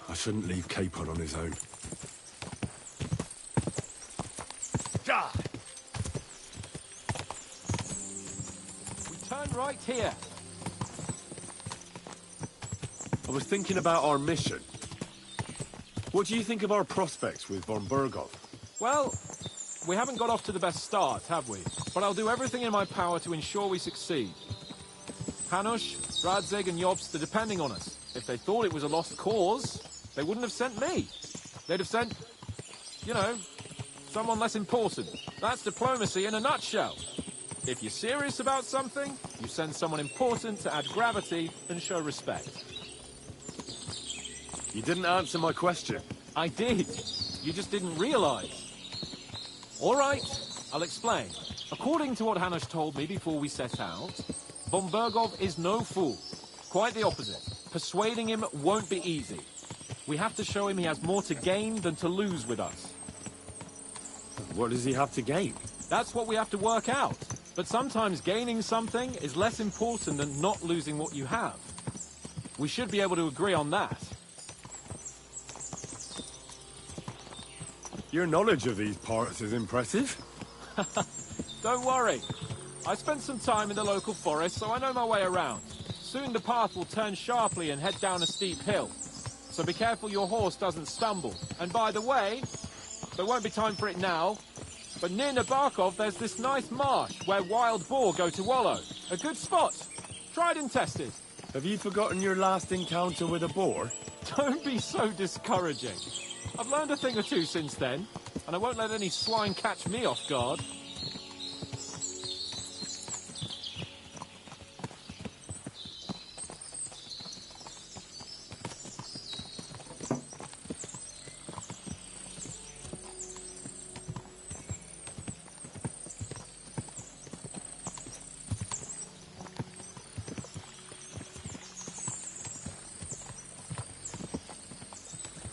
I shouldn't leave Capon on his own. Die! We turn right here. I was thinking about our mission. What do you think of our prospects with von Berghoff? Well, we haven't got off to the best start, have we? But I'll do everything in my power to ensure we succeed. Hanush, Radzig and Jobst are depending on us. If they thought it was a lost cause, they wouldn't have sent me. They'd have sent, you know, someone less important. That's diplomacy in a nutshell. If you're serious about something, you send someone important to add gravity and show respect. You didn't answer my question. I did. You just didn't realize. All right, I'll explain. According to what Hanush told me before we set out, von Berghoff is no fool. Quite the opposite. Persuading him won't be easy. We have to show him he has more to gain than to lose with us. What does he have to gain? That's what we have to work out. But sometimes gaining something is less important than not losing what you have. We should be able to agree on that. Your knowledge of these parts is impressive. Don't worry. I spent some time in the local forest, so I know my way around. Soon the path will turn sharply and head down a steep hill. So be careful your horse doesn't stumble. And by the way, there won't be time for it now, but near Nabokov there's this nice marsh where wild boar go to wallow. A good spot. Tried and tested. Have you forgotten your last encounter with a boar? Don't be so discouraging. I've learned a thing or two since then, and I won't let any swine catch me off guard.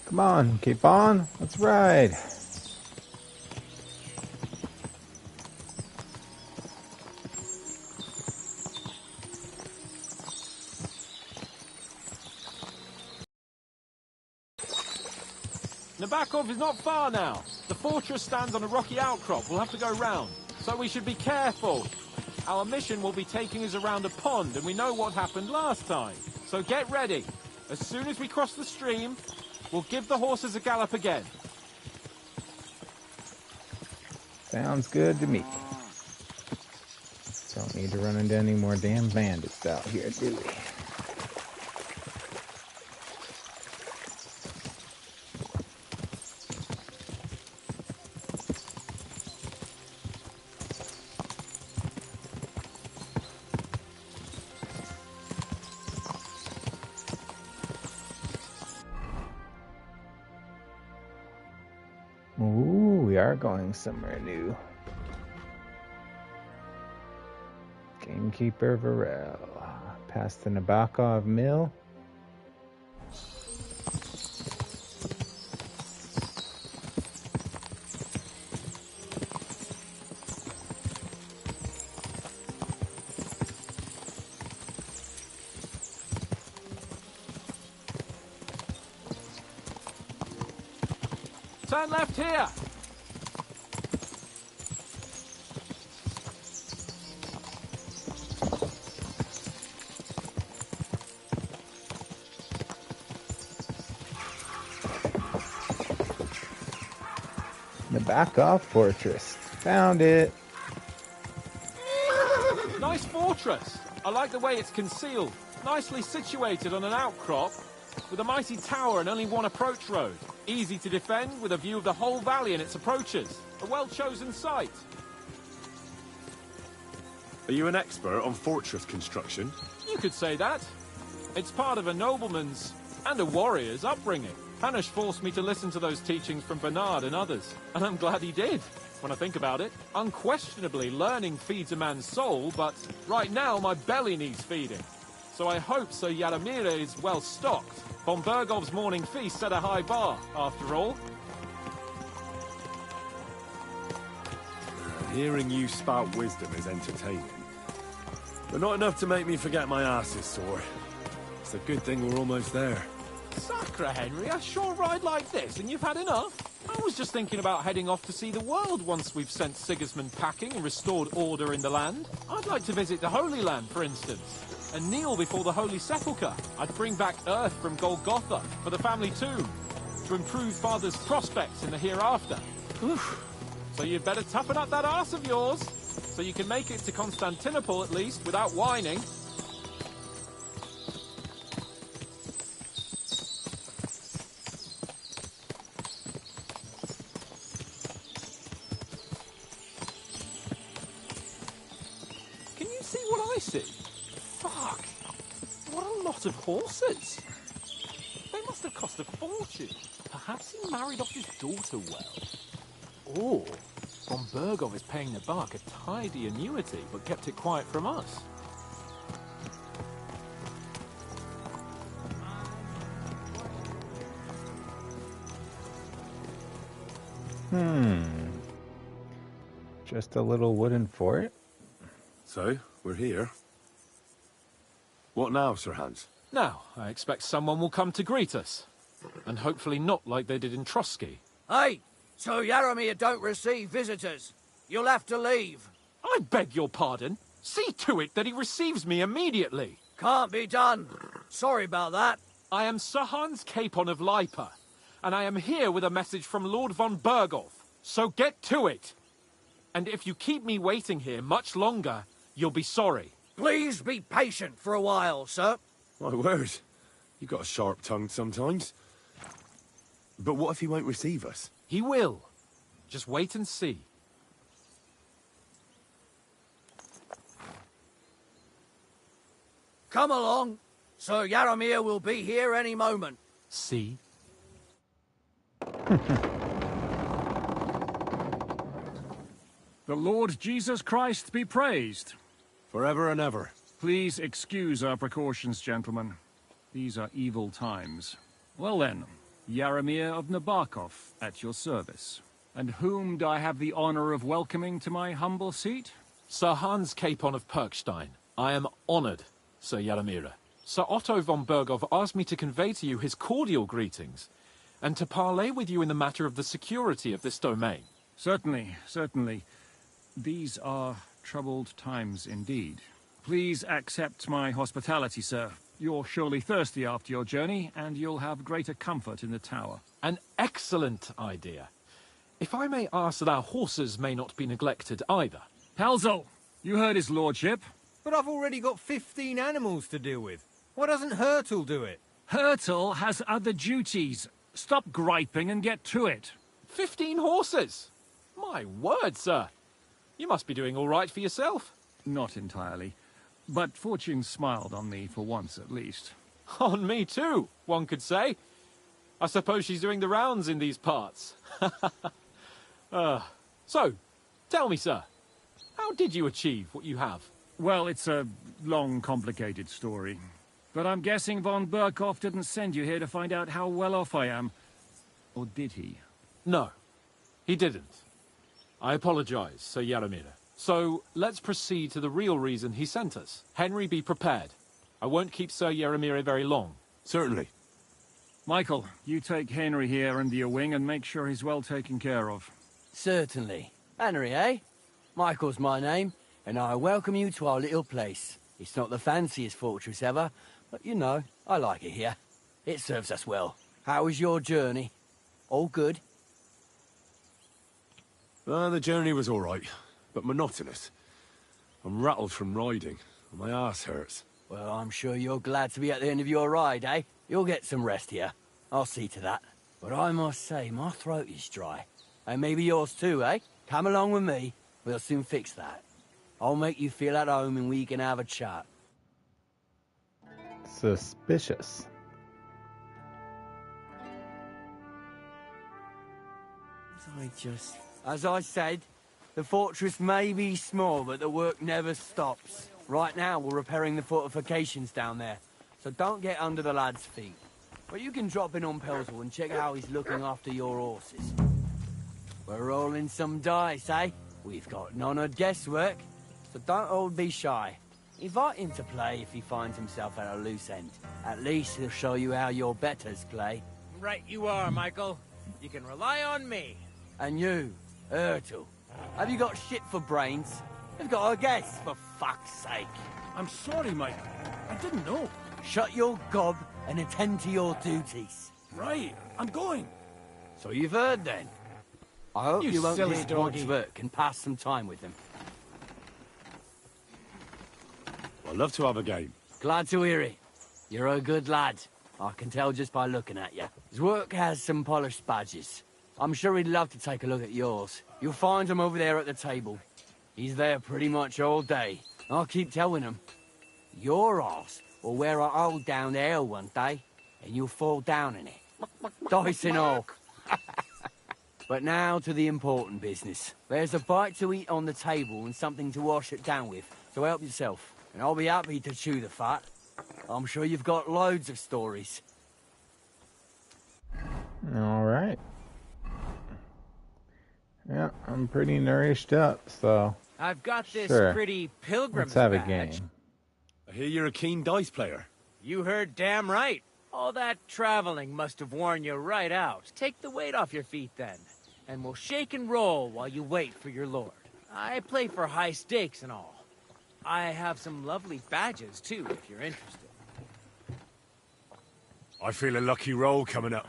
Come on, keep on. Let's ride. Nabokov is not far now. The fortress stands on a rocky outcrop. We'll have to go round, so we should be careful. Our mission will be taking us around a pond, and we know what happened last time. So get ready. As soon as we cross the stream, we'll give the horses a gallop again. Sounds good to me. Don't need to run into any more damn bandits out here, do we? Ooh, we are going somewhere new. Gamekeeper Varel. Past the Nabokov Mill. Turn left here. Nabokov Fortress. Found it. Nice fortress. I like the way it's concealed. Nicely situated on an outcrop with a mighty tower and only one approach road. Easy to defend with a view of the whole valley and its approaches. A well-chosen site. Are you an expert on fortress construction? You could say that. It's part of a nobleman's and a warrior's upbringing. Hanush forced me to listen to those teachings from Bernard and others, and I'm glad he did. When I think about it, unquestionably learning feeds a man's soul, but right now my belly needs feeding. So I hope Sir Yaramir is well stocked. Von Bergov's morning feast set a high bar, after all. Hearing you spout wisdom is entertaining. but not enough to make me forget my ass is sore. It's a good thing we're almost there. Sacre, Henry, a short ride like this and you've had enough? I was just thinking about heading off to see the world once we've sent Sigismund packing and restored order in the land. I'd like to visit the Holy Land, for instance, and kneel before the Holy Sepulchre. I'd bring back earth from Golgotha for the family tomb, to improve Father's prospects in the hereafter. Oof. So you'd better toughen up that arse of yours, so you can make it to Constantinople at least, without whining. Can you see what I see? Fuck! What a lot of horses! They must have cost a fortune. Perhaps he married off his daughter well. Or von Bergov is paying the buck a tidy annuity, but kept it quiet from us. Just a little wooden fort? So, we're here. What now, Sir Hans? Now, I expect someone will come to greet us. And hopefully not like they did in Trotsky. Hey! So Yaromir don't receive visitors. You'll have to leave. I beg your pardon. See to it that he receives me immediately. Can't be done. Sorry about that. I am Sir Hans Capon of Lipa, and I am here with a message from Lord von Bergov. So get to it. And if you keep me waiting here much longer, you'll be sorry. Please be patient for a while, sir. My word. You got a sharp tongue sometimes. But what if he won't receive us? He will. Just wait and see. Come along. Sir Yaromir will be here any moment. See? The Lord Jesus Christ be praised. Forever and ever. Please excuse our precautions, gentlemen. These are evil times. Well then, Yaromir of Nabokov, at your service. And whom do I have the honor of welcoming to my humble seat? Sir Hans Capon of Perkstein. I am honored, Sir Yaromir. Sir Otto von Bergov asked me to convey to you his cordial greetings, and to parley with you in the matter of the security of this domain. Certainly, certainly. These are troubled times indeed. Please accept my hospitality, sir. You're surely thirsty after your journey, and you'll have greater comfort in the tower. An excellent idea. If I may ask that our horses may not be neglected either. Pelzel, you heard his lordship. But I've already got 15 animals to deal with. Why doesn't Hurtle do it? Hurtle has other duties. Stop griping and get to it. 15 horses? My word, sir. You must be doing all right for yourself. Not entirely. But fortune smiled on me for once at least. On me too, one could say. I suppose she's doing the rounds in these parts. So, tell me, sir, how did you achieve what you have? Well, it's a long, complicated story. But I'm guessing von Berkov didn't send you here to find out how well off I am. Or did he? No, he didn't. I apologize, Sir Yaromir. So, let's proceed to the real reason he sent us. Henry, be prepared. I won't keep Sir Yaromir very long. Certainly. Michael, you take Henry here under your wing and make sure he's well taken care of. Certainly. Henry, eh? Michael's my name, and I welcome you to our little place. It's not the fanciest fortress ever, but you know, I like it here. It serves us well. How was your journey? All good? The journey was all right, but monotonous. I'm rattled from riding, and my ass hurts. Well, I'm sure you're glad to be at the end of your ride, eh? You'll get some rest here. I'll see to that. But I must say, my throat is dry. And maybe yours too, eh? Come along with me. We'll soon fix that. I'll make you feel at home and we can have a chat. Suspicious. As I said, the fortress may be small, but the work never stops. Right now, we're repairing the fortifications down there, so don't get under the lad's feet. But you can drop in on Pelzel and check how he's looking after your horses. We're rolling some dice, eh? We've got none of guesswork, so don't all be shy. Invite him to play if he finds himself at a loose end. At least he'll show you how your betters play. Right you are, Michael. You can rely on me. And you, Ertl, have you got shit for brains? You've got a guess, for fuck's sake. I'm sorry, Michael. I didn't know. Shut your gob and attend to your duties. Right, I'm going. So you've heard then. I hope You you won't silly get doggy. Work and pass some time with him. I'd love to have a game. Glad to hear it. You're a good lad. I can tell just by looking at you. His work has some polished badges. I'm sure he'd love to take a look at yours. You'll find him over there at the table. He's there pretty much all day. I'll keep telling him. Your arse will wear a hole down there one day, and you'll fall down in it. Dice and all. But now to the important business. There's a bite to eat on the table and something to wash it down with, so help yourself. And I'll be happy to chew the fat. I'm sure you've got loads of stories. All right. Yeah, I'm pretty nourished up, so I've got this Sure. pretty pilgrim's let's have a badge. game. I hear you're a keen dice player. You heard damn right. All that traveling must have worn you right out. Take the weight off your feet then, and we'll shake and roll while you wait for your lord. I play for high stakes and all. I have some lovely badges too, if you're interested. I feel a lucky roll coming up.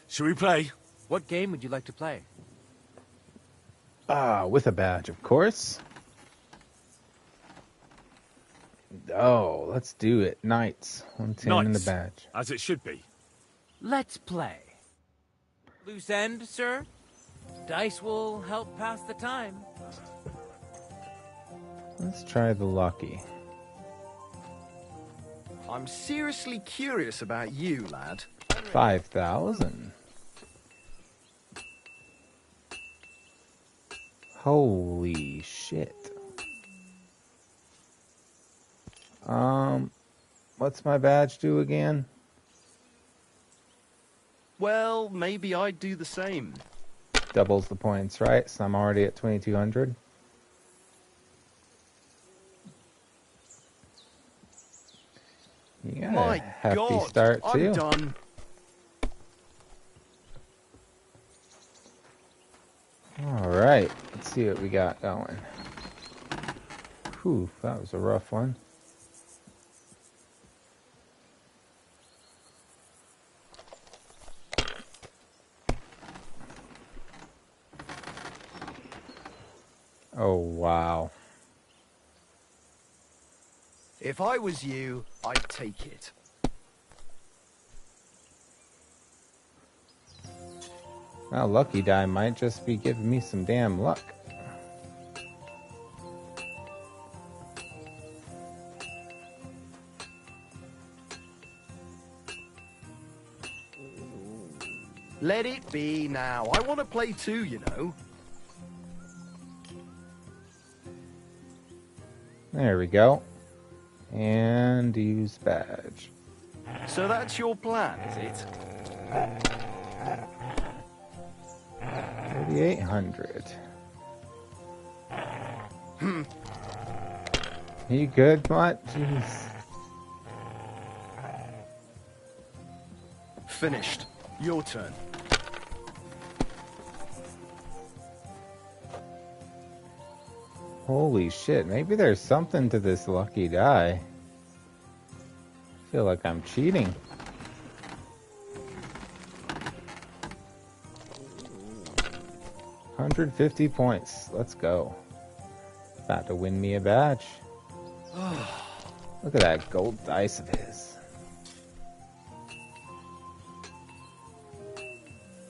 Shall we play? What game would you like to play? With a badge, of course. Oh, let's do it. Knights. 110 in the Knights, badge. as it should be. Let's play. Loose end, sir? Dice will help pass the time. Let's try the lucky. I'm seriously curious about you, lad. 5,000. Holy shit. What's my badge do again? Well, maybe I'd do the same. Doubles the points, right? So I'm already at 2,200. Yeah, My hefty God, start I'm too. done. All right, let's see what we got going. Whew, that was a rough one. Oh, wow. If I was you, I'd take it. Well, Lucky Die might just be giving me some damn luck. Let it be now. I want to play too, you know. There we go. And use badge. So that's your plan, is it? 3,800. You good, Mutt? Jeez. Finished. Your turn. Holy shit, maybe there's something to this lucky die. I feel like I'm cheating. $150 points. Let's go. About to win me a badge. Look at that gold dice of his.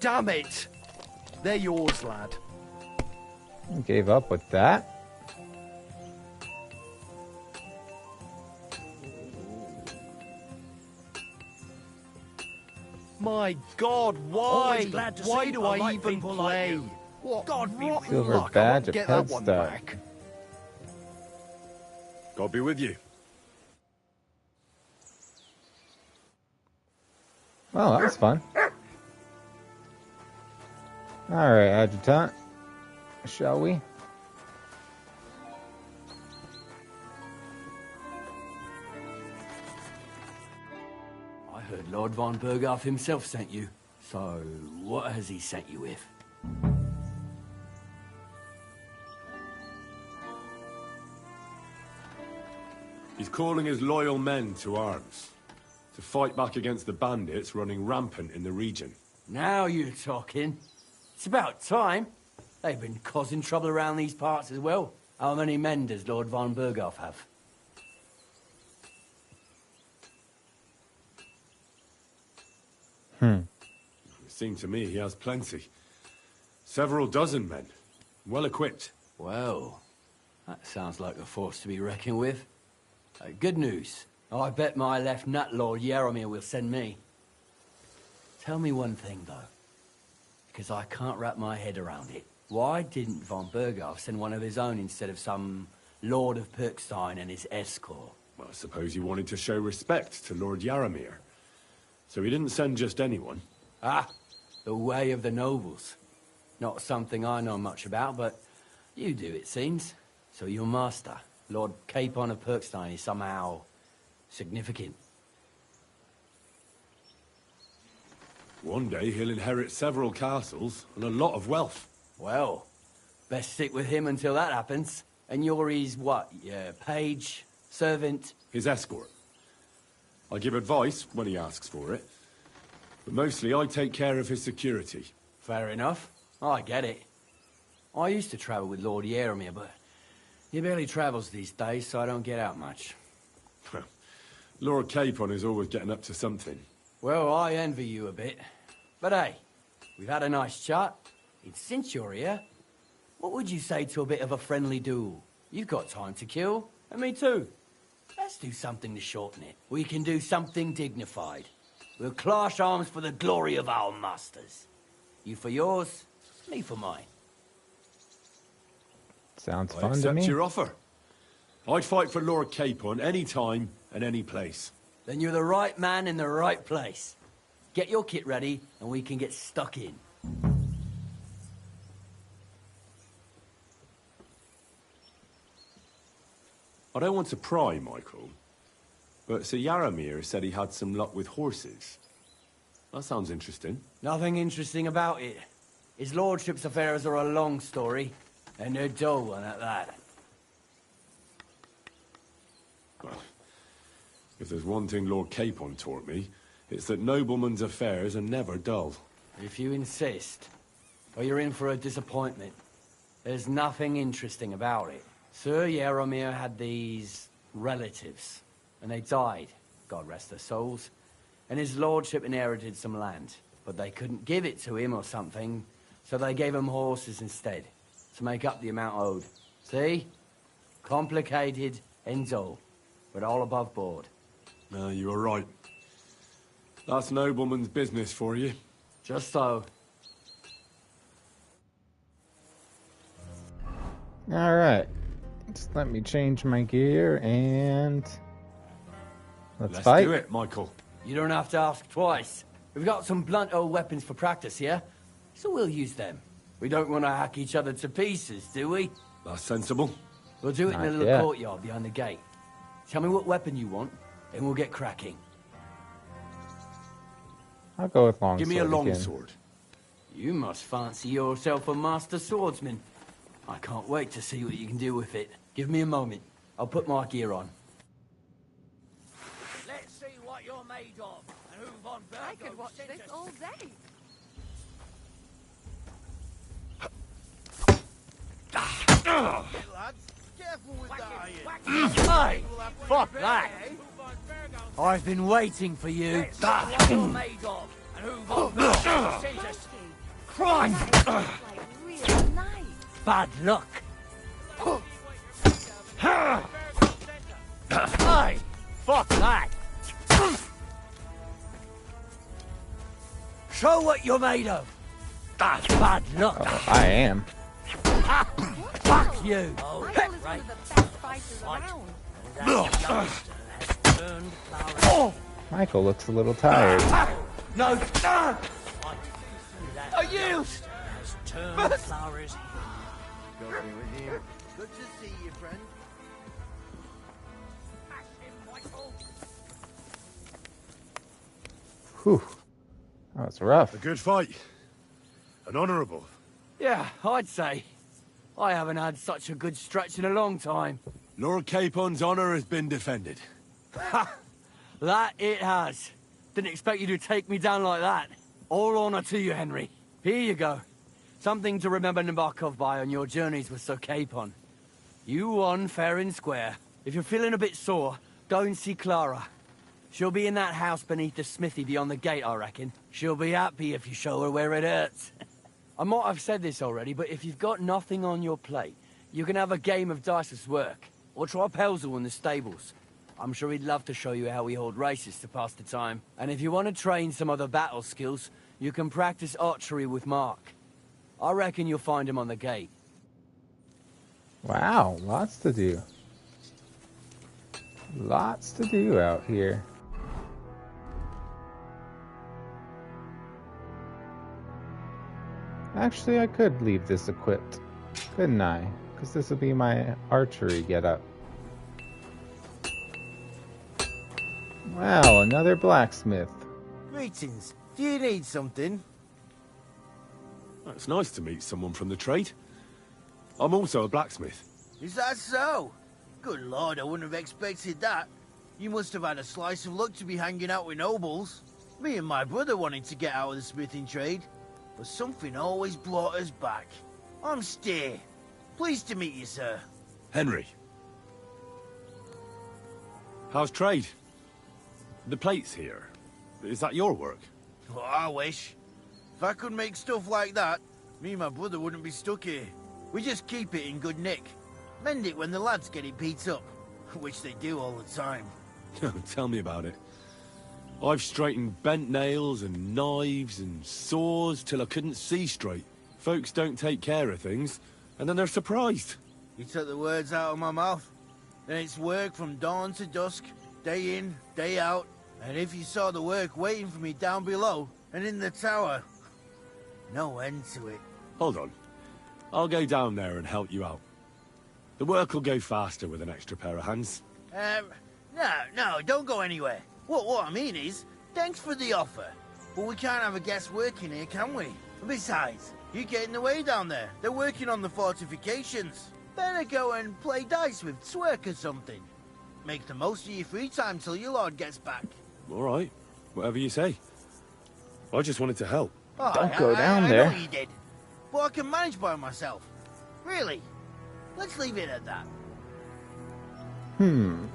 Damn it! They're yours, lad. Gave up with that. My God, why? Always glad to Why see do polite I even people like play? you. What God be rotten Silver luck. I badge won't of get that Head one Start. back. God be with you. Well, that was fun. Alright, Adjutant. Shall we? Heard Lord von Berghoff himself sent you. So, what has he sent you with? He's calling his loyal men to arms, to fight back against the bandits running rampant in the region. Now you're talking. It's about time. They've been causing trouble around these parts as well. How many men does Lord von Berghoff have? It seemed to me he has plenty. Several dozen men, well equipped. Well, that sounds like a force to be reckoned with. Good news. I bet my left nut Lord Yaromir will send me. Tell me one thing, though, because I can't wrap my head around it. Why didn't von Berghoff send one of his own instead of some Lord of Pirkstein and his escort? Well, I suppose he wanted to show respect to Lord Yaromir. So he didn't send just anyone. Ah, the way of the nobles. Not something I know much about, but you do, it seems. So your master, Lord Capon of Pirkstein, is somehow significant. One day he'll inherit several castles and a lot of wealth. Well, best stick with him until that happens. And you're his, what, page, servant? His escort. I give advice when he asks for it. But mostly I take care of his security. Fair enough. I get it. I used to travel with Lord Yaromir, but he barely travels these days, so I don't get out much. Lord Capon is always getting up to something. Well, I envy you a bit. But hey, we've had a nice chat. And since you're here, what would you say to a bit of a friendly duel? You've got time to kill, and me too. Let's do something to shorten it. We can do something dignified. We'll clash arms for the glory of our masters. You for yours, me for mine. Sounds I fun to accept me. your offer. I'd fight for Lord Capon any time and any place. Then you're the right man in the right place. Get your kit ready, and we can get stuck in. I don't want to pry, Michael, but Sir Yaromir said he had some luck with horses. That sounds interesting. Nothing interesting about it. His lordship's affairs are a long story, and they're dull one at that. Well, if there's one thing Lord Capon taught me, it's that noblemen's affairs are never dull. If you insist, well, you're in for a disappointment. There's nothing interesting about it. Sir Yaromir had these relatives, and they died, God rest their souls. And his lordship inherited some land, but they couldn't give it to him or something, so they gave him horses instead, to make up the amount owed. See? Complicated and dull, but all above board. No, you are right. That's nobleman's business for you. Just so. Alright. Just let me change my gear and let's Let's fight. do it, Michael. You don't have to ask twice. We've got some blunt old weapons for practice here, so we'll use them. We don't want to hack each other to pieces, do we? That's sensible. We'll do it in Not a little yet. courtyard behind the gate. Tell me what weapon you want, and we'll get cracking. I'll go with longsword. Give me a again. longsword. You must fancy yourself a master swordsman. I can't wait to see what you can do with it. Give me a moment. I'll put my gear on. Let's see what you're made of, and who von I could watch this all day. Lads, careful with that iron. Hey! Fuck that! I've been waiting for you. what you're made of, and who von Berghoff sent us. Christ! Like real nice. Bad luck. Hey! Fuck that! Show what you're made of. That's bad luck. Oh, I am. Fuck you. My girl is one of the best fighters around. Michael looks a little tired. No. I used! Turn flowers. Go be with him. Good to see you, friend. Whew. That was rough. A good fight. An honourable. Yeah, I'd say. I haven't had such a good stretch in a long time. Lord Capon's honour has been defended. Ha! That it has. Didn't expect you to take me down like that. All honour to you, Henry. Here you go. Something to remember Nabokov by on your journeys with Sir Capon. You won fair and square. If you're feeling a bit sore, go and see Clara. She'll be in that house beneath the smithy beyond the gate, I reckon. She'll be happy if you show her where it hurts. I might have said this already, but if you've got nothing on your plate, you can have a game of dice's work. Or try Pelzel in the stables. I'm sure he'd love to show you how we hold races to pass the time. And if you want to train some other battle skills, you can practice archery with Mark. I reckon you'll find him on the gate. Wow, lots to do. Lots to do out here. Actually, I could leave this equipped, couldn't I? Because this will be my archery getup. Wow, another blacksmith. Greetings. Do you need something? It's nice to meet someone from the trade. I'm also a blacksmith. Is that so? Good lord, I wouldn't have expected that. You must have had a slice of luck to be hanging out with nobles. Me and my brother wanted to get out of the smithing trade, but something always brought us back. I'm Steer. Pleased to meet you, sir. Henry. How's trade? The plates here. Is that your work? Well, I wish. If I could make stuff like that, me and my brother wouldn't be stuck here. We just keep it in good nick. Mend it when the lads get it beat up, which they do all the time. Tell me about it. I've straightened bent nails and knives and saws till I couldn't see straight. Folks don't take care of things, and then they're surprised. You took the words out of my mouth. Then it's work from dawn to dusk, day in, day out. And if you saw the work waiting for me down below and in the tower, no end to it. Hold on. I'll go down there and help you out. The work will go faster with an extra pair of hands. No, don't go anywhere. What I mean is, thanks for the offer. But we can't have a guest working here, can we? Besides, you get in the way down there. They're working on the fortifications. Better go and play dice with Twerk or something. Make the most of your free time till your lord gets back. All right. Whatever you say. I just wanted to help. Oh, Don't go down I there. know you did. But I can manage by myself. Really. Let's leave it at that.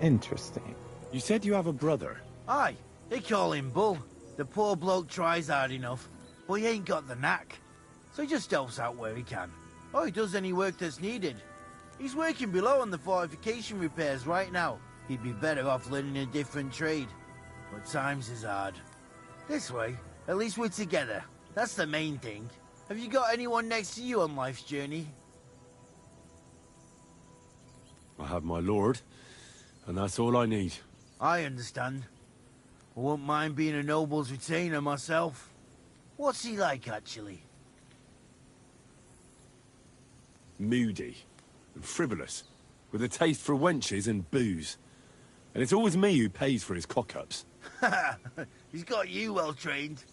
Interesting. You said you have a brother. Aye, they call him Bull. The poor bloke tries hard enough, but he ain't got the knack. So he just helps out where he can. Or he does any work that's needed. He's working below on the fortification repairs right now. He'd be better off learning a different trade. But times is hard. This way, at least we're together. That's the main thing. Have you got anyone next to you on life's journey? I have my lord, and that's all I need. I understand. I wouldn't mind being a noble's retainer myself. What's he like, actually? Moody and frivolous, with a taste for wenches and booze. And it's always me who pays for his cock-ups. He's got you well trained.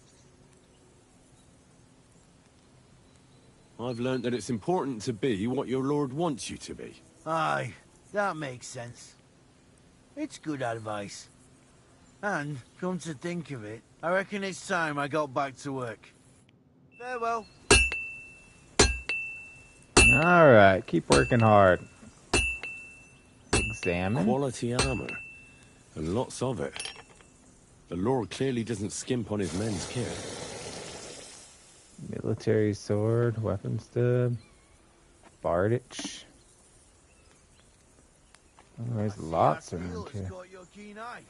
I've learnt that it's important to be what your lord wants you to be. Aye, that makes sense. It's good advice. And, come to think of it, I reckon it's time I got back to work. Farewell. Alright, keep working hard. Examine. Quality armor, and lots of it. The lord clearly doesn't skimp on his men's kit. Military sword, weapon stub, Bardich. Oh, there's lots of them here. Caught your keen eye.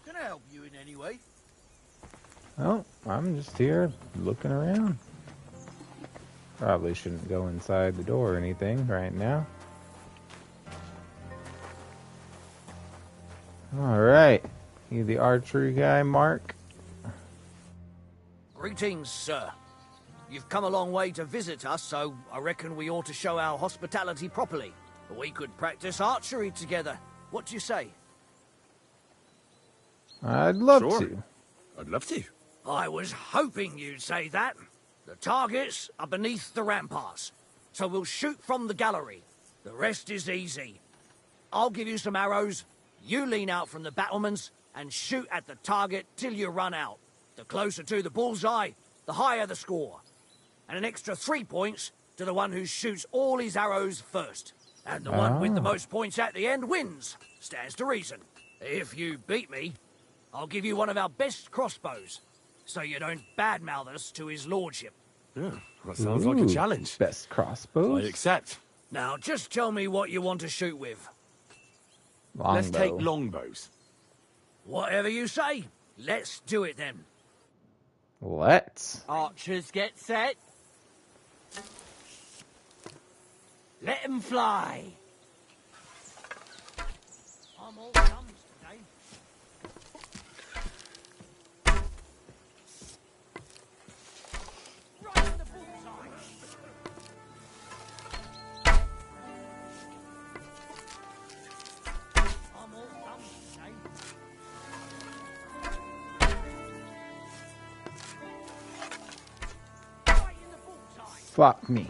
Can I help you in any way? Oh, I'm just here looking around. Probably shouldn't go inside the door or anything right now. Alright. You the archery guy, Mark? Greetings, sir. You've come a long way to visit us, so I reckon we ought to show our hospitality properly. We could practice archery together. What do you say? I'd love Sure. to. I'd love to. I was hoping you'd say that. The targets are beneath the ramparts, so we'll shoot from the gallery. The rest is easy. I'll give you some arrows, you lean out from the battlements, and shoot at the target till you run out. The closer to the bullseye, the higher the score. And an extra 3 points to the one who shoots all his arrows first. And the one with the most points at the end wins. Stands to reason. If you beat me, I'll give you one of our best crossbows, so you don't badmouth us to his lordship. Yeah, that sounds like a challenge. Best crossbows? I accept. Now, just tell me what you want to shoot with. Longbow. Let's take longbows. Whatever you say. Let's do it then. Let's. Archers get set. Let 'em fly. I'm all thumbs today. Right in the bullseye. I'm all thumbs today. Right in the bullseye. Fuck me.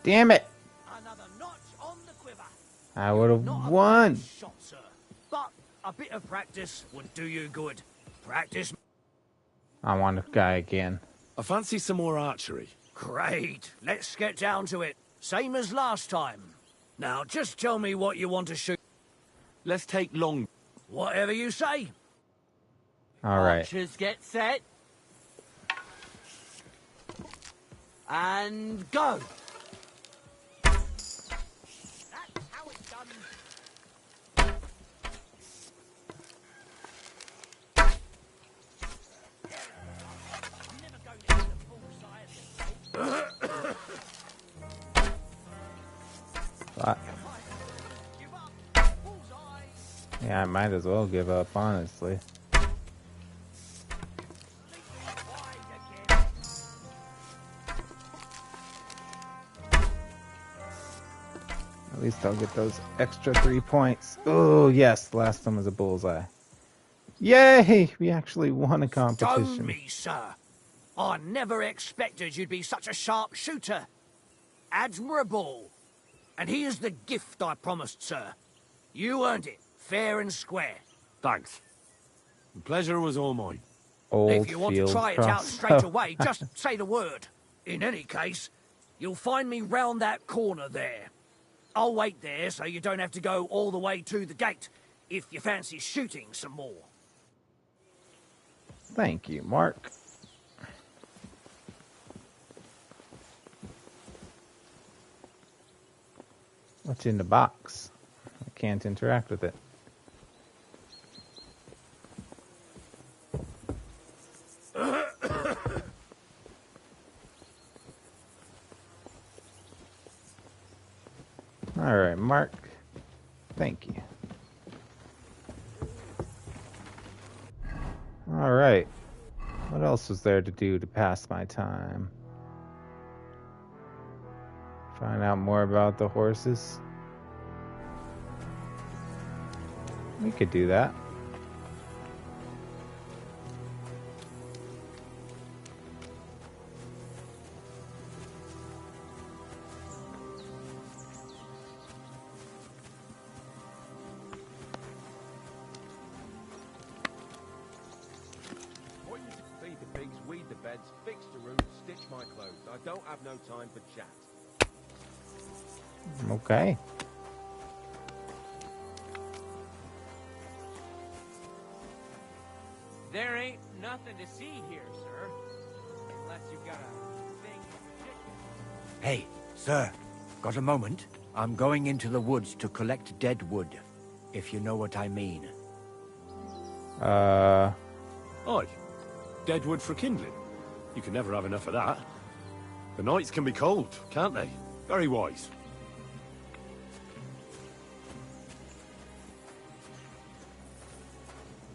Damn it! Another notch on the quiver. I would have Not a won. bad shot, sir. But a bit of practice would do you good. Practice. I want to guy again. I fancy some more archery. Great. Let's get down to it. Same as last time. Now, just tell me what you want to shoot. Let's take long. Whatever you say. All right. Archers get set. And go. That's how it's done. Never go near the bullseye. Fuck. Give up. Bullseye. Yeah, I might as well give up, honestly. Wide again. At least I'll get those extra 3 points. Oh, yes, the last one was a bullseye. Yay! We actually won a Stone competition. me, sir. I never expected you'd be such a sharp shooter. Admirable. And here's the gift I promised, sir. You earned it, fair and square. Thanks. The pleasure was all mine. Old If you want to field try it out straight crossbow. away, just say the word. In any case, you'll find me round that corner there. I'll wait there so you don't have to go all the way to the gate if you fancy shooting some more. Thank you, Mark. What's in the box? I can't interact with it. All right, Mark. Thank you. All right. What else was there to do to pass my time? Find out more about the horses. We could do that. Feed the pigs, weed the beds, fix the roof, stitch my clothes. I don't have no time for chat. Okay. There ain't nothing to see here, sir. Unless you've got a thing in particular. Hey, sir, got a moment? I'm going into the woods to collect dead wood, if you know what I mean. Aye. Dead wood for kindling. You can never have enough of that. The nights can be cold, can't they? Very wise.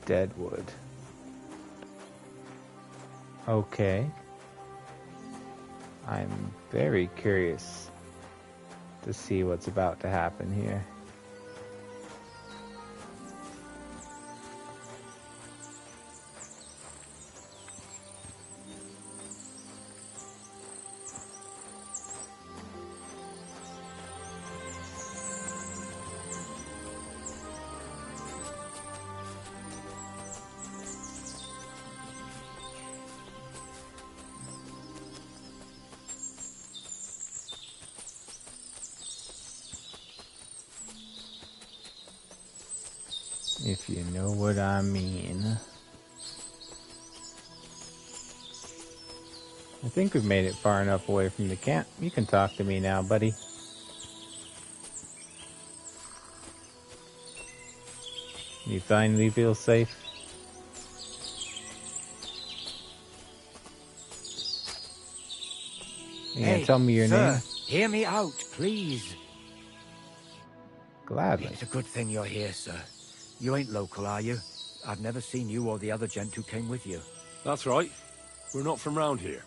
Deadwood. Okay. I'm very curious to see what's about to happen here. If you know what I mean. I think we've made it far enough away from the camp. You can talk to me now, buddy. You finally feel safe? You gonna tell me your name? Hear me out, please. Gladly. It's a good thing you're here, sir. You ain't local, are you? I've never seen you or the other gent who came with you. That's right. We're not from round here.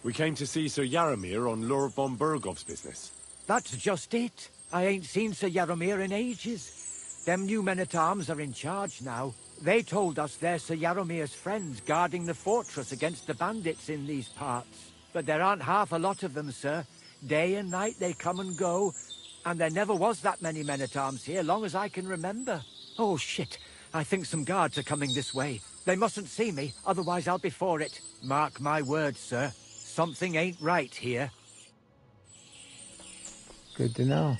We came to see Sir Yaramir on Lord von Bergov's business. That's just it. I ain't seen Sir Yaramir in ages. Them new men-at-arms are in charge now. They told us they're Sir Yaramir's friends guarding the fortress against the bandits in these parts. But there aren't half a lot of them, sir. Day and night they come and go. And there never was that many men-at-arms here, long as I can remember. Oh, shit. I think some guards are coming this way. They mustn't see me, otherwise I'll be for it. Mark my words, sir. Something ain't right here. Good to know.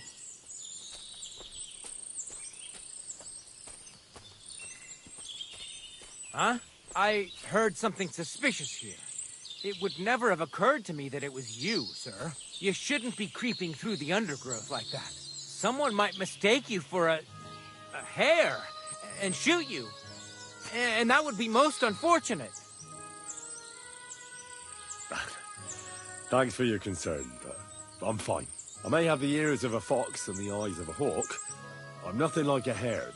Huh? I heard something suspicious here. It would never have occurred to me that it was you, sir. You shouldn't be creeping through the undergrowth like that. Someone might mistake you for a hare and shoot you. And that would be most unfortunate. Thanks for your concern, but I'm fine. I may have the ears of a fox and the eyes of a hawk. I'm nothing like a hare,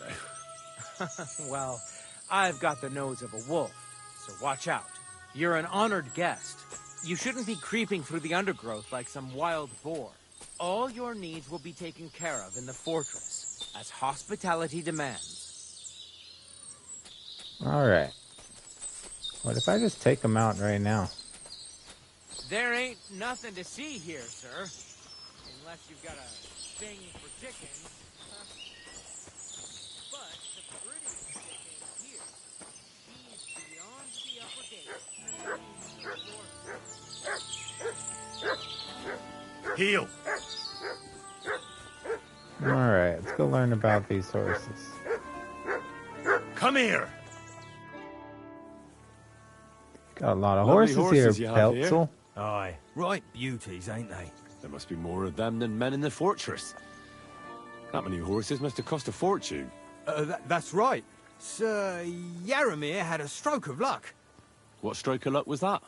though. Well, I've got the nose of a wolf, so watch out. You're an honored guest. You shouldn't be creeping through the undergrowth like some wild boar. All your needs will be taken care of in the fortress, as hospitality demands. Alright. What if I just take them out right now? There ain't nothing to see here, sir. Unless you've got a thing for chickens. But the prettiest chicken here, she's beyond the upper gate. Heel! Alright, let's go learn about these horses. Come here! Got a lot of Lovely horses here, you have here. Peltzel. Aye, right beauties, ain't they? There must be more of them than men in the fortress. That many horses must have cost a fortune. That's right. Sir Yaramir had a stroke of luck. What stroke of luck was that?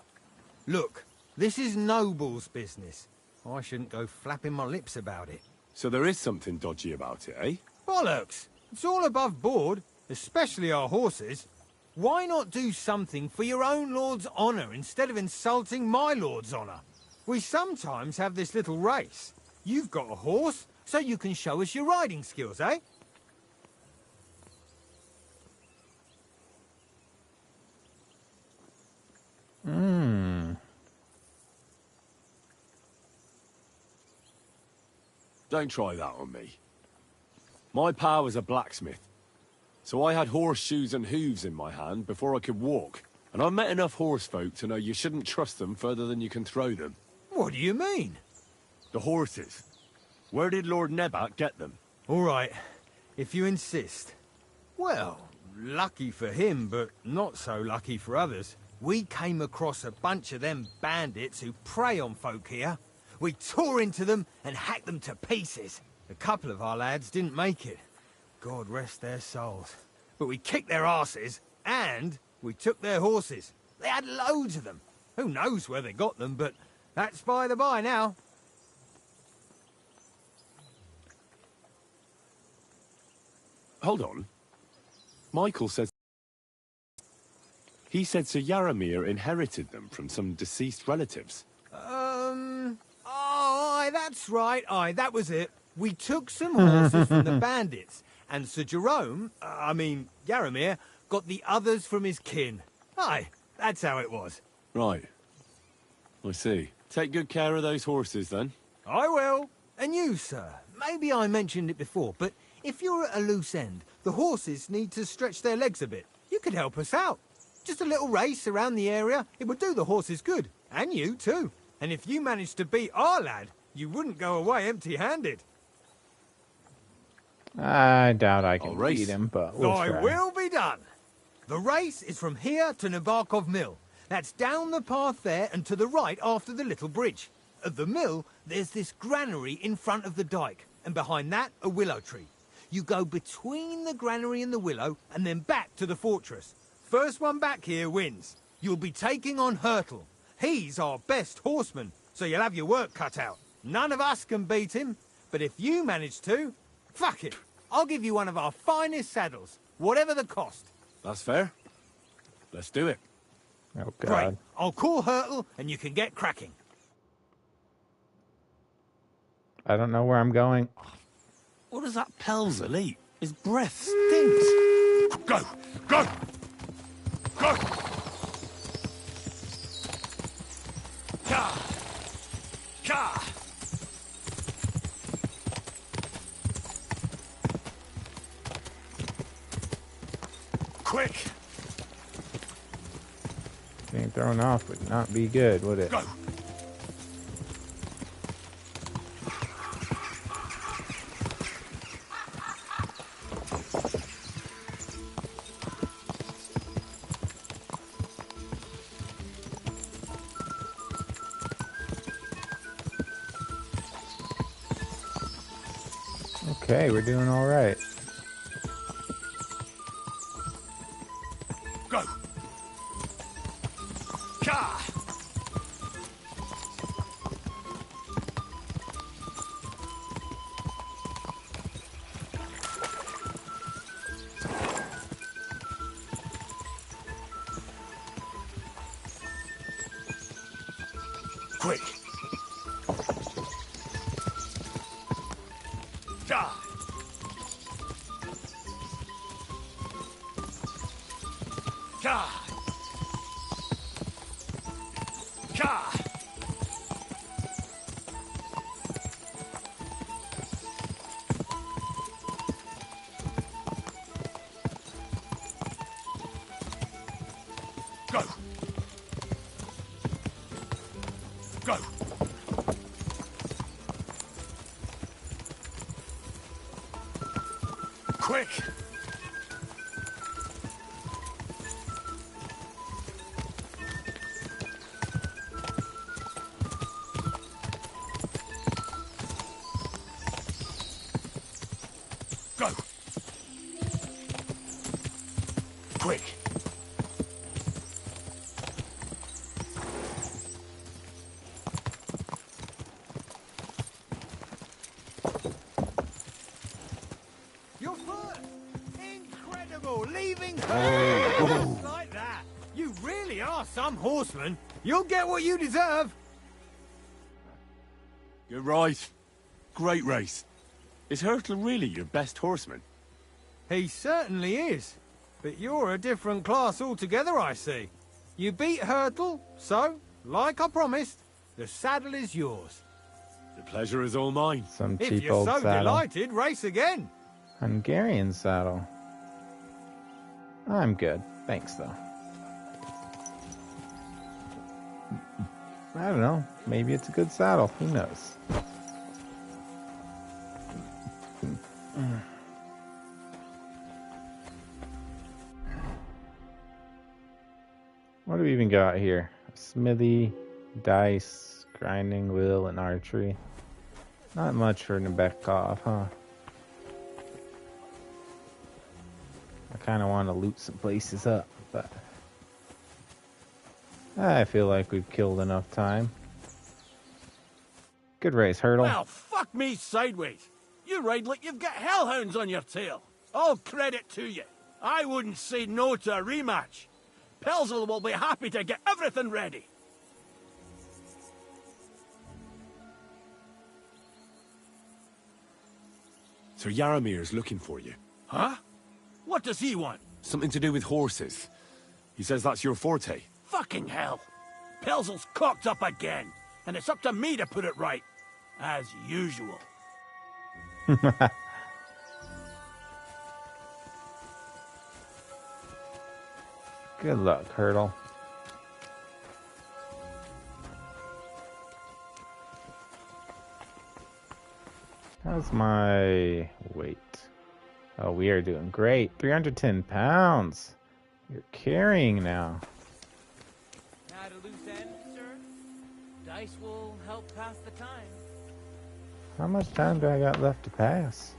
Look, this is Noble's business. I shouldn't go flapping my lips about it. So there is something dodgy about it, eh? Bollocks! It's all above board, especially our horses. Why not do something for your own lord's honour instead of insulting my lord's honour? We sometimes have this little race. You've got a horse, so you can show us your riding skills, eh? Don't try that on me. My pa was a blacksmith, so I had horseshoes and hooves in my hand before I could walk. And I've met enough horse folk to know you shouldn't trust them further than you can throw them. What do you mean? The horses. Where did Lord Nebat get them? All right, if you insist. Well, lucky for him, but not so lucky for others. We came across a bunch of them bandits who prey on folk here. We tore into them and hacked them to pieces. A couple of our lads didn't make it. God rest their souls. But we kicked their asses, and we took their horses. They had loads of them. Who knows where they got them, but that's by the by now. Hold on. Michael said... He said Sir Yaramir inherited them from some deceased relatives. That's right, aye, that was it. We took some horses from the bandits, and Sir Jerome, Yaramir, got the others from his kin. Aye, that's how it was. Right. I see. Take good care of those horses, then. I will. And you, sir, maybe I mentioned it before, but if you're at a loose end, the horses need to stretch their legs a bit. You could help us out. Just a little race around the area, it would do the horses good. And you, too. And if you managed to beat our lad, you wouldn't go away empty-handed. I doubt I can beat him, but we'll Thy try. will be done. The race is from here to Nabarkov Mill. That's down the path there and to the right after the little bridge. At the mill, there's this granary in front of the dike, and behind that, a willow tree. You go between the granary and the willow, and then back to the fortress. First one back here wins. You'll be taking on Hurtle. He's our best horseman, so you'll have your work cut out. None of us can beat him, but if you manage to, fuck it. I'll give you one of our finest saddles, whatever the cost. That's fair. Let's do it. Oh, God. Great. I'll call Hurtle, and you can get cracking. I don't know where I'm going. What does that Pelzer eat? His breath stinks. Go! Go! Go! Ka! Ka! Quick! Being thrown off would not be good, would it? Go! Okay, we're doing all right. Go! Ka! Quick! Ka! Ka! Ka! Go! Go! Quick! Go! Quick! Your foot! Incredible! Leaving her like that! You really are some horseman! You'll get what you deserve! You're right. Great race. Is Hurtle really your best horseman? He certainly is. But you're a different class altogether, I see. You beat Hurtle, so, like I promised, the saddle is yours. The pleasure is all mine. Some If cheap you're old so saddle. delighted, race again. Hungarian saddle. I'm good. Thanks, though. I don't know. Maybe it's a good saddle. Who knows? What do we even got here? Smithy, dice, grinding wheel, and archery. Not much for Nebekov, huh? I kind of want to loot some places up, but I feel like we've killed enough time. Good race, Hurtle. Well, fuck me sideways. You ride like you've got hellhounds on your tail. All credit to you. I wouldn't say no to a rematch. Pelzel will be happy to get everything ready. Sir Yaramir's looking for you. Huh? What does he want? Something to do with horses. He says that's your forte. Fucking hell. Pelzel's cocked up again, and it's up to me to put it right. As usual. Good luck, Hurdle. How's my weight? Oh, we are doing great. 310 pounds. You're carrying now. At a loose end, sir? Dice will help pass the time. How much time do I got left to pass?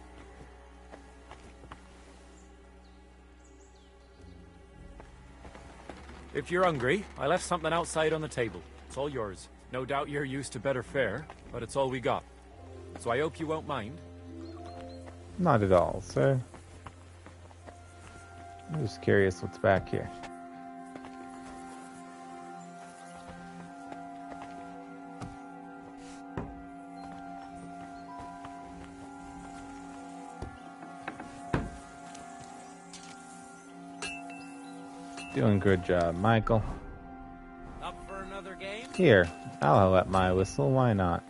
If you're hungry, I left something outside on the table. It's all yours. No doubt you're used to better fare, but it's all we got. So I hope you won't mind. Not at all, sir. I'm just curious what's back here. Doing good job, Michael. Up for another game? Here, I'll let my whistle, why not?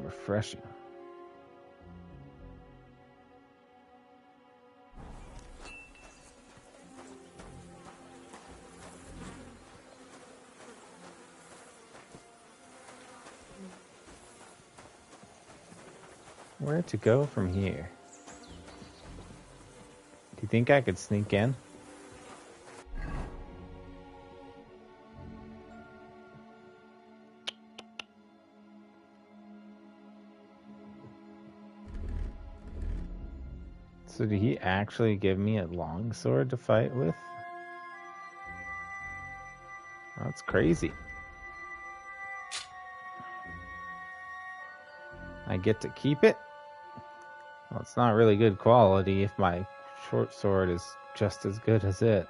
Refreshing. Where to go from here? Do you think I could sneak in? So did he actually give me a longsword to fight with? That's crazy. I get to keep it? Well, it's not really good quality if my short sword is just as good as it.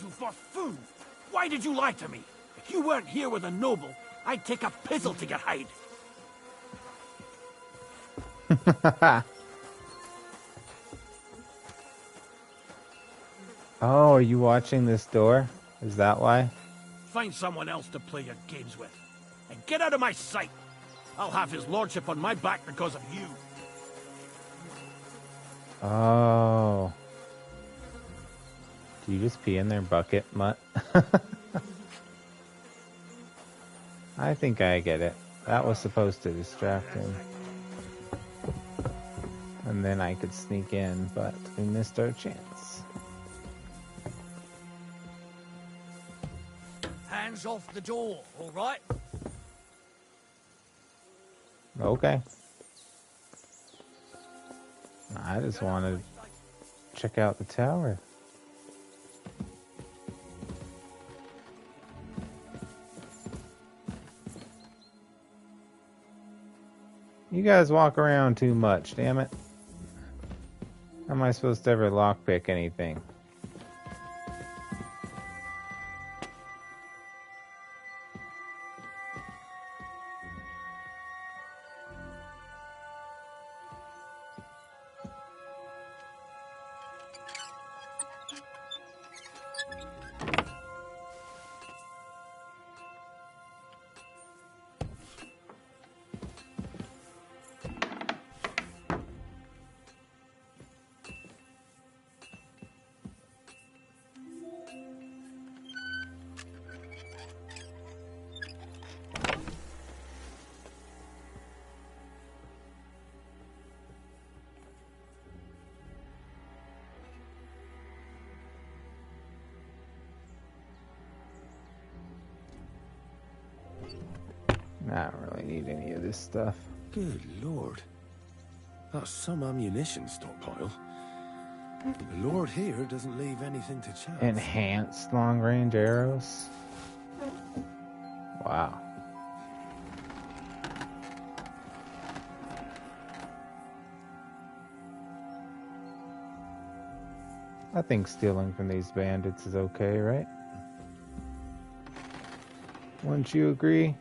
You buffoon! Why did you lie to me? If you weren't here with a noble, I'd take a pizzle to get hide. Oh, are you watching this door? Is that why? Find someone else to play your games with. And get out of my sight! I'll have his lordship on my back because of you. Oh. Do you just pee in their bucket, Mutt? I think I get it. That was supposed to distract him. And then I could sneak in, but we missed our chance. Hands off the door, all right? Okay. I just wanted to check out the tower. You guys walk around too much, damn it. How am I supposed to ever lockpick anything? I don't really need any of this stuff. Good lord. That's some ammunition stockpile. The lord here doesn't leave anything to chance. Enhanced long-range arrows. Wow. I think stealing from these bandits is okay, right? Wouldn't you agree?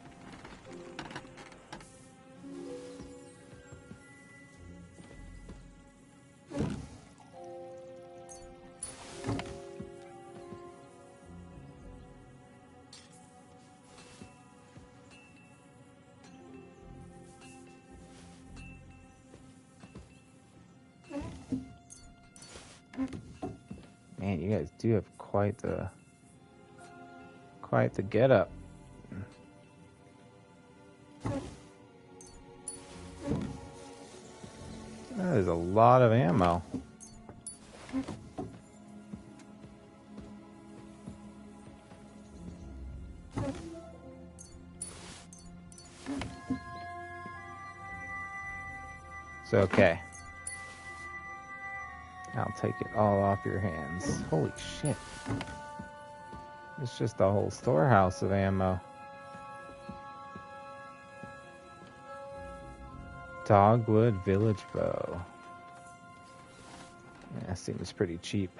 Man, you guys do have quite the getup. That is a lot of ammo. It's okay. I'll take it all off your hands. Holy shit. It's just a whole storehouse of ammo. Dogwood Village Bow. Yeah, that seems pretty cheap.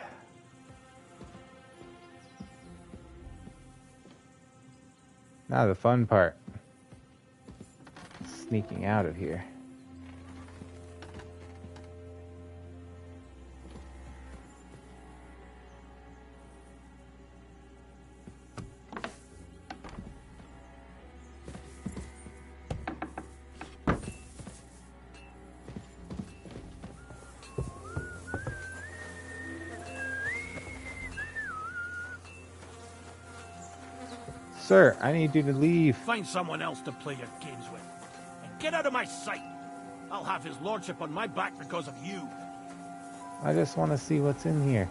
Now the fun part. Sneaking out of here. Sir, I need you to leave. Find someone else to play your games with. And get out of my sight. I'll have his lordship on my back because of you. I just want to see what's in here.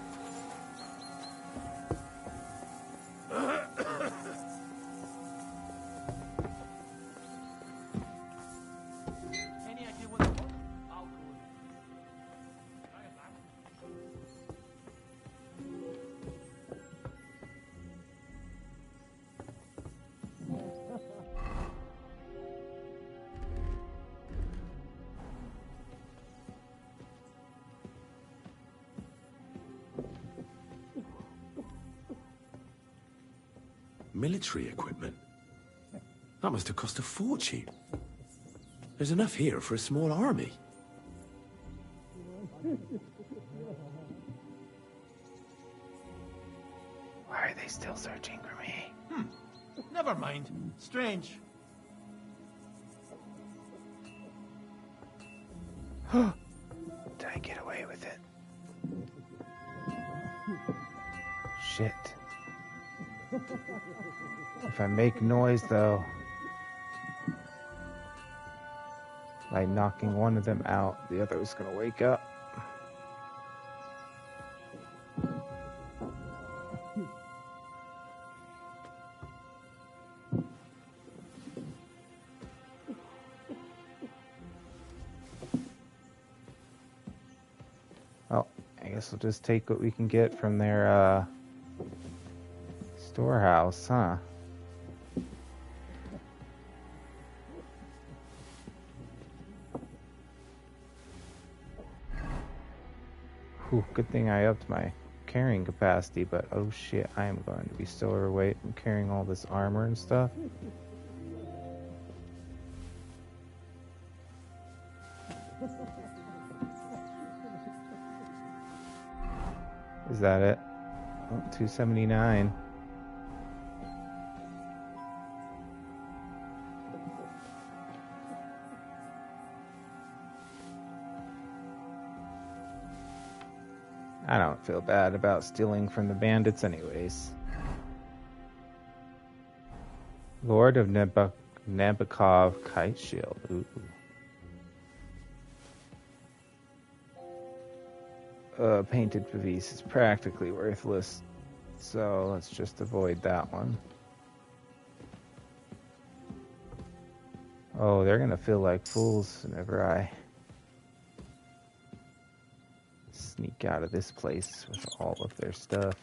Military equipment? That must have cost a fortune. There's enough here for a small army. Why are they still searching for me? Never mind. Strange. Did I get away with it? Shit. If I make noise, though, like knocking one of them out, the other is gonna wake up. Well, I guess we'll just take what we can get from their, storehouse, huh? Whew, good thing I upped my carrying capacity, but oh shit, I am going to be so overweight from carrying all this armor and stuff. Is that it? Oh, 279. I don't feel bad about stealing from the bandits anyways. Lord of Nabokov Kite Shield. Ooh. Painted Pavis is practically worthless, so let's just avoid that one. Oh, they're gonna feel like fools whenever I sneak out of this place with all of their stuff.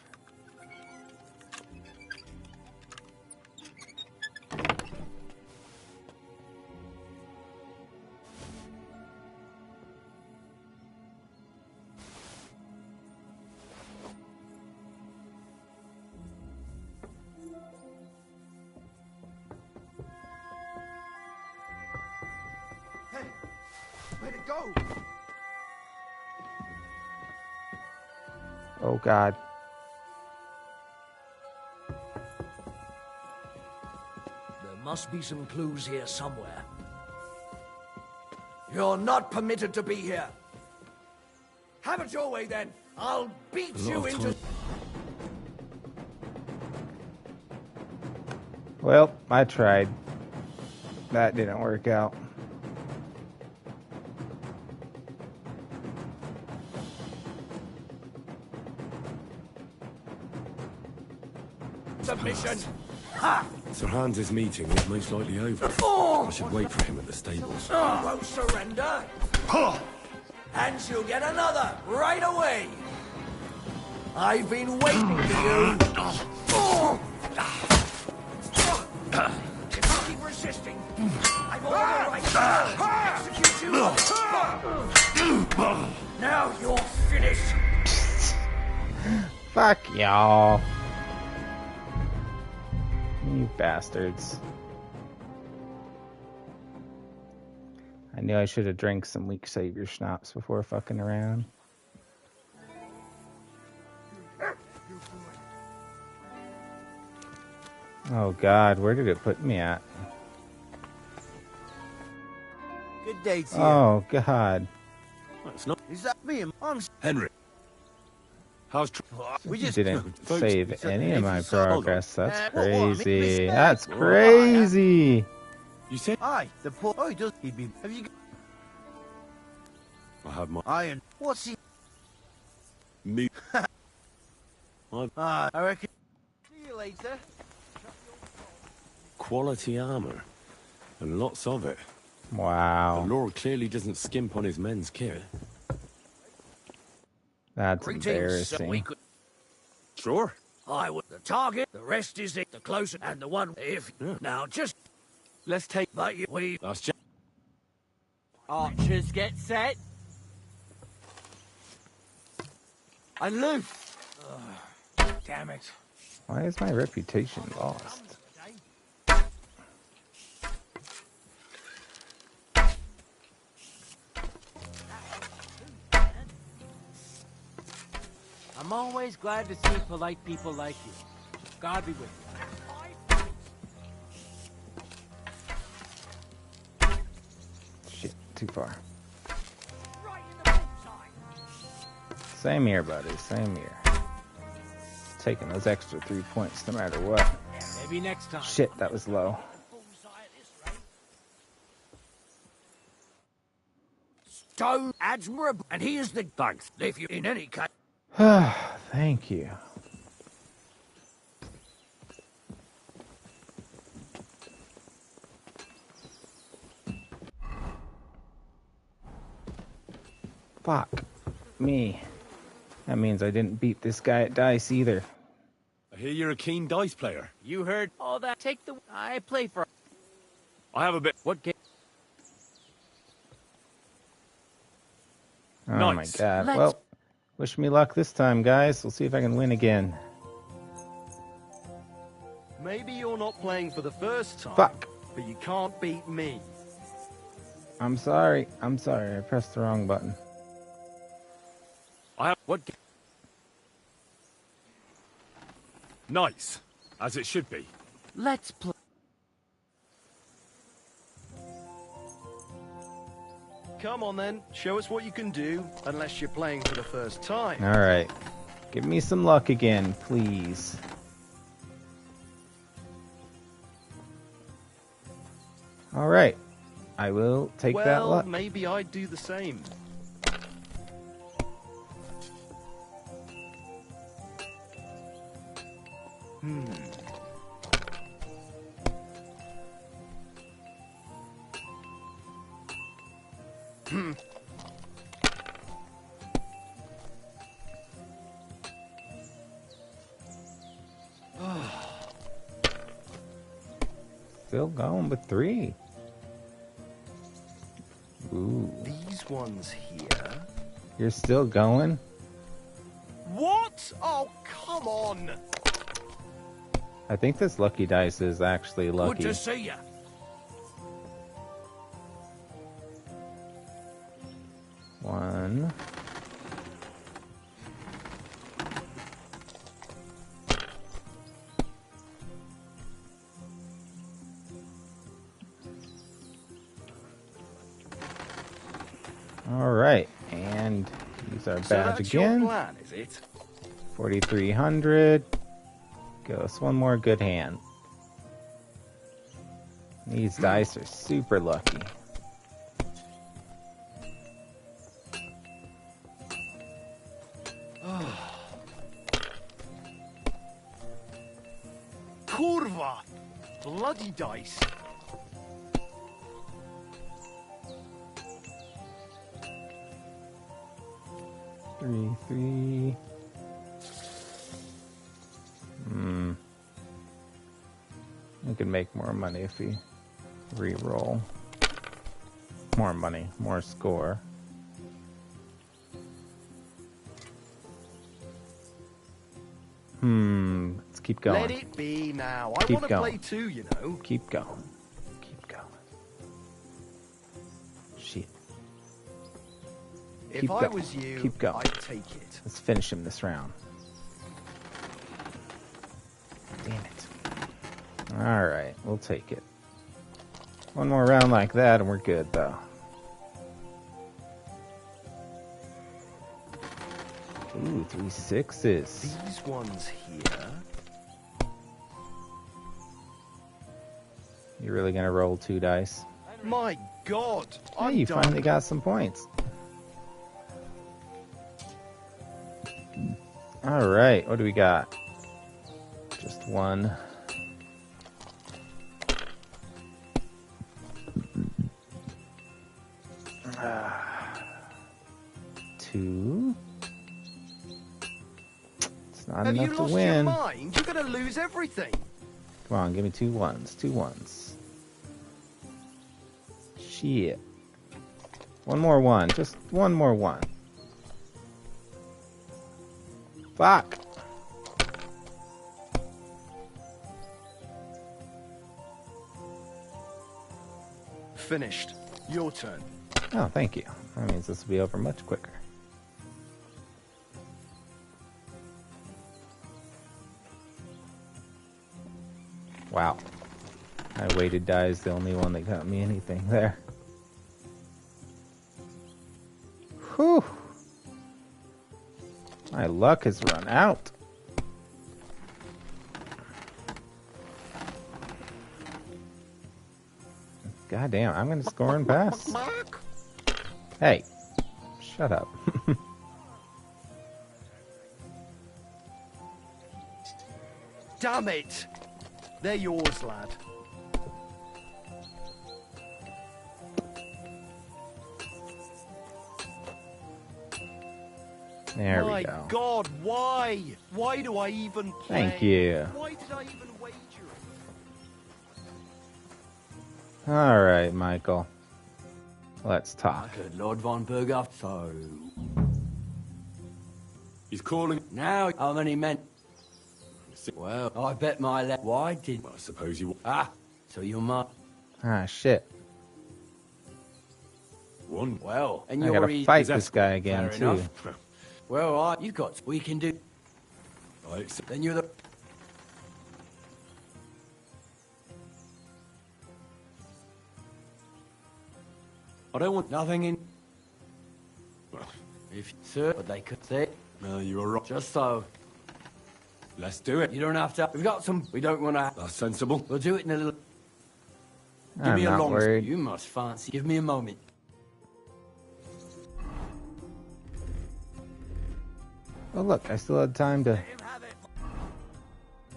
Where'd it go? Oh God. There must be some clues here somewhere. You're not permitted to be here. Have it your way then. I'll beat you into... Well, I tried. That didn't work out. Submission. Ha! Sir Hans' meeting is most likely over. I should wait for him at the stables. You won't surrender. And you'll get another right away. I've been waiting for you. If you keep resisting, I've all the right to execute you. Now you're finished. Fuck y'all. You bastards. I knew I should have drank some weak savior schnapps before fucking around. Oh God, where did it put me at? Good day to you. Oh God. That's not... Is that me? I'm Henry. How's... We You just didn't folks, save any of my progress. That's what, crazy. respect? That's Well, crazy. You said... Aye, the poor... Oh, he does. He'd be... Have you got... I have my... Iron. What's he... Me... I reckon... See you later. Quality armor. And lots of it. Wow. The Lord clearly doesn't skimp on his men's kit. That's Greetings, so we embarrassing. could... Sure. I would... The target, the rest is the closer, and the one if... Yeah. Now just... Let's take... But you... We... That's just... Archers get set. And loose. Damn it. Why is my reputation lost? I'm always glad to see polite people like you. God be with you. Shit, too far. Right in the bullseye. Same here, buddy. Same here. Taking those extra 3 points no matter what. Maybe next time. Shit, that was low. Stone admirable, and he is the thanks. If you in any case. Thank you. Fuck me. That means I didn't beat this guy at dice either. I hear you're a keen dice player. You heard all that. Take the... I play for... I have a bit... What game? Oh Nice. my God. Let's- Well, wish me luck this time, guys. We'll see if I can win again. Maybe you're not playing for the first time, Fuck. but you can't beat me. I'm sorry. I'm sorry. I pressed the wrong button. I have... What... Nice. As it should be. Let's play. Come on then, show us what you can do, unless you're playing for the first time. All right. Give me some luck again, please. All right. I will take that Well, luck. maybe I'd do the same. Still going with 3. Ooh. These ones here. You're still going? What? Oh, come on. I think this lucky dice is actually lucky. Good to see you. One. All right, and use our So badge that's again. your plan, is it? 4,300. Give us one more good hand. These dice are super lucky. Kurva! Bloody dice. Three. We can make more money if we re-roll. More money, more score. Let's keep going. Let it be now. I Keep want to play going. too, you know. Keep going. Keep going. Shit. If Keep I going. was you, Keep going. I'd take it. Let's finish him this round. Damn it. Alright, we'll take it. One more round like that and we're good, though. Ooh, 3 6s. These ones here. You really gonna roll 2 dice? My God, Hey, I'm you done. finally got some points. Alright, what do we got? Just 1. Two. It's not Have you enough to lost your win. mind? You're gonna lose everything. Come on, give me 2 ones. 2 ones. Shit. One more 1. Just one more 1. Fuck. Finished. Your turn. Oh, thank you. That means this will be over much quicker. Wow. My weighted die is the only one that got me anything there. Whew. My luck has run out. God damn, I'm gonna score and pass. Hey, shut up. Damn it! They're yours, lad. There we My go. God, why? Why do I even play? Thank you. Why did I even wager it? Alright, Michael. Let's talk. Good Lord von Berger. So... He's calling. Now, how many men? Well, I bet my leg. Why did... I suppose you. Ah, so you're my... Ah, shit. One. Well, and I you're gotta fight this guy again, Fair too. enough. Well, you've got... We can do... I accept. Then you're the... I don't want. Nothing in... Well, If... Sir, but they could say... no, you are right. Just so. Let's do it. You don't have to... We've got some... We don't want to... That's sensible. We'll do it in a little... Give I'm me a not long... worried. You must fancy... Give me a moment. Oh look, I still had time to...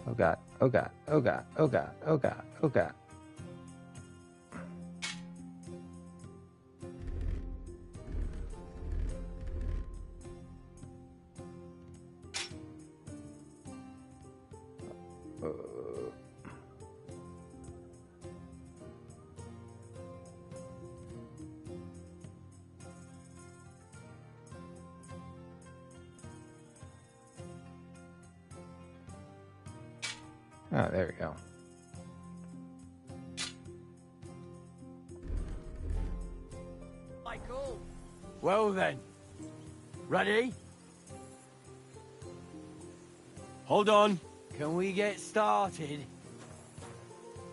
Oh god, oh god, oh god, oh god, oh god, oh god. Oh, there we go. Michael. Well then. Ready? Hold on. Can we get started?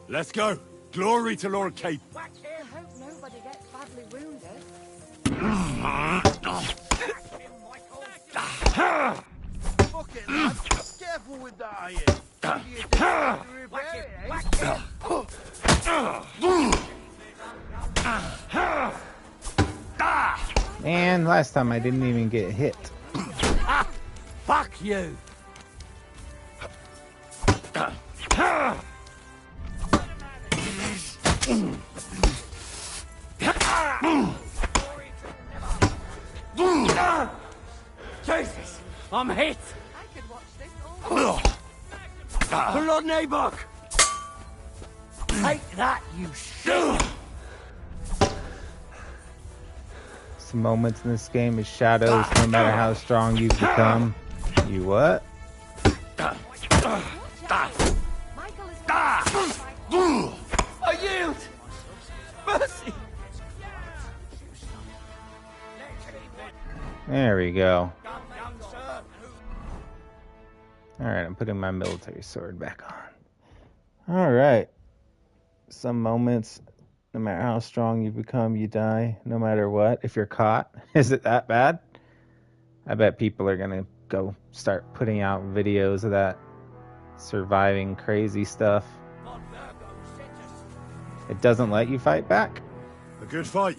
Let's go. Glory to Lord Cape. I hope nobody gets badly wounded. Fuck it, lad. Careful with that iron. Maybe it takes time to repair it, eh? Man, last time I didn't even get hit. Fuck you! Jesus! I'm hit! I could watch this all day. Blood neighbor! Take that, you shit! Some moments in this game is shadows, no matter how strong you've become. You what? Michael is I yield! Mercy! There we go. Alright, I'm putting my military sword back on. Alright. Some moments, no matter how strong you become, you die, no matter what. If you're caught, is it that bad? I bet people are gonna go start putting out videos of that surviving crazy stuff. It doesn't let you fight back? A good fight.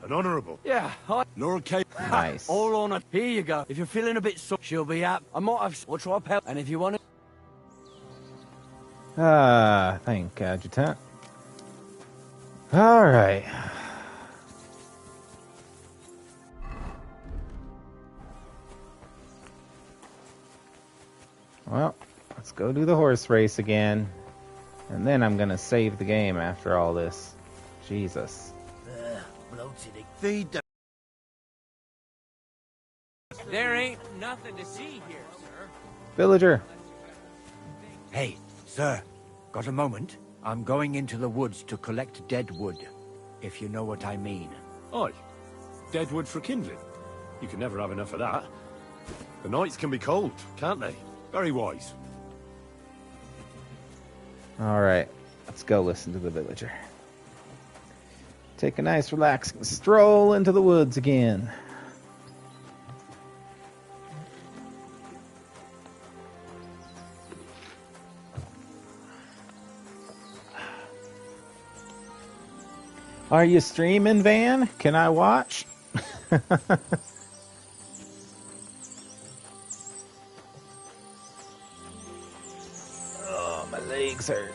An honourable. Yeah, Lord Cape. Nice. all on it. Here you go. If you're feeling a bit sore, she'll be up. I might have or try help. And if you want to... Thank Adjutant. Alright. Well, let's go do the horse race again. And then I'm gonna save the game after all this. Jesus. Bloated. Feed them. There ain't nothing to see here, sir. Villager. Hey, sir, got a moment? I'm going into the woods to collect dead wood, if you know what I mean. Aye. Dead wood for kindling. You can never have enough of that. The nights can be cold, can't they? Very wise. Alright, let's go listen to the villager. Take a nice relaxing stroll into the woods again. Are you streaming, Van? Can I watch? Oh, my legs hurt.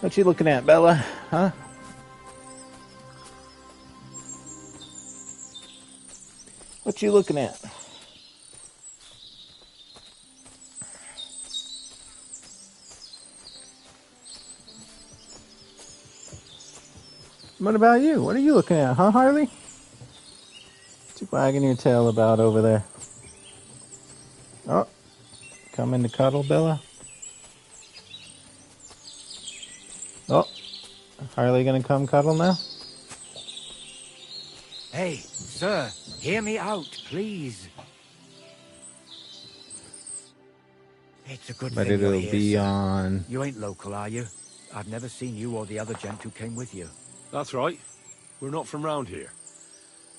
What you looking at, Bella? Huh? What you looking at? What about you? What are you looking at, huh, Harley? What you wagging your tail about over there? Oh, coming to cuddle, Bella? Oh, Harley gonna come cuddle now? Hey, sir, hear me out, please. It's a good But thing you're it'll here, be sir. on... You ain't local, are you? I've never seen you or the other gent who came with you. That's right. We're not from round here.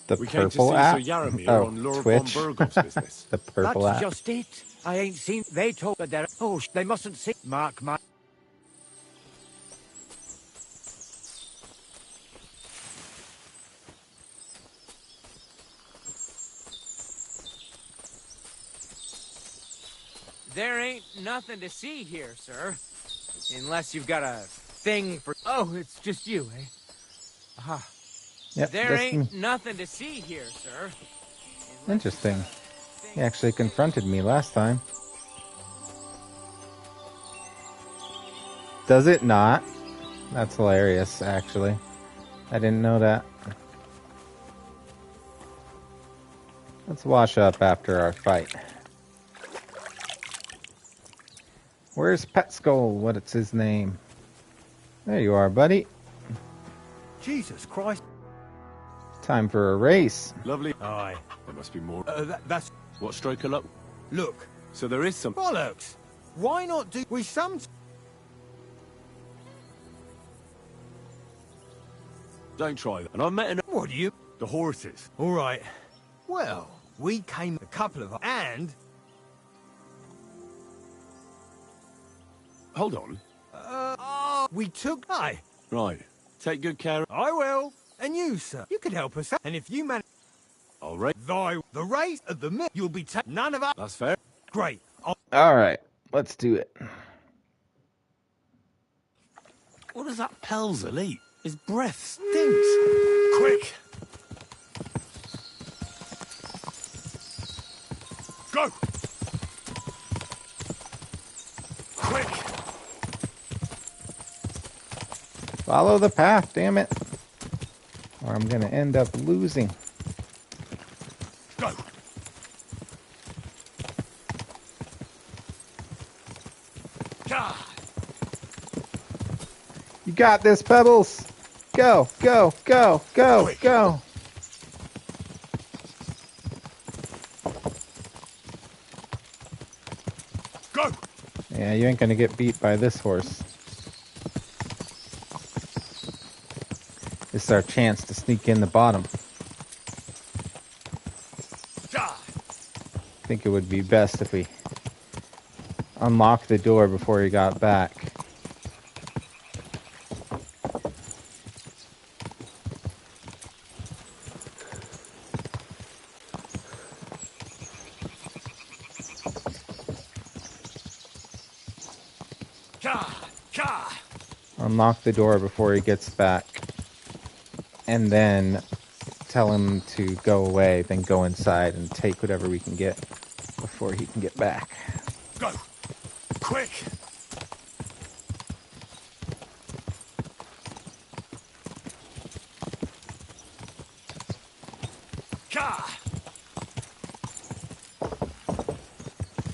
The We came to purple see app? Sir Yaramir Oh, on Lord Twitch. von Burgle's business. The purple That's app. just it. I ain't seen... They told that they're... Oh, they mustn't see... Mark my... There ain't nothing to see here, sir. Unless you've got a thing for... Oh, it's just you, eh? Aha. Yep, There just ain't me. nothing to see here, sir. Interesting. He actually confronted me last time. Does it not? That's hilarious, actually. I didn't know that. Let's wash up after our fight. Where's Pet Skull? What's his name? There you are, buddy. Jesus Christ. Time for a race. Lovely. Aye. There must be more. That's... What stroke of luck? Look. So there is some... Bollocks! Why not do... We some... Don't try that. And I met What do you... the horses. All right. Well, we came a couple of... And... Hold on. We took... Aye. Right. Take good care. I will. And you, sir. You could help us out. And if you manage... I'll race. The race at the mill, you'll be taking none of us. That's fair. Great. Alright, let's do it. What does that Pelzer eat? His breath stinks. Quick! Go! Quick! Follow the path, damn it. Or I'm gonna end up losing. Go! God! You got this, Pebbles! Go, go, go, go, Quick. go! Go! Yeah, you ain't gonna get beat by this horse. This is our chance to sneak in the bottom. God! I think it would be best if we unlocked the door before he got back. Unlock the door before he gets back. And then tell him to go away, then go inside and take whatever we can get before he can get back. Go! Quick! God!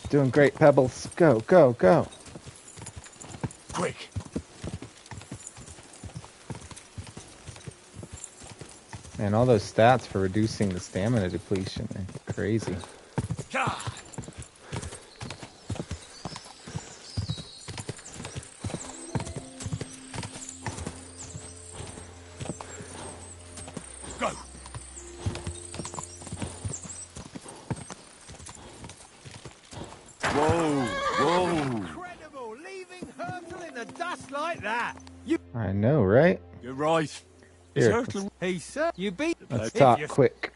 Doing great, Pebbles. Go, go, go. Quick! Man, all those stats for reducing the stamina depletion are crazy. God! Go! Whoa! Whoa! Incredible, leaving Hurtle in the dust like that. I know, right? You're right. Here, Is Hurtle... Hey, sir, you beat... Let's talk quick.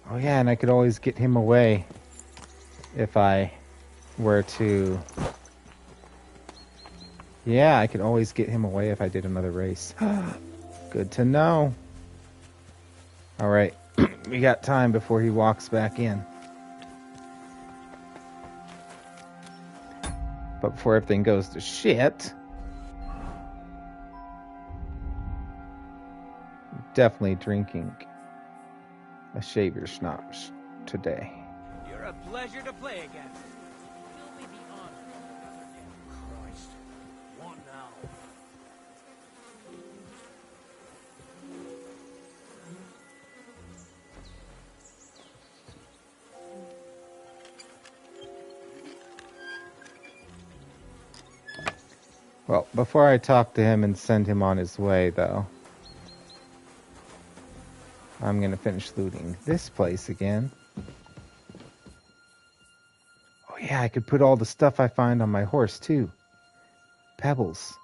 Oh yeah, and I could always get him away if I were to... Yeah, I could always get him away if I did another race. Good to know. Alright, we got time before he walks back in. But before everything goes to shit... Definitely drinking a shaver schnapps today. You're a pleasure to play against. Will we be honored? Christ. What now? Well, before I talk to him and send him on his way, though, I'm gonna finish looting this place again. Oh yeah, I could put all the stuff I find on my horse, too. Pebbles.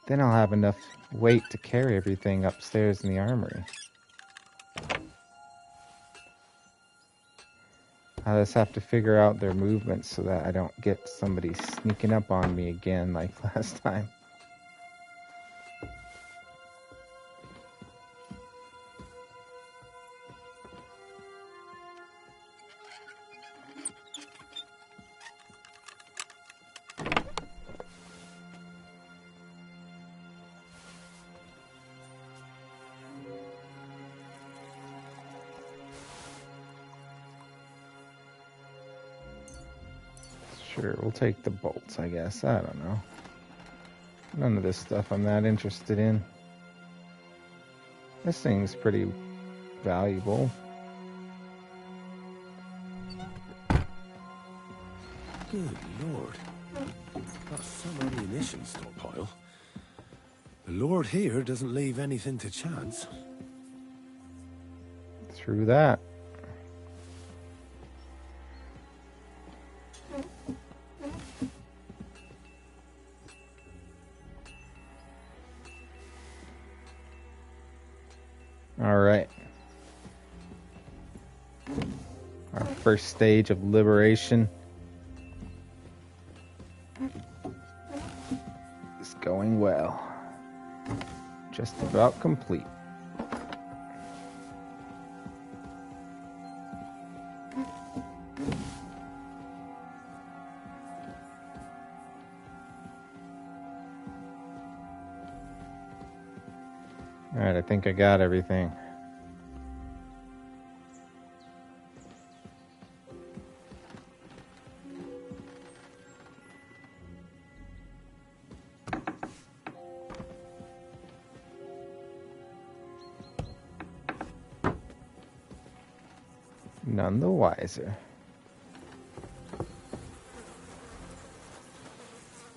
Then I'll have enough weight to carry everything upstairs in the armory. I just have to figure out their movements so that I don't get somebody sneaking up on me again like last time. Sure, we'll take the bolts, I guess. I don't know. None of this stuff I'm that interested in. This thing's pretty valuable. Good lord. That's some ammunition stockpile. The lord here doesn't leave anything to chance. Through that. All right. Our first stage of liberation is going well. Just about complete. All right, I think I got everything. None the wiser.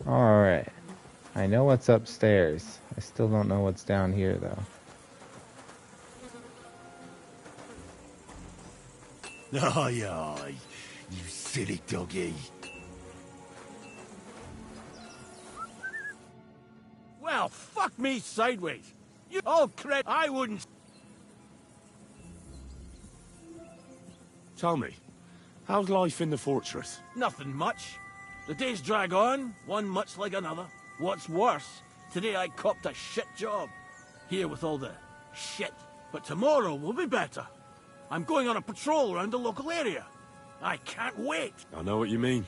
All right. I know what's upstairs. I still don't know what's down here, though. Aye, aye, you silly doggy. Well, fuck me sideways. You all credit I wouldn't. Tell me, how's life in the fortress? Nothing much. The days drag on, one much like another. What's worse, today I copped a shit job. Here with all the shit. But tomorrow will be better. I'm going on a patrol around the local area. I can't wait. I know what you mean.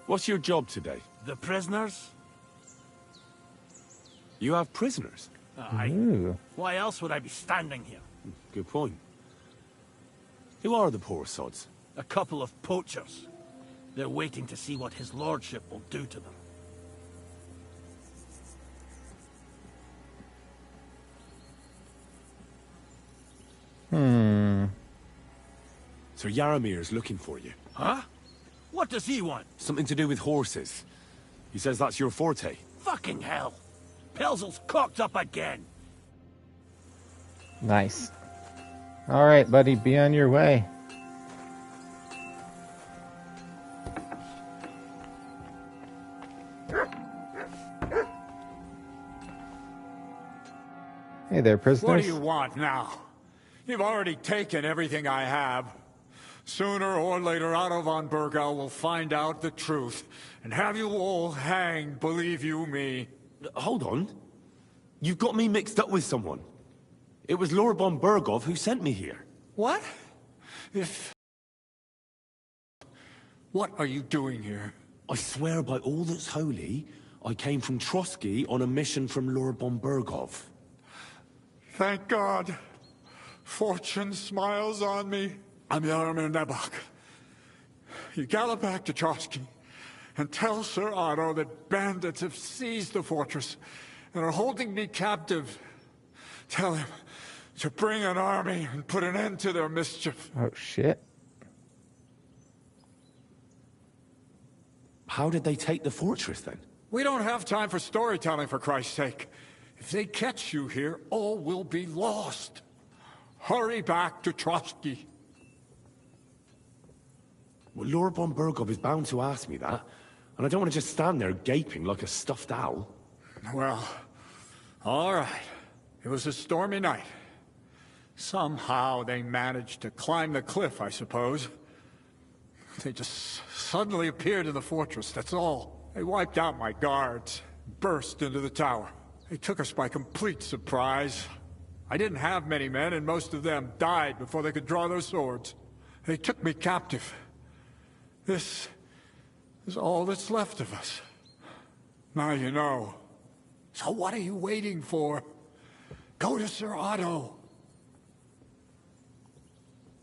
What's your job today? The prisoners? You have prisoners? Aye. Ooh. Why else would I be standing here? Good point. Who are the poor sods? A couple of poachers. They're waiting to see what his lordship will do to them. Sir Yaramir's looking for you. Huh? What does he want? Something to do with horses. He says that's your forte. Fucking hell! Pelzel's cocked up again! Nice. All right, buddy, be on your way. Hey there, prisoners. What do you want now? You've already taken everything I have. Sooner or later, Otto von Bergau will find out the truth, and have you all hanged, believe you me. Hold on. You've got me mixed up with someone. It was Lord von Bergov who sent me here. What? What are you doing here? I swear by all that's holy, I came from Trotsky on a mission from Lord von Bergov. Thank God. Fortune smiles on me. I'm Yaramir Nebok. You gallop back to Trotsky and tell Sir Otto that bandits have seized the fortress and are holding me captive. Tell him to bring an army and put an end to their mischief. Oh, shit. How did they take the fortress, then? We don't have time for storytelling, for Christ's sake. If they catch you here, all will be lost. Hurry back to Trotsky. Well, Lord von Bergov is bound to ask me that, and I don't want to just stand there gaping like a stuffed owl. Well, all right. It was a stormy night. Somehow they managed to climb the cliff, I suppose. They just suddenly appeared in the fortress, that's all. They wiped out my guards, burst into the tower. They took us by complete surprise. I didn't have many men, and most of them died before they could draw their swords. They took me captive. This is all that's left of us. Now you know. So what are you waiting for? Go to Sir Otto.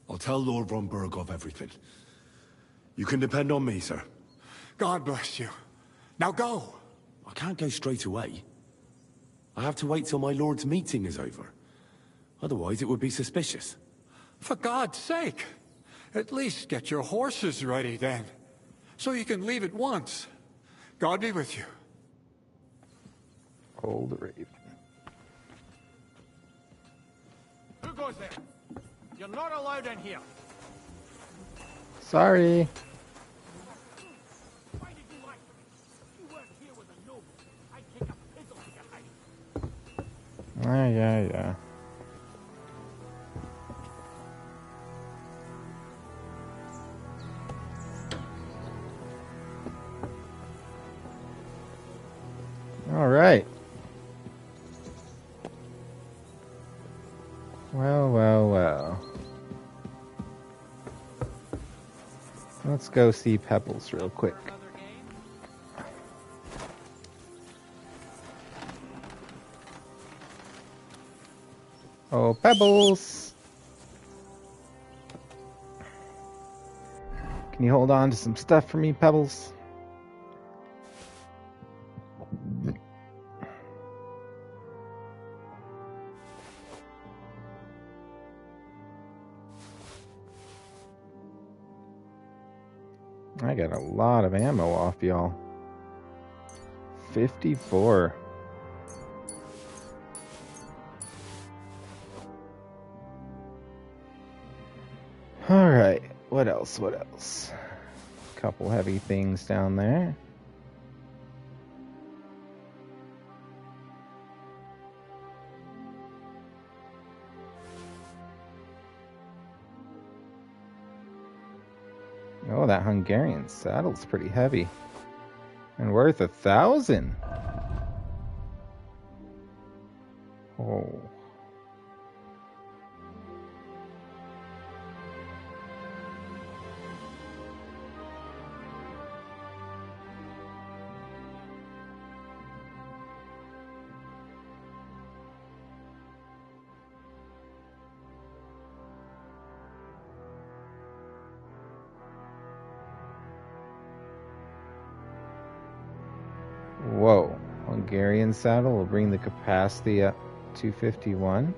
I'll tell Lord von Bergov everything. You can depend on me, sir. God bless you. Now go. I can't go straight away. I have to wait till my lord's meeting is over. Otherwise, it would be suspicious. For God's sake, at least get your horses ready then, so you can leave at once. God be with you. Old Raven. Who goes there? You're not allowed in here. Sorry. Why did you lie to me? You weren't here with a noble. I'd take a pickle to your hiding. Yeah. All right. Well. Let's go see Pebbles real quick. Oh, Pebbles! Can you hold on to some stuff for me, Pebbles? I got a lot of ammo off y'all. 54. Alright, what else? Couple heavy things down there. Oh, that Hungarian saddle's pretty heavy. And worth 1,000. Oh. Whoa, Hungarian saddle will bring the capacity up 251.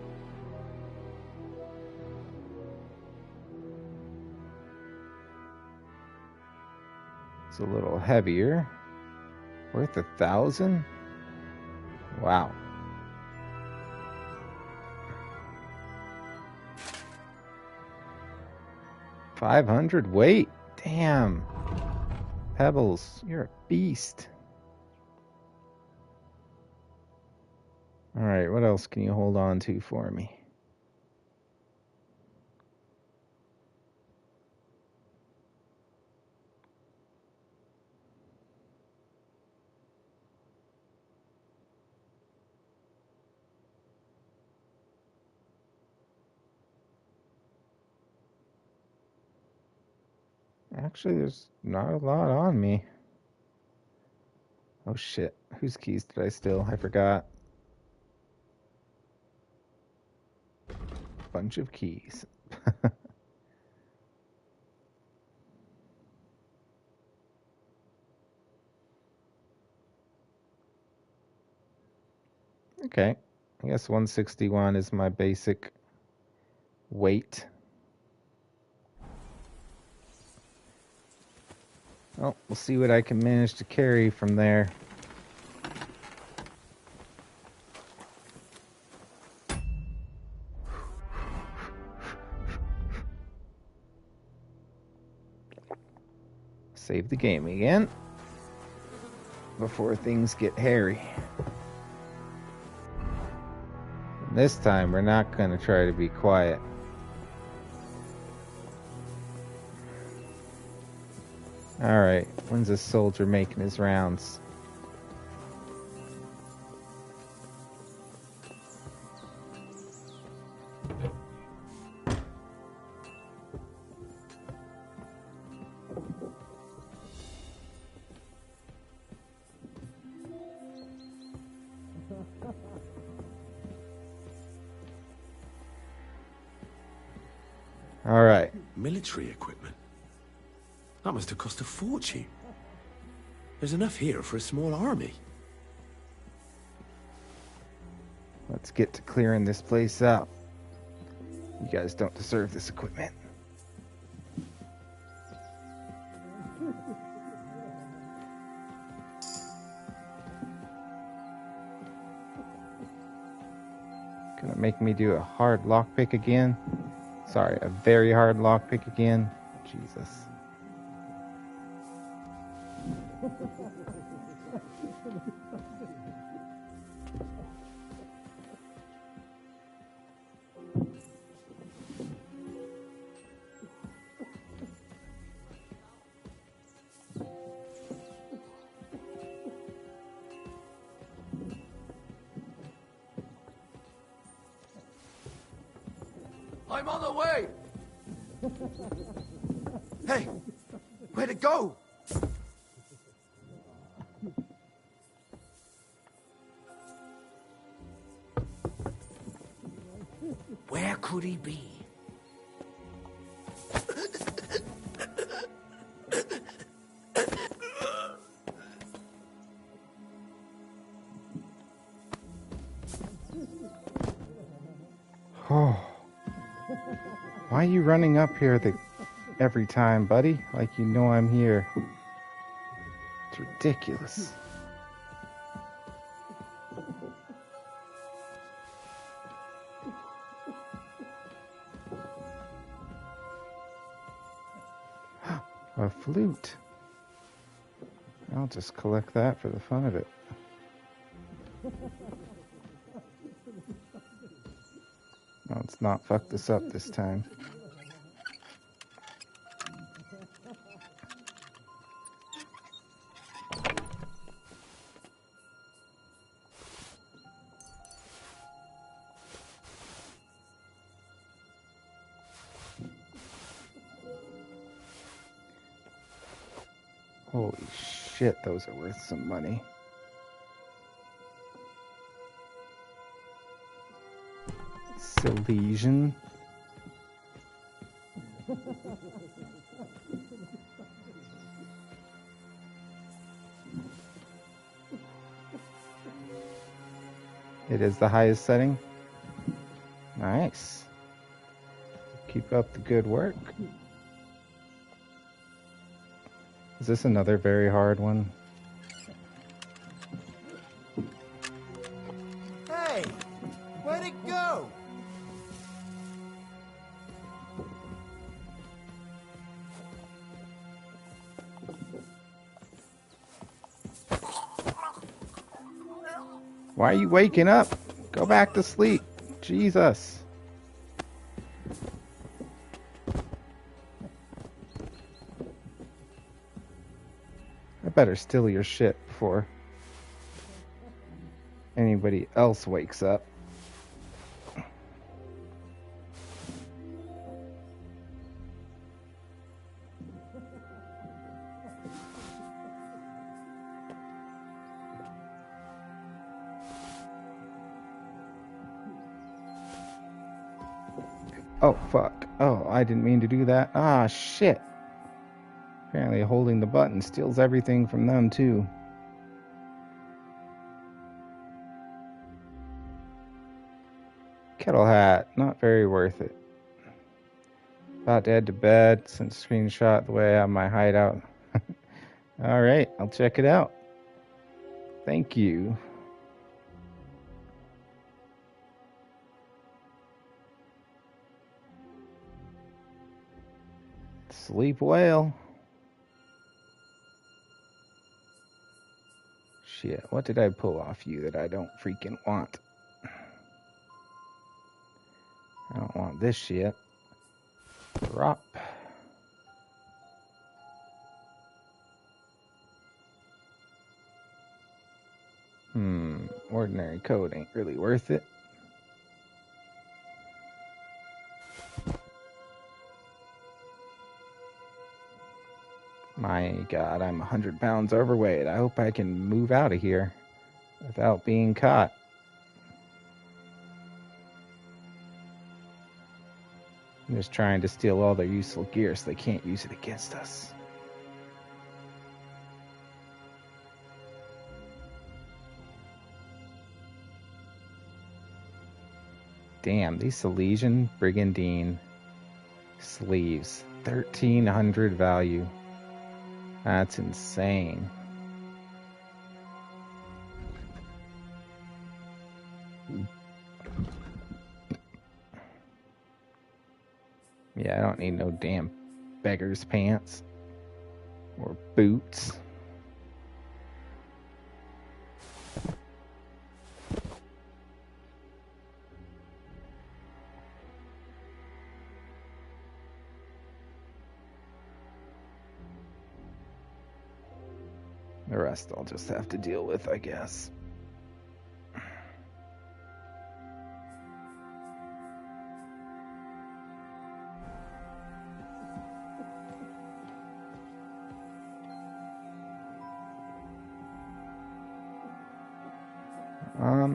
It's a little heavier. Worth 1,000? Wow. $500 weight. Damn. Pebbles, you're a beast. Alright, what else can you hold on to for me? Actually, there's not a lot on me. Oh shit, whose keys did I steal? I forgot. Bunch of keys. Okay, I guess 161 is my basic weight. Oh, we'll see what I can manage to carry from there. Save the game again before things get hairy. And this time we're not going to try to be quiet. Alright, when's this soldier making his rounds? Alright. Military equipment? That must have cost a fortune. There's enough here for a small army. Let's get to clearing this place out. You guys don't deserve this equipment. Gonna make me do a hard lockpick again. Sorry, a very hard lockpick again. Jesus. I'm on the way! Hey, where'd it go? Where could he be? Oh. Why are you running up here every time, buddy? Like you know I'm here. It's ridiculous. A flute. I'll just collect that for the fun of it. No, let's not fuck this up this time. Holy shit, those are worth some money. Silesian. It is the highest setting. Nice. Keep up the good work. Is this another very hard one? Hey, where'd it go? Why are you waking up? Go back to sleep. Jesus. I better steal your shit before anybody else wakes up. Oh, fuck. Oh, I didn't mean to do that. Ah, shit. Apparently holding the button steals everything from them, too. Kettle hat. Not very worth it. About to head to bed. Sent a screenshot the way I have my hideout. Alright, I'll check it out. Thank you. Sleep well. Shit, what did I pull off you that I don't freaking want? I don't want this shit. Drop. Ordinary coat ain't really worth it. My God, I'm 100 pounds overweight. I hope I can move out of here without being caught. I'm just trying to steal all their useful gear so they can't use it against us. Damn, these Silesian Brigandine sleeves. 1,300 value. That's insane. Yeah, I don't need no damn beggar's pants. Or boots. The rest I'll just have to deal with, I guess.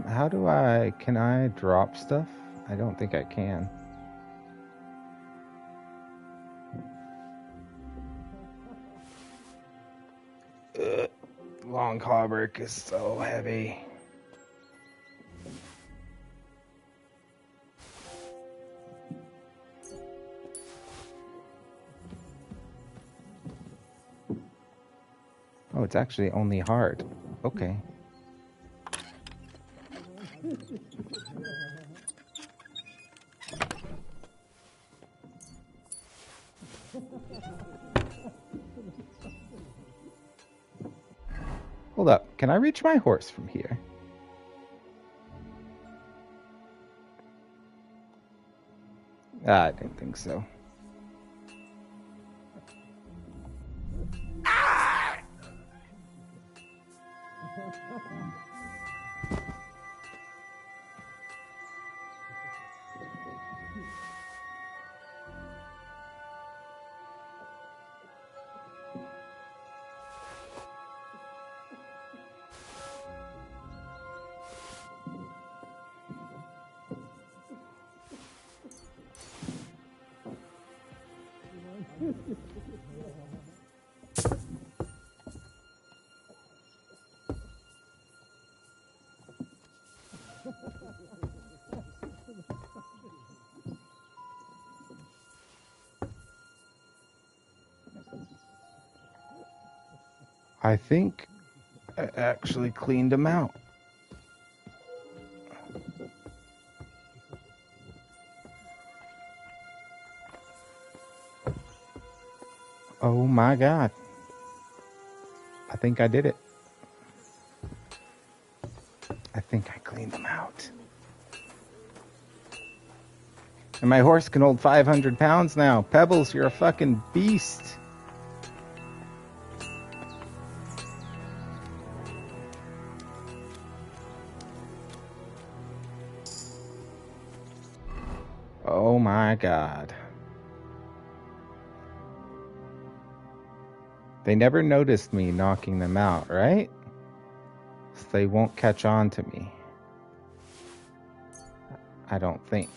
How do can I drop stuff? I don't think I can. Long hauberk is so heavy. Oh, it's actually only hard. Okay. Hold up. Can I reach my horse from here? I didn't think so. I think I actually cleaned them out. Oh my god. I think I did it. I think I cleaned them out. And my horse can hold 500 pounds now. Pebbles, you're a fucking beast. Oh my god. They never noticed me knocking them out, right? So they won't catch on to me. I don't think.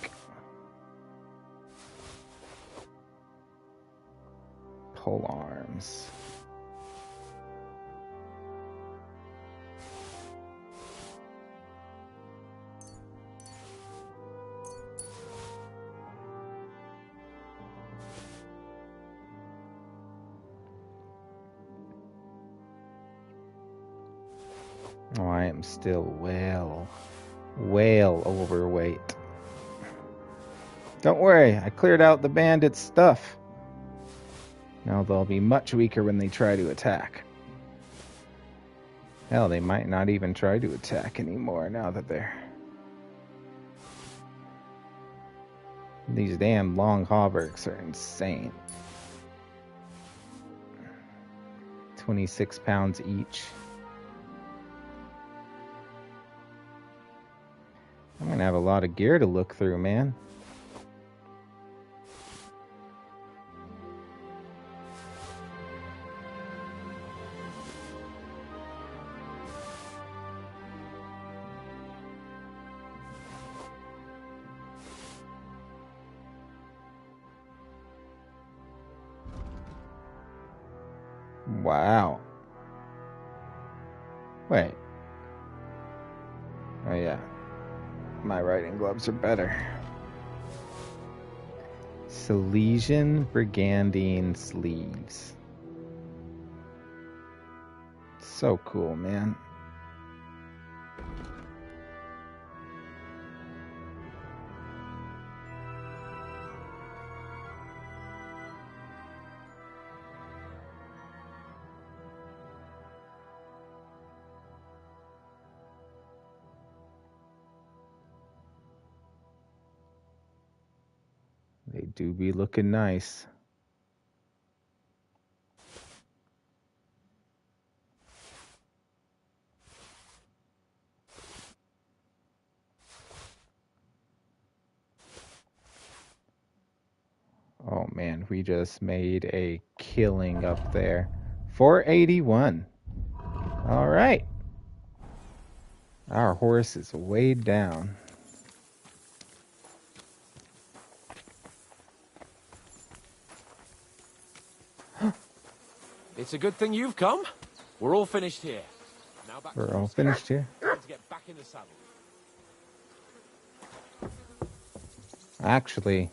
Pole arms. Oh, I am still well overweight. Don't worry, I cleared out the bandits' stuff. Now they'll be much weaker when they try to attack. Hell, they might not even try to attack anymore now that they're... These damn long hauberks are insane. 26 pounds each. I'm gonna have a lot of gear to look through, man. Wow. Wait. Oh yeah. My riding gloves are better. Silesian Brigandine sleeves. So cool, man. They do be looking nice. Oh man, we just made a killing up there. 481. All right. Our horse is weighed down. It's a good thing you've come. We're all finished here. Now back We're all finished here. Time to get back in the saddle. Actually,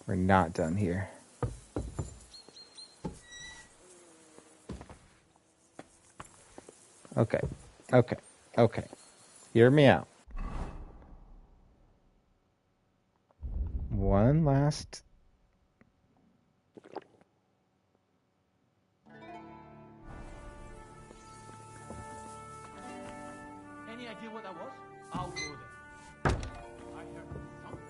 we're not done here. Okay. Hear me out. One last... Any idea what that was? I'll go there. I heard something.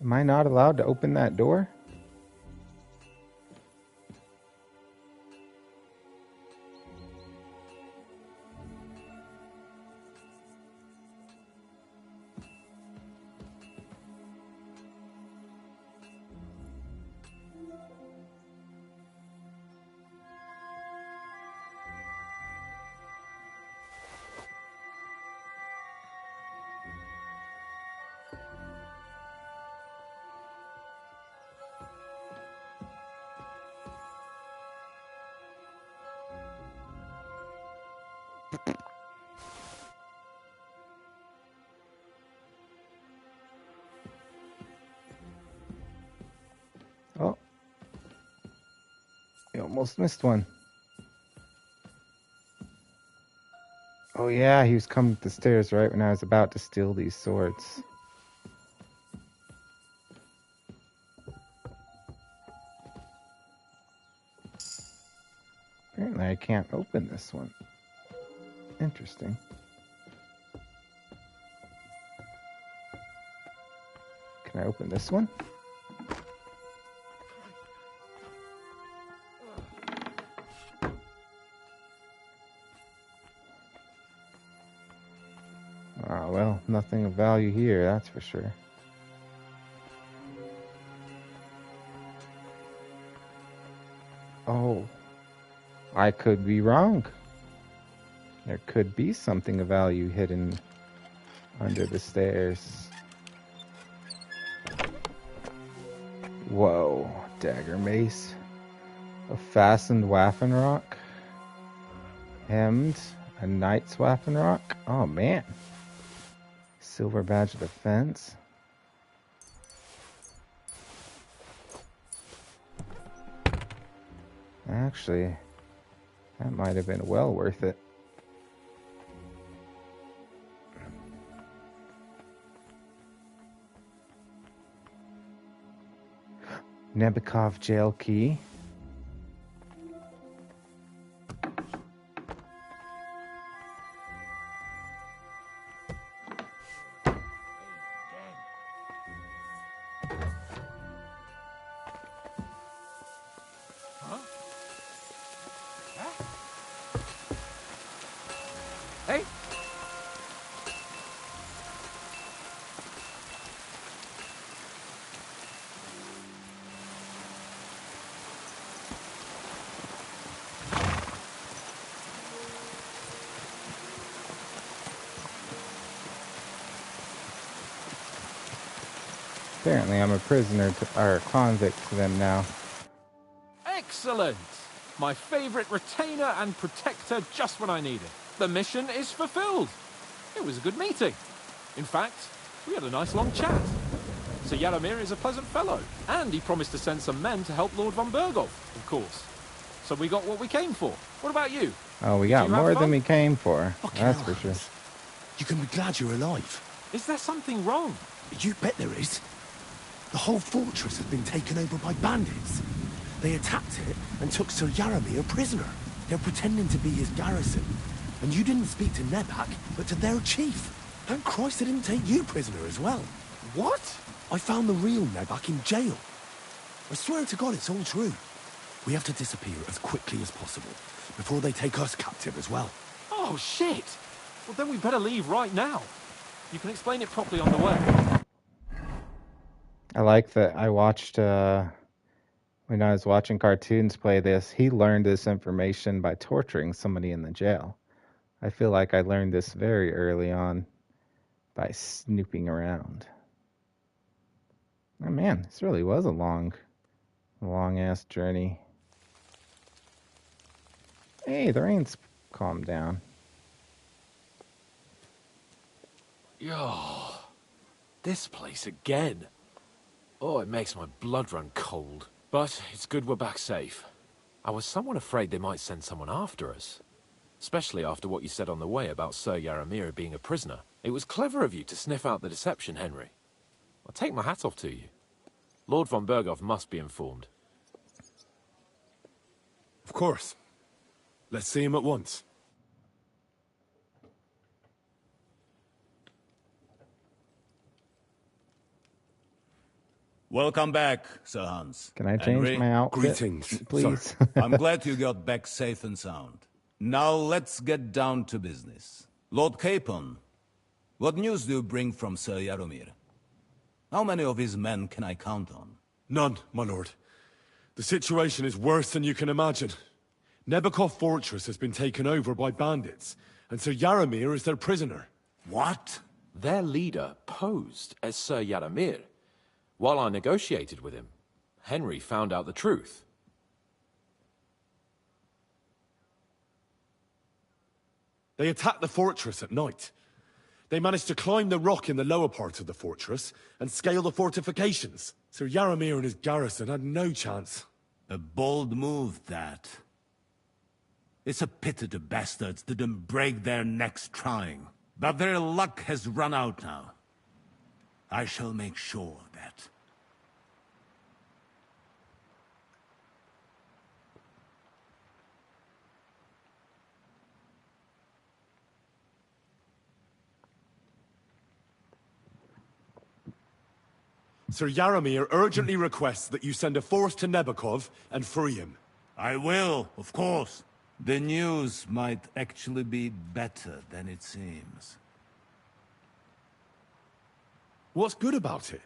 Am I not allowed to open that door? Oh. You almost missed one. Oh yeah, he was coming up the stairs right when I was about to steal these swords. Apparently I can't open this one. Interesting. Can I open this one? Ah, well, nothing of value here, that's for sure. Oh, I could be wrong. There could be something of value hidden under the stairs. Whoa, dagger mace. A fastened Waffenrock. Hemmed. A knight's Waffenrock. Oh man. Silver badge of defense. Actually, that might have been well worth it. Nebikov jail key. Hey? Apparently I'm a prisoner to, or a convict to them now. Excellent! My favorite retainer and protector just when I need it. The mission is fulfilled. It was a good meeting. In fact, we had a nice long chat. Sir Yaramir is a pleasant fellow, and he promised to send some men to help Lord von Berghoff, of course. So we got what we came for. What about you? Oh, we got more than we came for. That's for sure. You can be glad you're alive. Is there something wrong? You bet there is. The whole fortress has been taken over by bandits. They attacked it and took Sir Yaramir prisoner. They're pretending to be his garrison. And you didn't speak to Nebak, but to their chief. Thank Christ they didn't take you prisoner as well. What? I found the real Nebak in jail. I swear to God it's all true. We have to disappear as quickly as possible, before they take us captive as well. Oh, shit! Well, then we better leave right now. You can explain it properly on the way. I like that I watched, when I was watching cartoons play this, he learned this information by torturing somebody in the jail. I feel like I learned this very early on by snooping around. Oh man, this really was a long-ass journey. Hey, the rain's calmed down. Yo, this place again. Oh, it makes my blood run cold. But it's good we're back safe. I was somewhat afraid they might send someone after us. Especially after what you said on the way about Sir Yaramir being a prisoner. It was clever of you to sniff out the deception, Henry. I'll take my hat off to you. Lord von Berghoff must be informed. Of course. Let's see him at once. Welcome back, Sir Hans. Can I change Henry? my outfit? Greetings, please. I'm glad you got back safe and sound. Now let's get down to business. Lord Capon, what news do you bring from Sir Yaramir? How many of his men can I count on? None, my lord. The situation is worse than you can imagine. Nebakov Fortress has been taken over by bandits, and Sir Yaramir is their prisoner. What? Their leader posed as Sir Yaramir. While I negotiated with him, Henry found out the truth. They attacked the fortress at night. They managed to climb the rock in the lower part of the fortress and scale the fortifications. Sir Yaramir and his garrison had no chance. A bold move, that. It's a pity the bastards didn't break their necks trying. But their luck has run out now. I shall make sure of that. Sir Yaramir urgently requests that you send a force to Nebakov and free him. I will, of course. The news might actually be better than it seems. What's good about it?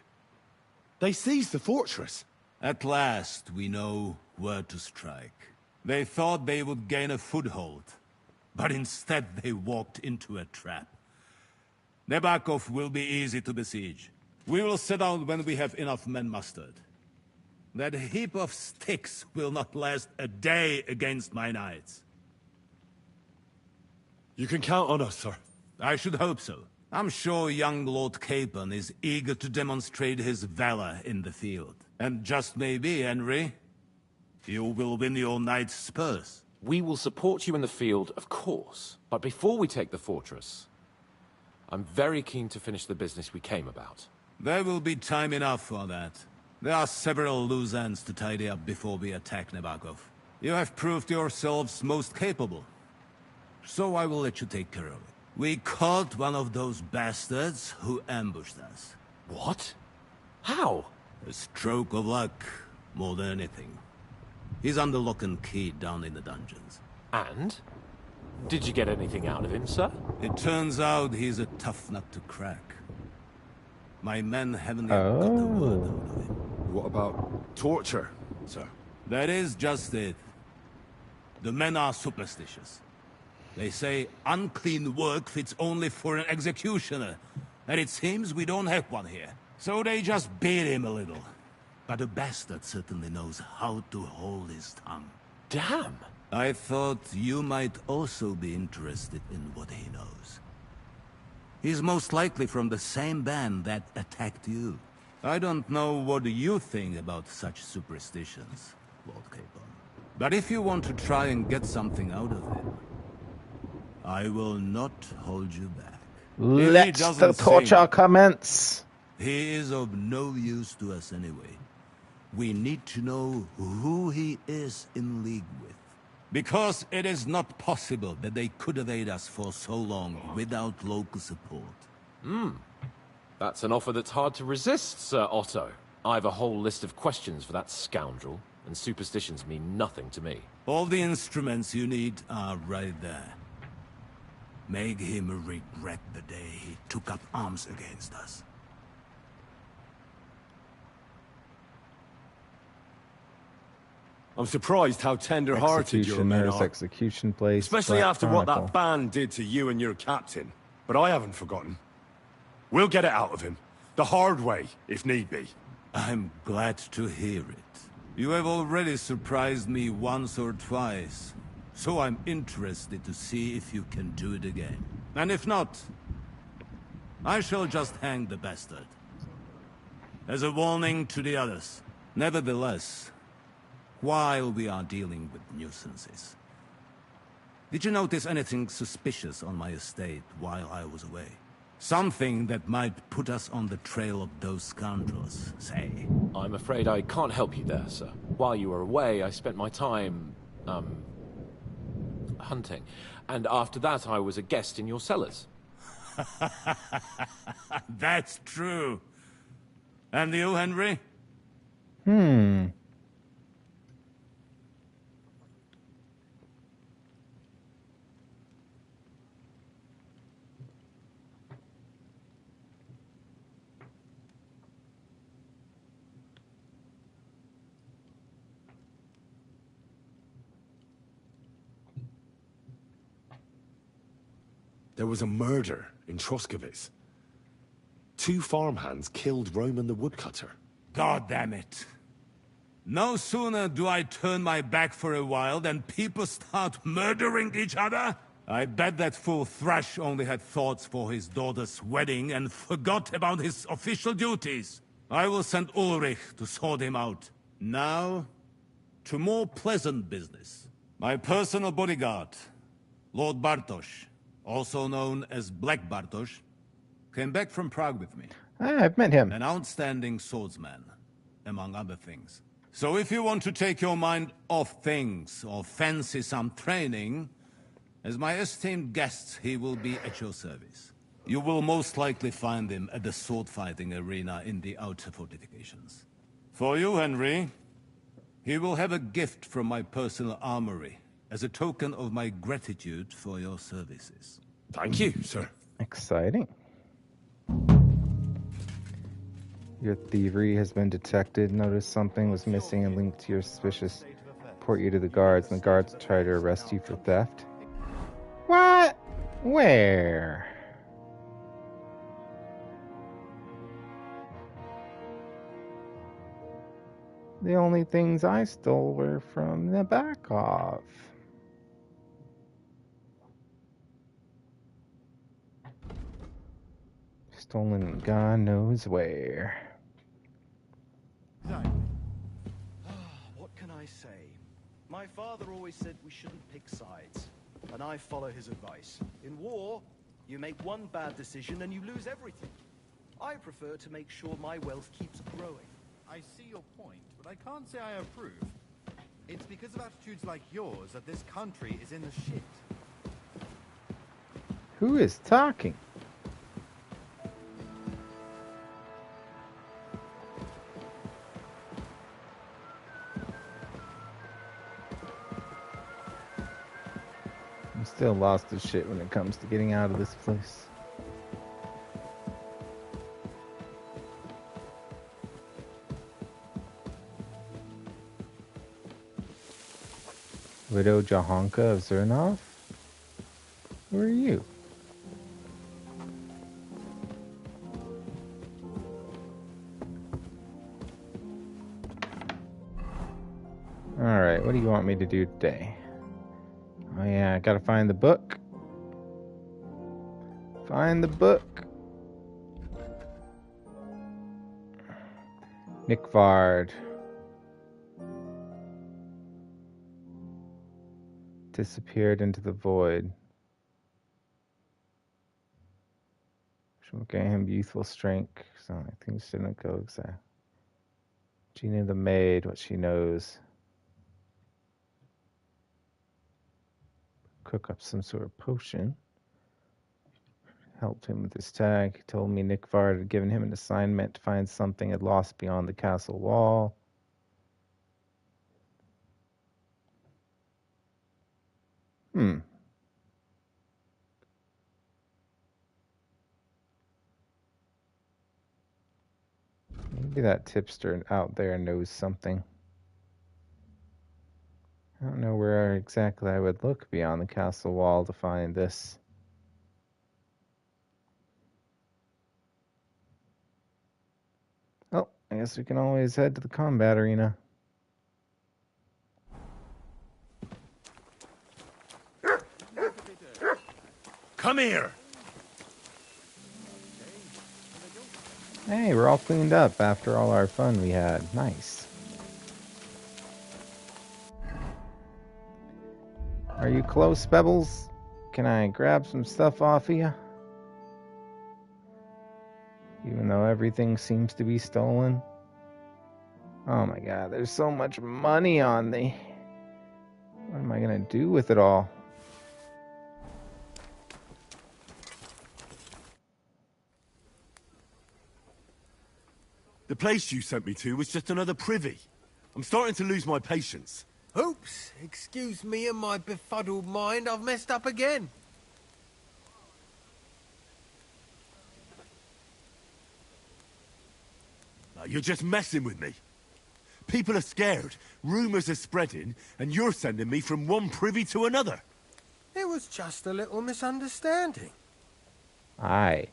They seized the fortress. At last, we know where to strike. They thought they would gain a foothold, but instead they walked into a trap. Nebakov will be easy to besiege. We will set out when we have enough men mustered. That heap of sticks will not last a day against my knights. You can count on us, sir. I should hope so. I'm sure young Lord Capon is eager to demonstrate his valor in the field. And just maybe, Henry, you will win your knight's spurs. We will support you in the field, of course. But before we take the fortress, I'm very keen to finish the business we came about. There will be time enough for that. There are several loose ends to tidy up before we attack Nebakov. You have proved yourselves most capable. So I will let you take care of it. We caught one of those bastards who ambushed us. What? How? A stroke of luck, more than anything. He's under lock and key down in the dungeons. And? Did you get anything out of him, sir? It turns out he's a tough nut to crack. My men haven't yet got the word out of him. What about torture, sir? That is just it. The men are superstitious. They say unclean work fits only for an executioner, and it seems we don't have one here. So they just beat him a little. But the bastard certainly knows how to hold his tongue. Damn! I thought you might also be interested in what he knows. He's most likely from the same band that attacked you. I don't know what you think about such superstitions, Lord Capon. But if you want to try and get something out of him, I will not hold you back. Let the torture commence. He is of no use to us anyway. We need to know who he is in league with. Because it is not possible that they could evade us for so long without local support. That's an offer that's hard to resist, Sir Otto. I have a whole list of questions for that scoundrel, and superstitions mean nothing to me. All the instruments you need are right there. Make him regret the day he took up arms against us. I'm surprised how tender-hearted your men are. Execution place. Especially Black after Chronicle. what that band did to you and your captain. But I haven't forgotten. We'll get it out of him. The hard way, if need be. I'm glad to hear it. You have already surprised me once or twice, so I'm interested to see if you can do it again. And if not, I shall just hang the bastard. As a warning to the others. Nevertheless, while we are dealing with nuisances, did you notice anything suspicious on my estate while I was away? Something that might put us on the trail of those scoundrels, say. I'm afraid I can't help you there, sir. While you were away, I spent my time, hunting. And after that, I was a guest in your cellars. That's true. And you, Henry? There was a murder in Troskovitz. 2 farmhands killed Roman the woodcutter. God damn it. No sooner do I turn my back for a while than people start murdering each other? I bet that fool Thrash only had thoughts for his daughter's wedding and forgot about his official duties. I will send Ulrich to sort him out. Now, to more pleasant business. My personal bodyguard, Lord Bartosz, also known as Black Bartosz, came back from Prague with me. I've met him. An outstanding swordsman, among other things. So if you want to take your mind off things or fancy some training, as my esteemed guest, he will be at your service. You will most likely find him at the sword-fighting arena in the outer fortifications. For you, Henry, he will have a gift from my personal armory as a token of my gratitude for your services. Thank you, sir. Exciting. Your thievery has been detected. Notice something was missing and linked to your suspicious. Report you to the guards, and the guards will try to arrest you for theft. What? Where? The only things I stole were from the back off. Stolen God knows where. What can I say? My father always said we shouldn't pick sides, and I follow his advice. In war, you make one bad decision and you lose everything. I prefer to make sure my wealth keeps growing. I see your point, but I can't say I approve. It's because of attitudes like yours that this country is in the shit. Who is talking? I'm still lost as shit when it comes to getting out of this place. Widow Jahonka of Zernov? Who are you? Alright. Alright, what do you want me to do today? Oh yeah, I gotta find the book. Find the book. Nickvard. Disappeared into the void. Shall gain him youthful strength. So things didn't go exactly. Gina the maid, what she knows. Cook up some sort of potion. Helped him with his tag. He told me Nickvard had given him an assignment to find something had lost beyond the castle wall. Maybe that tipster out there knows something. I don't know where exactly I would look beyond the castle wall to find this. Oh, I guess we can always head to the combat arena. Come here! Hey, we're all cleaned up after all our fun we had. Nice. Are you close, Pebbles? Can I grab some stuff off of you? Even though everything seems to be stolen. Oh my god, there's so much money on me. What am I gonna do with it all? The place you sent me to was just another privy. I'm starting to lose my patience. Oops, excuse me and my befuddled mind, I've messed up again. You're just messing with me. People are scared, rumours are spreading, and you're sending me from one privy to another. It was just a little misunderstanding. I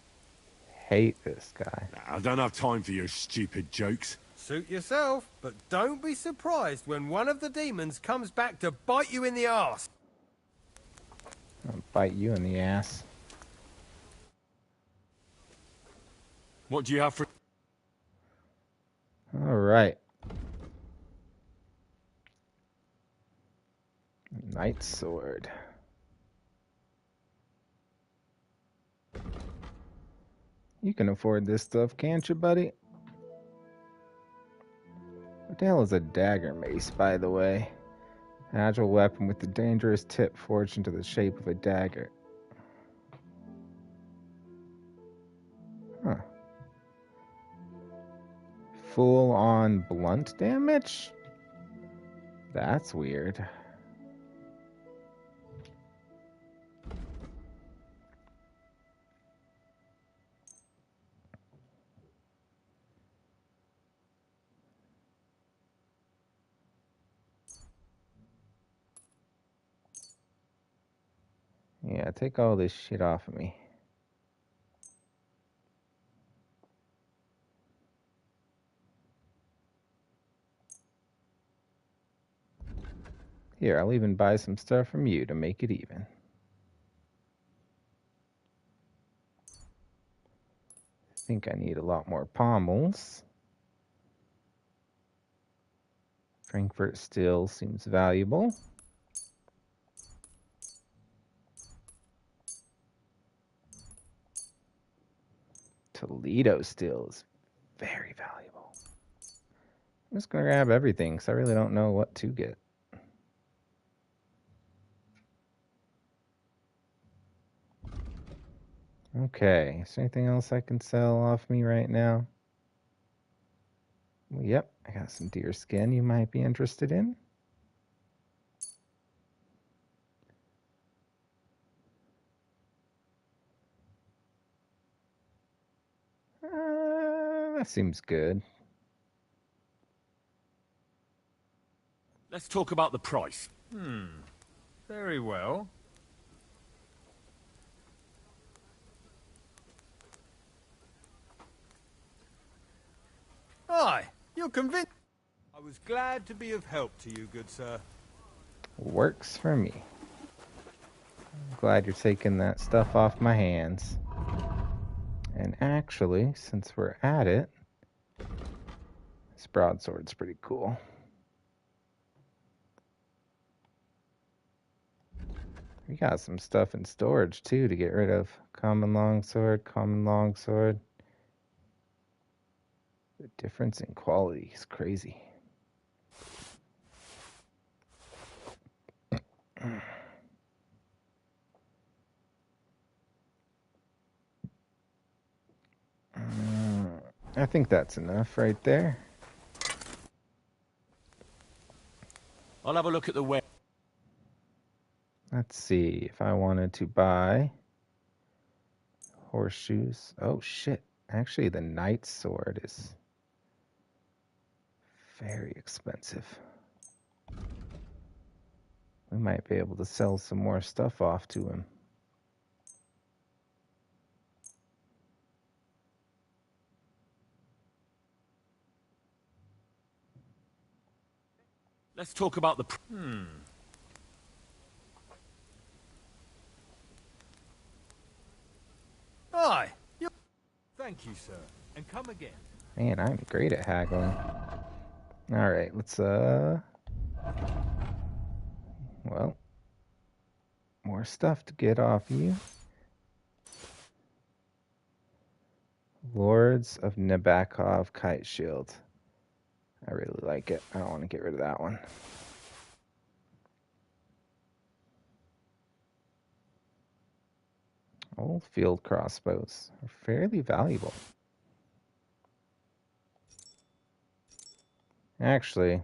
hate this guy. I don't have time for your stupid jokes. Suit yourself, but don't be surprised when one of the demons comes back to bite you in the arse. I'll bite you in the ass. What do you have for... Alright. Knight sword. You can afford this stuff, can't you, buddy? What the hell is a dagger mace, by the way? An agile weapon with the dangerous tip forged into the shape of a dagger. Huh. Full-on blunt damage? That's weird. Yeah, take all this shit off of me. Here, I'll even buy some stuff from you to make it even. I think I need a lot more pommels. Frankfurt steel seems valuable. Toledo steel is very valuable. I'm just going to grab everything because I really don't know what to get. Okay, is there anything else I can sell off me right now? Well, yep, I got some deer skin you might be interested in. That seems good. Let's talk about the price. Very well. Aye, you're convinced. I I was glad to be of help to you, good sir. Works for me. I'm glad you're taking that stuff off my hands. And actually, since we're at it, this broadsword's pretty cool. We got some stuff in storage too to get rid of. Common longsword, common longsword. The difference in quality is crazy. I think that's enough right there. I'll have a look at the web. Let's see if I wanted to buy horseshoes. Oh shit. Actually, the knight's sword is very expensive. We might be able to sell some more stuff off to him. Let's talk about the... Aye. Thank you, sir. And come again. Man, I'm great at haggling. Alright, let's, well, more stuff to get off you. Lords of Nabokov Kite Shield. I really like it. I don't want to get rid of that one. Old field crossbows are fairly valuable. Actually,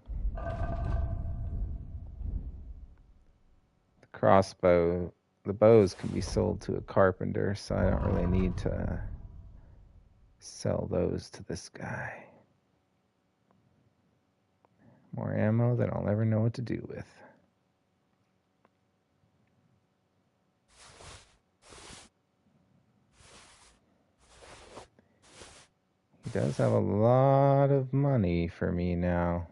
the bows can be sold to a carpenter, so I don't really need to sell those to this guy. More ammo that I'll never know what to do with. He does have a lot of money for me now.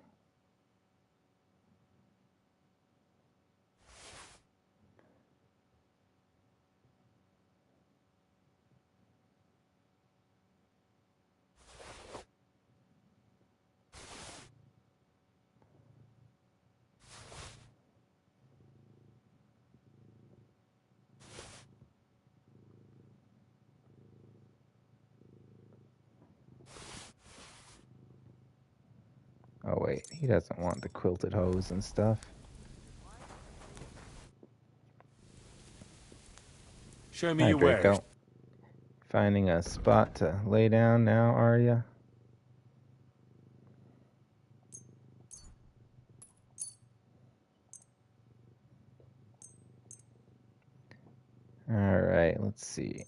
Oh wait, he doesn't want the quilted hose and stuff. Show me Hi, your Draco. wares. Finding a spot to lay down now, are ya? Alright, let's see.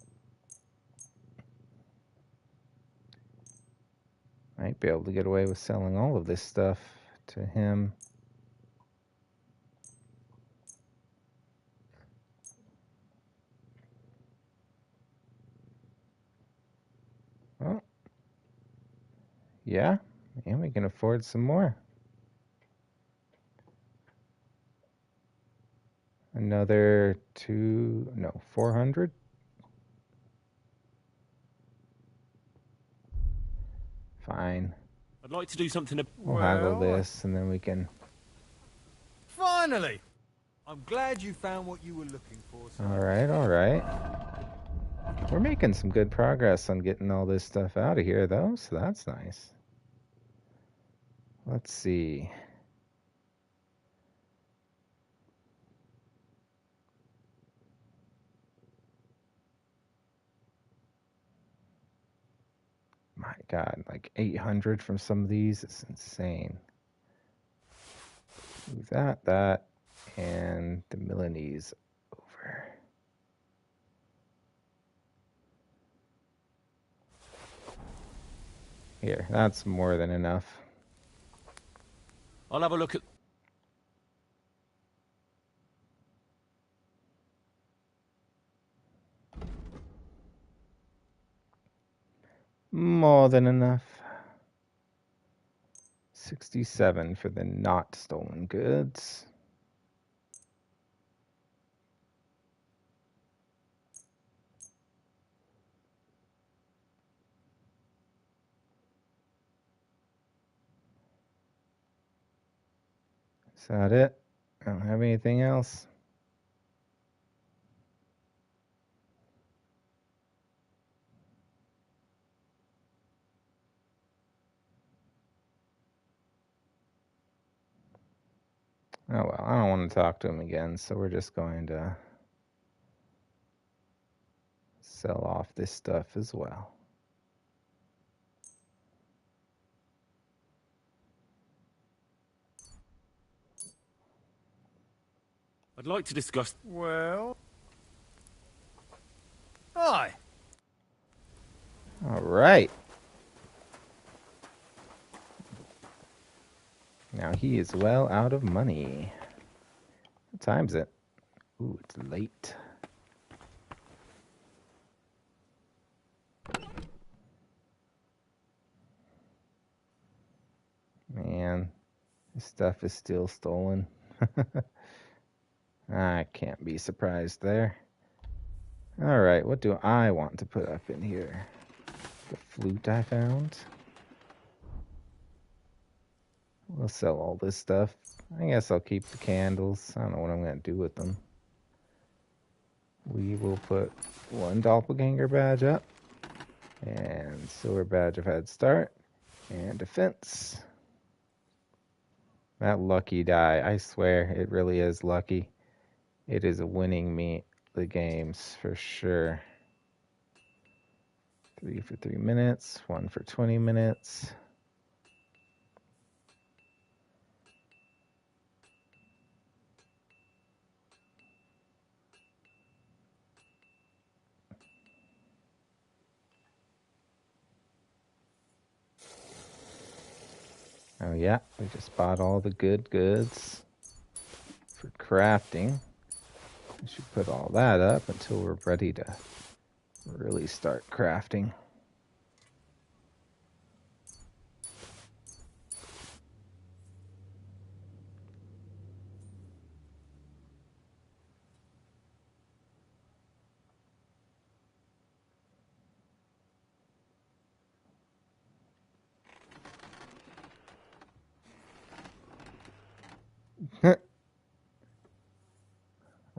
Might be able to get away with selling all of this stuff to him. Oh. Yeah, and we can afford some more. Another 400? Fine. I'd like to do something... We'll haggle this, and then we can... Finally! I'm glad you found what you were looking for, sir. Alright. We're making some good progress on getting all this stuff out of here, though, so that's nice. Let's see. My God, like 800 from some of these is insane. Move that, and the Milanese over. Here, that's more than enough. I'll have a look at... More than enough. 67 for the not stolen goods. Is that it? I don't have anything else. Oh well, I don't want to talk to him again, so we're just going to sell off this stuff as well. I'd like to discuss... Well... Aye. All right. Now he is well out of money. What time's it? Ooh, it's late. Man, this stuff is still stolen. I can't be surprised there. All right, what do I want to put up in here? The flute I found. We'll sell all this stuff. I guess I'll keep the candles. I don't know what I'm going to do with them. We will put one doppelganger badge up. And silver badge of head start. And defense. That lucky die, I swear, it really is lucky. It is winning me the games for sure. 3 for 3 minutes, 1 for 20 minutes. Oh yeah, we just bought all the good goods for crafting. We should put all that up until we're ready to really start crafting.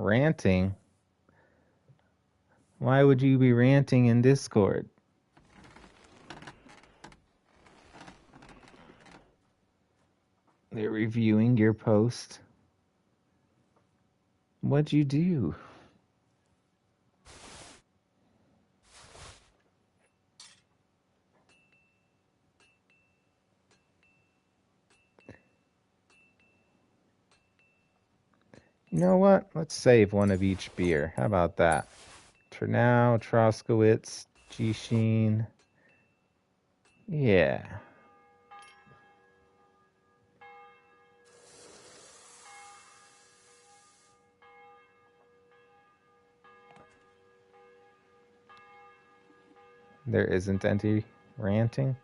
Ranting? Why would you be ranting in Discord? They're reviewing your post. What'd you do? You know what? Let's save one of each beer. How about that? For now, Troskowitz, G-Sheen. Yeah. There isn't any ranting.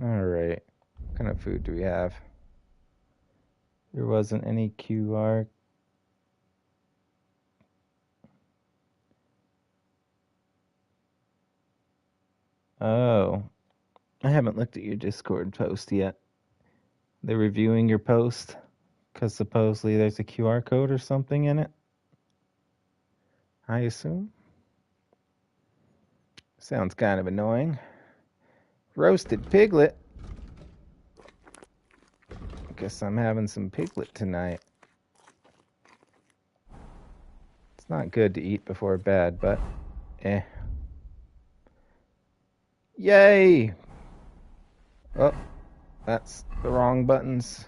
All right. What kind of food do we have? There wasn't any QR. Oh. I haven't looked at your Discord post yet. They're reviewing your post because supposedly there's a QR code or something in it. I assume. Sounds kind of annoying. Roasted piglet. Guess I'm having some piglet tonight. It's not good to eat before bed, but eh. Yay! Oh, that's the wrong buttons.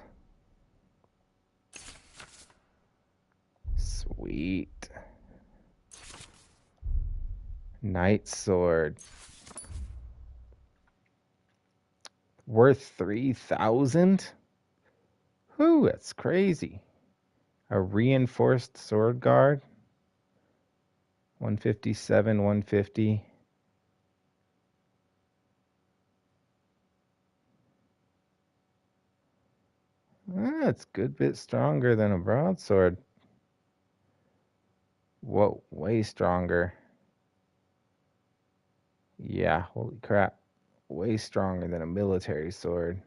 Sweet. Knight sword. Worth 3,000? Whew, that's crazy. A reinforced sword guard. 157, 150. It's a good bit stronger than a broadsword. Whoa, way stronger. Yeah, holy crap. Way stronger than a military sword.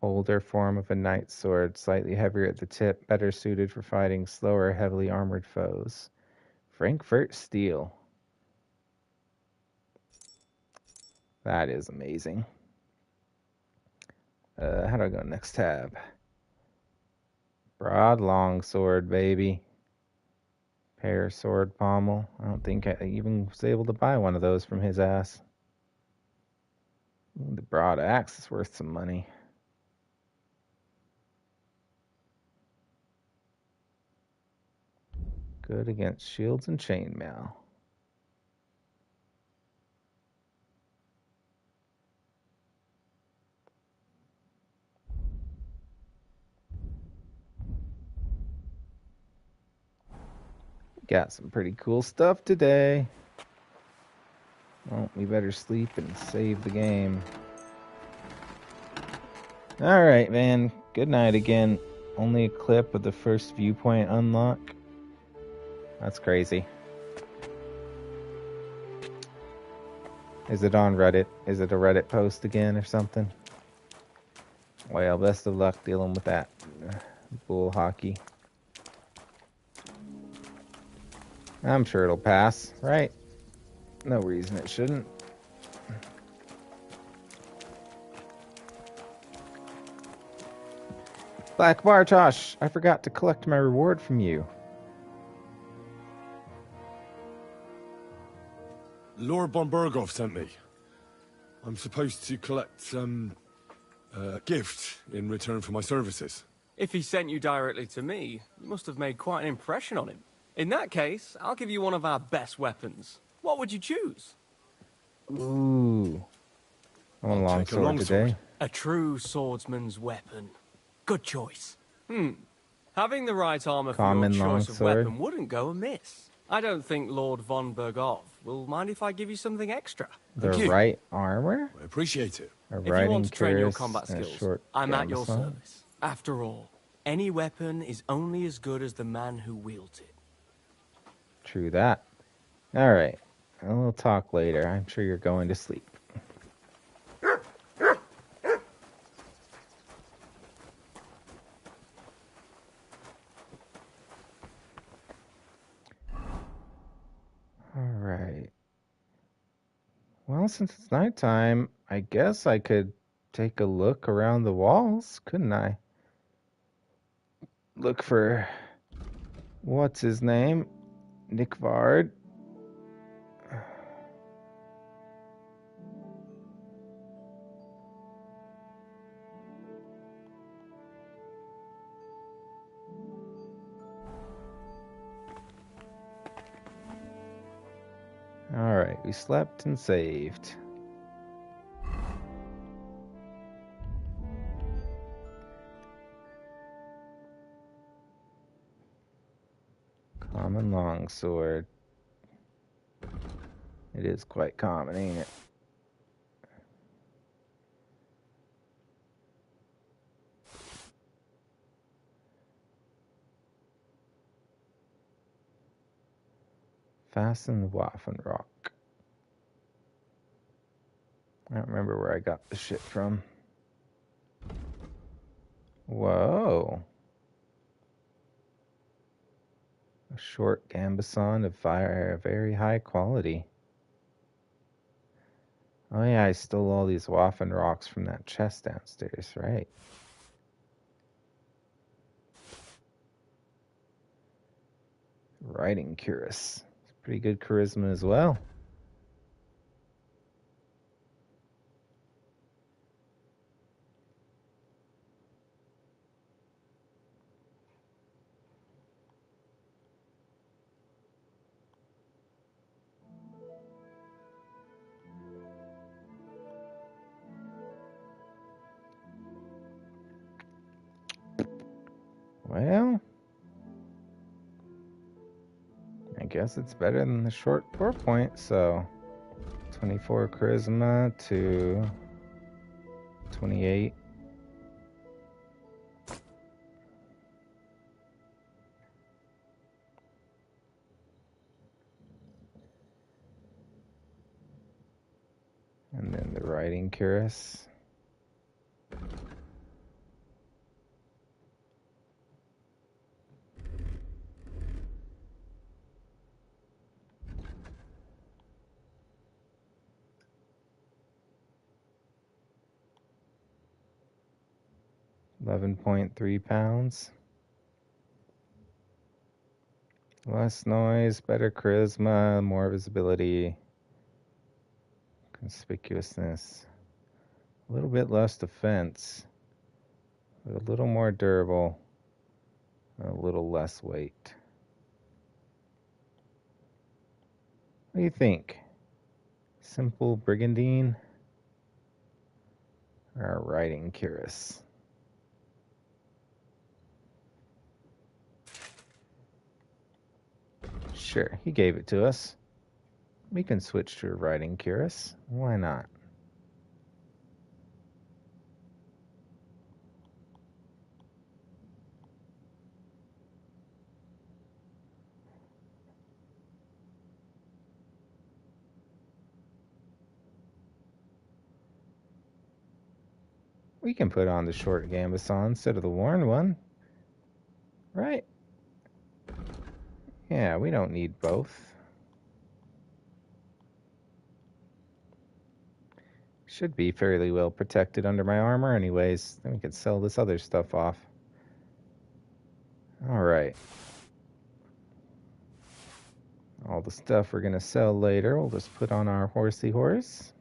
Older form of a knight sword, slightly heavier at the tip, better suited for fighting slower, heavily armored foes. Frankfurt steel. That is amazing. How do I go next tab? Broad long sword, baby. Pear sword pommel. I don't think I even was able to buy one of those from his ass. Ooh, the broad axe is worth some money. Good against shields and chainmail. Got some pretty cool stuff today. Well, we better sleep and save the game. Alright, man. Good night again. Only a clip of the first viewpoint unlock. That's crazy. Is it on Reddit? Is it a Reddit post again or something? Well, best of luck dealing with that bull hockey. I'm sure it'll pass, right? No reason it shouldn't. Black Bartosh, I forgot to collect my reward from you. Lord von Berghoff sent me. I'm supposed to collect some gift in return for my services. If he sent you directly to me, you must have made quite an impression on him. In that case, I'll give you one of our best weapons. What would you choose? Ooh. I want a longsword today. A true swordsman's weapon. Good choice. Having the right armor for your choice of weapon wouldn't go amiss. I don't think Lord von Berghoff will mind if I give you something extra. The right armor? I appreciate it. If you want to train your combat skills, I'm at your service. After all, any weapon is only as good as the man who wields it. True that. Alright. We'll talk later. I'm sure you're going to sleep. Alright. Well, since it's nighttime, I guess I could take a look around the walls, couldn't I? Look for... what's his name? Nick Vard. Alright, we slept and saved. Common longsword. It is quite common, ain't it? Fastened Waffenrock. I don't remember where I got the shit from. Whoa. A short gambeson of very high quality. Oh yeah, I stole all these Waffenrocks from that chest downstairs, right? Writing cuirass. Pretty good charisma as well. Well, I guess it's better than the short 4 point, so 24 charisma to 28. And then the riding cuirass. £11.3. Less noise, better charisma, more visibility, conspicuousness. A little bit less defense, but a little more durable, a little less weight. What do you think? Simple brigandine or a riding cuirass? Sure, he gave it to us. We can switch to a riding cuirass. Why not? We can put on the short gambeson instead of the worn one. Right? Yeah, we don't need both. Should be fairly well protected under my armor anyways. Then we can sell this other stuff off. Alright. All the stuff we're going to sell later, we'll just put on our horsey horse.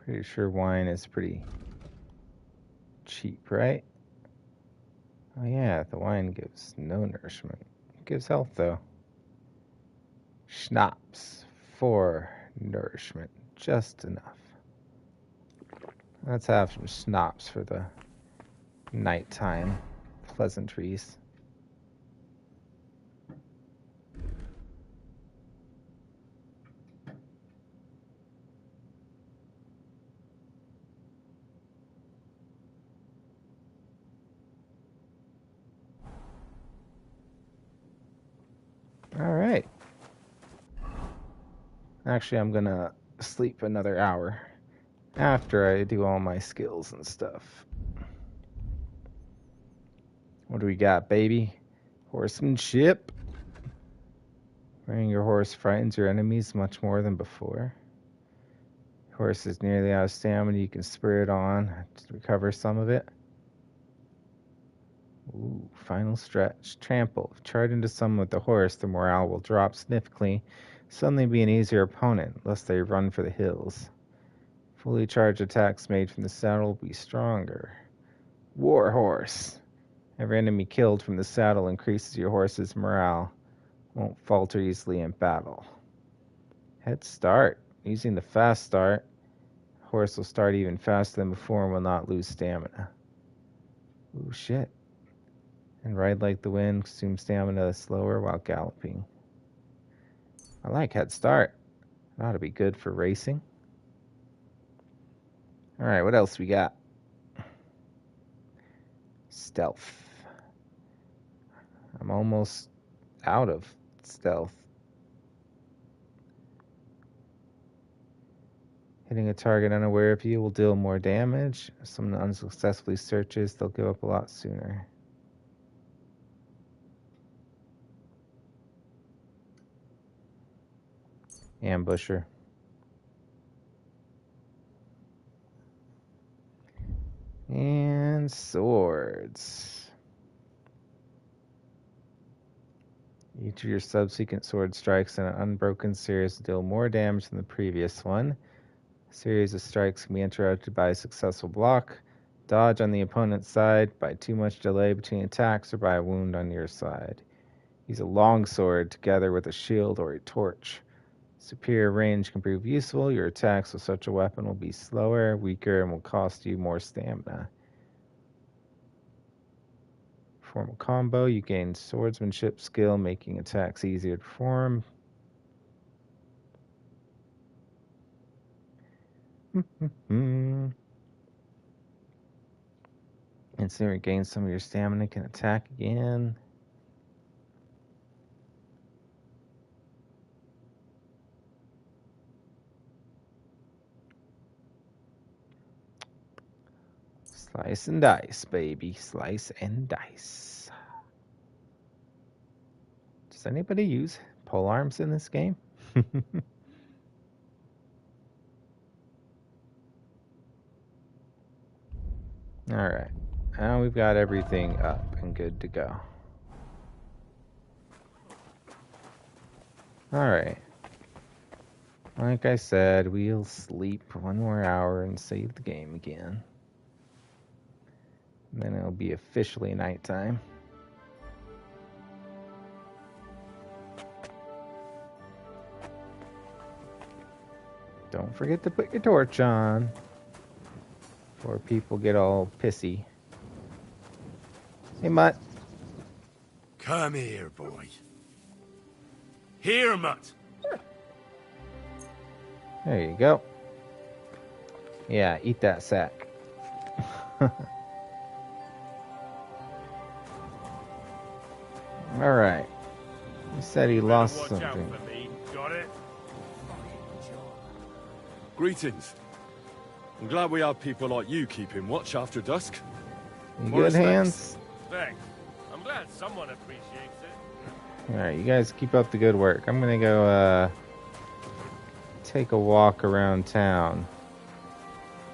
Pretty sure wine is pretty cheap, right? Oh yeah, the wine gives no nourishment. It gives health, though. Schnapps for nourishment. Just enough. Let's have some schnapps for the nighttime pleasantries. All right. Actually, I'm gonna sleep another hour after I do all my skills and stuff. What do we got, baby? Horsemanship. Riding your horse frightens your enemies much more than before. Your horse is nearly out of stamina. You can spur it on to recover some of it. Ooh, final stretch. Trample. If charged into someone with the horse, the morale will drop significantly. Suddenly be an easier opponent, lest they run for the hills. Fully charged attacks made from the saddle will be stronger. War horse. Every enemy killed from the saddle increases your horse's morale. Won't falter easily in battle. Head start. Using the fast start, the horse will start even faster than before and will not lose stamina. Ooh, shit. And ride like the wind, consume stamina slower while galloping. I like head start. It ought to be good for racing. Alright, what else we got? Stealth. I'm almost out of stealth. Hitting a target unaware of you will deal more damage. If someone unsuccessfully searches, they'll give up a lot sooner. Ambusher. And swords. Each of your subsequent sword strikes in an unbroken series deal more damage than the previous one. A series of strikes can be interrupted by a successful block, dodge on the opponent's side, by too much delay between attacks, or by a wound on your side. Use a long sword together with a shield or a torch. Superior range can prove useful. Your attacks with such a weapon will be slower, weaker, and will cost you more stamina. Perform a combo. You gain swordsmanship skill, making attacks easier to perform. Instantly regain some of your stamina, can attack again. Slice and dice, baby. Slice and dice. Does anybody use polearms in this game? Alright. Now we've got everything up and good to go. Alright. Like I said, we'll sleep for 1 more hour and save the game again. And then it'll be officially nighttime. Don't forget to put your torch on before people get all pissy. Hey, Mutt. Come here, boy. Here, Mutt. There you go. Yeah, eat that sack. Alright. He said he lost something. Got it? Greetings. I'm glad we have people like you keeping watch after dusk. You good, Hands? Thanks. I'm glad someone appreciates it. Alright, you guys keep up the good work. I'm gonna go, take a walk around town.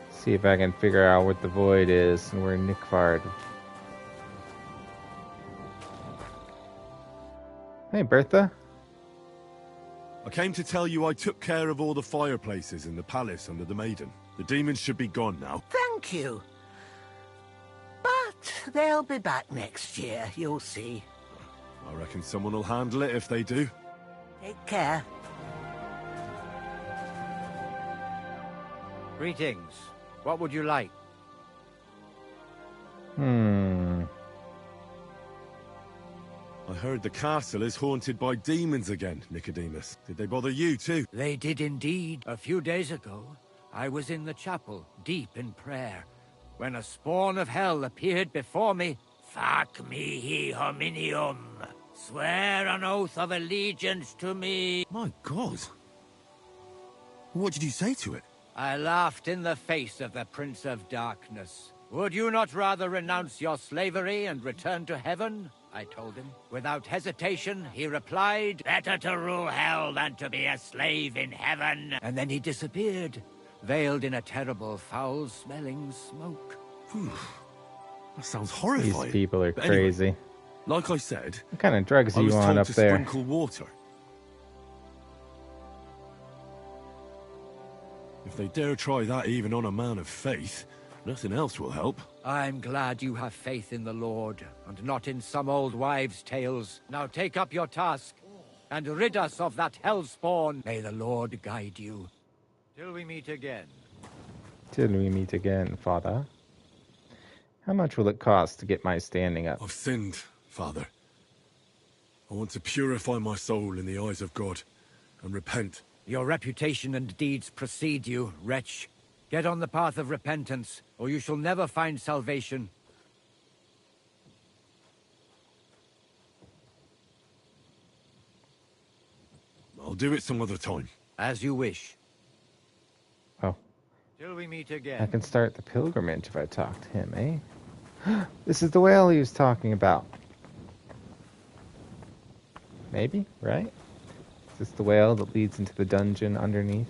See if I can figure out what the void is and where Nickfard. Hey, Bertha. I came to tell you I took care of all the fireplaces in the palace under the Maiden. The demons should be gone now. Thank you. But they'll be back next year, you'll see. I reckon someone will handle it if they do. Take care. Greetings. What would you like? I heard the castle is haunted by demons again, Nicodemus. Did they bother you too? They did indeed. A few days ago, I was in the chapel, deep in prayer, when a spawn of hell appeared before me. Fac mihi hominium. Swear an oath of allegiance to me. My God. What did you say to it? I laughed in the face of the Prince of Darkness. Would you not rather renounce your slavery and return to heaven? I told him. Without hesitation, he replied, Better to rule hell than to be a slave in heaven. And then he disappeared, veiled in a terrible, foul-smelling smoke. That sounds horrifying. These people are But anyway, crazy. like I said, What kind of drugs I are was you on told up to there? sprinkle water. If they dare try that even on a man of faith, nothing else will help. I'm glad you have faith in the Lord, and not in some old wives' tales. Now take up your task, and rid us of that hellspawn. May the Lord guide you. Till we meet again. Till we meet again, Father. How much will it cost to get my standing up? I've sinned, Father. I want to purify my soul in the eyes of God, and repent. Your reputation and deeds precede you, wretch. Get on the path of repentance, or you shall never find salvation. I'll do it some other time. As you wish. Oh. Till we meet again. I can start the pilgrimage if I talk to him, eh? This is the whale he was talking about. Maybe, right? Is this the well that leads into the dungeon underneath?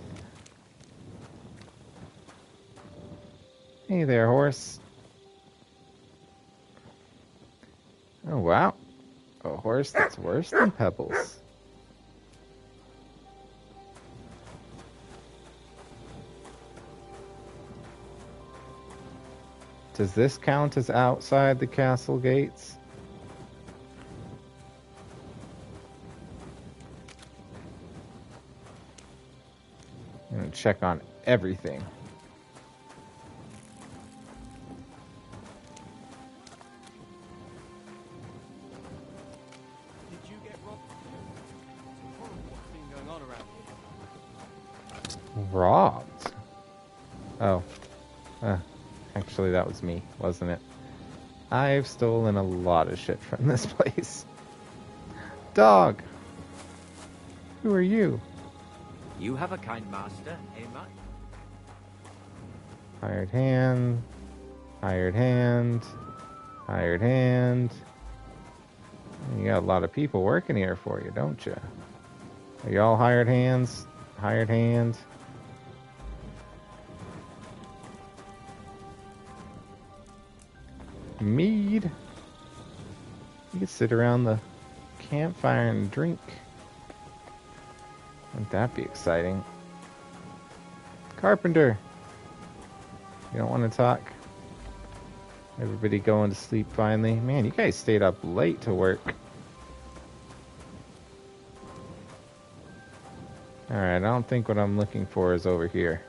Hey there, horse. Oh, wow. A horse that's worse than Pebbles. Does this count as outside the castle gates? I'm gonna check on everything. Did you get robbed? It's horrible what's been going on around here. Robbed? Oh. Actually, that was me, wasn't it? I've stolen a lot of shit from this place. Dog! Who are you? You have a kind master, eh, Matt? Hired hand. Hired hand. Hired hand. You got a lot of people working here for you, don't you? Are you all hired hands? Hired hand. Mead. You can sit around the campfire and drink. Wouldn't that be exciting? Carpenter. You don't want to talk? Everybody going to sleep finally? Man, you guys stayed up late to work. Alright, I don't think what I'm looking for is over here.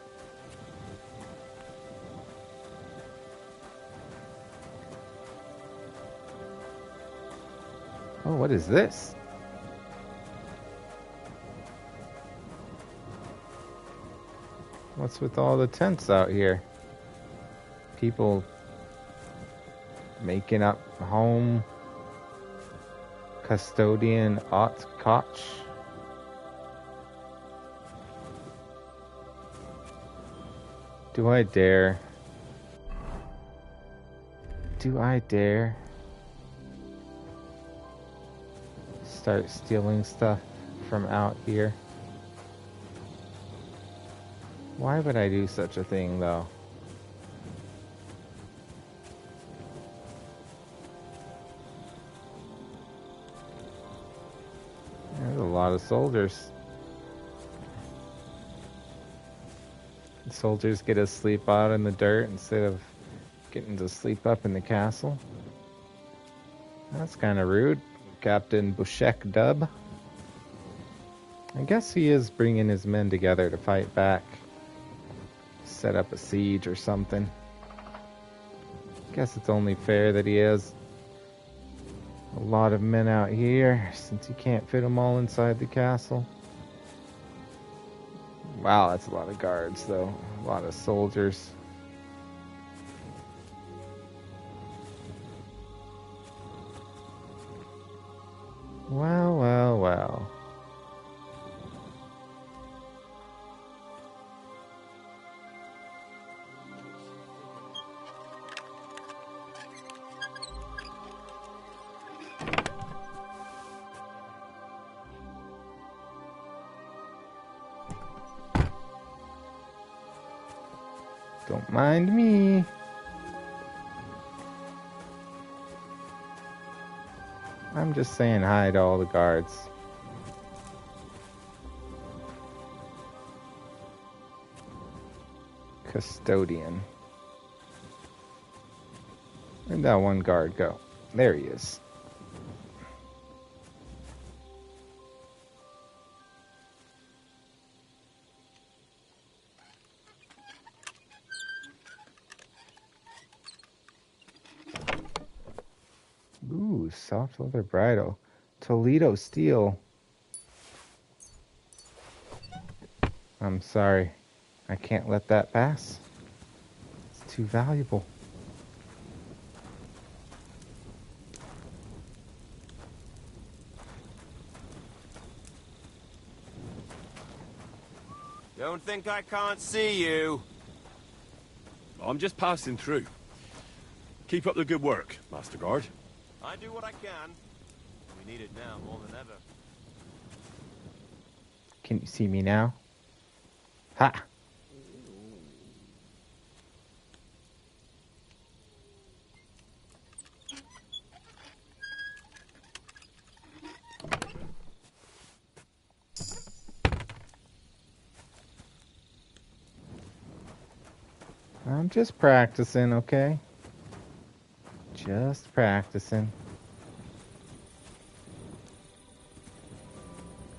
Oh, what is this? What's with all the tents out here? People making up home custodian ot koch. Do I dare? Do I dare start stealing stuff from out here? Why would I do such a thing, though? There's a lot of soldiers. The soldiers get to sleep out in the dirt instead of getting to sleep up in the castle. That's kind of rude. Captain Bushek Dub. I guess he is bringing his men together to fight back. Set up a siege or something. Guess it's only fair that he has a lot of men out here, since he can't fit them all inside the castle. Wow, that's a lot of guards, though. A lot of soldiers. Well, well, well. Don't mind me. I'm just saying hi to all the guards. Custodian. Where'd that one guard go? There he is. Ooh, soft leather bridle. Toledo steel. I'm sorry. I can't let that pass. It's too valuable. Don't think I can't see you. I'm just passing through. Keep up the good work, Master Guard. I do what I can. We need it now more than ever. Can you see me now? Ha! I'm just practicing, okay? Just practicing.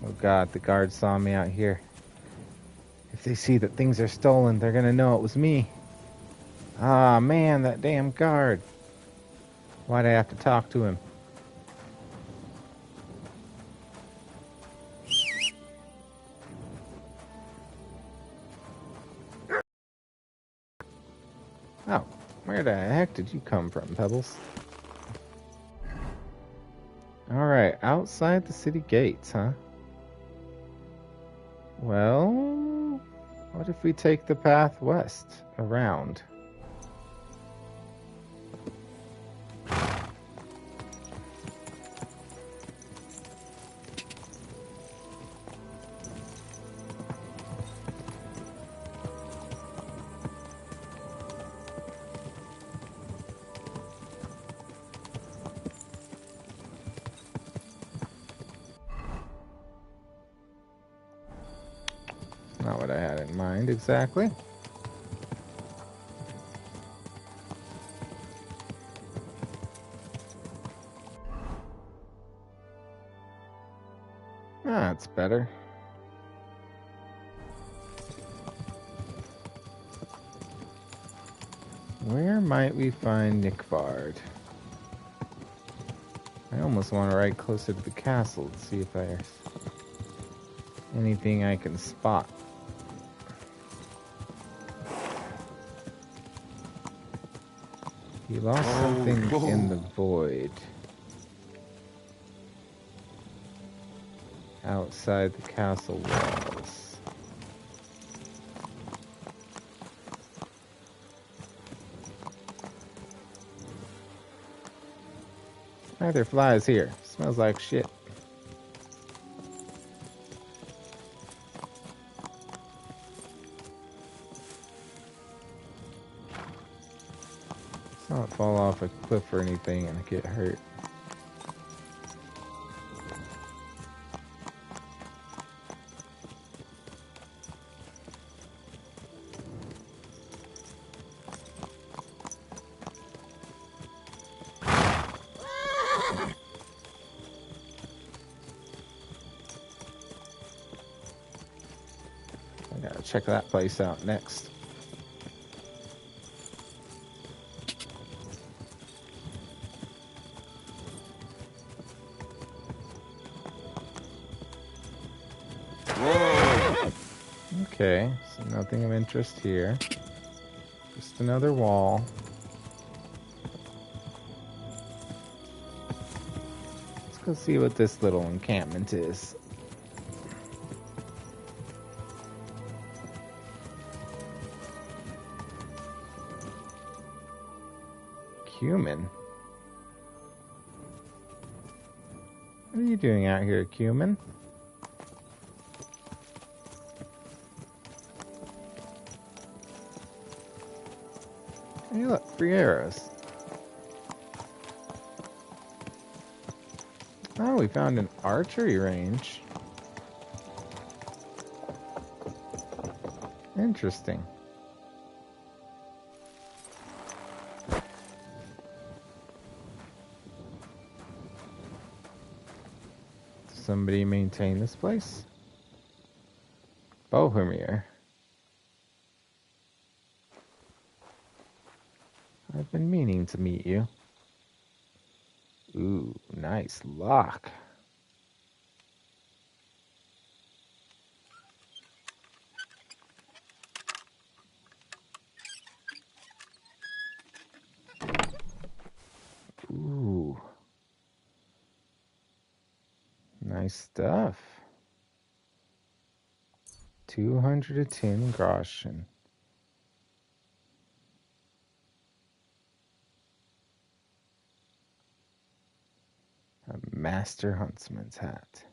Oh god, the guards saw me out here. If they see that things are stolen, they're gonna know it was me. Ah, man, that damn guard. Why'd I have to talk to him? Oh, where the heck did you come from, Pebbles? Alright, outside the city gates, huh? Well, what if we take the path west, around? Not what I had in mind exactly. That's better. Where might we find Nick Bard? I almost want to ride closer to the castle to see if there's anything I can spot. He lost something in the void. Outside the castle walls. Neither flies here. Smells like shit. Let's not fall off a cliff or anything and get hurt. Check that place out next. Whoa. Okay, so nothing of interest here. Just another wall. Let's go see what this little encampment is. Cumin? What are you doing out here, Cumin? Hey, look, free arrows. Oh, we found an archery range. Interesting. Somebody maintain this place? Bohemir. I've been meaning to meet you. Ooh, nice lock. Ooh. Nice stuff. 210 groschen. A master huntsman's hat.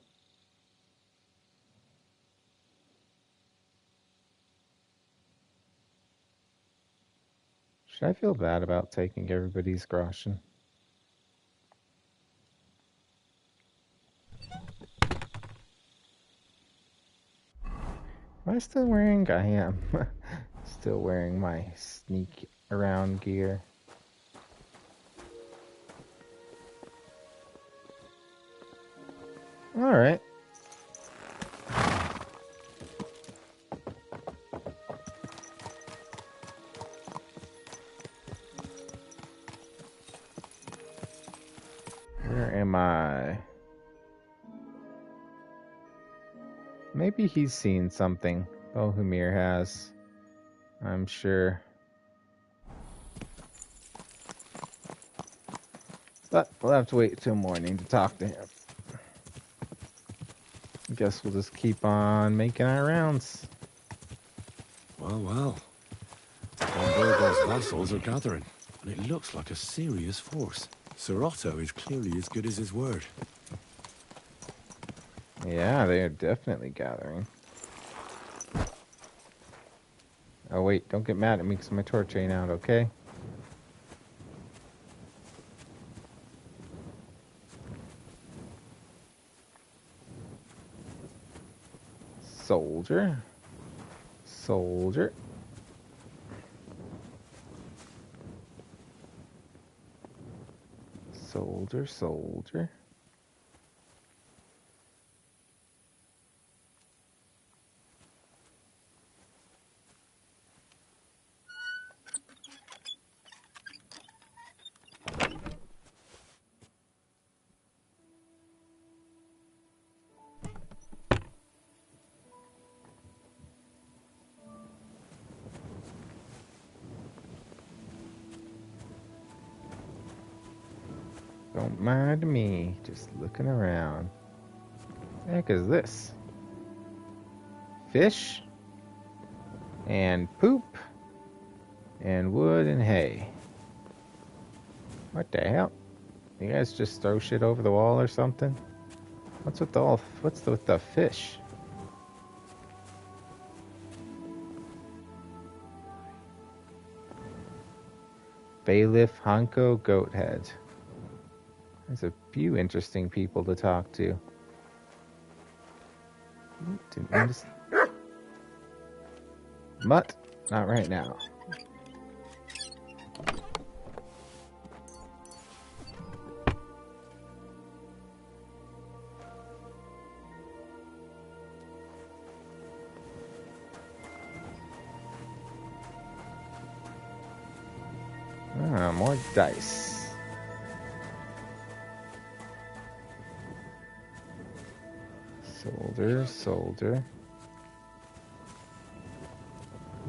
Should I feel bad about taking everybody's groschen? Am I still wearing? I am. Still wearing my sneak around gear. Alright. Where am I? Maybe he's seen something. Bohemir has. I'm sure. But we'll have to wait till morning to talk to him. I guess we'll just keep on making our rounds. Well, well. Von Burgos' vassals are gathering, and it looks like a serious force. Sir Otto is clearly as good as his word. Yeah, they are definitely gathering. Oh wait, don't get mad at me because my torch ain't out, okay? Soldier. Soldier. Soldier, soldier. Don't mind me, just looking around. What the heck is this? Fish? And poop? And wood and hay. What the hell? You guys just throw shit over the wall or something? What's with the fish? Bailiff Hanko Goathead. There's a few interesting people to talk to. Didn't notice. Mutt, not right now. Ah, more dice. Soldier, soldier.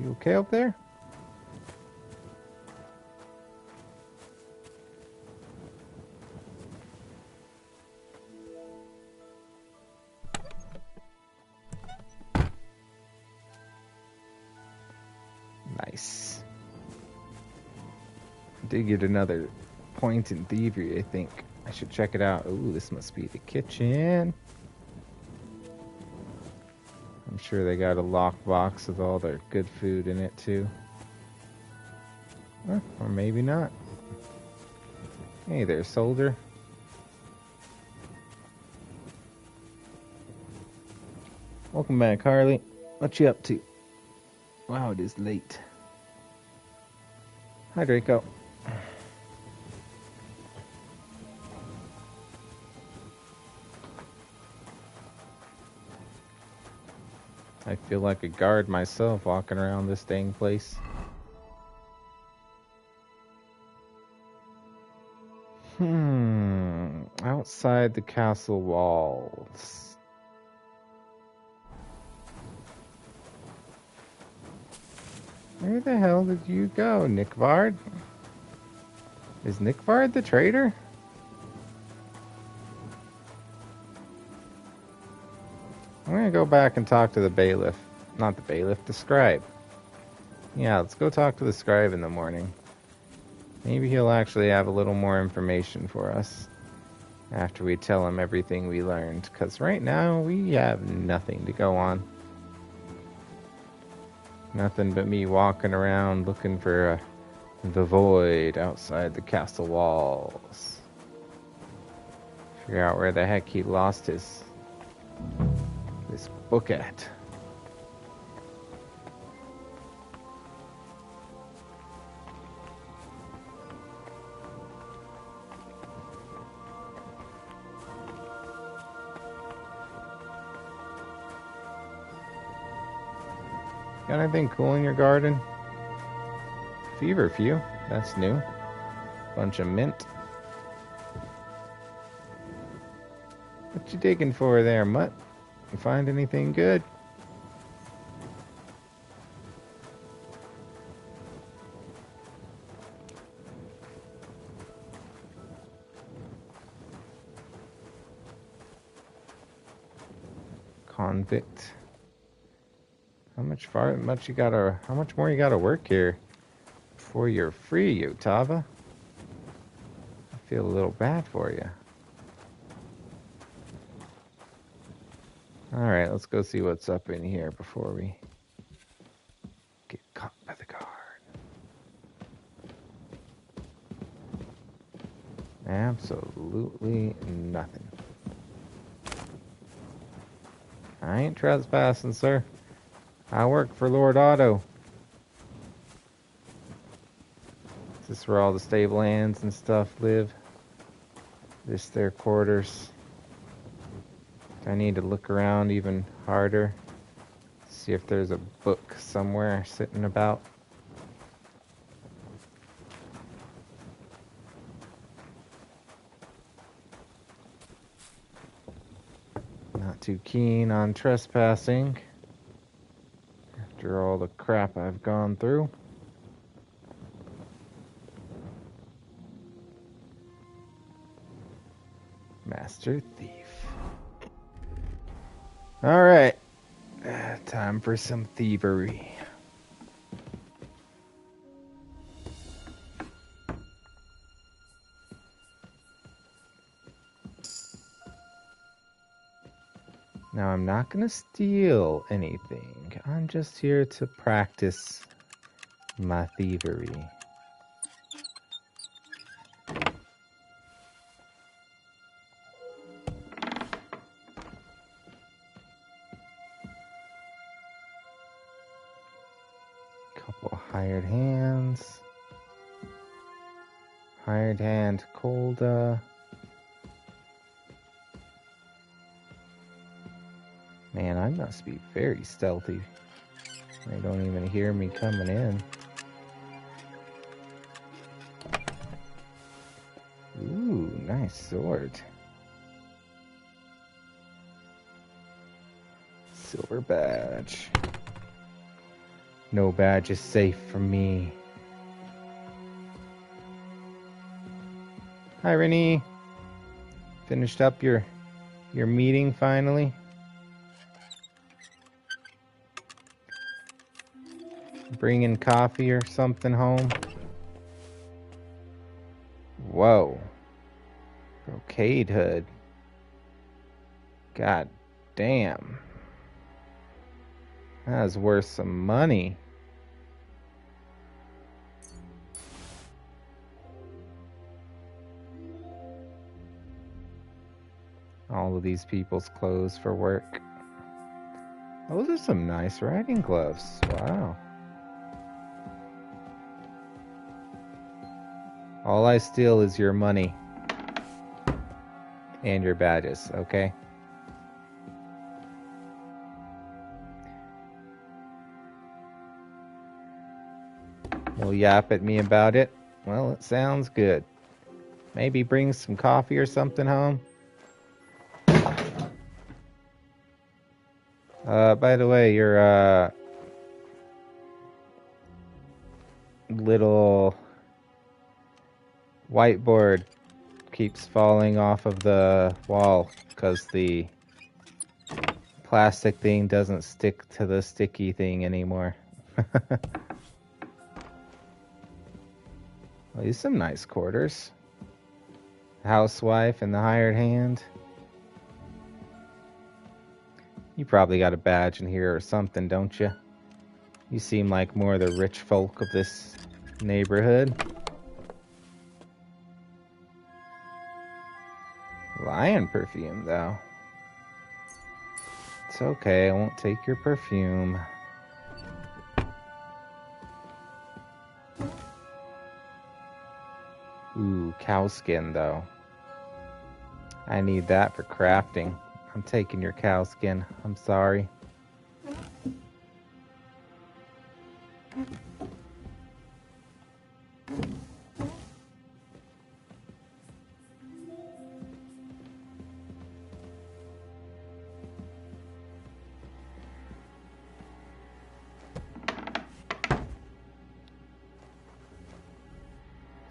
You okay up there? Nice. Did get another point in thievery, I think. I should check it out. Ooh, this must be the kitchen. I'm sure they got a lockbox with all their good food in it, too. Or maybe not. Hey there, soldier. Welcome back, Harley. What you up to? Wow, it is late. Hi, Draco. I feel like a guard myself walking around this dang place. Outside the castle walls. Where the hell did you go, Nickvard? Is Nickvard the traitor? I'm gonna go back and talk to the bailiff. Not the bailiff, the scribe. Yeah, let's go talk to the scribe in the morning. Maybe he'll actually have a little more information for us after we tell him everything we learned. Because right now, we have nothing to go on. Nothing but me walking around looking for The void outside the castle walls. Figure out where the heck he lost this book at. Got anything cool in your garden? Feverfew, that's new. Bunch of mint. What you digging for there, Mutt? You find anything good? Convict. How much more you gotta work here before you're free, Yotava? I feel a little bad for you. Alright, let's go see what's up in here before we get caught by the guard. Absolutely nothing. I ain't trespassing, sir. I work for Lord Otto. Is this where all the stable hands and stuff live? This their quarters. I need to look around even harder. See if there's a book somewhere sitting about. Not too keen on trespassing after all the crap I've gone through. Master Thief. Alright. Time for some thievery. Now, I'm not going to steal anything. I'm just here to practice my thievery. Couple hired hands. Hired hand Kolda. Man, I must be very stealthy. They don't even hear me coming in. Ooh, nice sword. Silver badge. No badge is safe from me. Hi, Rennie. Finished up your meeting finally? Bringing coffee or something home? Whoa. Brocade hood. God damn. That's worth some money. All of these people's clothes for work. Those are some nice riding gloves. Wow. All I steal is your money. And your badges, okay? You'll yap at me about it? Well, it sounds good. Maybe bring some coffee or something home? By the way, your, little whiteboard keeps falling off of the wall because the plastic thing doesn't stick to the sticky thing anymore. Well, these are some nice quarters. Housewife and the hired hand. You probably got a badge in here or something, don't you? You seem like more the rich folk of this neighborhood. Lion perfume, though. It's okay, I won't take your perfume. Ooh, cow skin, though. I need that for crafting. I'm taking your cow skin. I'm sorry.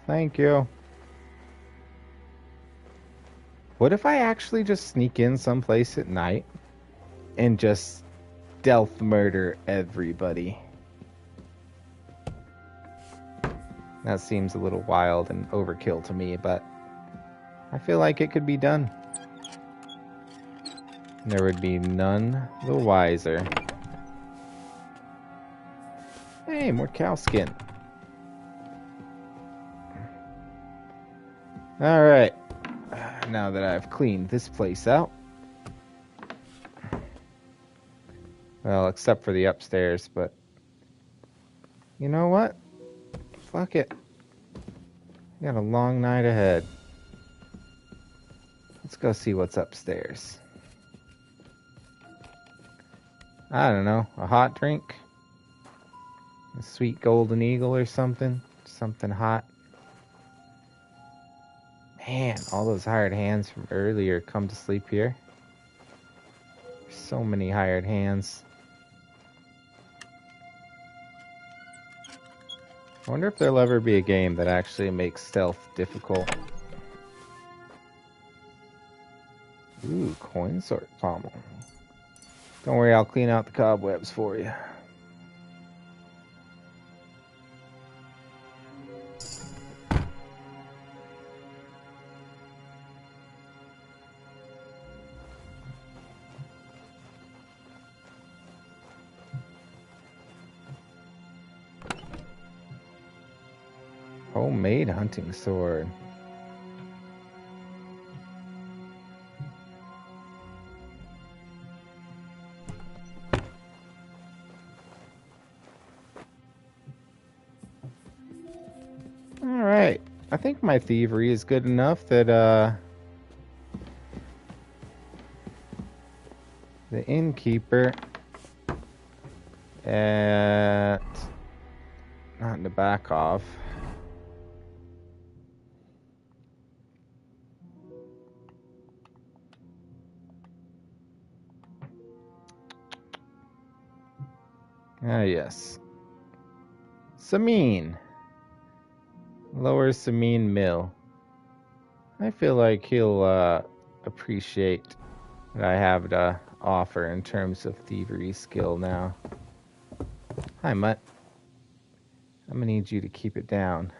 Thank you. What if I actually just sneak in someplace at night and just stealth murder everybody? That seems a little wild and overkill to me, but I feel like it could be done. There would be none the wiser. Hey, more cow skin. Alright. Now that I've cleaned this place out. Well, except for the upstairs, but you know what? Fuck it. We got a long night ahead. Let's go see what's upstairs. I don't know, a hot drink? A sweet golden eagle or something? Something hot? Man, all those hired hands from earlier come to sleep here. There's so many hired hands. I wonder if there'll ever be a game that actually makes stealth difficult. Ooh, coin sort pommel. Don't worry, I'll clean out the cobwebs for you. Homemade hunting sword. Alright, I think my thievery is good enough that the innkeeper at not in the back off. Ah, yes. Samin. Lower Samin Mill. I feel like he'll appreciate what I have to offer in terms of thievery skill now. Hi, Mutt. I'm gonna need you to keep it down.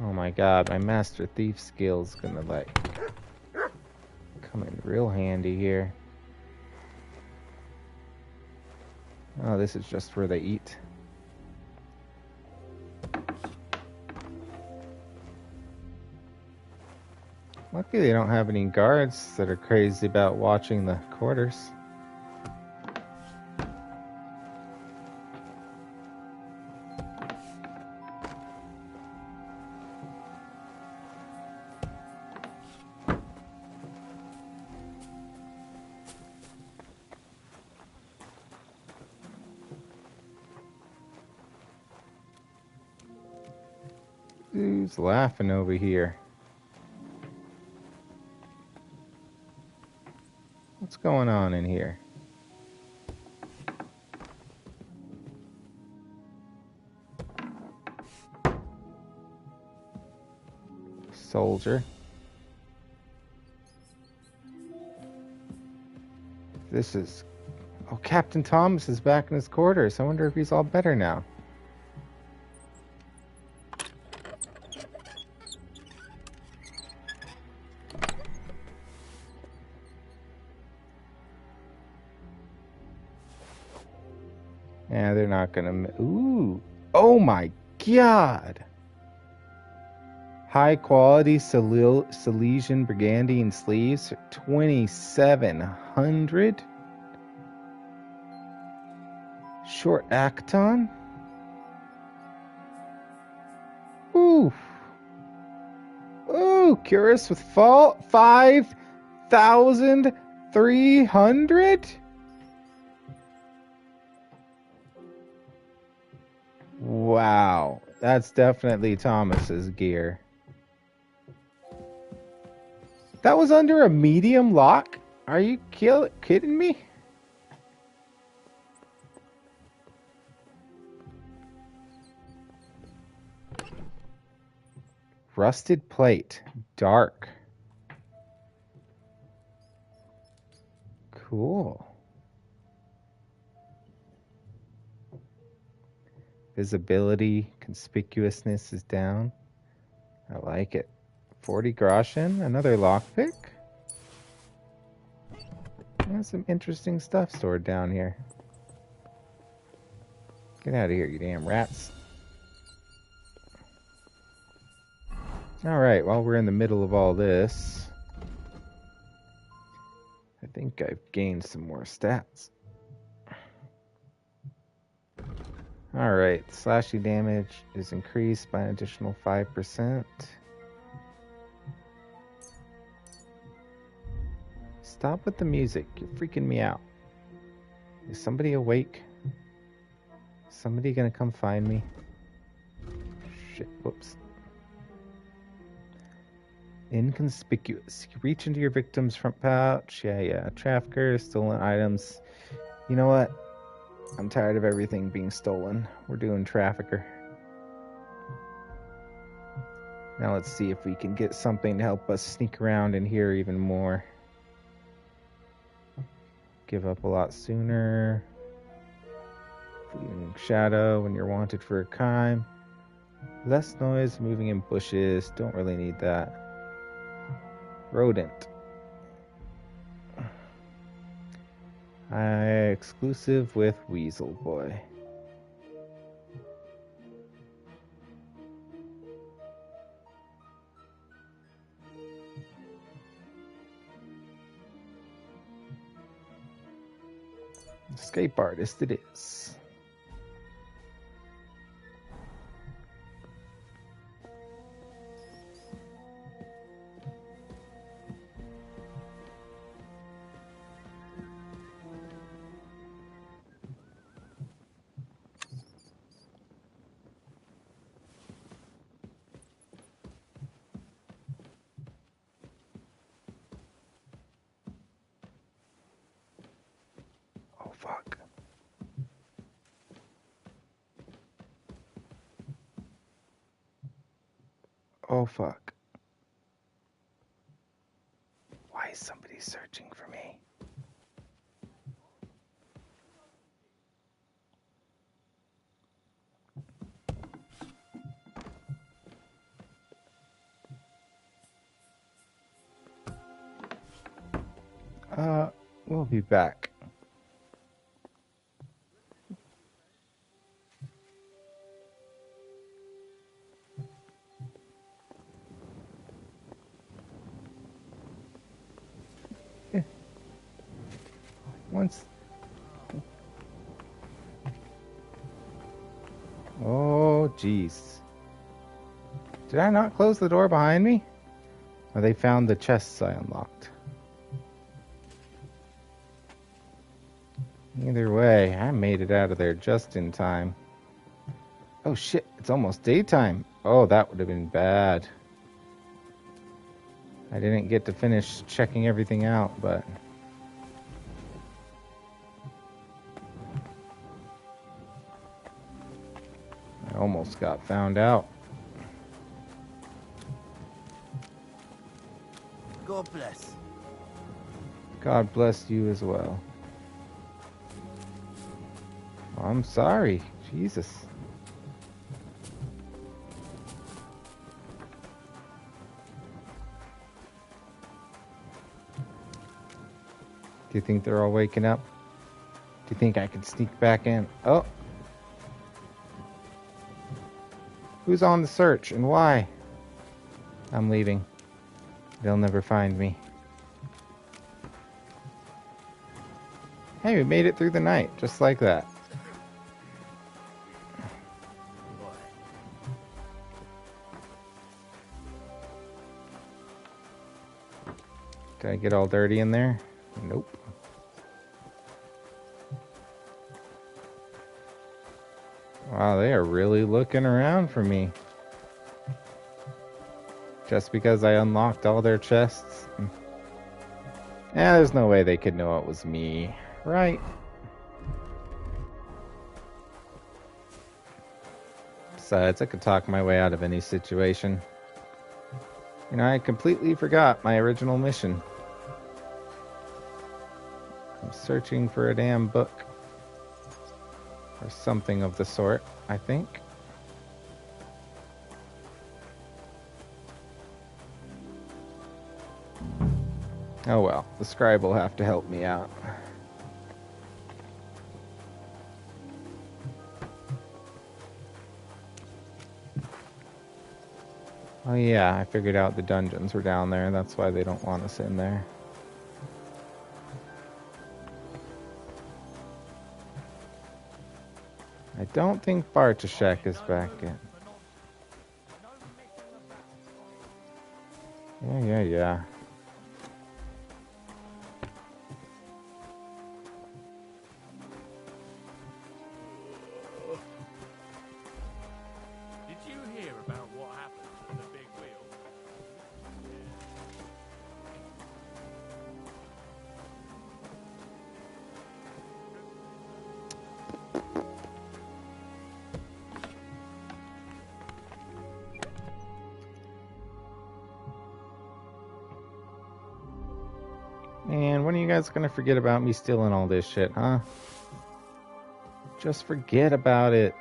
Oh my god, my master thief skill's gonna like come in real handy here. Oh, this is just where they eat. Luckily they don't have any guards that are crazy about watching the quarters. Who's laughing over here? What's going on in here? Soldier. This is... Oh, Captain Thomas is back in his quarters. I wonder if he's all better now. Yeah, they're not gonna... Ooh. Oh my god! High quality Silesian Brigandine sleeves, 2,700. Short Acton. Ooh. Ooh, Curious with Fall, 5,300. Wow, that's definitely Thomas's gear. That was under a medium lock? Are you kidding me? Rusted plate, dark. Cool. Visibility, conspicuousness is down. I like it. 40 groschen, another lockpick. There's some interesting stuff stored down here. Get out of here, you damn rats. Alright, while we're in the middle of all this, I think I've gained some more stats. Alright, slashing damage is increased by an additional 5%. Stop with the music, you're freaking me out. Is somebody awake? Is somebody gonna come find me? Shit, whoops. Inconspicuous. You reach into your victim's front pouch. Yeah. Traffickers, stolen items. You know what? I'm tired of everything being stolen. We're doing trafficker. Now let's see if we can get something to help us sneak around in here even more. Give up a lot sooner. Fleeting shadow when you're wanted for a crime. Less noise moving in bushes. Don't really need that. Rodent. Exclusive with Weasel Boy. Escape artist it is. Oh, fuck. Oh, fuck. Why is somebody searching for me? We'll be back. Once. Oh, jeez. Did I not close the door behind me? Or they found the chests I unlocked? Either way, I made it out of there just in time. Oh shit, it's almost daytime. Oh, that would have been bad. I didn't get to finish checking everything out, but... I almost got found out. God bless. God bless you as well. Oh, I'm sorry. Jesus. Do you think they're all waking up? Do you think I could sneak back in? Oh, Who's on the search and why? I'm leaving. They'll never find me. Hey, we made it through the night, just like that. Did I get all dirty in there? Nope. Wow, they are really looking around for me. Just because I unlocked all their chests? There's no way they could know it was me, right? Besides, I could talk my way out of any situation. You know, I completely forgot my original mission. I'm searching for a damn book. Or something of the sort, I think. Oh well, the scribe will have to help me out. Oh yeah, I figured out the dungeons were down there. That's why they don't want us in there. I don't think Bartoszek is back in. Yeah. Did you hear about what happened to the big wheel? Man, when are you guys gonna forget about me stealing all this shit, huh? Just forget about it.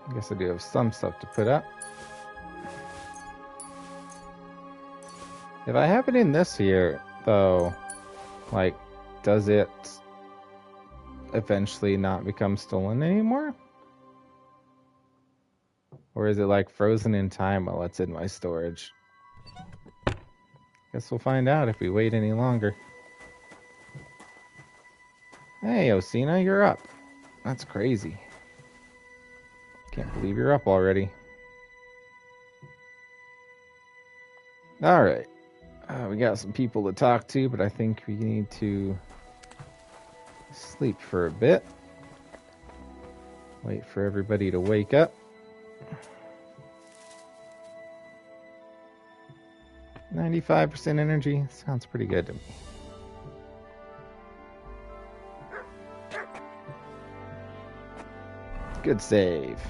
I guess I do have some stuff to put up. If I have it in this here, though, like, does it eventually not become stolen anymore? Or is it like frozen in time while it's in my storage? Guess we'll find out if we wait any longer. Hey, Osina, you're up. That's crazy. Can't believe you're up already. Alright. We got some people to talk to, but I think we need to sleep for a bit. Wait for everybody to wake up. 95% energy. Sounds pretty good to me. Good save.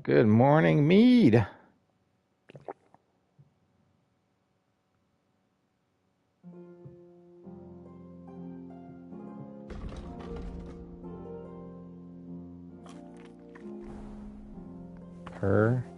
Good morning, Mead. Perfection.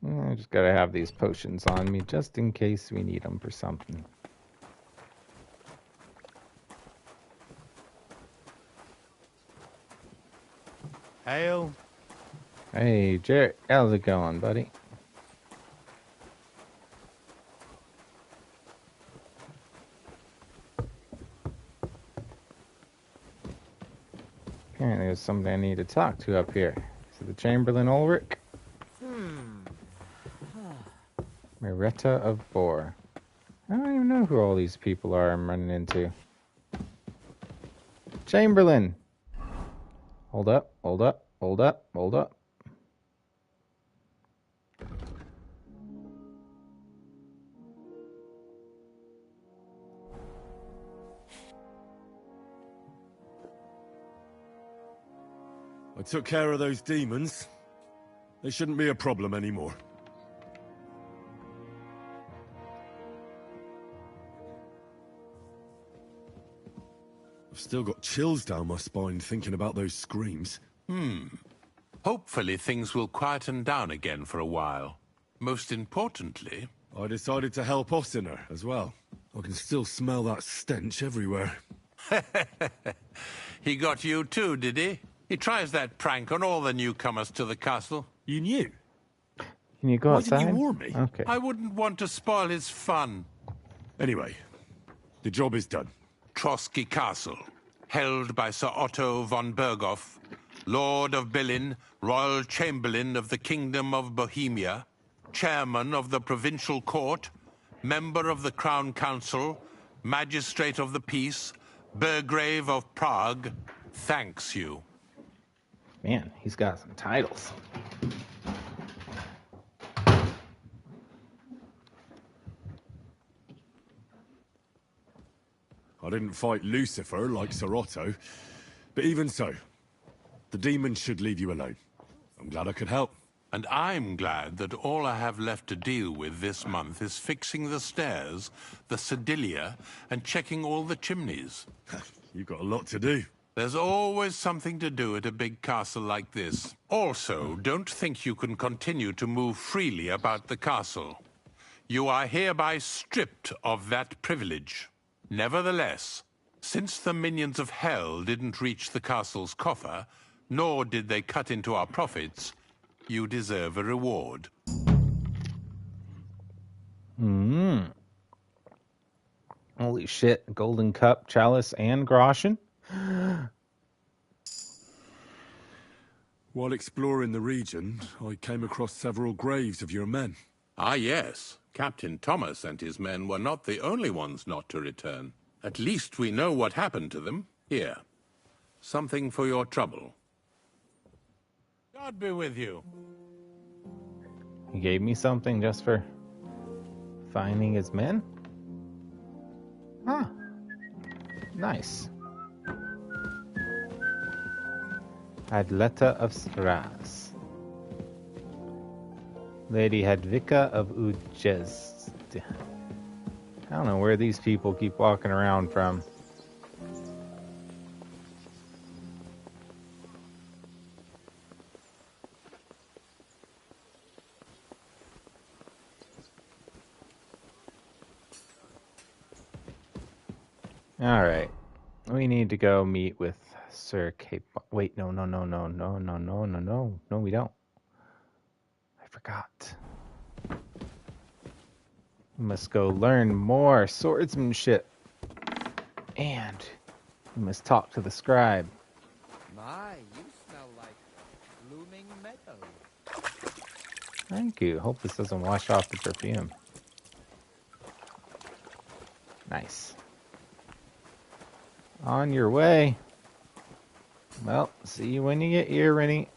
I just gotta have these potions on me just in case we need them for something. Hail. Hey, Jarrett, how's it going, buddy? Apparently there's somebody I need to talk to up here. Is it the Chamberlain Ulrich? Miretta of Boar. I don't even know who all these people are I'm running into. Chamberlain! Hold up, hold up, hold up, hold up. I took care of those demons. They shouldn't be a problem anymore. I've still got chills down my spine thinking about those screams. Hopefully things will quieten down again for a while. Most importantly... I decided to help Ossiner as well. I can still smell that stench everywhere. He got you too, did he? He tries that prank on all the newcomers to the castle. You knew? Can you go outside? Why didn't you warn me? Okay. I wouldn't want to spoil his fun. Anyway, the job is done. Trotsky Castle, held by Sir Otto von Berghoff, Lord of Billin, Royal Chamberlain of the Kingdom of Bohemia, Chairman of the Provincial Court, Member of the Crown Council, Magistrate of the Peace, Burgrave of Prague, thanks you. Man, he's got some titles. I didn't fight Lucifer like Sir Otto, but even so, the demons should leave you alone. I'm glad I could help. And I'm glad that all I have left to deal with this month is fixing the stairs, the sedilia, and checking all the chimneys. You've got a lot to do. There's always something to do at a big castle like this. Also, don't think you can continue to move freely about the castle. You are hereby stripped of that privilege. Nevertheless, since the minions of hell didn't reach the castle's coffer, nor did they cut into our profits, you deserve a reward. Holy shit. Golden cup, chalice, and groschen? While exploring the region, I came across several graves of your men. Ah, yes. Captain Thomas and his men were not the only ones not to return. At least we know what happened to them. Here. Something for your trouble. God be with you. He gave me something just for finding his men? Huh. Nice. Adleta of Stras. Lady Hedvika of Ujez. I don't know where these people keep walking around from. Alright. We need to go meet with Sir Cape... Wait, no, we don't. I forgot. We must go learn more swordsmanship. And we must talk to the scribe. My, you smell like blooming meadow. Thank you. Hope this doesn't wash off the perfume. Nice. On your way. Well, see you when you get here, Rennie.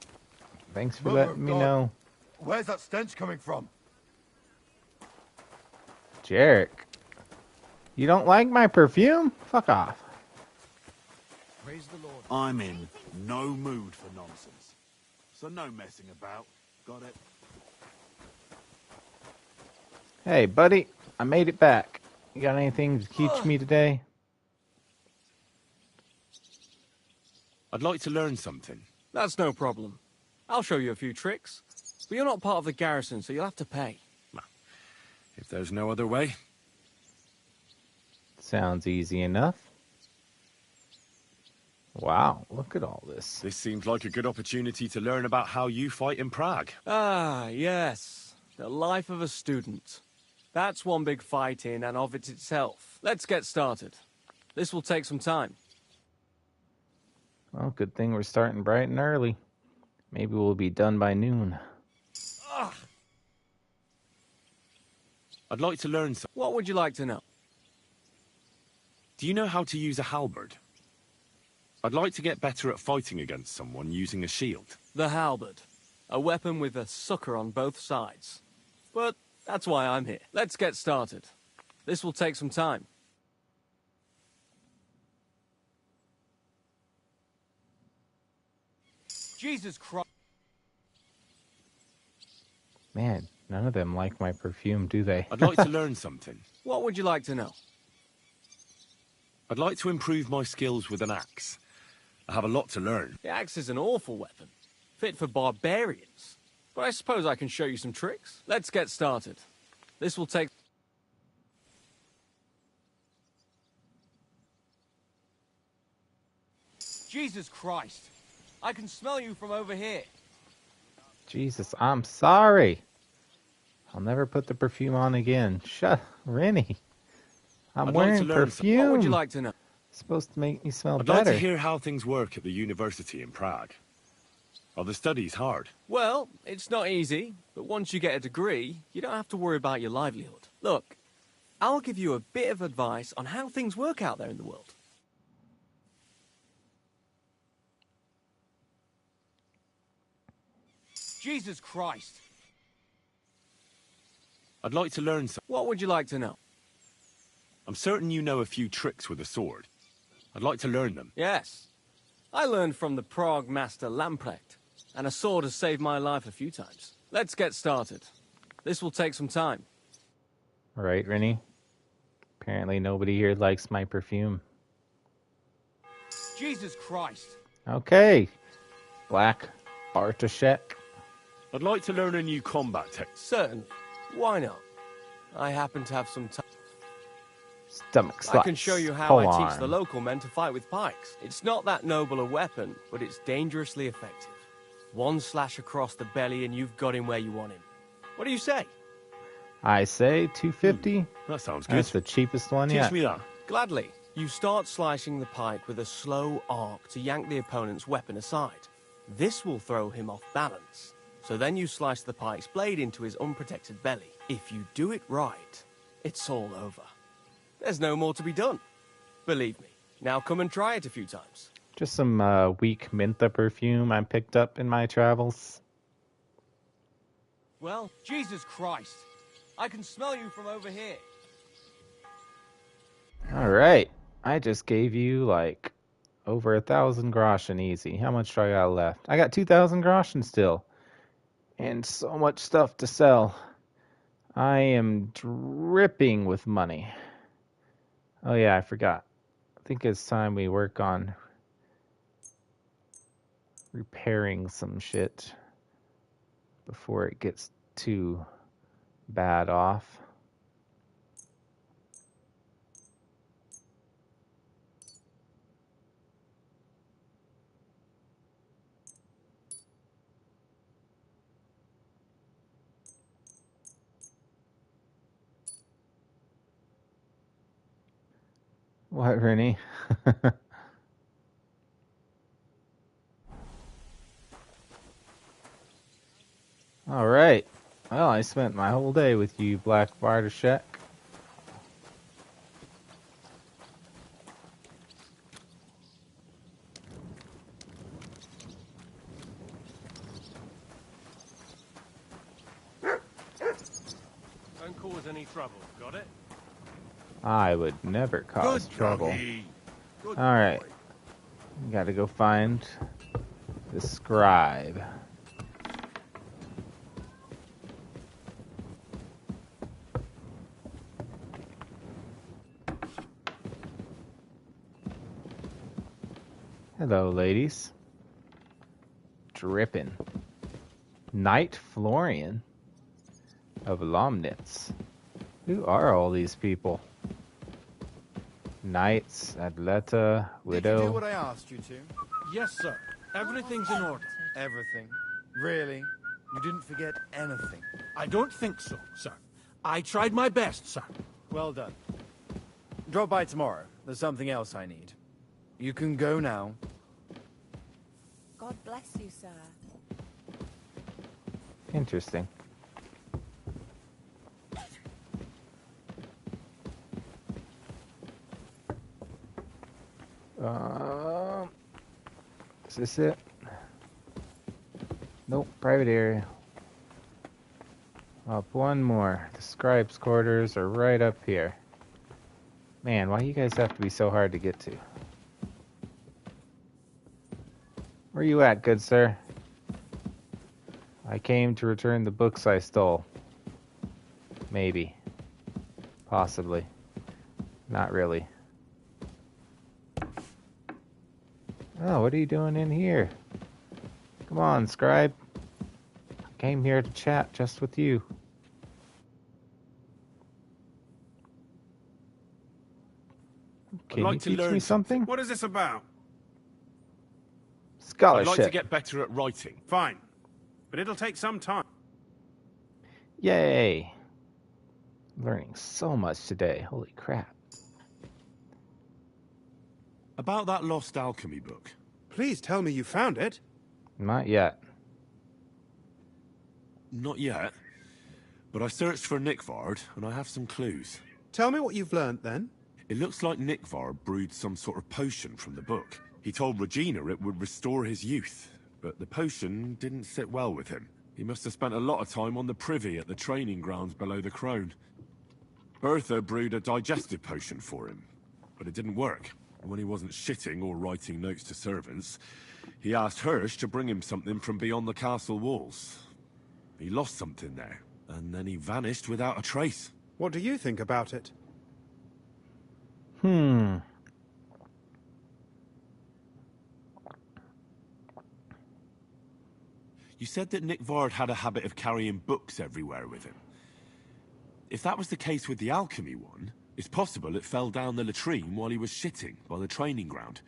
Thanks for letting me know. Where's that stench coming from? Jarek. You don't like my perfume? Fuck off. Praise the Lord. I'm in no mood for nonsense. So no messing about. Got it? Hey, buddy. I made it back. You got anything to teach me today? I'd like to learn something. That's no problem. I'll show you a few tricks. But you're not part of the garrison, so you'll have to pay. If there's no other way. Sounds easy enough. Wow, look at all this. This seems like a good opportunity to learn about how you fight in Prague. Ah, yes. The life of a student. That's one big fight in and of it itself. Let's get started. This will take some time. Well, good thing we're starting bright and early. Maybe we'll be done by noon. I'd like to learn some. What would you like to know? Do you know how to use a halberd? I'd like to get better at fighting against someone using a shield. The halberd. A weapon with a sucker on both sides. But that's why I'm here. Let's get started. This will take some time. Jesus Christ. Man, none of them like my perfume, do they? I'd like to learn something. What would you like to know? I'd like to improve my skills with an axe. I have a lot to learn. The axe is an awful weapon. Fit for barbarians. But I suppose I can show you some tricks. Let's get started. This will take... Jesus Christ. I can smell you from over here. Jesus, I'm sorry. I'll never put the perfume on again. Shut, Rennie. I'm wearing perfume. What would you like to know? It's supposed to make me smell I'd better. like to hear how things work at the university in Prague. Are the studies hard? Well, it's not easy, but once you get a degree, you don't have to worry about your livelihood. Look, I'll give you a bit of advice on how things work out there in the world. Jesus Christ. I'd like to learn some. What would you like to know? I'm certain you know a few tricks with a sword. I'd like to learn them. Yes. I learned from the Prague master Lamprecht, and a sword has saved my life a few times. Let's get started. This will take some time. All right, Rennie. Apparently nobody here likes my perfume. Jesus Christ. Okay. Black Bartoszek. I'd like to learn a new combat technique. Certainly. Why not? I happen to have some time. Stomach I can show you how I teach the local men to fight with pikes. It's not that noble a weapon, but it's dangerously effective. One slash across the belly and you've got him where you want him. What do you say? I say 250. That sounds good. That's the cheapest one yet. Teach me that. Gladly. You start slicing the pike with a slow arc to yank the opponent's weapon aside. This will throw him off balance. So then you slice the pike's blade into his unprotected belly. If you do it right, it's all over. There's no more to be done. Believe me. Now come and try it a few times. Just some weak Mintha perfume I picked up in my travels. Well, Jesus Christ. I can smell you from over here. All right. I just gave you like over 1,000 groschen easy. How much do I got left? I got 2,000 groschen still. And so much stuff to sell. I am dripping with money. Oh yeah, I forgot. I think it's time we work on repairing some shit before it gets too bad off. What, Rennie? All right. Well, I spent my whole day with you, Black Bartoszek. Don't cause any trouble, got it? I would never cause trouble. All right. Got to go find the scribe. Hello, ladies. Drippin'. Knight Florian of Lomnitz. Who are all these people? Knights, Atleta, Widow. Did you do what I asked you to? Yes, sir. Everything's in order. Everything. Really? You didn't forget anything? I don't think so, sir. I tried my best, sir. Well done. Drop by tomorrow. There's something else I need. You can go now. God bless you, sir. Interesting. Is this it? Nope, private area. Up one more. The scribe's quarters are right up here. Man, why you guys have to be so hard to get to? Where you at, good sir? I came to return the books I stole. Maybe. Possibly. Not really. Oh, what are you doing in here? Come on, scribe. I came here to chat just with you. Can you teach me something? What is this about? Scholarship. I'd like to get better at writing. Fine. But it'll take some time. Yay. Learning so much today. Holy crap. About that lost alchemy book. Please tell me you found it. Not yet. Not yet. But I searched for Nickvard, and I have some clues. Tell me what you've learned, then. It looks like Nickvard brewed some sort of potion from the book. He told Regina it would restore his youth, but the potion didn't sit well with him. He must have spent a lot of time on the privy at the training grounds below the Crone. Bertha brewed a digestive potion for him, but it didn't work. And when he wasn't shitting or writing notes to servants, he asked Hirsch to bring him something from beyond the castle walls. He lost something there, and then he vanished without a trace. What do you think about it? You said that Nickvard had a habit of carrying books everywhere with him. If that was the case with the alchemy one, it's possible it fell down the latrine while he was shitting by the training ground.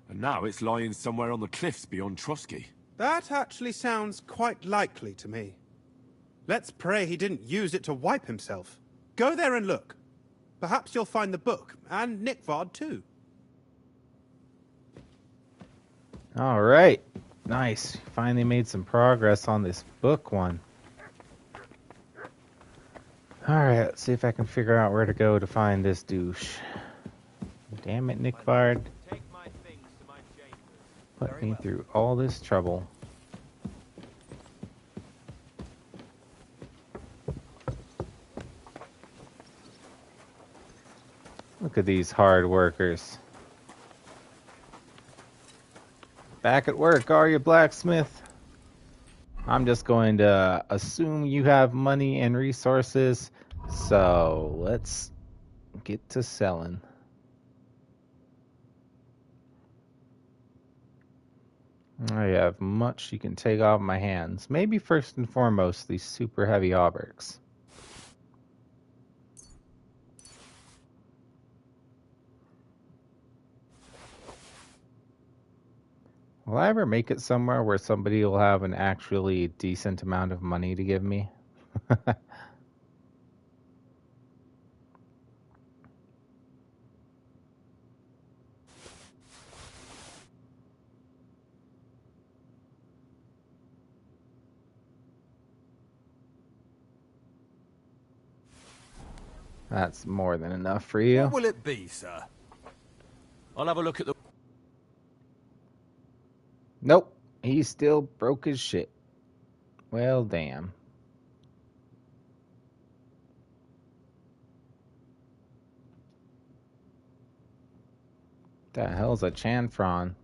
And now it's lying somewhere on the cliffs beyond Trotsky. That actually sounds quite likely to me. Let's pray he didn't use it to wipe himself. Go there and look. Perhaps you'll find the book, and Nickvard too. All right. Nice. Finally made some progress on this book one. Alright, let's see if I can figure out where to go to find this douche. Damn it, Nickvard. Put me through all this trouble. Look at these hard workers. Back at work, are you, blacksmith? I'm just going to assume you have money and resources, so let's get to selling. I have much you can take off my hands. Maybe first and foremost, these super heavy hauberks. Will I ever make it somewhere where somebody will have an actually decent amount of money to give me? That's more than enough for you. What will it be, sir? I'll have a look at the... Nope, he still broke his shit. Well, damn. The hell's a chanfron?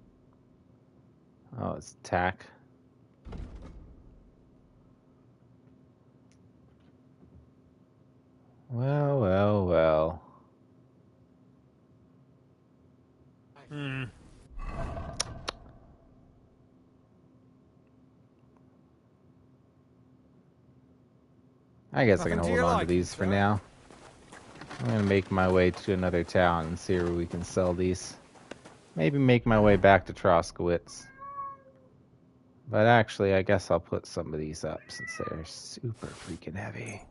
Oh, it's tack. Well, well, well. I guess I can hold on to these for now. I'm gonna make my way to another town and see where we can sell these. Maybe make my way back to Troskowitz. But actually, I guess I'll put some of these up since they're super freaking heavy.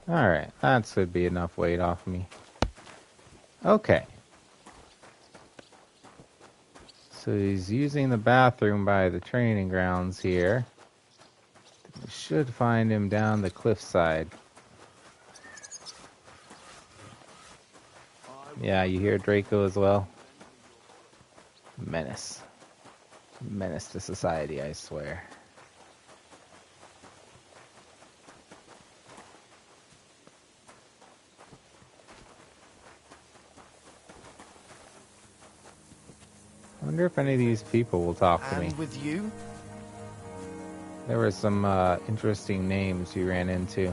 Alright, that should be enough weight off me. Okay. So he's using the bathroom by the training grounds here. We should find him down the cliffside. Yeah, you hear Draco as well? Menace. Menace to society, I swear. I wonder if any of these people will talk to me. And with you? There were some interesting names we ran into.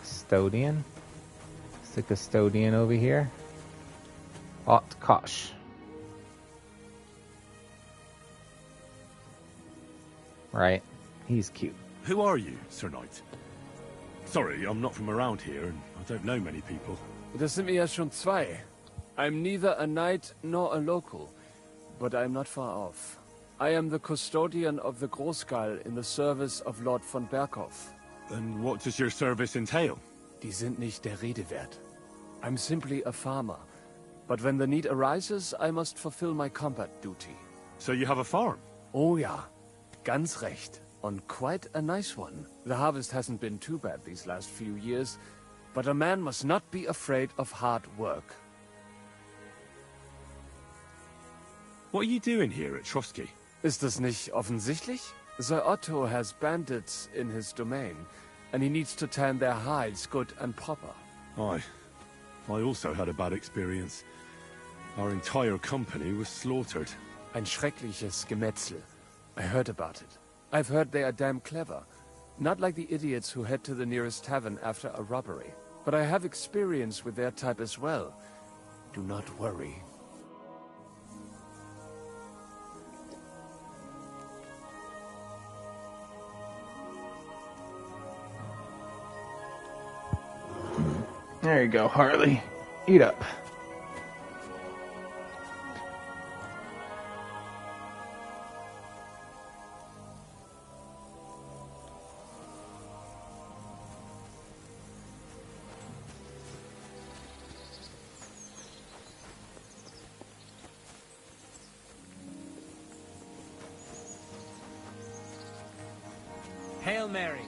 Custodian? Is the custodian over here? Ot Kosh. Right. He's cute. Who are you, Sir Knight? Sorry, I'm not from around here, and I don't know many people. Das sind mir ja schon zwei. I'm neither a knight nor a local, but I'm not far off. I am the custodian of the Großgall in the service of Lord von Berghoff. And what does your service entail? Die sind nicht der Rede wert. I'm simply a farmer, but when the need arises, I must fulfill my combat duty. So you have a farm? Oh ja, ganz recht. And quite a nice one. The harvest hasn't been too bad these last few years, but a man must not be afraid of hard work. What are you doing here at Trotsky? Ist das nicht offensichtlich? Sir Otto has bandits in his domain, and he needs to tan their hides good and proper. I also had a bad experience. Our entire company was slaughtered. Ein schreckliches Gemetzel. I heard about it. I've heard they are damn clever. Not like the idiots who head to the nearest tavern after a robbery. But I have experience with their type as well. Do not worry. There you go, Harley. Eat up. Hail Mary.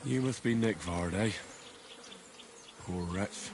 You must be Nickvard, eh? Poor wretch.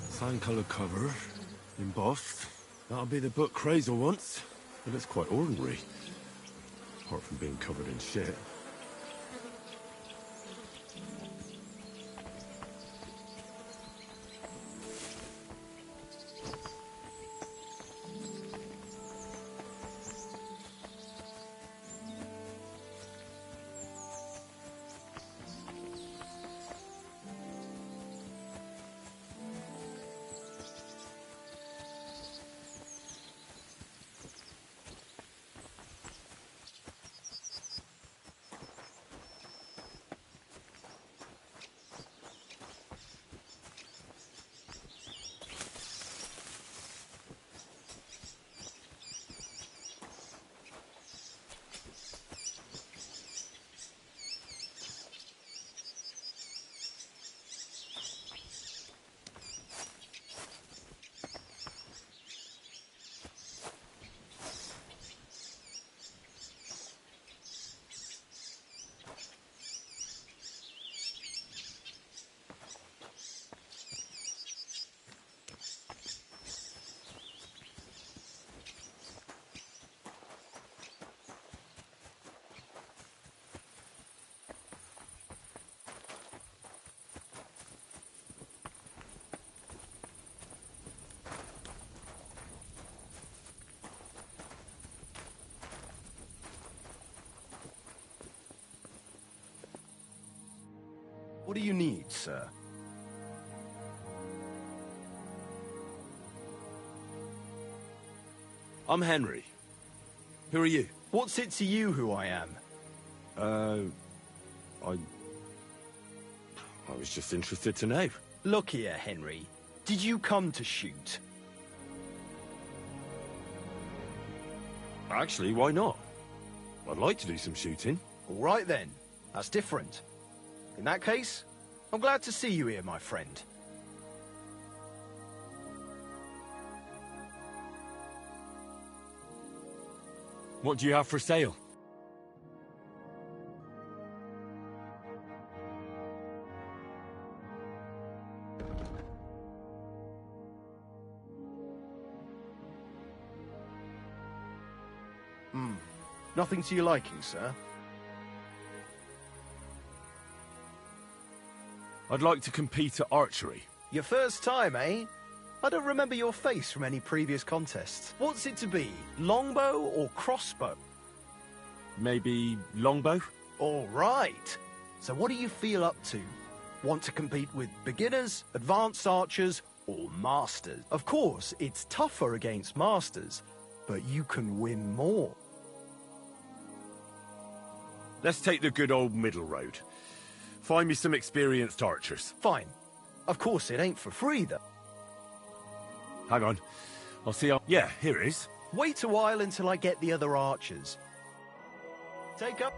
Sand-coloured cover, embossed. That'll be the book Crazel wants, but it's quite ordinary, apart from being covered in shit. What do you need, sir? I'm Henry. Who are you? What's it to you who I am? I was just interested to know. Look here, Henry. Did you come to shoot? Actually, why not? I'd like to do some shooting. All right then. That's different. In that case, I'm glad to see you here, my friend. What do you have for sale? Nothing to your liking, sir? I'd like to compete at archery. Your first time, eh? I don't remember your face from any previous contests. What's it to be? Longbow or crossbow? Maybe longbow? All right. So what do you feel up to? Want to compete with beginners, advanced archers, or masters? Of course, it's tougher against masters, but you can win more. Let's take the good old middle road. Find me some experienced archers. Fine. Of course, it ain't for free, though. Hang on. I'll see how... Yeah, here it is. Wait a while until I get the other archers. Take up...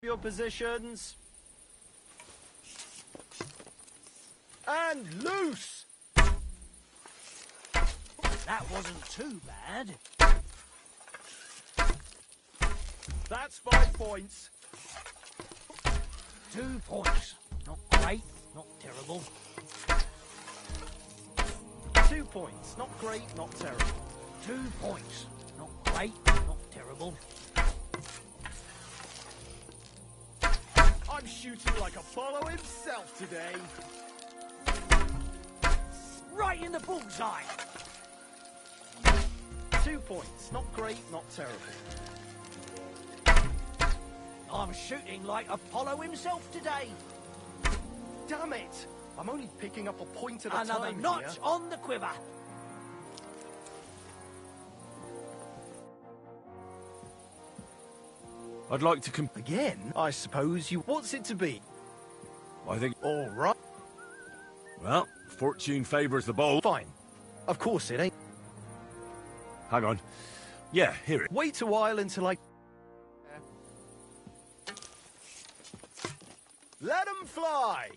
your positions. And loose! That wasn't too bad. That's 5 points. 2 points. Not great, not terrible. 2 points. Not great, not terrible. 2 points. Not great, not terrible. I'm shooting like Apollo himself today. Right in the bullseye. 2 points. Not great, not terrible. I'm shooting like Apollo himself today. Damn it! I'm only picking up a point at a time. Another notch on the quiver. I'd like to compete... Again? I suppose you... What's it to be? I think... All right. Well, fortune favours the bold. Fine. Of course it ain't. Hang on. Yeah, here it... Wait a while until I... Let 'em fly!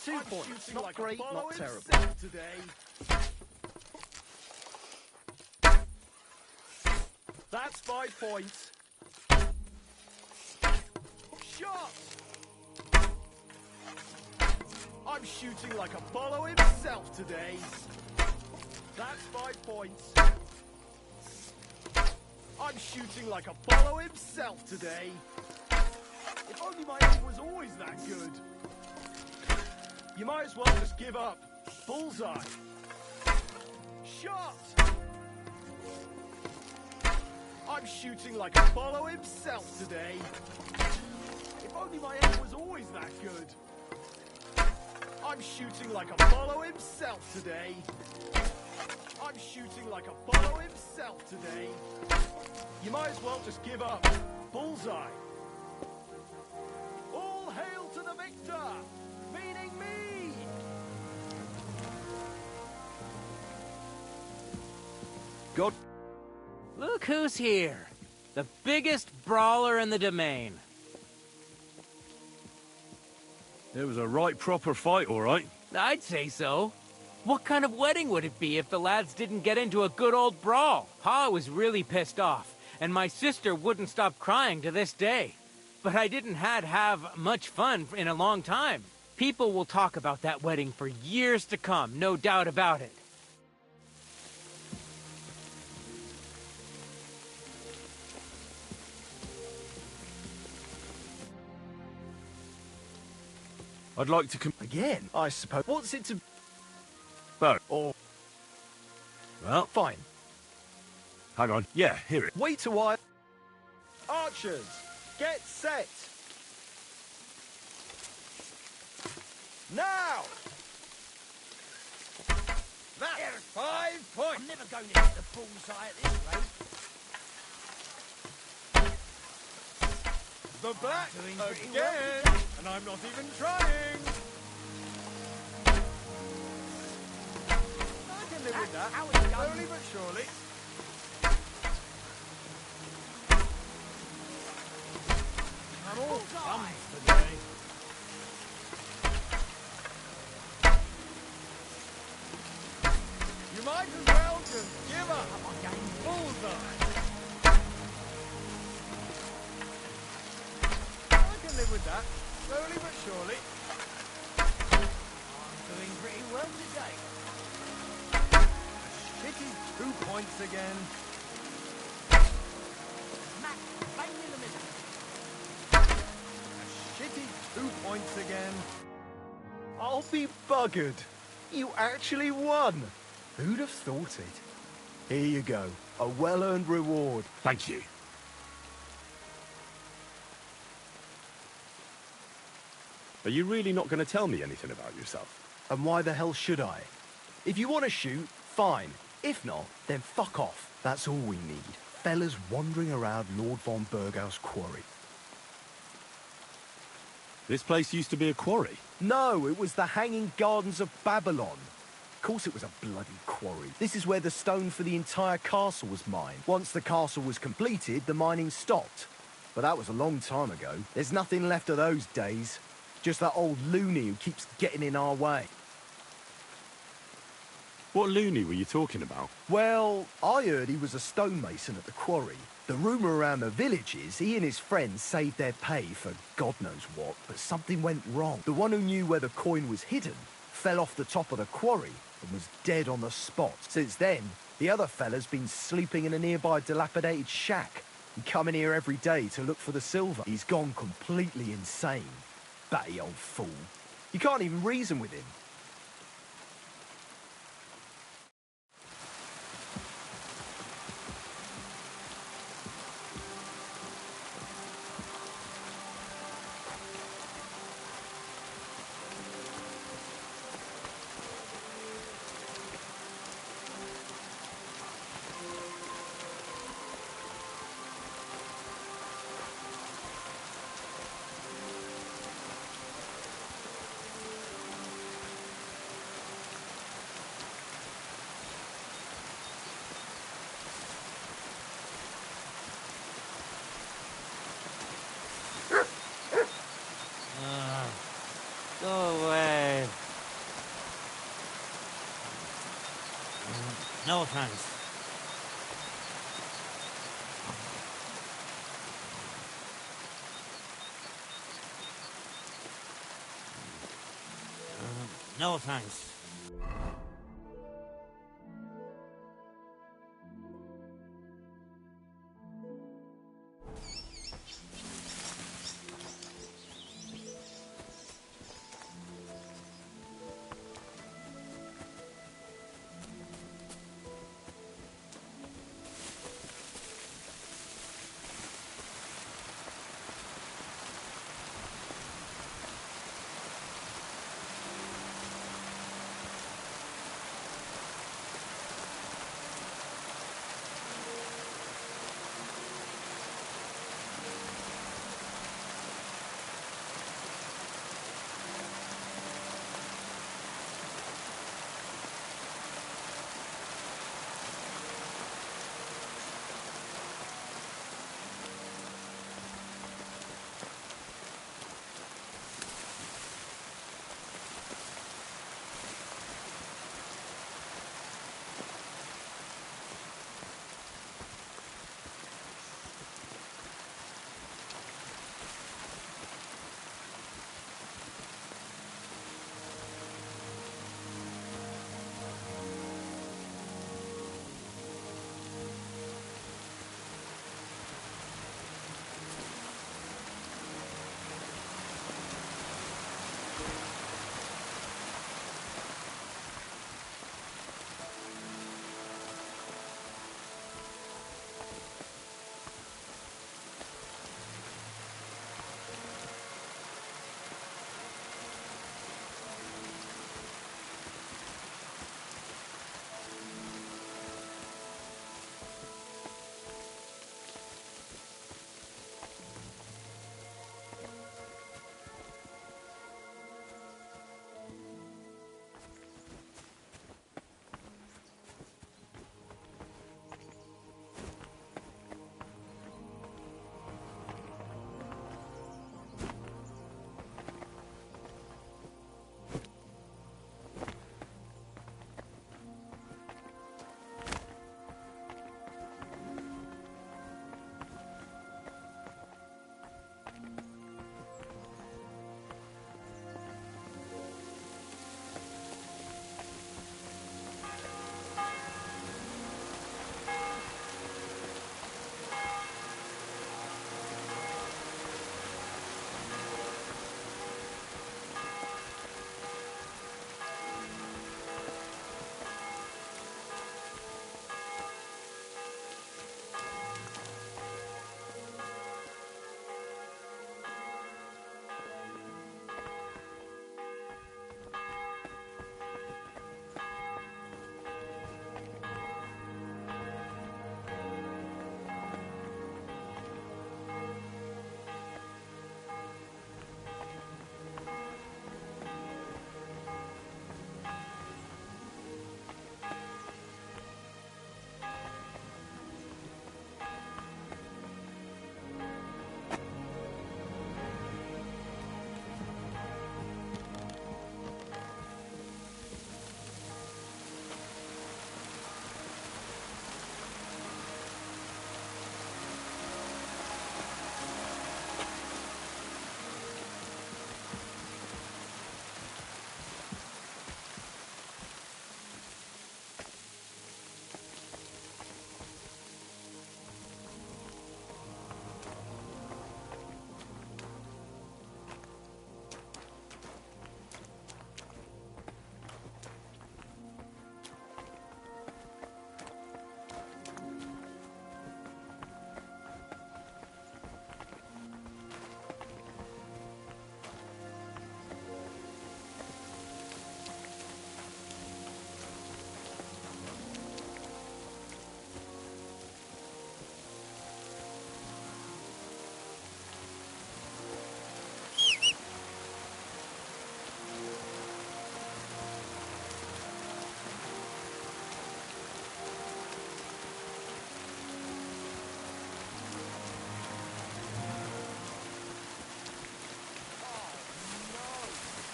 2 points. Not like great, not terrible. Today. That's 5 points. Shot! I'm shooting like Apollo himself today. That's 5 points. I'm shooting like Apollo himself today. If only my aim was always that good. You might as well just give up. Bullseye. Shot! I'm shooting like Apollo himself today. If only my aim was always that good. I'm shooting like Apollo himself today. I'm shooting like Apollo himself today. You might as well just give up. Bullseye. All hail to the victor, meaning me! God. Look who's here. The biggest brawler in the domain. It was a right proper fight, all right. I'd say so. What kind of wedding would it be if the lads didn't get into a good old brawl? Pa was really pissed off, and my sister wouldn't stop crying to this day. But I didn't have much fun in a long time. People will talk about that wedding for years to come, no doubt about it. I'd like to Again, I suppose. What's it to... Bo. Or... Well, Fine. hang on. Yeah, hear it. Wait a while. Archers, get set. Now! That's 5 points. I'm never going to hit the bullseye at this rate. The black doing pretty again, well today. and I'm not even trying. I can live with that. How it's done. Slowly but surely. I'm all thumbs today. You might as well just give up. Bullseye. I can live with that. Slowly but surely. I'm doing pretty well today. Shitty 2 points again. Smack, bang in the middle. Shitty 2 points again. I'll be buggered. You actually won. Who'd have thought it? Here you go. A well-earned reward. Thank you. Are you really not going to tell me anything about yourself? And why the hell should I? If you want to shoot, fine. If not, then fuck off. That's all we need. Fellas wandering around Lord von Burgau's quarry. This place used to be a quarry. No, it was the Hanging Gardens of Babylon. Of course it was a bloody quarry. This is where the stone for the entire castle was mined. Once the castle was completed, the mining stopped. But that was a long time ago. There's nothing left of those days. Just that old loony who keeps getting in our way. What loony were you talking about? Well, I heard he was a stonemason at the quarry. The rumour around the village is he and his friends saved their pay for God knows what, but something went wrong. The one who knew where the coin was hidden fell off the top of the quarry and was dead on the spot. Since then, the other fella's been sleeping in a nearby dilapidated shack and coming here every day to look for the silver. He's gone completely insane. Batty old fool. You can't even reason with him. Go away. No thanks. No thanks.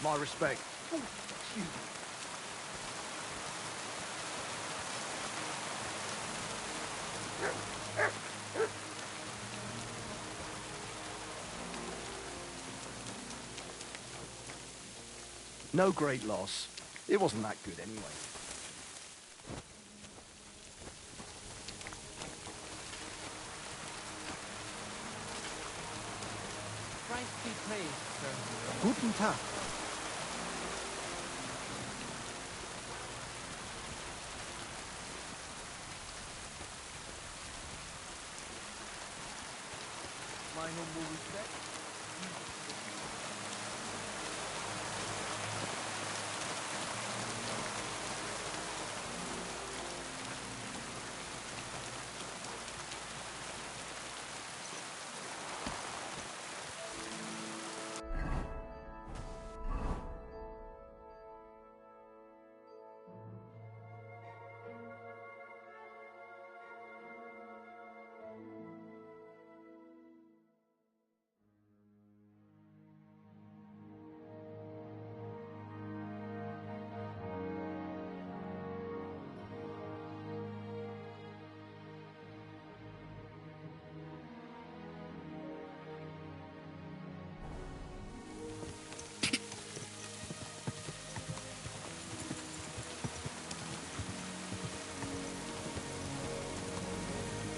My respect. No great loss. It wasn't that good anyway. Christ be praised, sir. Guten Tag. My humble respect.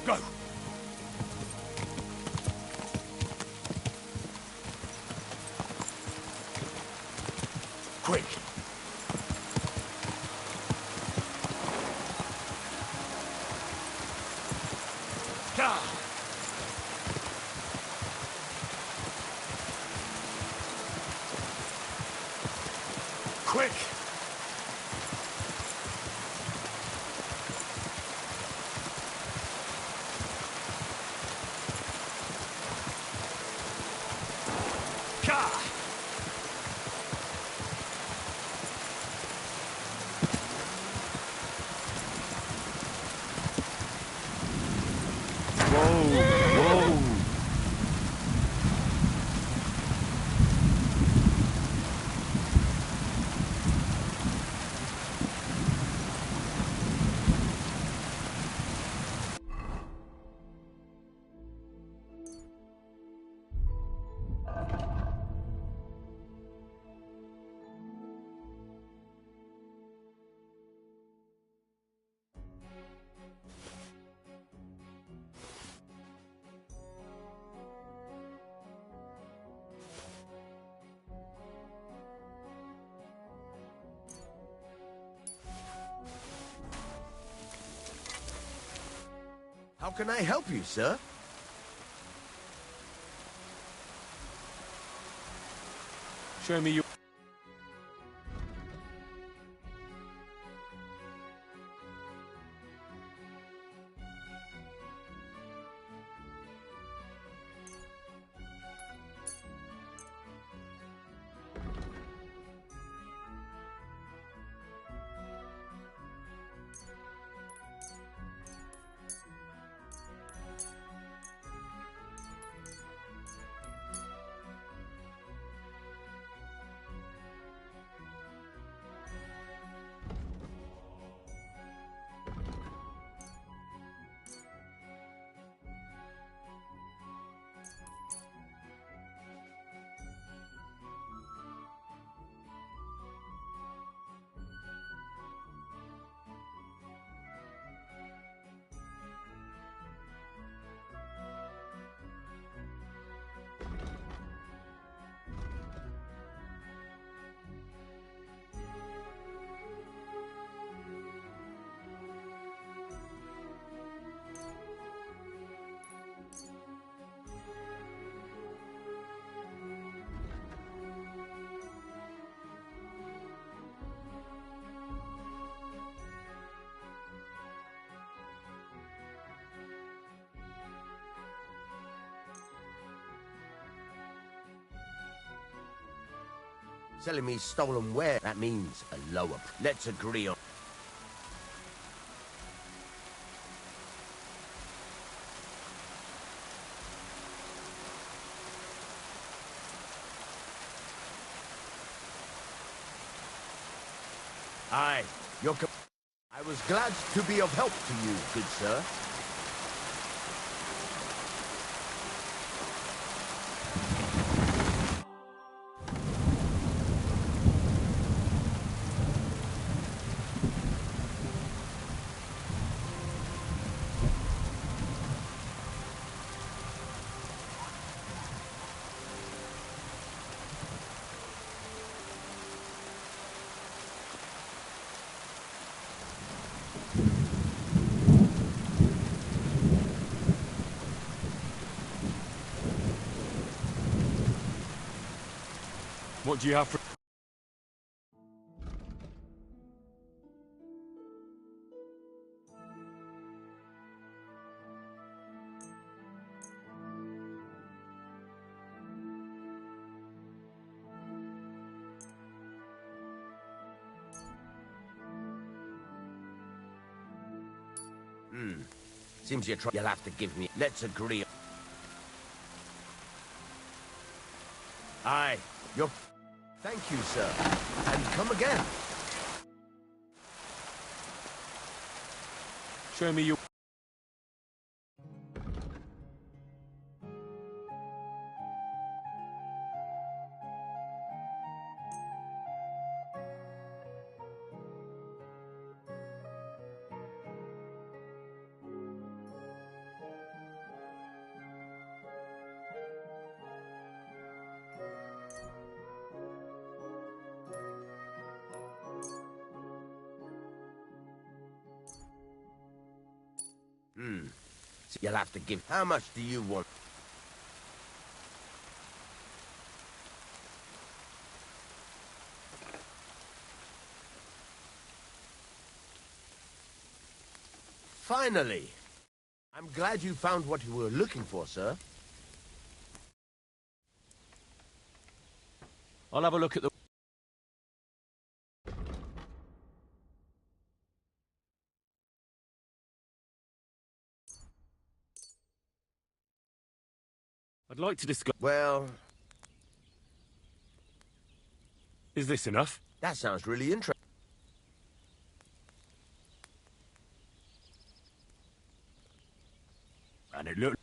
Go! Quick! Go! Quick! How can I help you, sir? Show me your... Selling me stolen ware, that means a lower. Let's agree on... Aye, I was glad to be of help to you, good sir. What do you have for... Seems you'll have to give me... Let's agree. Aye, you're... Thank you, sir. And come again. Show me your... So you'll have to give... How much do you want? Finally! I'm glad you found what you were looking for, sir. I'll have a look at the... I'd like to discuss... Well... Is this enough? That sounds really interesting. And it looked...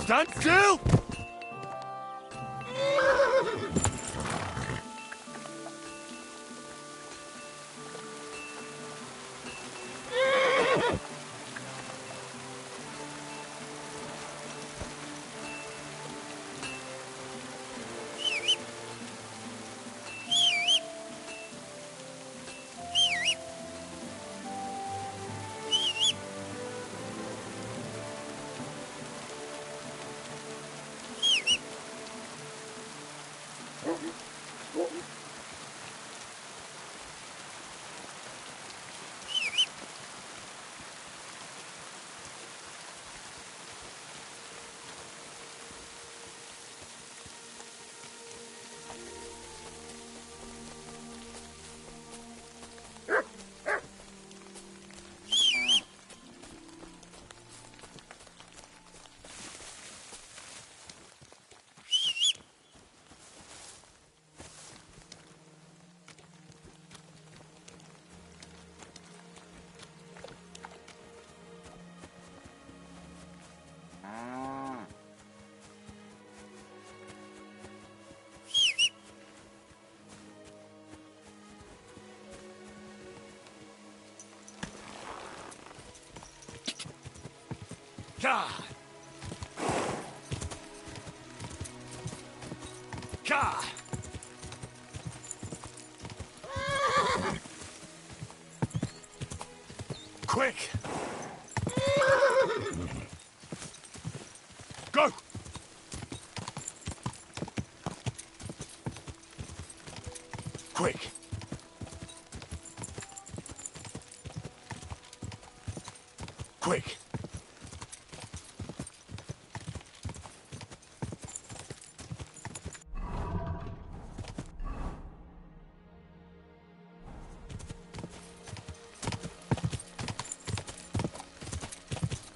Stand still! Ka! Ka! Quick! Go! Quick! Quick!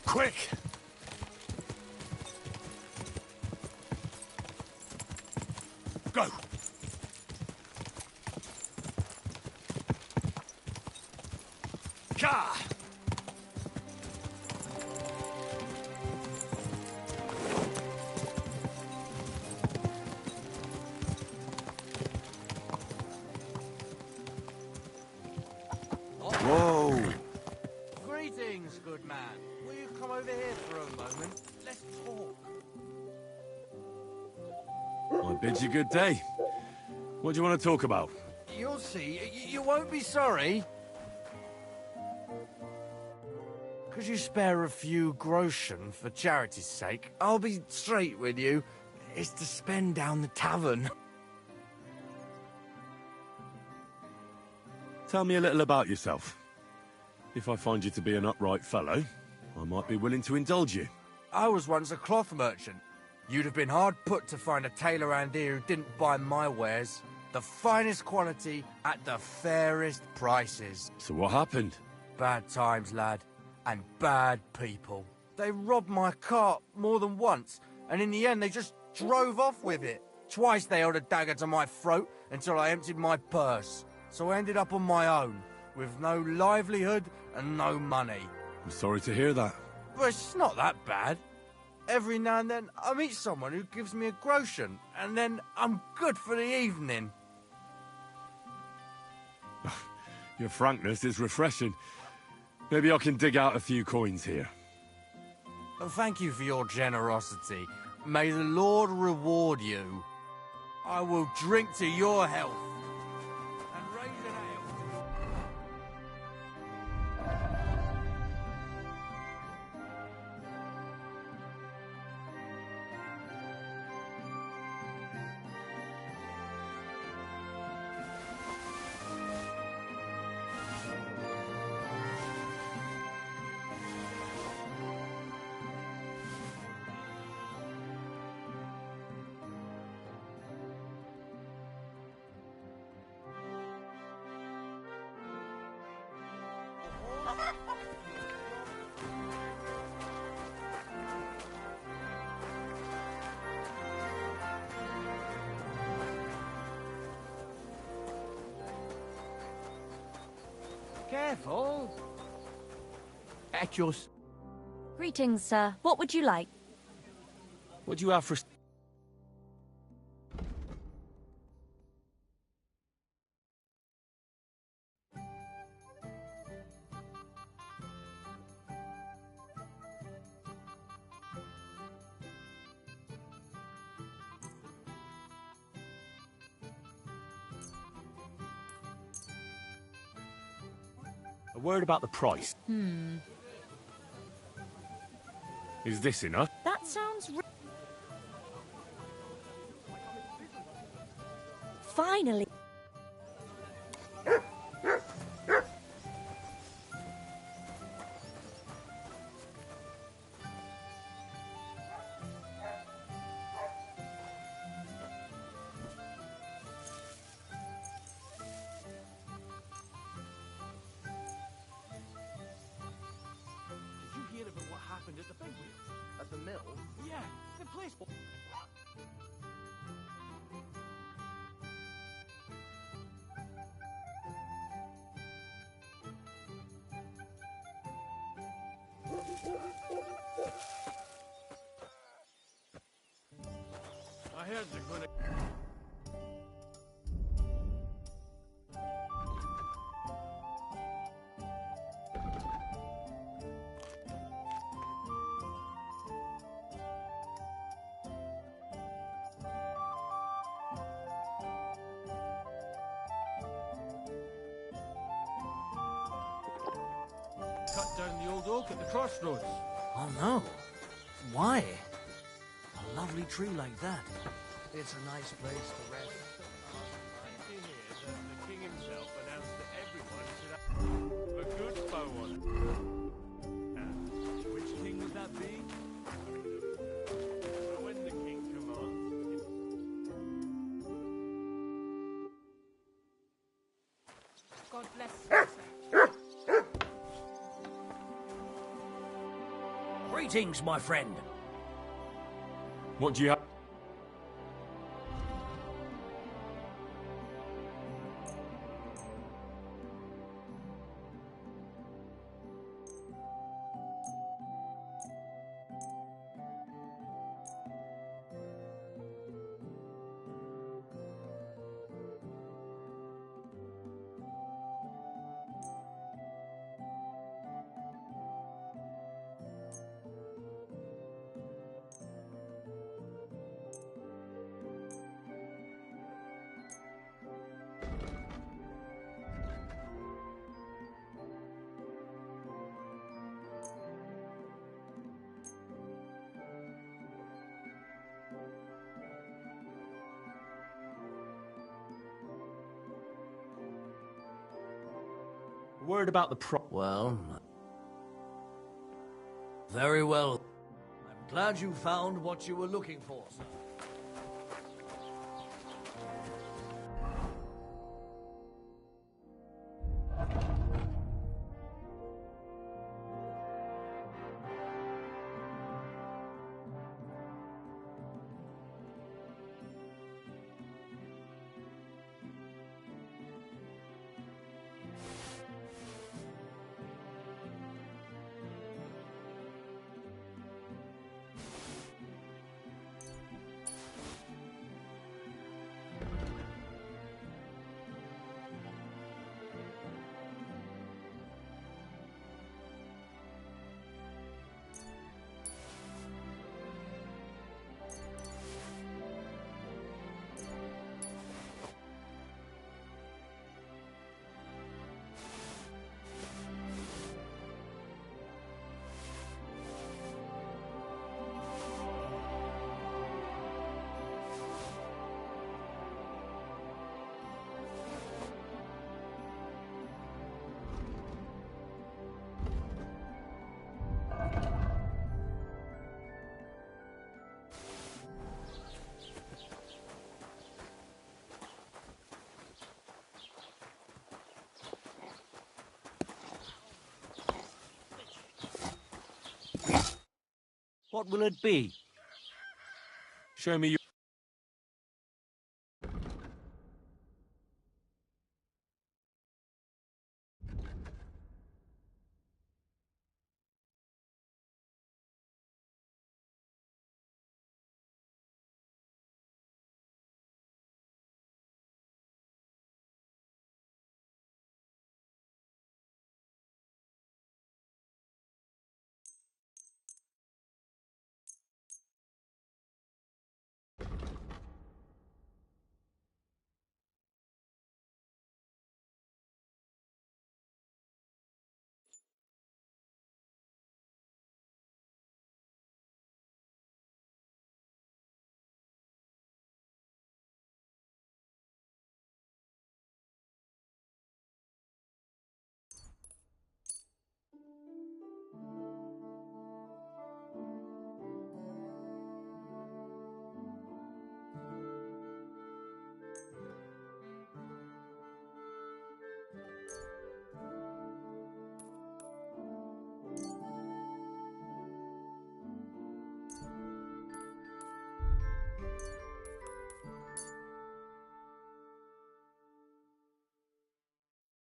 Quick! Go! Ka! Whoa! Greetings, good man. Will you come over here for a moment? Let's talk. I bid you good day. What do you want to talk about? You'll see. You won't be sorry. Could you spare a few groschen for charity's sake? I'll be straight with you. It's to spend down the tavern. Tell me a little about yourself. If I find you to be an upright fellow, I might be willing to indulge you. I was once a cloth merchant. You'd have been hard put to find a tailor around here who didn't buy my wares. The finest quality at the fairest prices. So what happened? Bad times, lad. And bad people. They robbed my cart more than once, and in the end they just drove off with it. Twice they held a dagger to my throat until I emptied my purse. So I ended up on my own, with no livelihood and no money. I'm sorry to hear that. But it's not that bad. Every now and then I meet someone who gives me a groschen, and then I'm good for the evening. Your frankness is refreshing. Maybe I can dig out a few coins here. Thank you for your generosity. May the Lord reward you. I will drink to your health. And raise an ale. Careful. At yours. Greetings, sir. What would you like? What do you have for... A word about the price. Is this enough? That sounds... Finally. At the banquet? At the mill? Yeah, the place... I heard they're going to... cut down the old oak at the crossroads. Oh no. Why? A lovely tree like that. It's a nice place to rest. I hear that the king himself announced that everyone should have a good bow on it. Which king would that be? When the king commands. God bless you, sir. Greetings, my friend. What do you have? Word about the Well, very well. I'm glad you found what you were looking for, sir. What will it be? Show me your...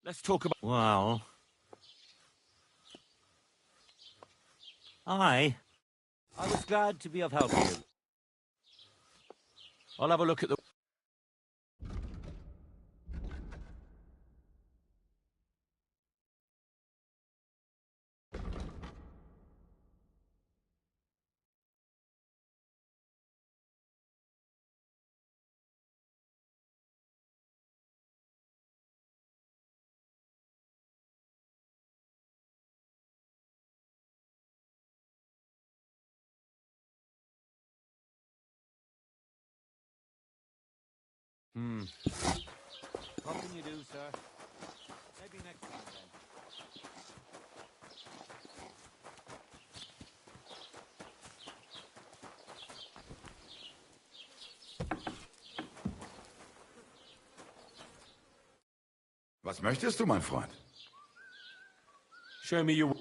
Let's talk about... Well... I was glad to be of help to you. I'll have a look at the... What can you do, sir? Maybe next time, then. Was möchtest du, mein Freund? Show me your...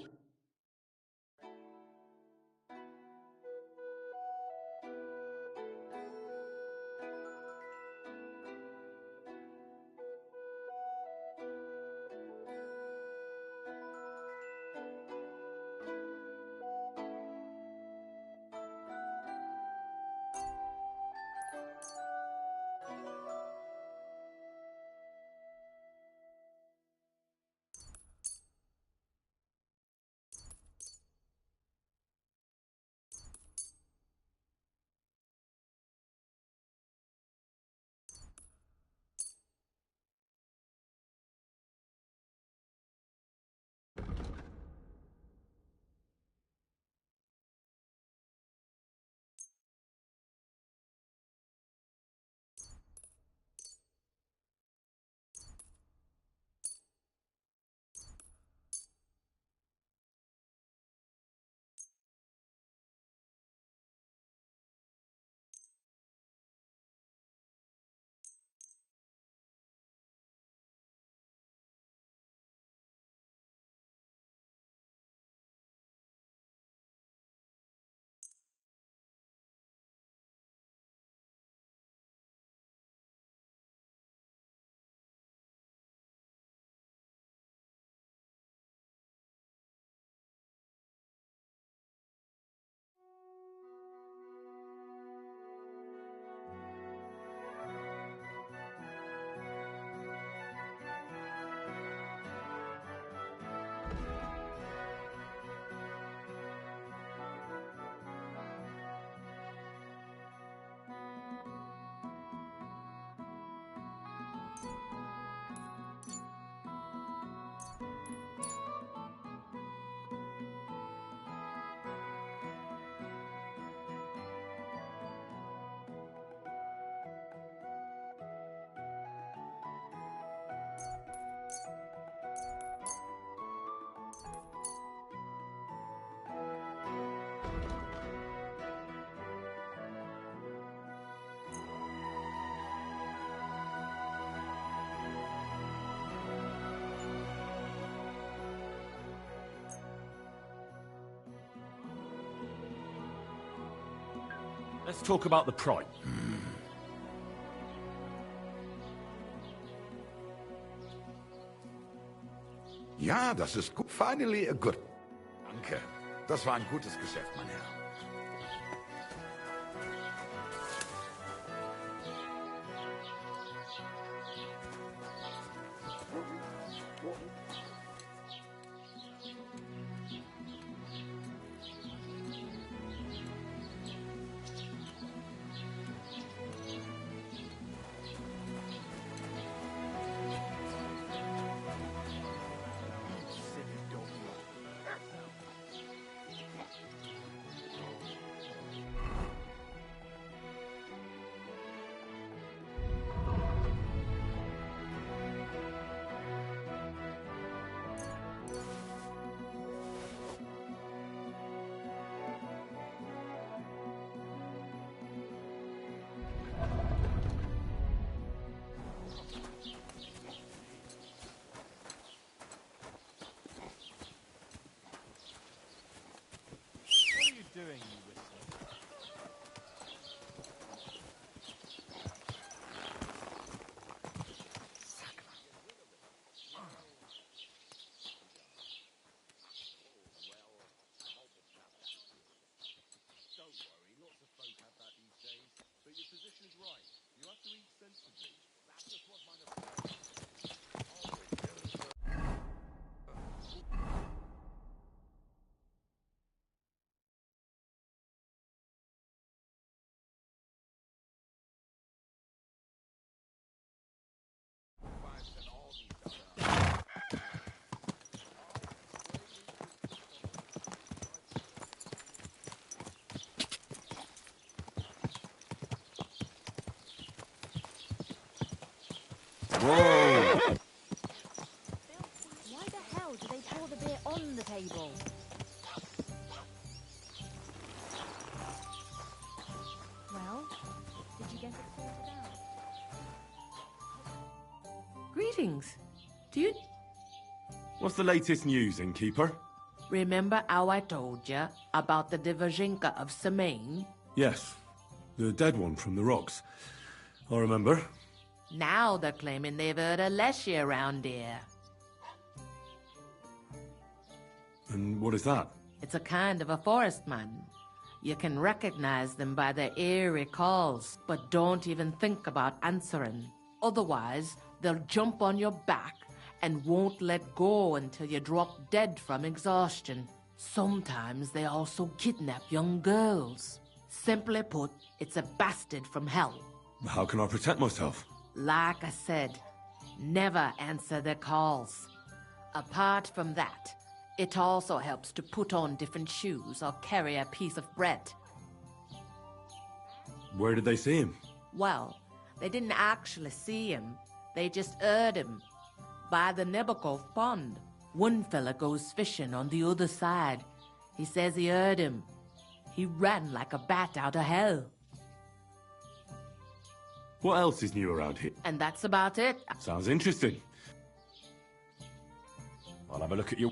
Let's talk about the price. Ja, das ist gut. Finally a good... Danke. Das war ein gutes Geschäft, mein Herr. Whoa! Why the hell do they pour the beer on the table? Well, did you get it sorted out? Greetings. Do you What's the latest news, innkeeper? remember how I told you about the Divazhinka of Semaine? Yes, the dead one from the rocks. I remember. Now they're claiming they've heard a leshy around here. And what is that? It's a kind of a forest man. You can recognize them by their eerie calls, but don't even think about answering. Otherwise, they'll jump on your back and won't let go until you drop dead from exhaustion. Sometimes they also kidnap young girls. Simply put, it's a bastard from hell. How can I protect myself? Like I said, never answer their calls. Apart from that, it also helps to put on different shoes or carry a piece of bread. Where did they see him? Well, they didn't actually see him. They just heard him. By the Nebakov pond. One fella goes fishing on the other side. He says he heard him. He ran like a bat out of hell. What else is new around here? And that's about it. Sounds interesting. I'll have a look at you.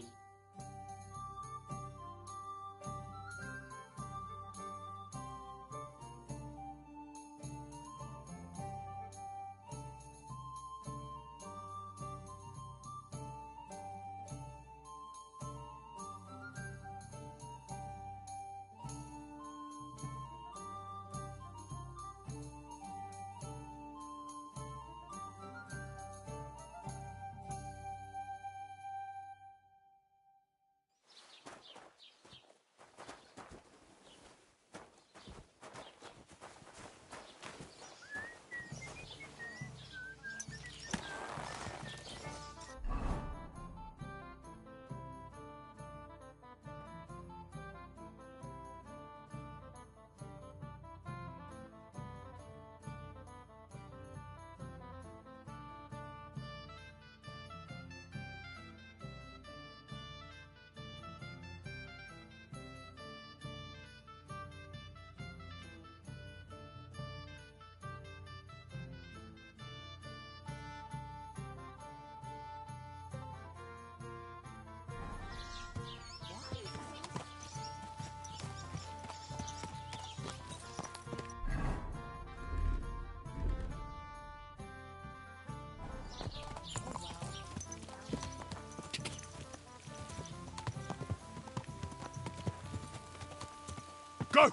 Go!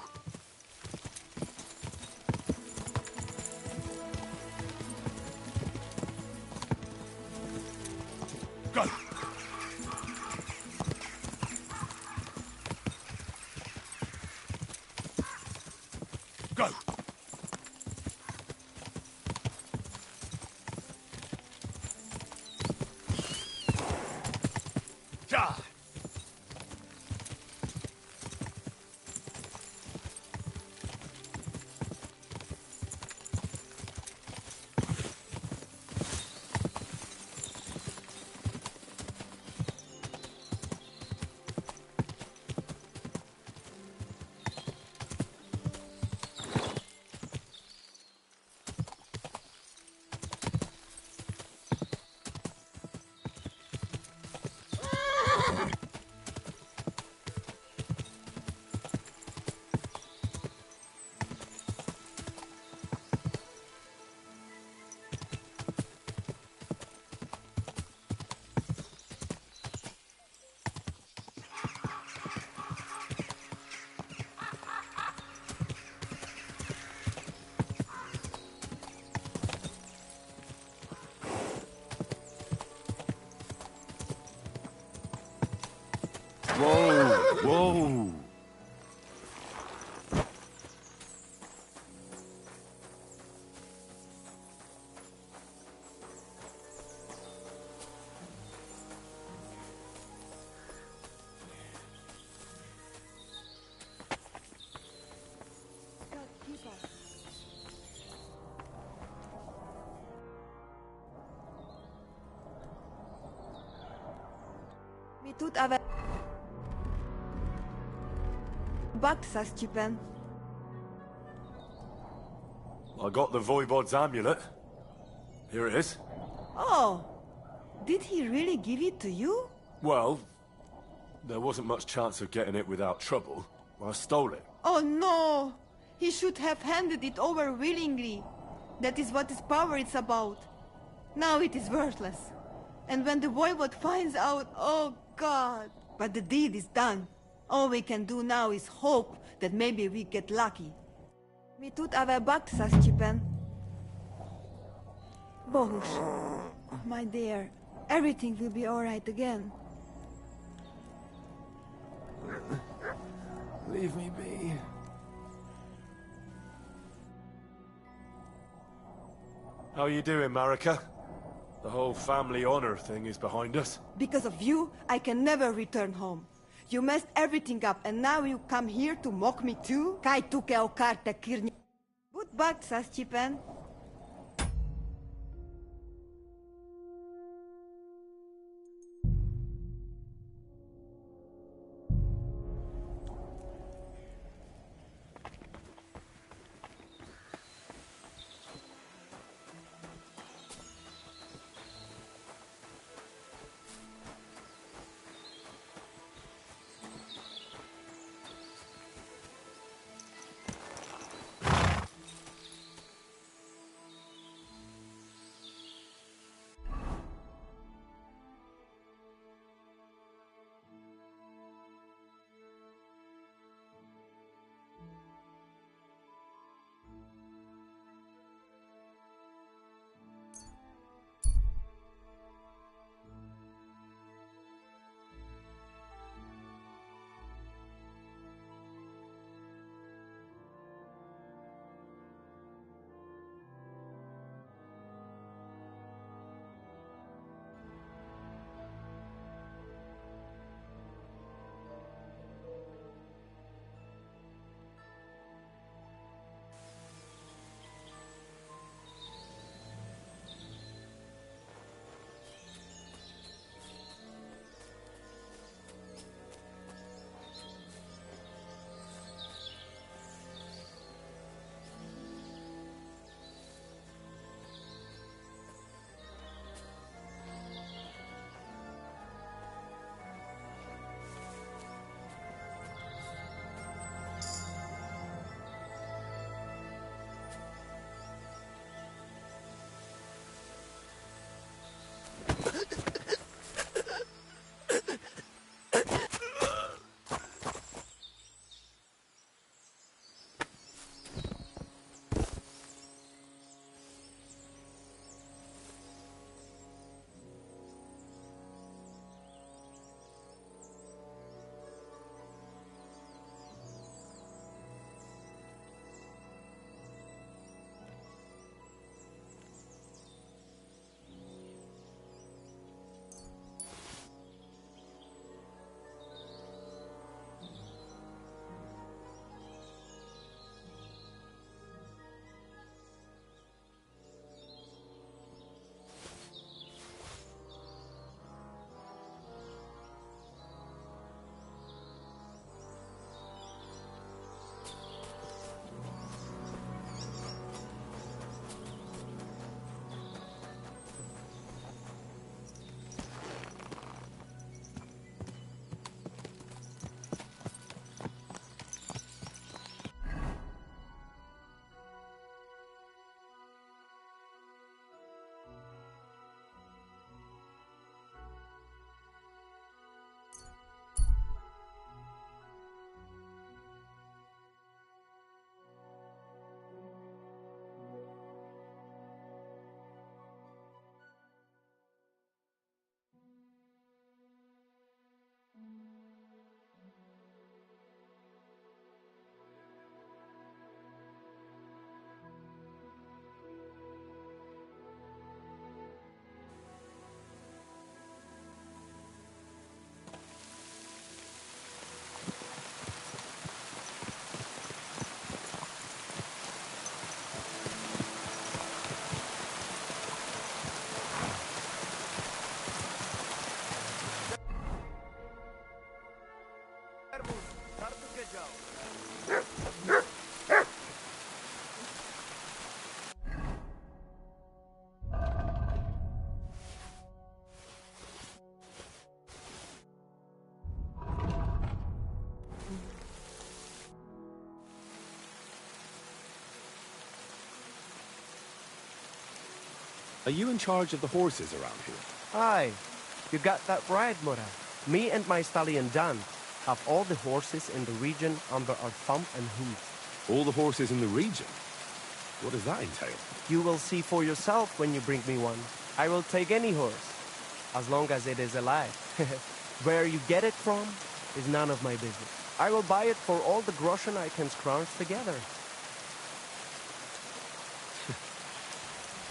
Go! Go! Ja! Whoa! Whoa! Mi тут bakt sa Stipen. I got the Voivod's amulet. Here it is. Oh, did he really give it to you? Well, there wasn't much chance of getting it without trouble. I stole it. Oh no! He should have handed it over willingly. That is what his power is about. Now it is worthless. And when the Voivod finds out, oh God! But the deed is done. All we can do now is hope that maybe we get lucky. Mi тут bakt sa Stipen. Bohus, my dear, everything will be all right again. Leave me be. How you doing, Marika? The whole family honor thing is behind us. Because of you, I can never return home. You messed everything up, and now you come here to mock me too? Kai tuke o karte kirni. Good bakt sa Stipen. Are you in charge of the horses around here? Aye, you got that right, Mura. Me and my stallion Dan have all the horses in the region under our thumb and hooves. All the horses in the region? What does that entail? You will see for yourself when you bring me one. I will take any horse, as long as it is alive. Where you get it from is none of my business. I will buy it for all the groschen I can scrounge together.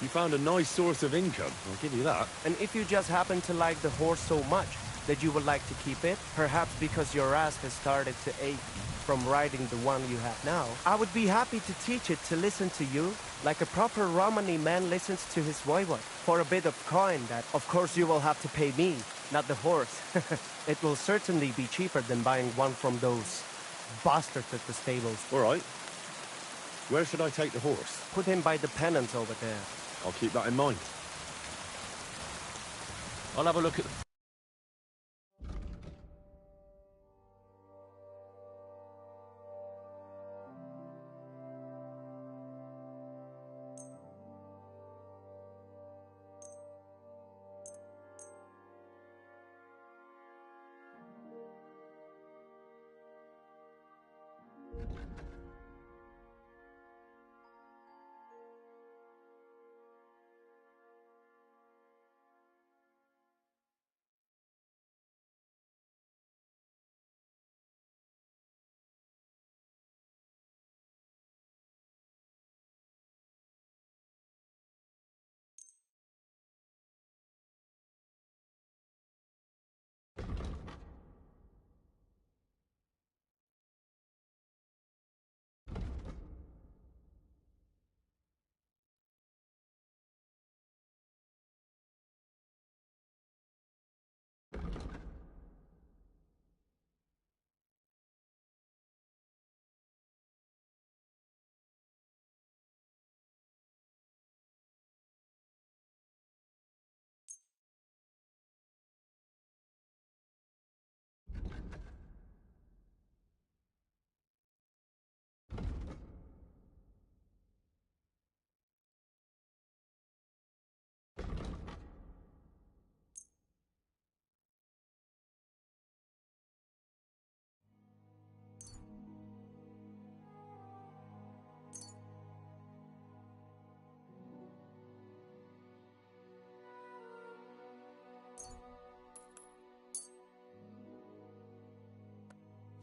You found a nice source of income, I'll give you that. And if you just happen to like the horse so much that you would like to keep it, perhaps because your ass has started to ache from riding the one you have now, I would be happy to teach it to listen to you like a proper Romani man listens to his voivod. For a bit of coin that, of course, you will have to pay me, not the horse. It will certainly be cheaper than buying one from those bastards at the stables. All right. Where should I take the horse? Put him by the pennants over there. I'll keep that in mind. I'll have a look at...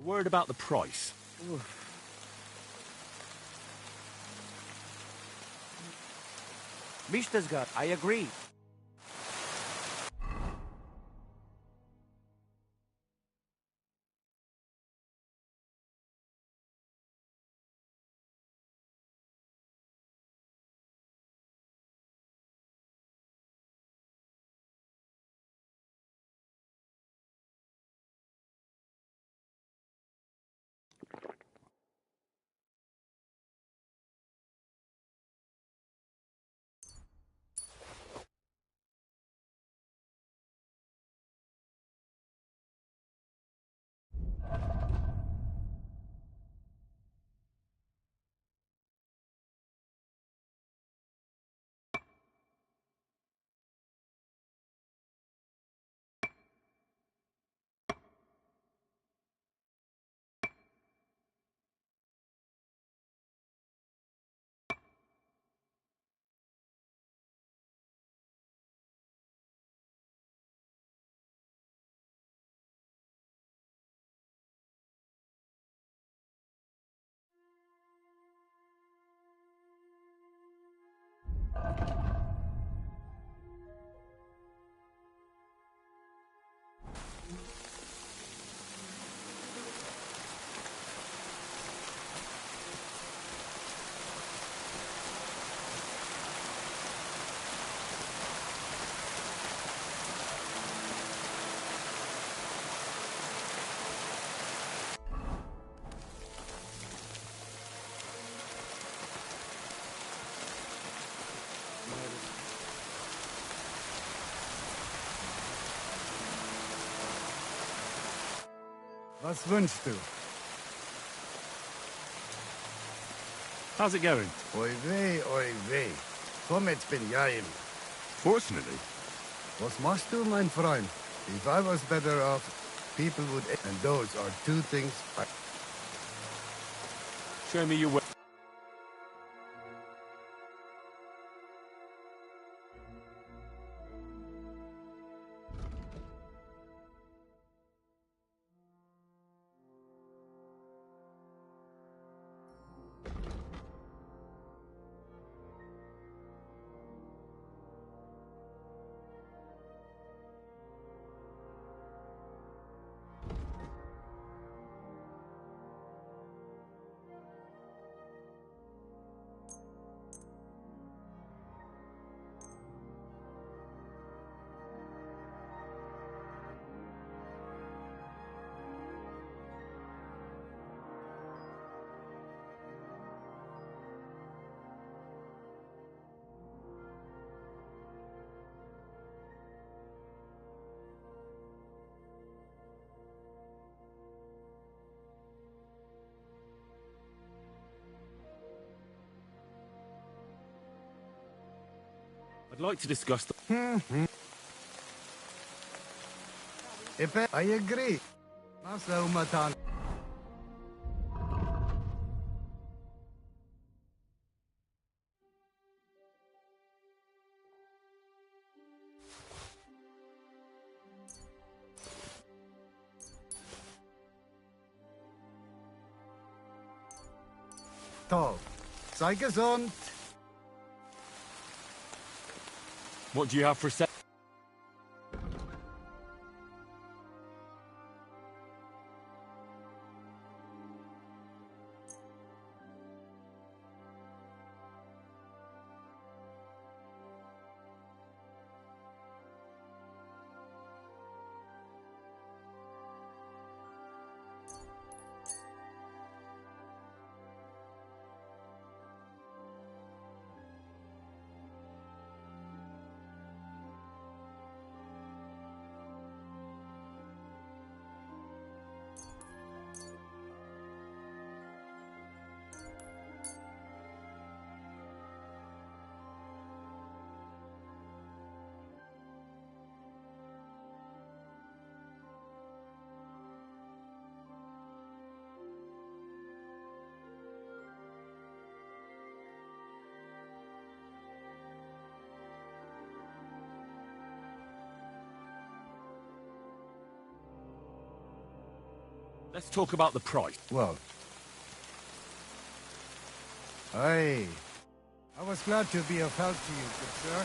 Word about the price. Mishtasgat, I agree. Was wünschst du? How's it going? Oi weh. Komm, jetzt bin ich. Fortunately. Was machst du, mein Freund? If I was better off, people would... And those are two things I... Show me your way. I'd like to discuss the... I agree. Masa umatan. Toll. Sei gesund. What do you have for sale? Let's talk about the price. Well. Aye. I was glad to be of help to you, good sir.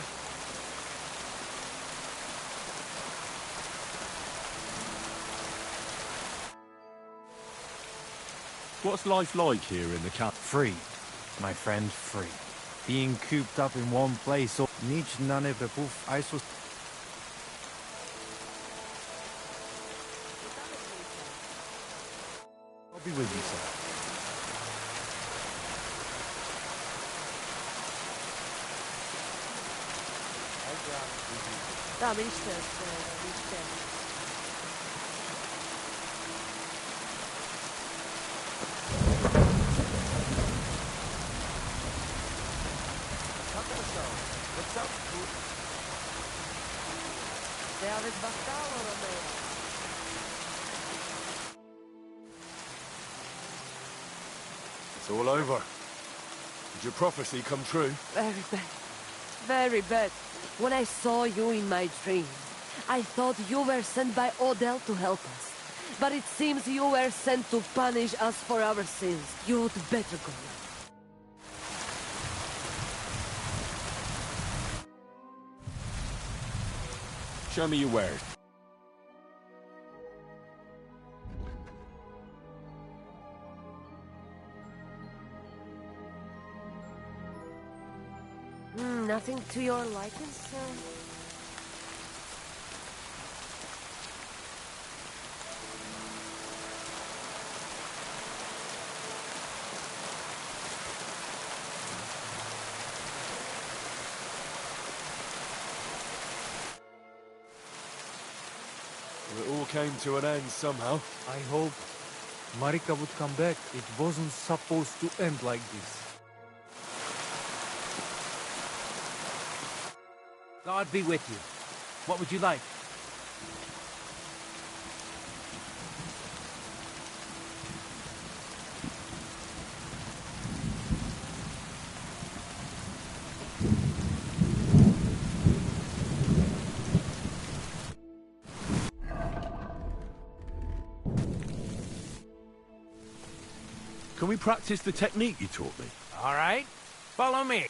What's life like here in the camp? Free, my friend, free. Being cooped up in one place, or nici nane bepuf aisus. I'll be with you, sir. Da, bin ich der. What's up, fool? Der wird Bastal oder mehr? It's all over. Did your prophecy come true? Very bad. Very bad. When I saw you in my dreams, I thought you were sent by Odell to help us. But it seems you were sent to punish us for our sins. You'd better go now. Show me your wares. Nothing to your liking, sir? Well, it all came to an end somehow. I hope Marika would come back. It wasn't supposed to end like this. God be with you. What would you like? Can we practice the technique you taught me? All right. Follow me.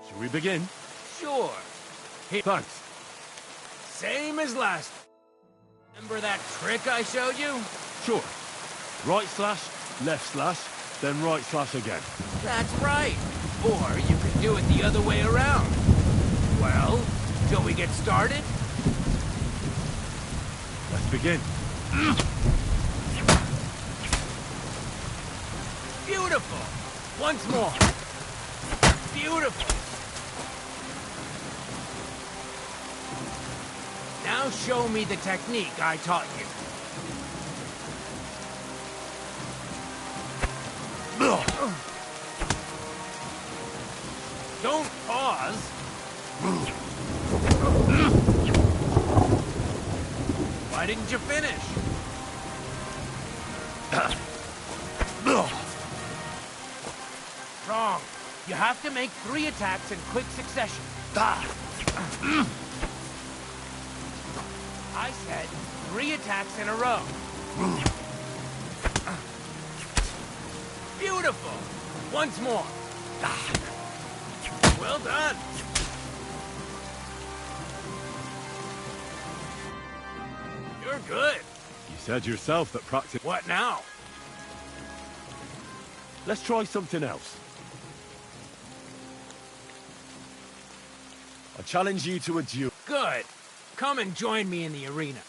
Shall we begin? Sure. Here. Thanks. Same as last. Remember that trick I showed you? Sure. Right slash, left slash, then right slash again. That's right. Or you could do it the other way around. Well, shall we get started? Let's begin. Beautiful. Once more. Beautiful. Now show me the technique I taught you. Don't pause. Why didn't you finish? Wrong. You have to make 3 attacks in quick succession. I said 3 attacks in a row. Beautiful. Once more. Well done. You're good. You said yourself that practice... What now? Let's try something else. I challenge you to a duel. Good. Come and join me in the arena.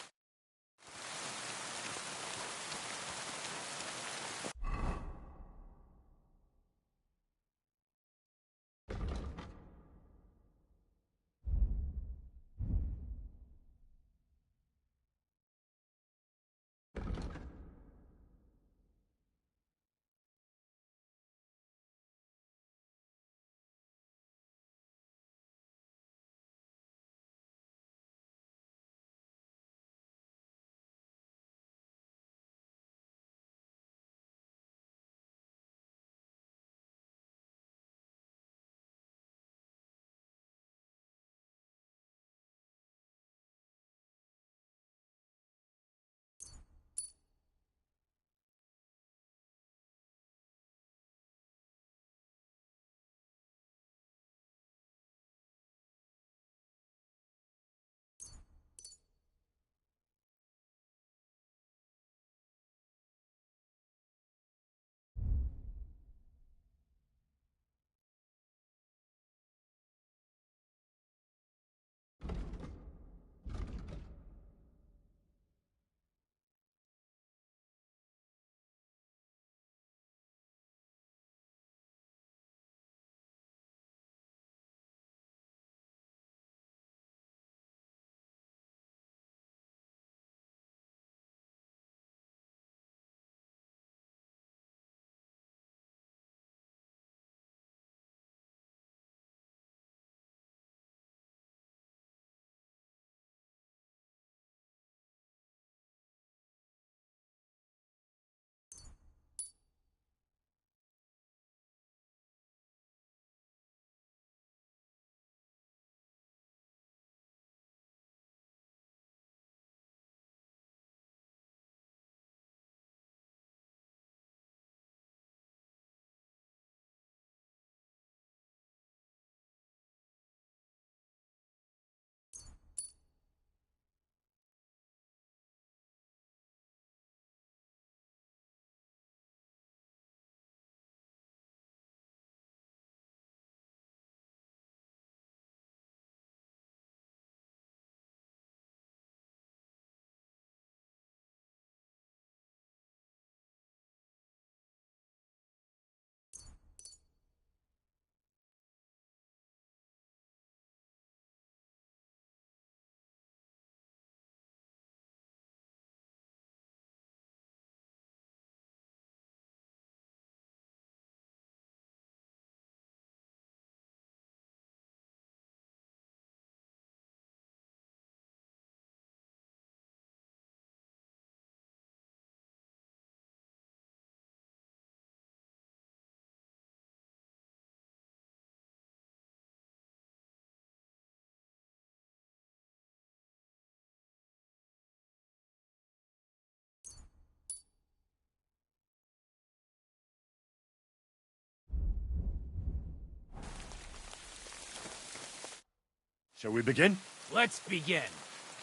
Shall we begin? Let's begin.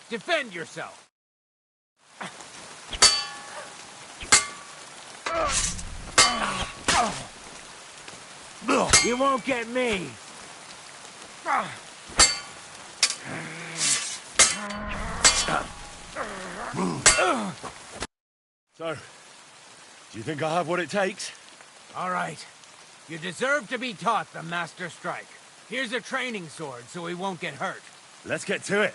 Defend yourself. You won't get me. So, do you think I have what it takes? All right. You deserve to be taught the Master Strike. Here's a training sword so he won't get hurt. Let's get to it.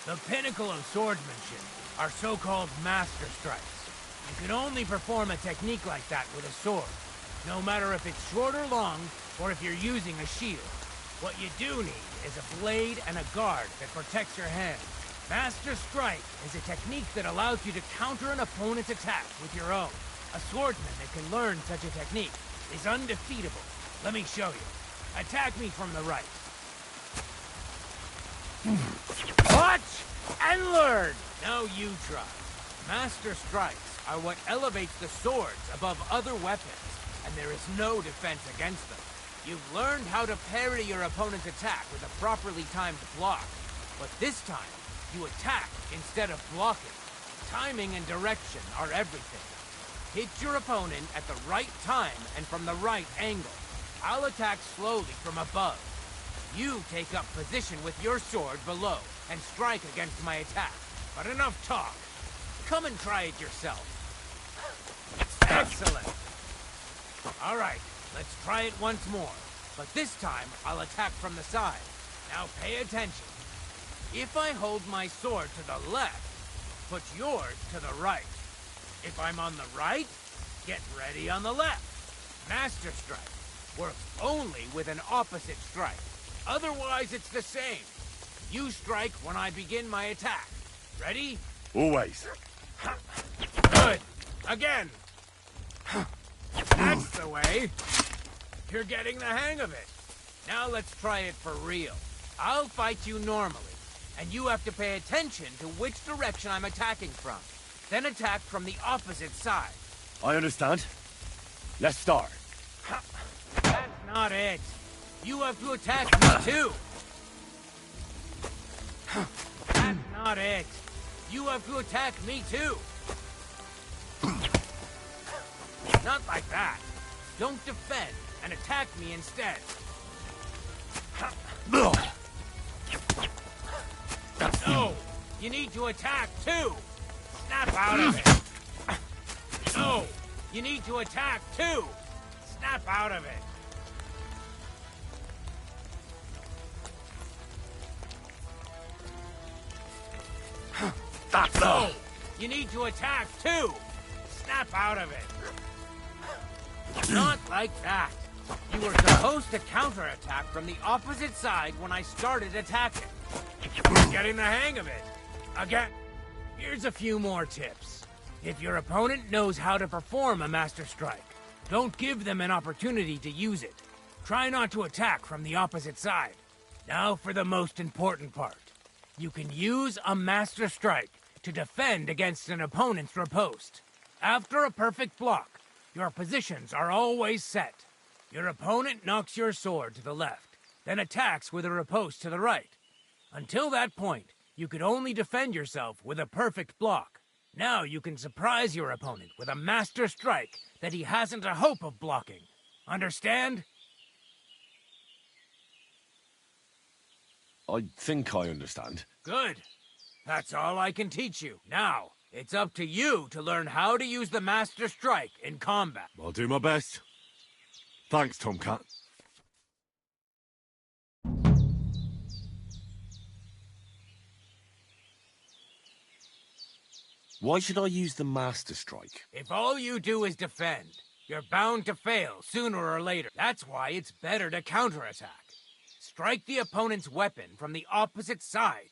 The pinnacle of swordsmanship are so-called Master Strikes. You can only perform a technique like that with a sword, no matter if it's short or long, or if you're using a shield. What you do need is a blade and a guard that protects your hand. Master Strike is a technique that allows you to counter an opponent's attack with your own. A swordsman that can learn such a technique is undefeatable. Let me show you. Attack me from the right. Watch and learn! Now you try. Master Strikes are what elevates the swords above other weapons, and there is no defense against them. You've learned how to parry your opponent's attack with a properly timed block, but this time, you attack instead of blocking. Timing and direction are everything. Hit your opponent at the right time and from the right angle. I'll attack slowly from above. You take up position with your sword below and strike against my attack. But enough talk. Come and try it yourself. Excellent. All right, let's try it once more. But this time, I'll attack from the side. Now pay attention. If I hold my sword to the left, put yours to the right. If I'm on the right, get ready on the left. Master Strike works only with an opposite strike. Otherwise, it's the same. You strike when I begin my attack. Ready? Always. Good. Again. That's the way. You're getting the hang of it. Now let's try it for real. I'll fight you normally, and you have to pay attention to which direction I'm attacking from. Then attack from the opposite side. I understand. Let's start. That's not it. You have to attack me too. That's not it. You have to attack me too. Not like that. Don't defend and attack me instead. No, you need to attack too. Snap out of it. No, you need to attack too. Snap out of it. No, you need to attack too. Snap out of it. Not like that. You were supposed to counterattack from the opposite side when I started attacking. You're getting the hang of it. Again. Here's a few more tips. If your opponent knows how to perform a Master Strike, don't give them an opportunity to use it. Try not to attack from the opposite side. Now for the most important part. You can use a Master Strike to defend against an opponent's riposte. After a perfect block, your positions are always set. Your opponent knocks your sword to the left, then attacks with a riposte to the right. Until that point, you could only defend yourself with a perfect block. Now you can surprise your opponent with a Master Strike that he hasn't a hope of blocking. Understand? I think I understand. Good. That's all I can teach you. Now, it's up to you to learn how to use the Master Strike in combat. I'll do my best. Thanks, Tomcat. Why should I use the Master Strike? If all you do is defend, you're bound to fail sooner or later. That's why it's better to counterattack. Strike the opponent's weapon from the opposite side.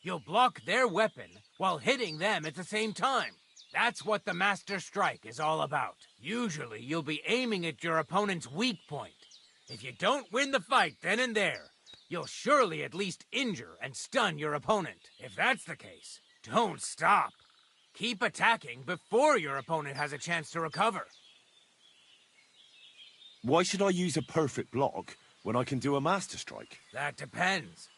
You'll block their weapon while hitting them at the same time. That's what the Master Strike is all about. Usually, you'll be aiming at your opponent's weak point. If you don't win the fight then and there, you'll surely at least injure and stun your opponent. If that's the case, don't stop. Keep attacking before your opponent has a chance to recover. Why should I use a perfect block when I can do a master strike? That depends.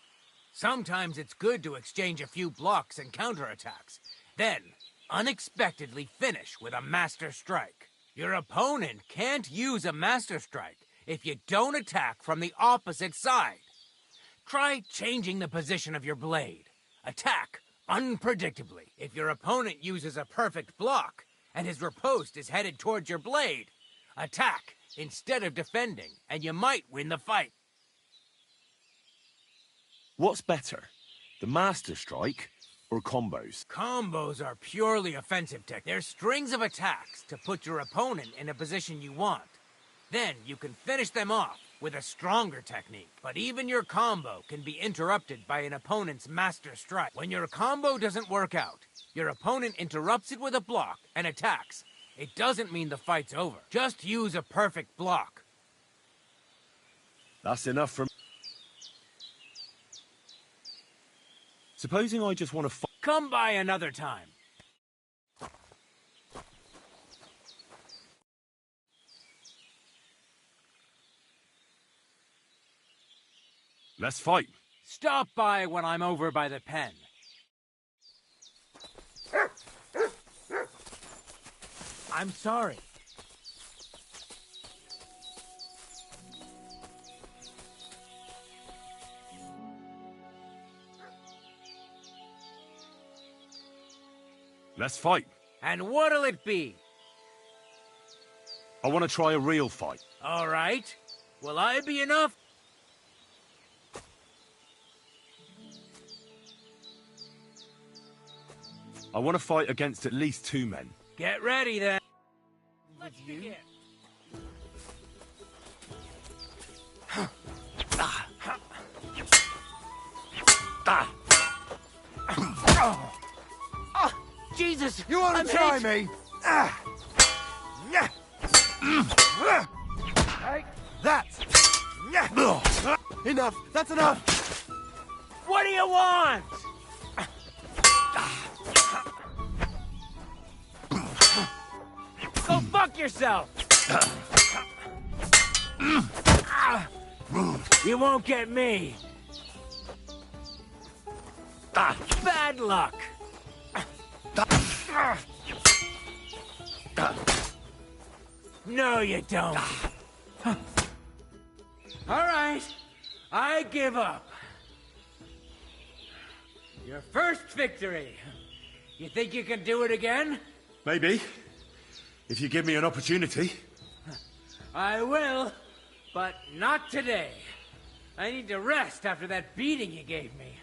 Sometimes it's good to exchange a few blocks and counterattacks. Then, unexpectedly finish with a master strike. Your opponent can't use a master strike if you don't attack from the opposite side. Try changing the position of your blade. Attack unpredictably. If your opponent uses a perfect block and his riposte is headed towards your blade, attack instead of defending, and you might win the fight. What's better, the master strike or combos? Combos are purely offensive tech. They're strings of attacks to put your opponent in a position you want. Then you can finish them off with a stronger technique. But even your combo can be interrupted by an opponent's master strike. When your combo doesn't work out, your opponent interrupts it with a block and attacks. It doesn't mean the fight's over. Just use a perfect block. That's enough for me. Supposing I just want to Come by another time. Let's fight. Stop by when I'm over by the pen. I'm sorry. Let's fight. And what'll it be? I want to try a real fight. All right. Will I be enough? I want to fight against at least 2 men. Get ready then. Let's begin. Jesus! You want to try me? That's enough. That's enough. What do you want? Go fuck yourself! You won't get me. Bad luck. No, you don't. All right, I give up. Your first victory. You think you can do it again? Maybe. If you give me an opportunity. I will, but not today. I need to rest after that beating you gave me.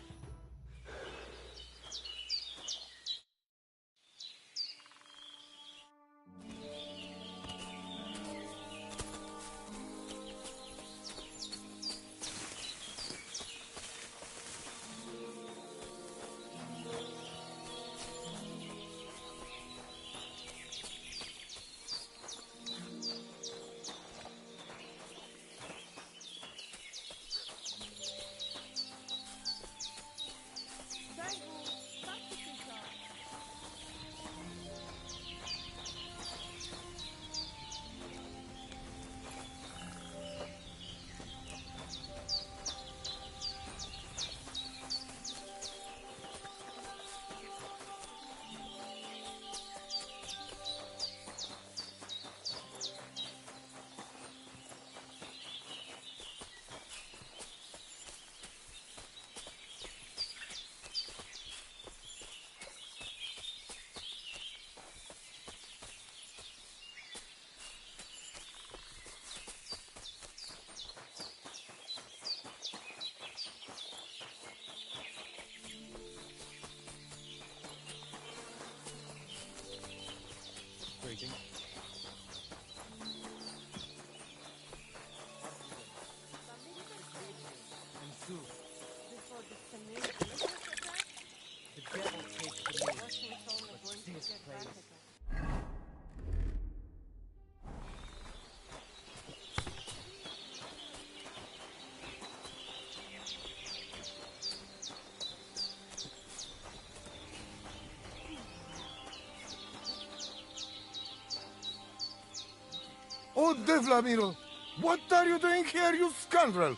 Oh, Devlamiro! What are you doing here, you scoundrel?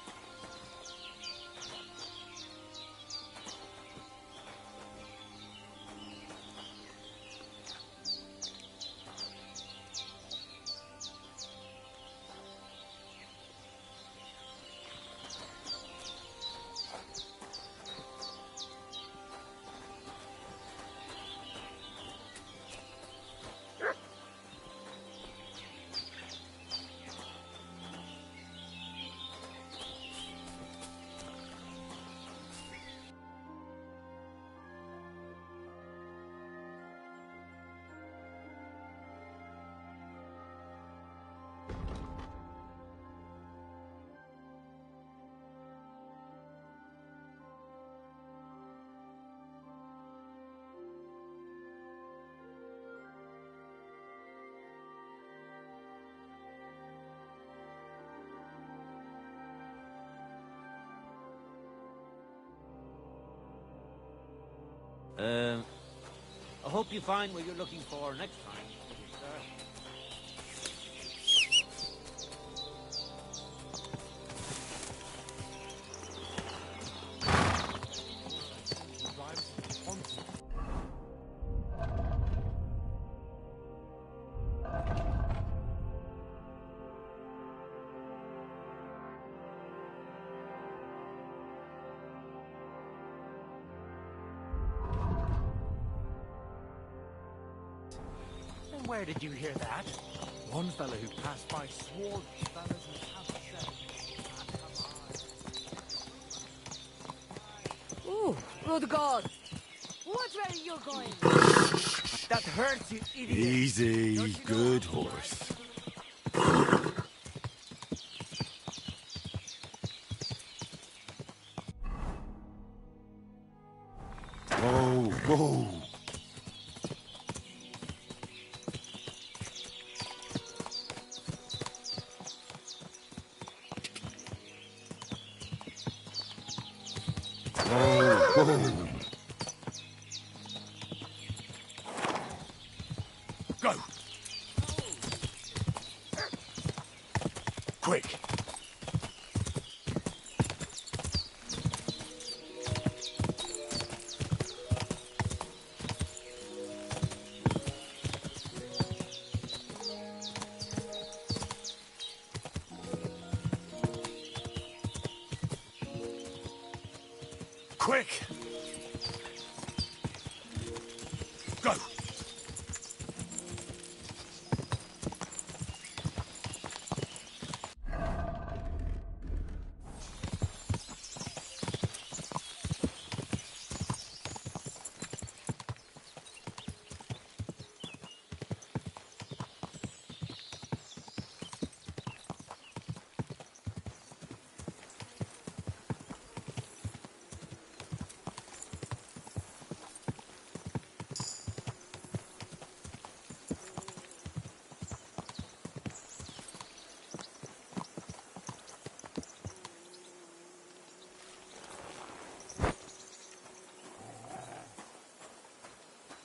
I hope you find what you're looking for next time, sir. And where did you hear that? One fellow who passed by swore the fellas in the house said... Ooh, good God! Watch where you're going! That hurts, you idiot! Easy, good horse. Whoa, whoa. Whoa. Go! Quick! Quick! Go!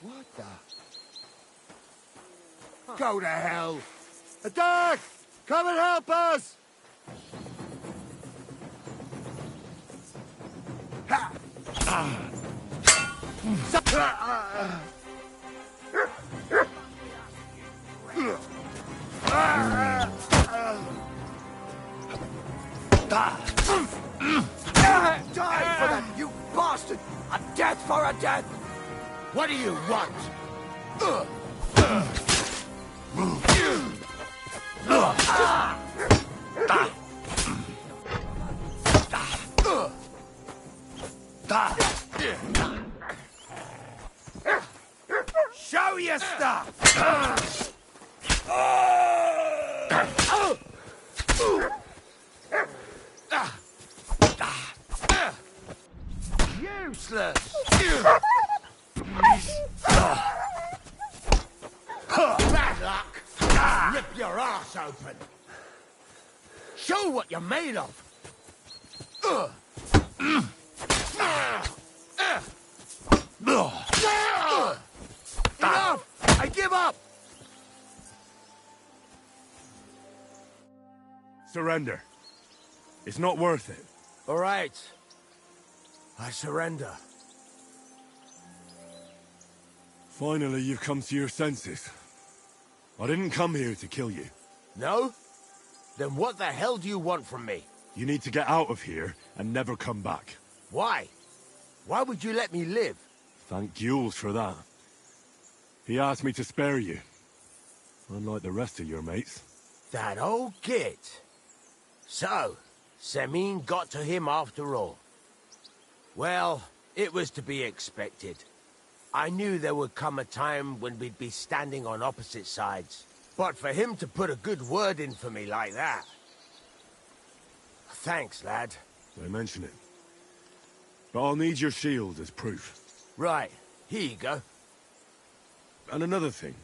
What the? Go to hell! Attack! Come and help us! Die for that, you bastard! A death for a death! What do you want? Show your stuff! Useless! Bad luck! Rip your ass open! Show what you're made of! Enough! I give up! surrender. It's not worth it. All right. I surrender. Finally, you've come to your senses. I didn't come here to kill you. No? Then what the hell do you want from me? You need to get out of here and never come back. Why? Why would you let me live? Thank Gules for that. He asked me to spare you. Unlike the rest of your mates. That old git. So, Semin got to him after all. Well, it was to be expected. I knew there would come a time when we'd be standing on opposite sides. But for him to put a good word in for me like that... Thanks, lad. Don't mention it. But I'll need your shield as proof. Right. Here you go. And another thing.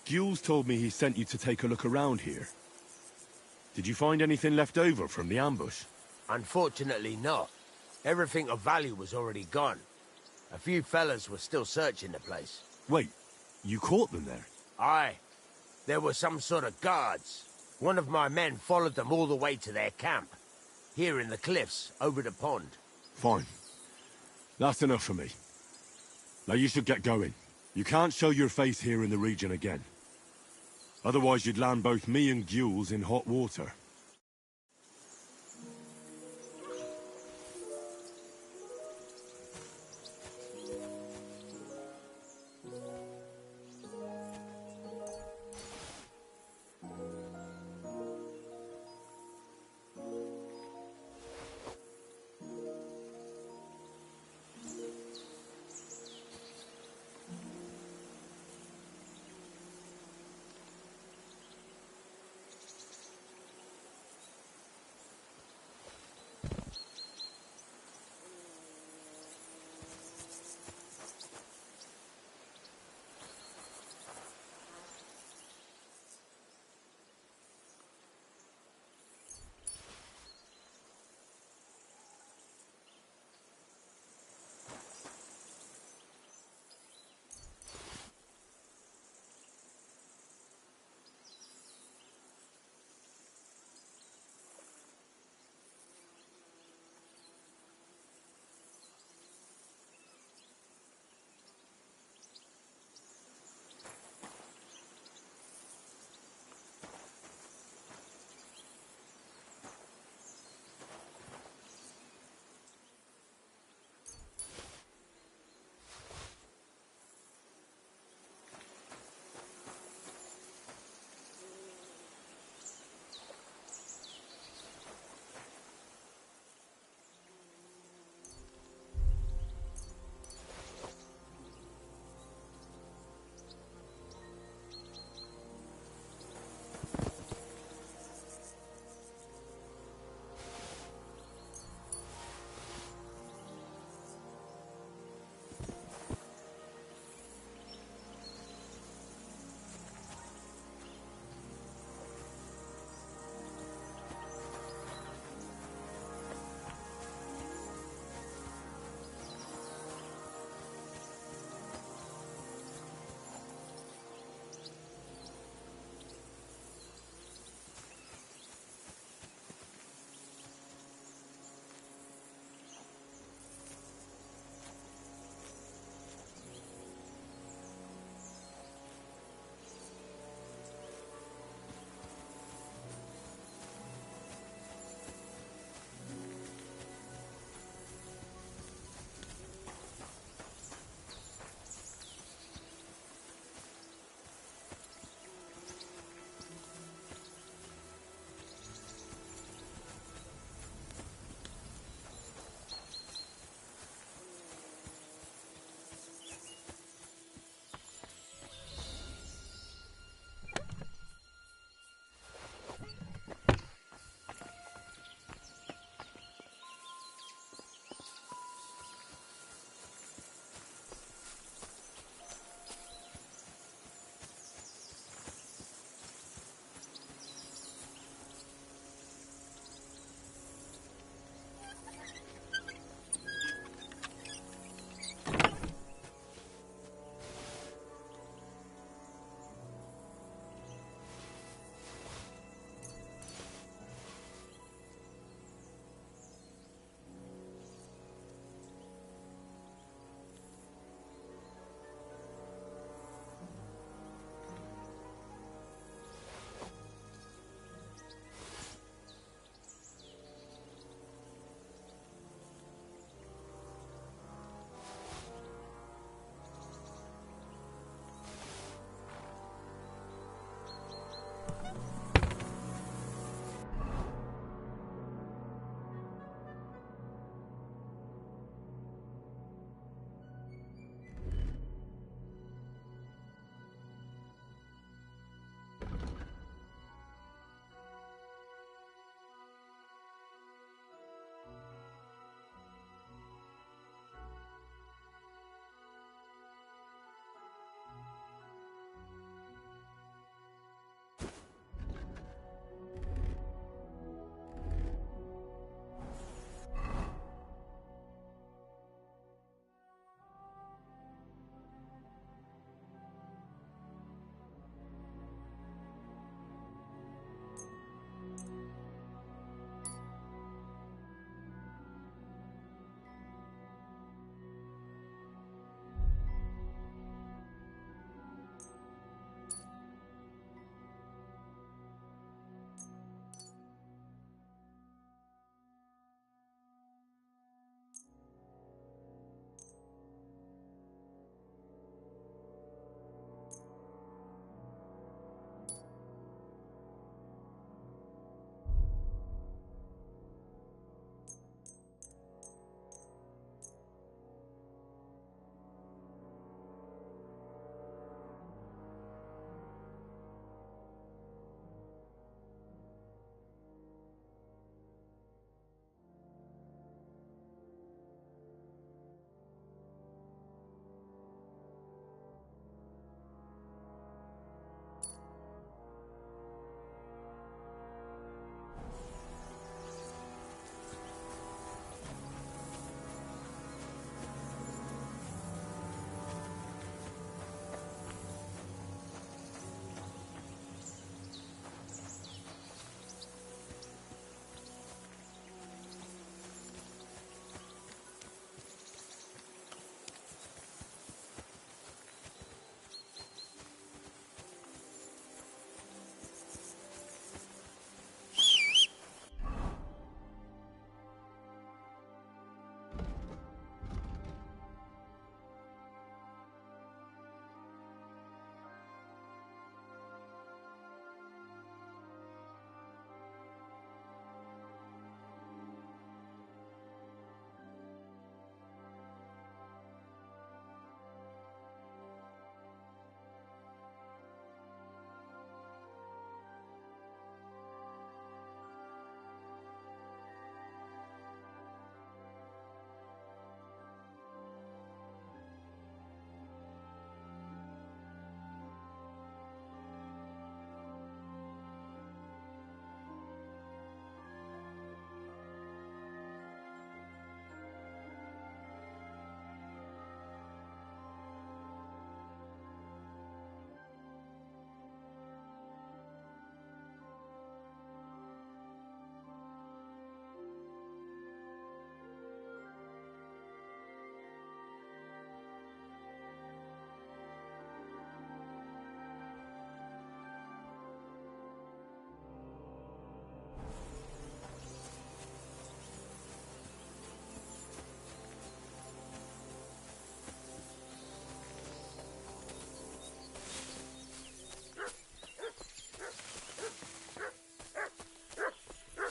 Gules told me he sent you to take a look around here. Did you find anything left over from the ambush? Unfortunately not. Everything of value was already gone. A few fellas were still searching the place. Wait, you caught them there? Aye. There were some sort of guards. One of my men followed them all the way to their camp. Here in the cliffs, over the pond. Fine. That's enough for me. Now you should get going. You can't show your face here in the region again. Otherwise you'd land both me and Gules in hot water.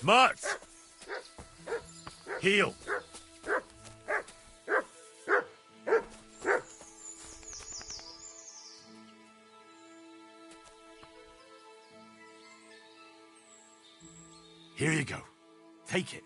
Mutt! Heel! Here you go. Take it.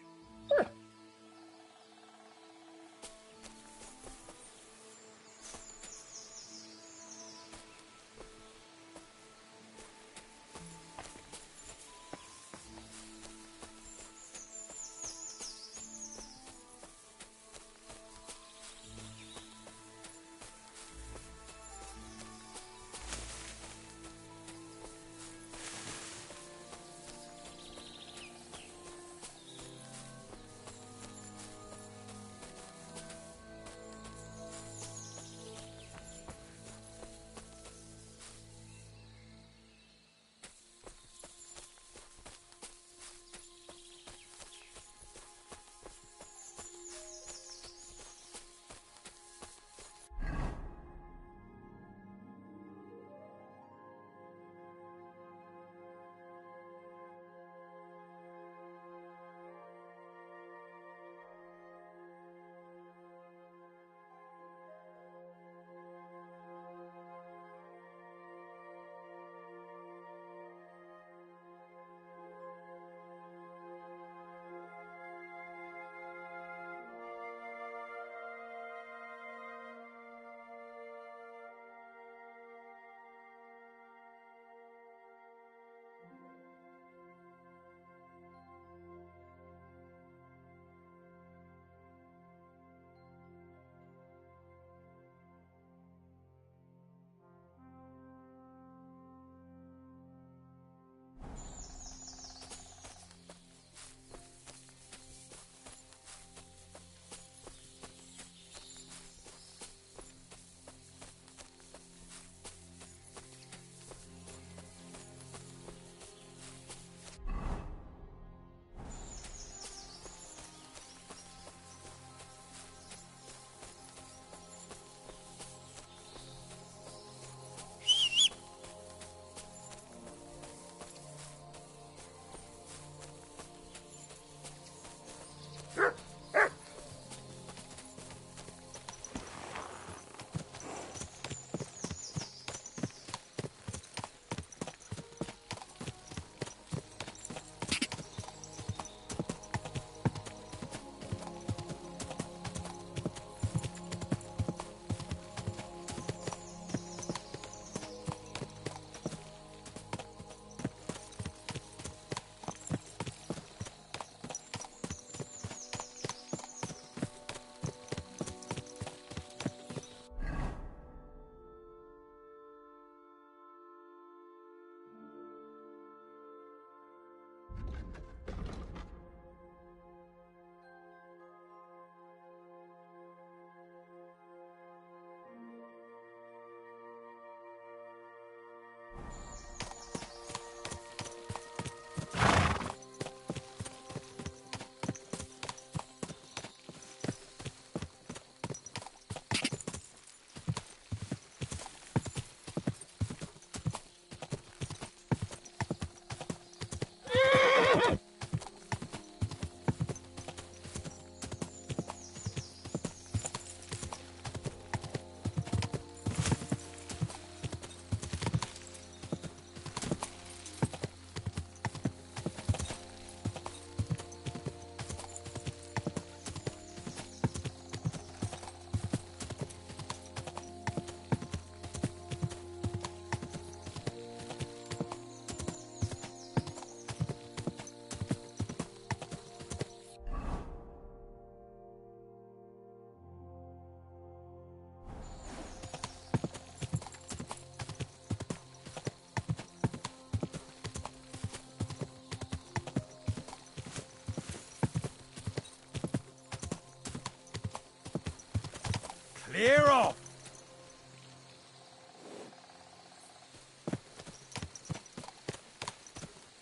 Clear off!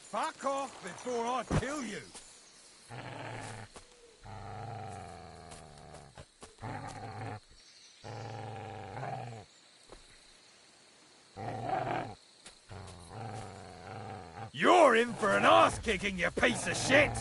Fuck off before I kill you! You're in for an ass-kicking, you piece of shit!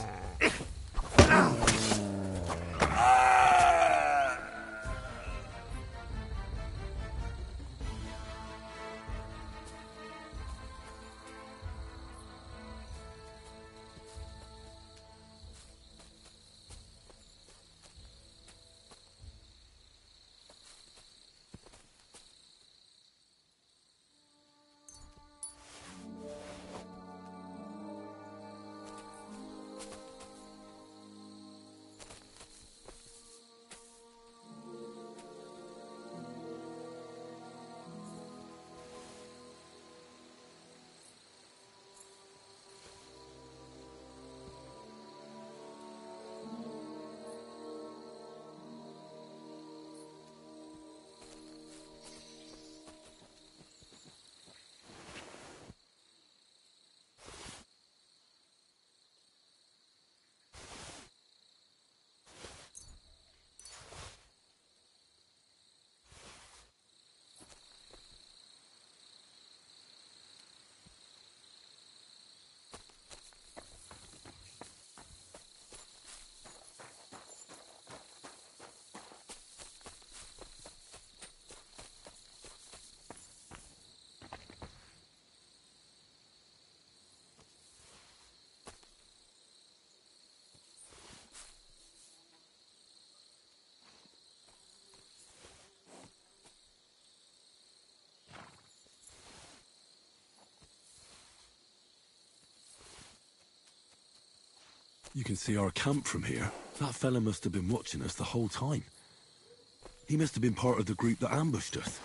You can see our camp from here. That fella must have been watching us the whole time. He must have been part of the group that ambushed us.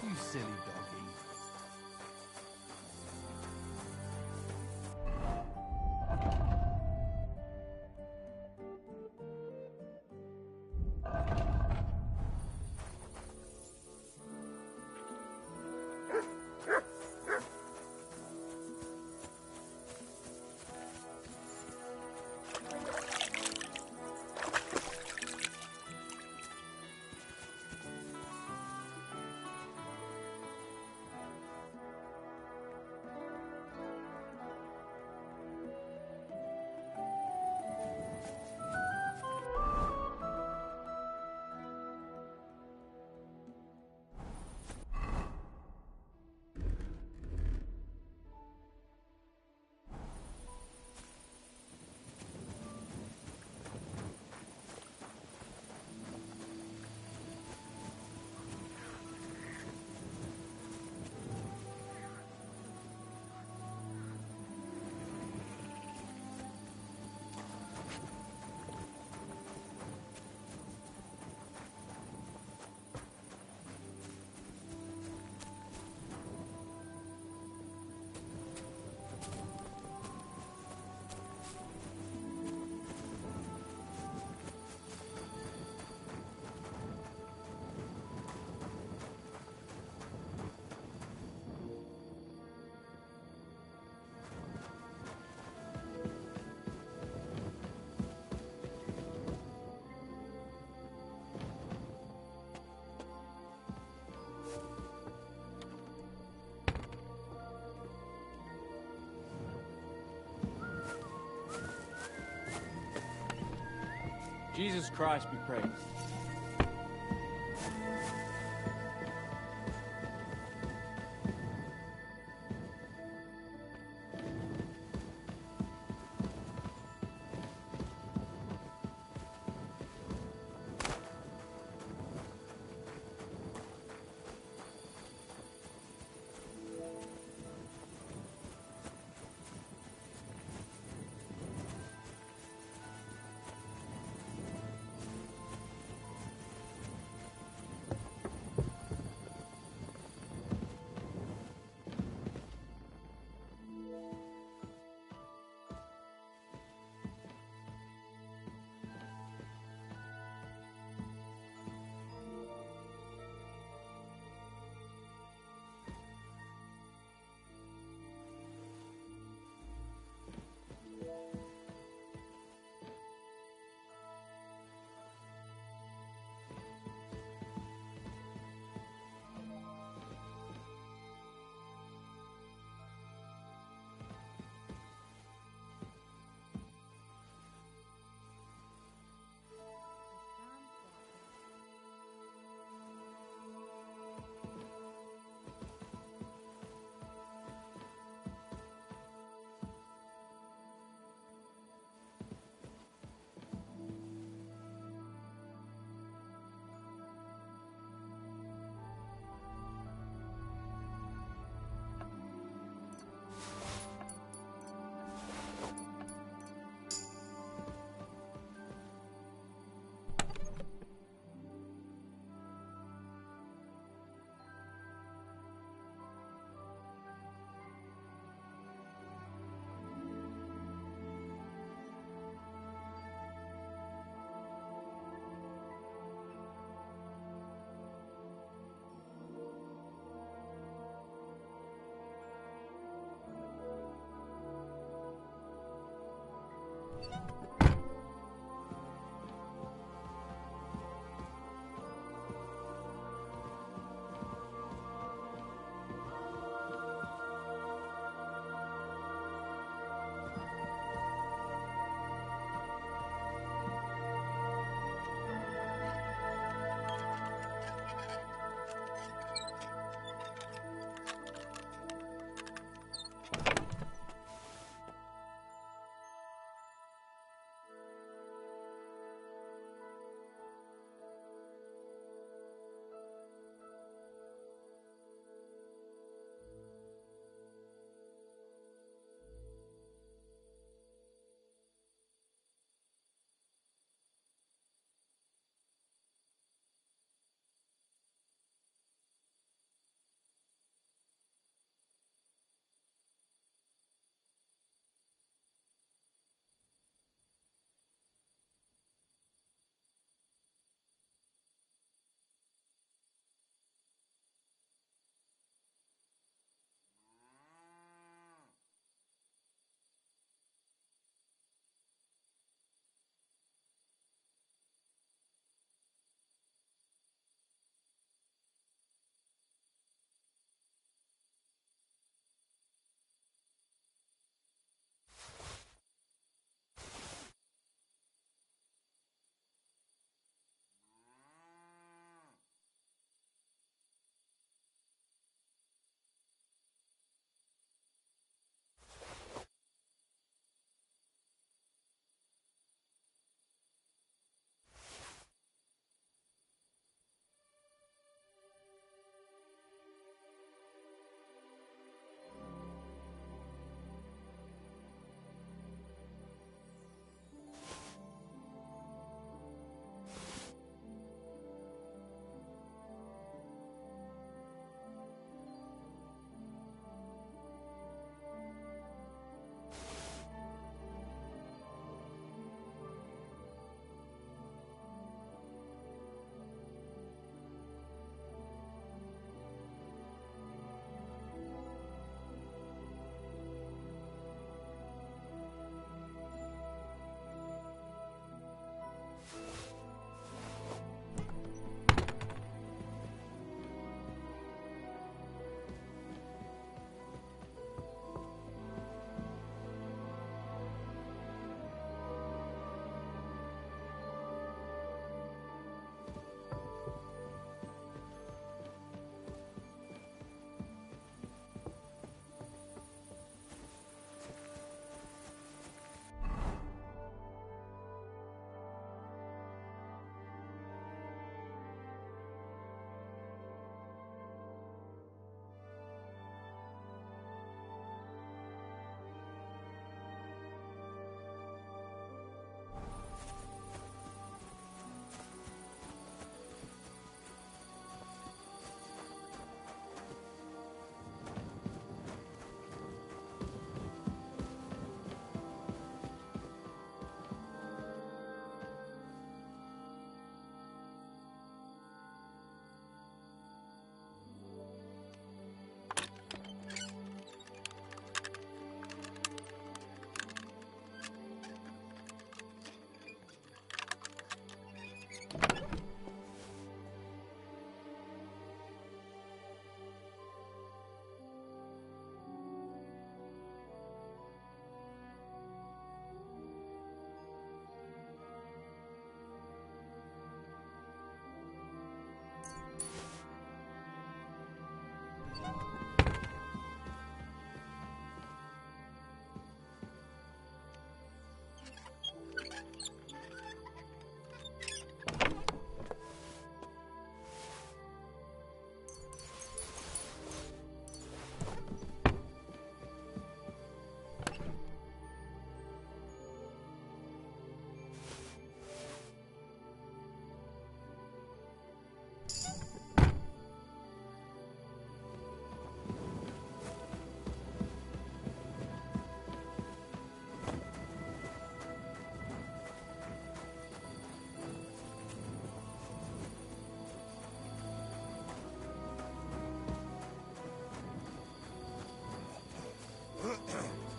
You silly doggy. Jesus Christ be praised.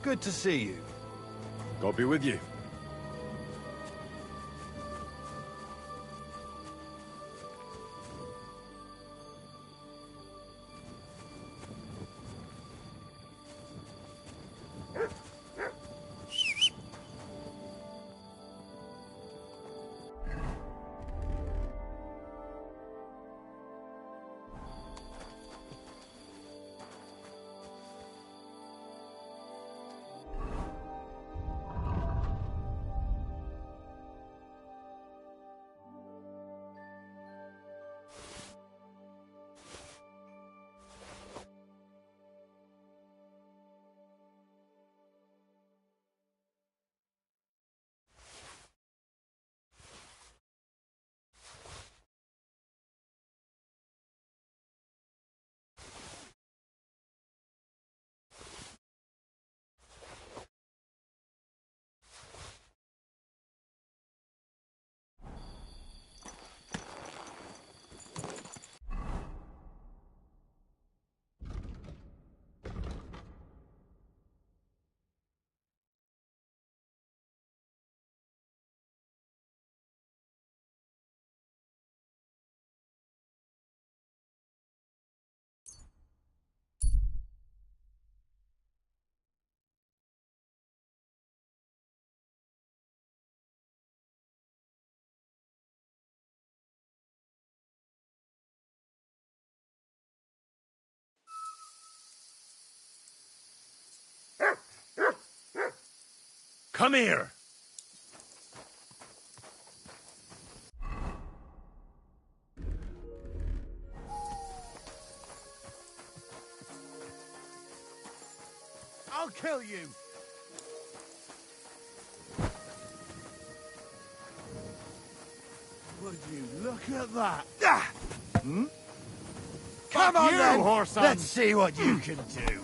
Good to see you. God be with you. Come here! I'll kill you! Would you look at that? Hmm? Come on, then! Whoreson. Let's see what you can do.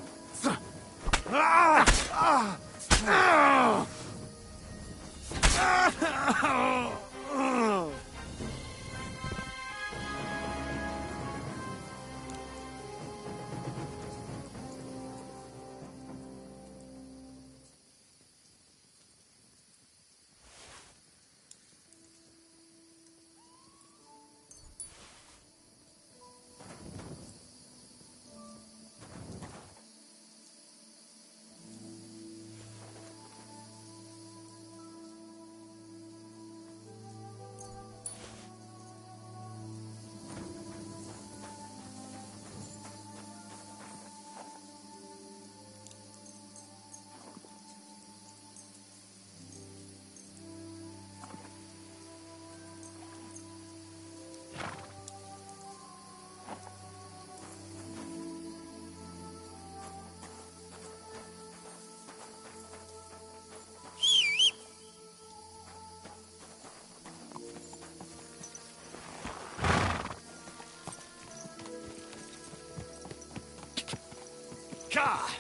Ka!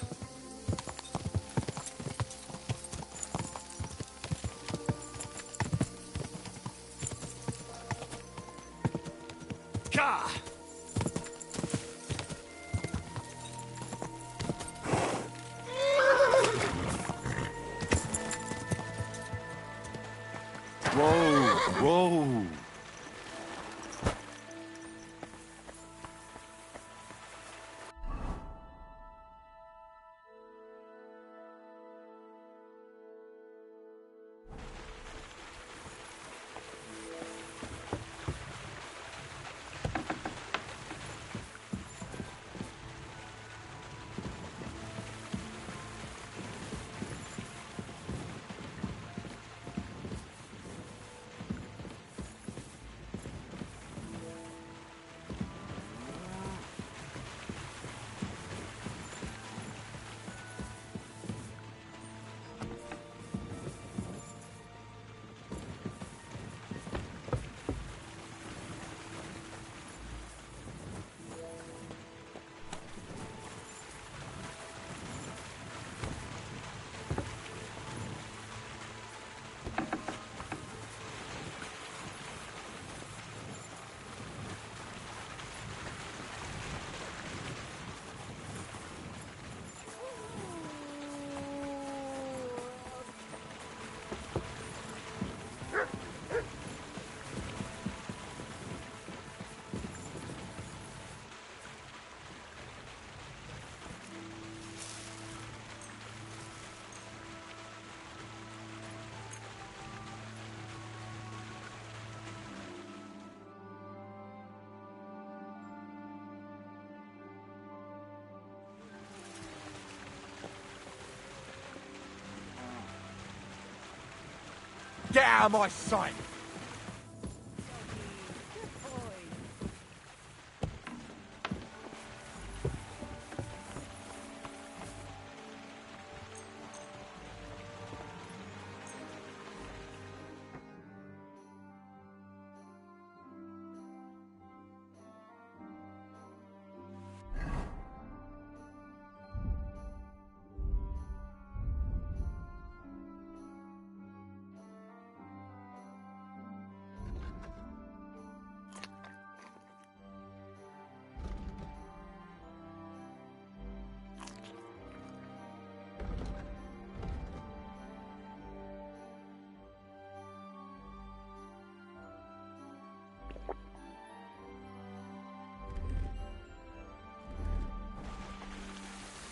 Ka! Whoa! Whoa! Get out of my sight!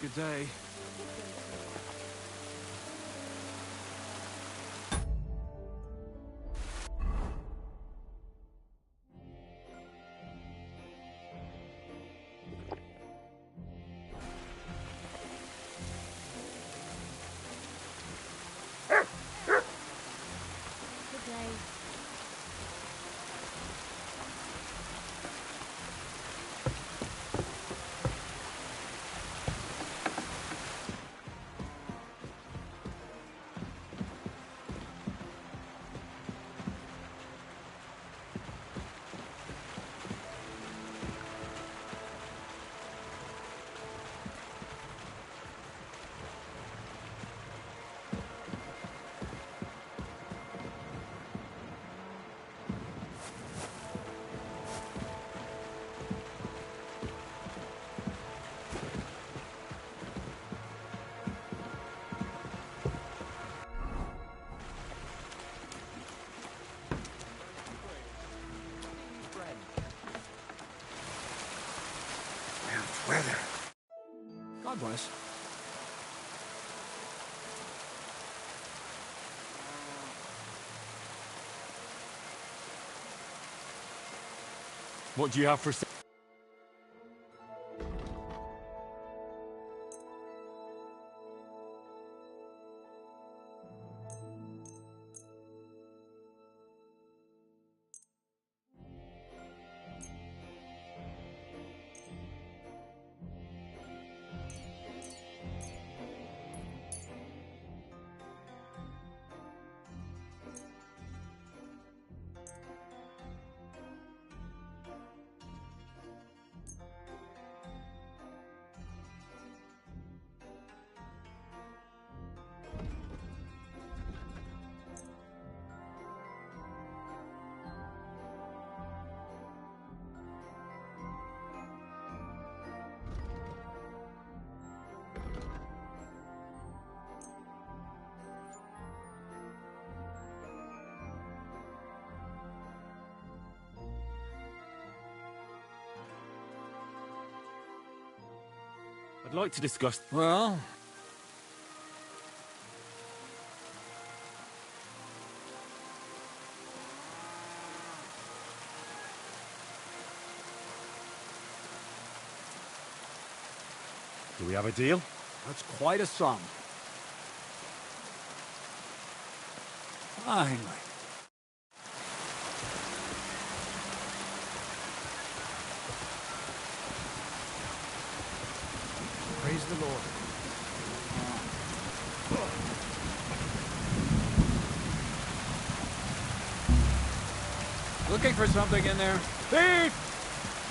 Good day. God bless. What do you have for... I'd like to discuss... Well... Do we have a deal? That's quite a sum. Finally. Praise the Lord. Looking for something in there? Thief!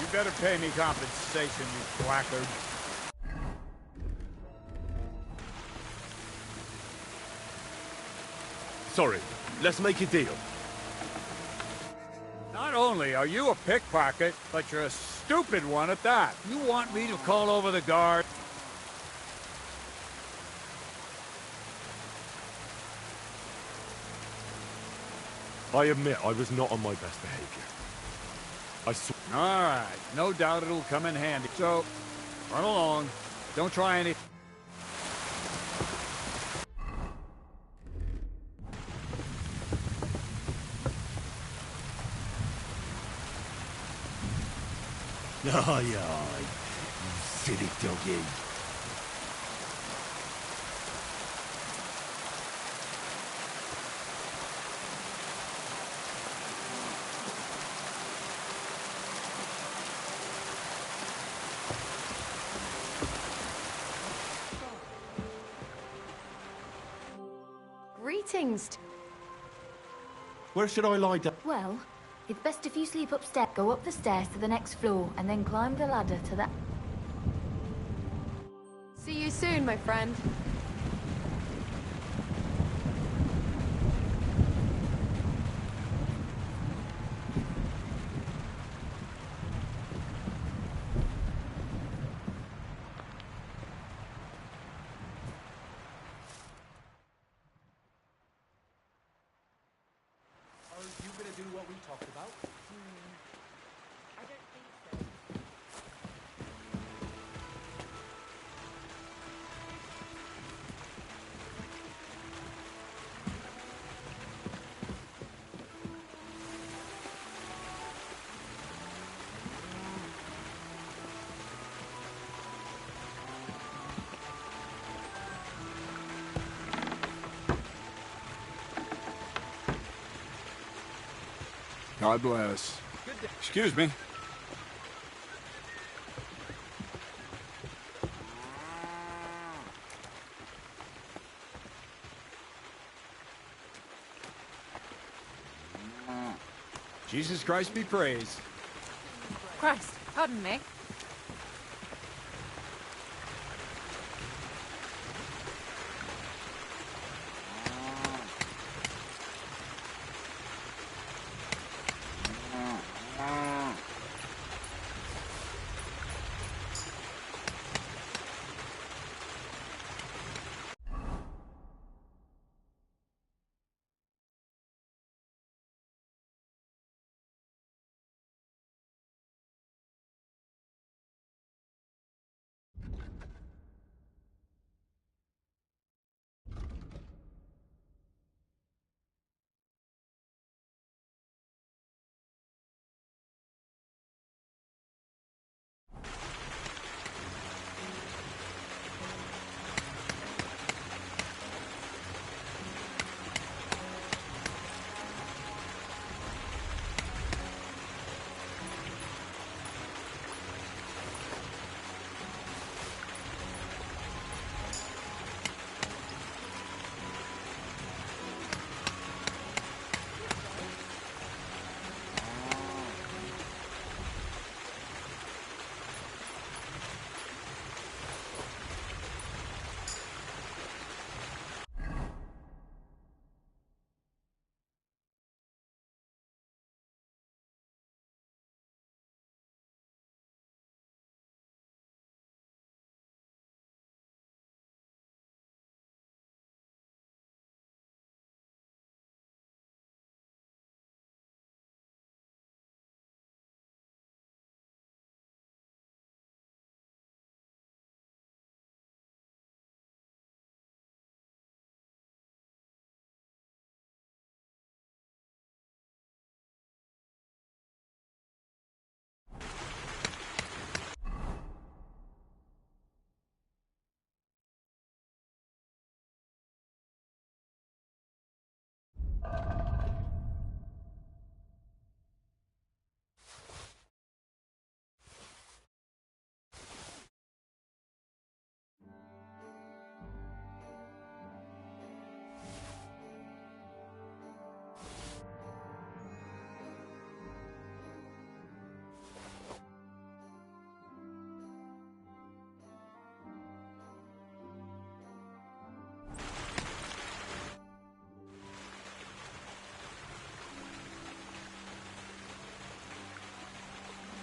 You better pay me compensation, you blackguard. Sorry, let's make a deal. Not only are you a pickpocket, but you're a stupid one at that. You want me to call over the guard? I admit I was not on my best behavior. All right, no doubt it'll come in handy. So, run along. Don't try any... Aye, aye, you silly doggy. Greetings. Where should I lie down? Well, it's best if you sleep upstairs. Go up the stairs to the next floor and then climb the ladder to that. See you soon, my friend. Are you gonna do what we talked about? I don't think so. God bless. Excuse me. Jesus Christ be praised. Christ, pardon me.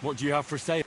What do you have for sale?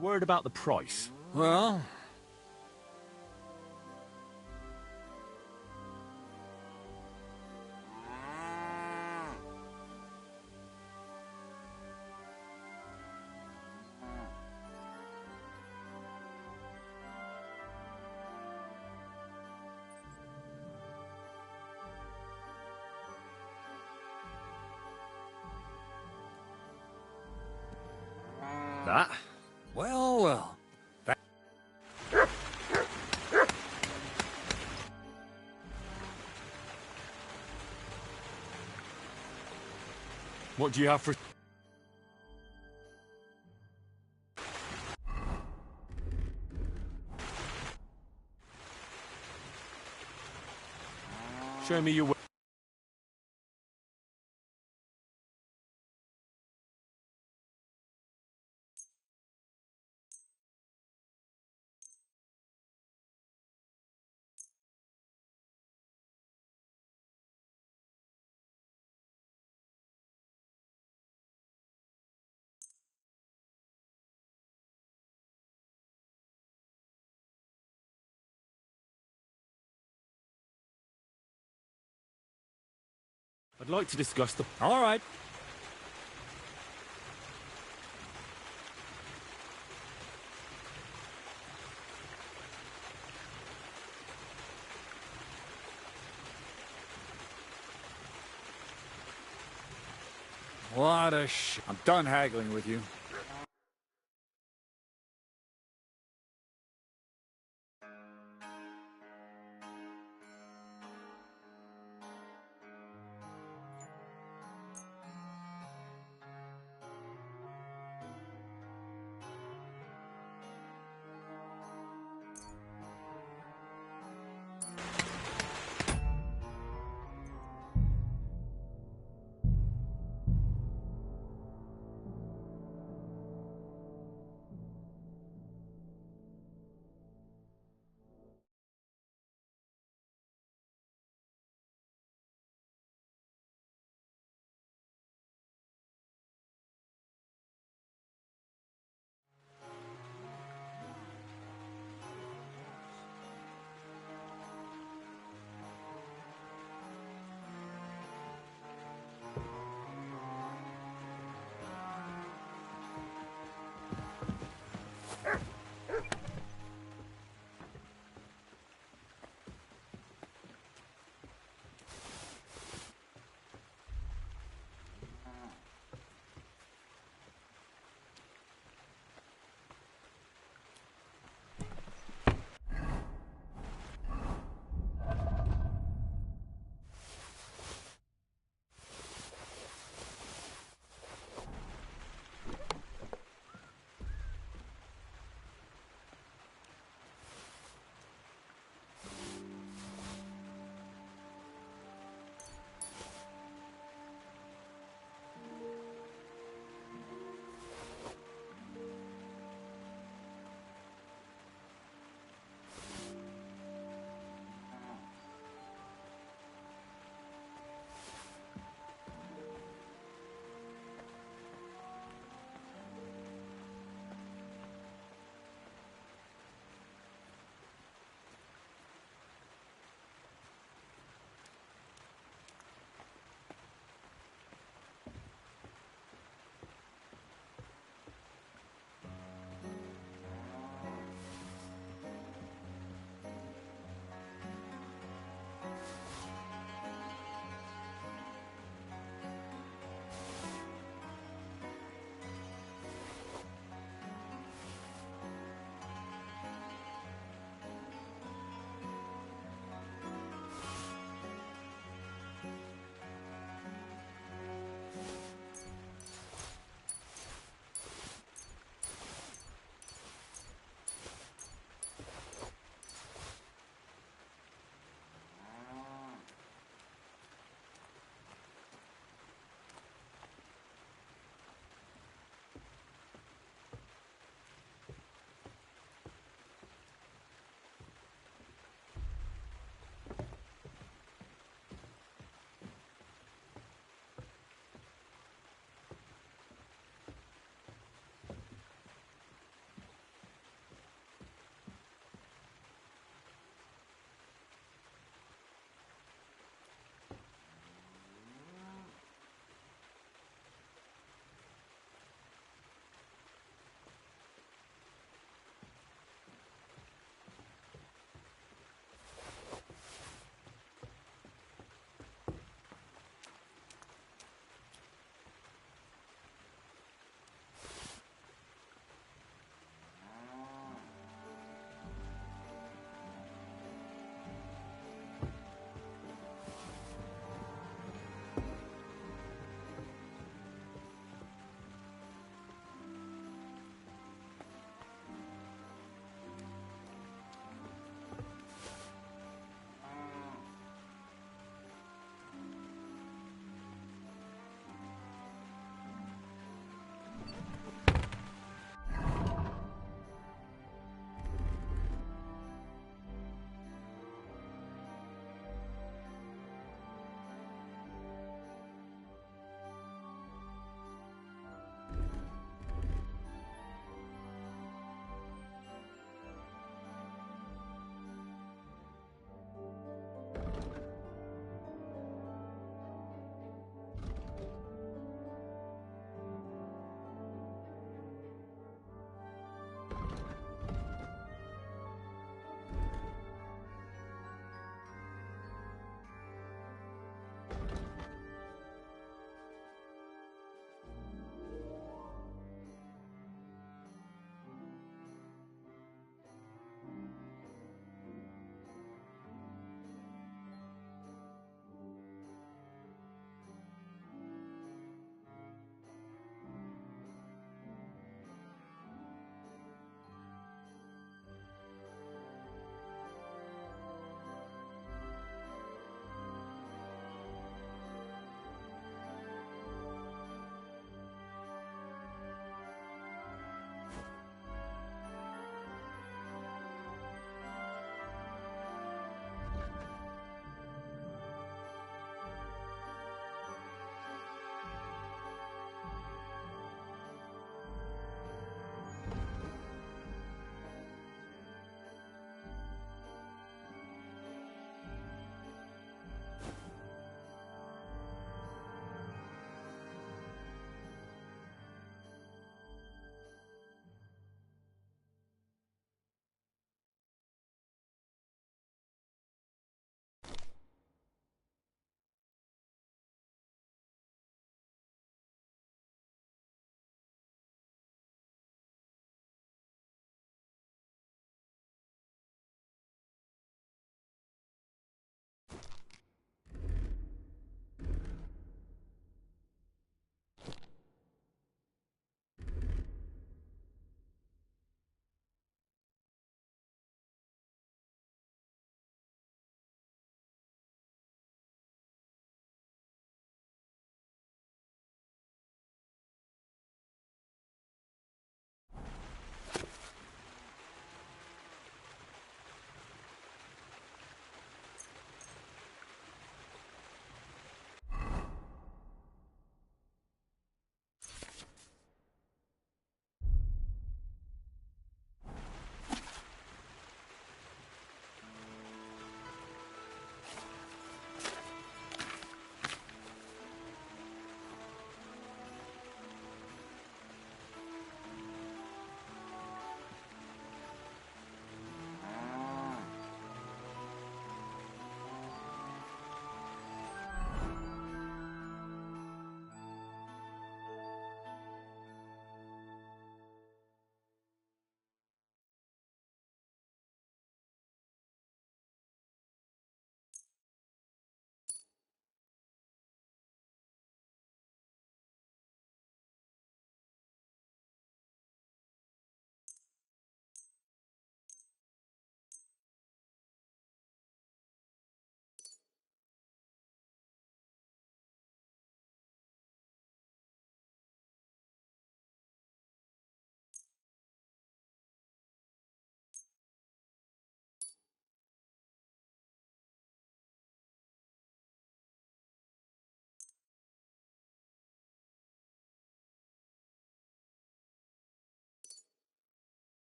Word about the price. Well... That? Well, well. What do you have for... Show me your way. I'd like to discuss the... All right. What a sh... I'm done haggling with you.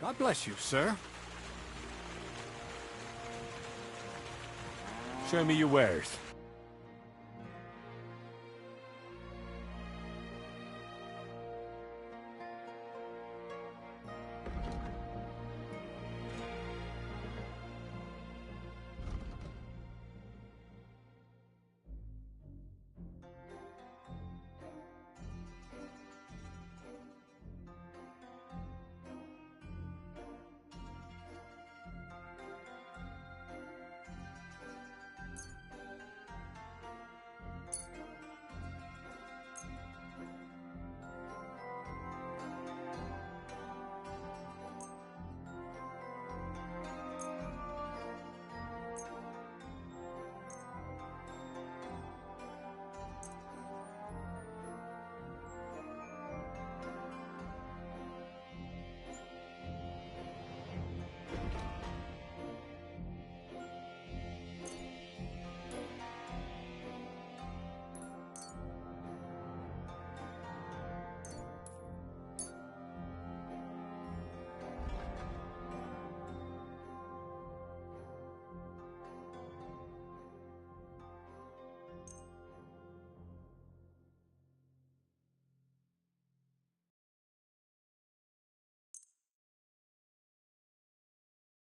God bless you, sir. Show me your wares.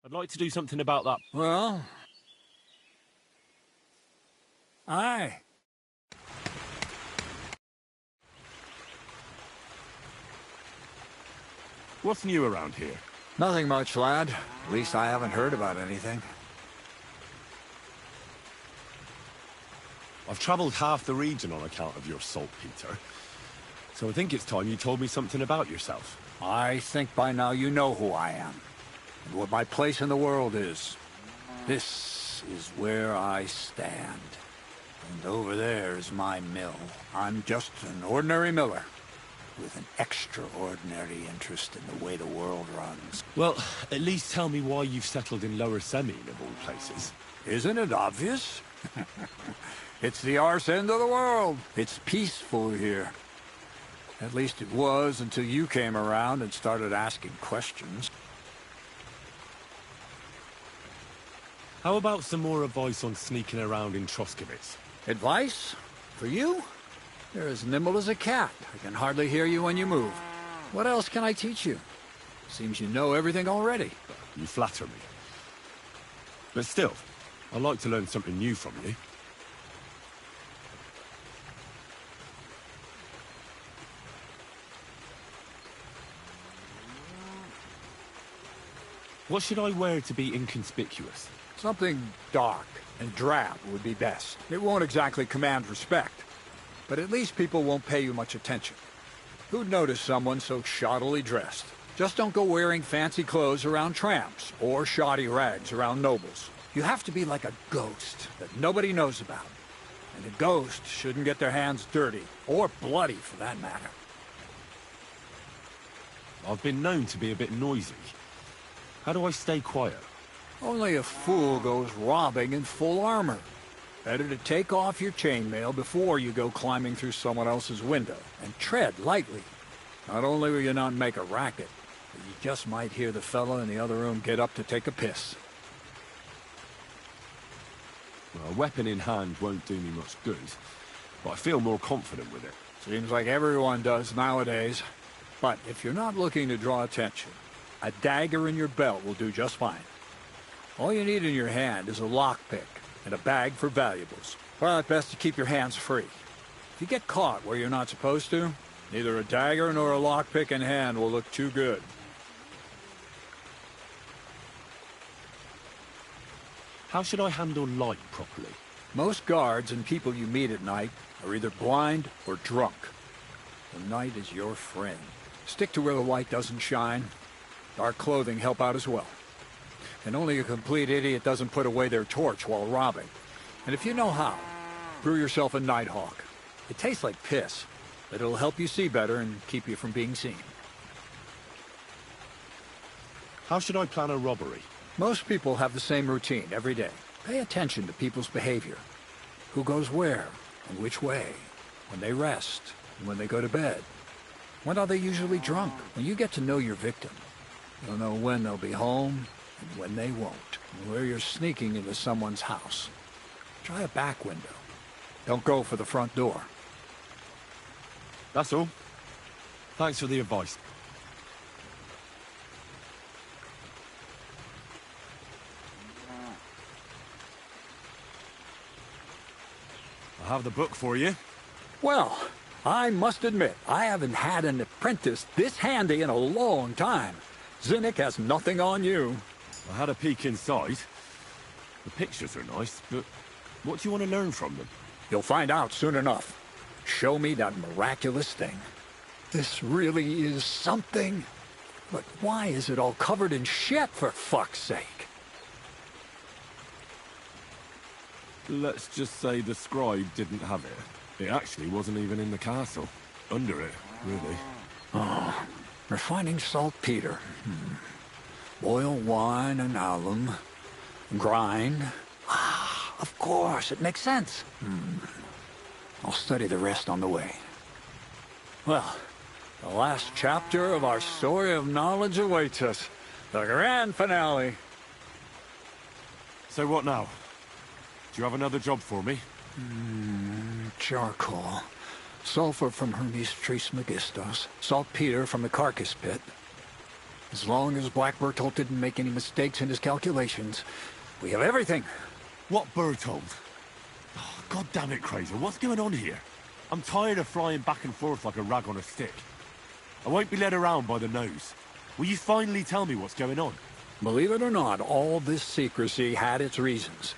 I'd like to do something about that. Well... Aye. What's new around here? Nothing much, lad. At least I haven't heard about anything. I've travelled half the region on account of your saltpeter. So I think it's time you told me something about yourself. I think by now you know who I am. And what my place in the world is. This is where I stand. And over there is my mill. I'm just an ordinary miller, with an extraordinary interest in the way the world runs. Well, at least tell me why you've settled in Lower Semine, of all places. Isn't it obvious? It's the arse end of the world. It's peaceful here. At least it was until you came around and started asking questions. How about some more advice on sneaking around in Troskovitz? Advice? For you? You're as nimble as a cat. I can hardly hear you when you move. What else can I teach you? Seems you know everything already. You flatter me. But still, I'd like to learn something new from you. What should I wear to be inconspicuous? Something dark and drab would be best. It won't exactly command respect, but at least people won't pay you much attention. Who'd notice someone so shoddily dressed? Just don't go wearing fancy clothes around tramps, or shoddy rags around nobles. You have to be like a ghost that nobody knows about. And a ghost shouldn't get their hands dirty, or bloody for that matter. I've been known to be a bit noisy. How do I stay quiet? Only a fool goes robbing in full armor. Better to take off your chainmail before you go climbing through someone else's window, and tread lightly. Not only will you not make a racket, but you just might hear the fellow in the other room get up to take a piss. Well, a weapon in hand won't do me much good, but I feel more confident with it. Seems like everyone does nowadays. But if you're not looking to draw attention, a dagger in your belt will do just fine. All you need in your hand is a lockpick and a bag for valuables. But best to keep your hands free. If you get caught where you're not supposed to, neither a dagger nor a lockpick in hand will look too good. How should I handle light properly? Most guards and people you meet at night are either blind or drunk. The night is your friend. Stick to where the light doesn't shine. Dark clothing help out as well. And only a complete idiot doesn't put away their torch while robbing. And if you know how, brew yourself a Nighthawk. It tastes like piss, but it'll help you see better and keep you from being seen. How should I plan a robbery? Most people have the same routine every day. Pay attention to people's behavior. Who goes where and which way. When they rest and when they go to bed. When are they usually drunk? When you get to know your victim, You'll know when they'll be home and when they won't, and where you're sneaking into someone's house. Try a back window. Don't go for the front door. That's all. Thanks for the advice. I have the book for you. Well, I must admit, I haven't had an apprentice this handy in a long time. Zinnik has nothing on you. I had a peek inside. The pictures are nice, but what do you want to learn from them? You'll find out soon enough. Show me that miraculous thing. This really is something. But why is it all covered in shit, for fuck's sake? Let's just say the scribe didn't have it. It actually wasn't even in the castle. Under it, really. Oh, refining saltpeter. Boil wine and alum. Grind. Ah, of course, it makes sense. I'll study the rest on the way. Well, the last chapter of our story of knowledge awaits us. The grand finale. So what now? Do you have another job for me? Charcoal. Sulfur from Hermes Trismegistos. Saltpeter from the carcass pit. As long as Black Bertolt didn't make any mistakes in his calculations, we have everything. What Bertolt? Oh, God damn it, Crazer, what's going on here? I'm tired of flying back and forth like a rag on a stick. I won't be led around by the nose. Will you finally tell me what's going on? Believe it or not, all this secrecy had its reasons.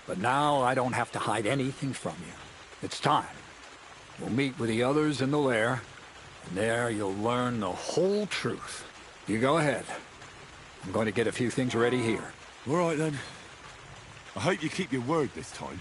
But now I don't have to hide anything from you. It's time. We'll meet with the others in the lair, and there you'll learn the whole truth. You go ahead. I'm going to get a few things ready here. All right, then. I hope you keep your word this time.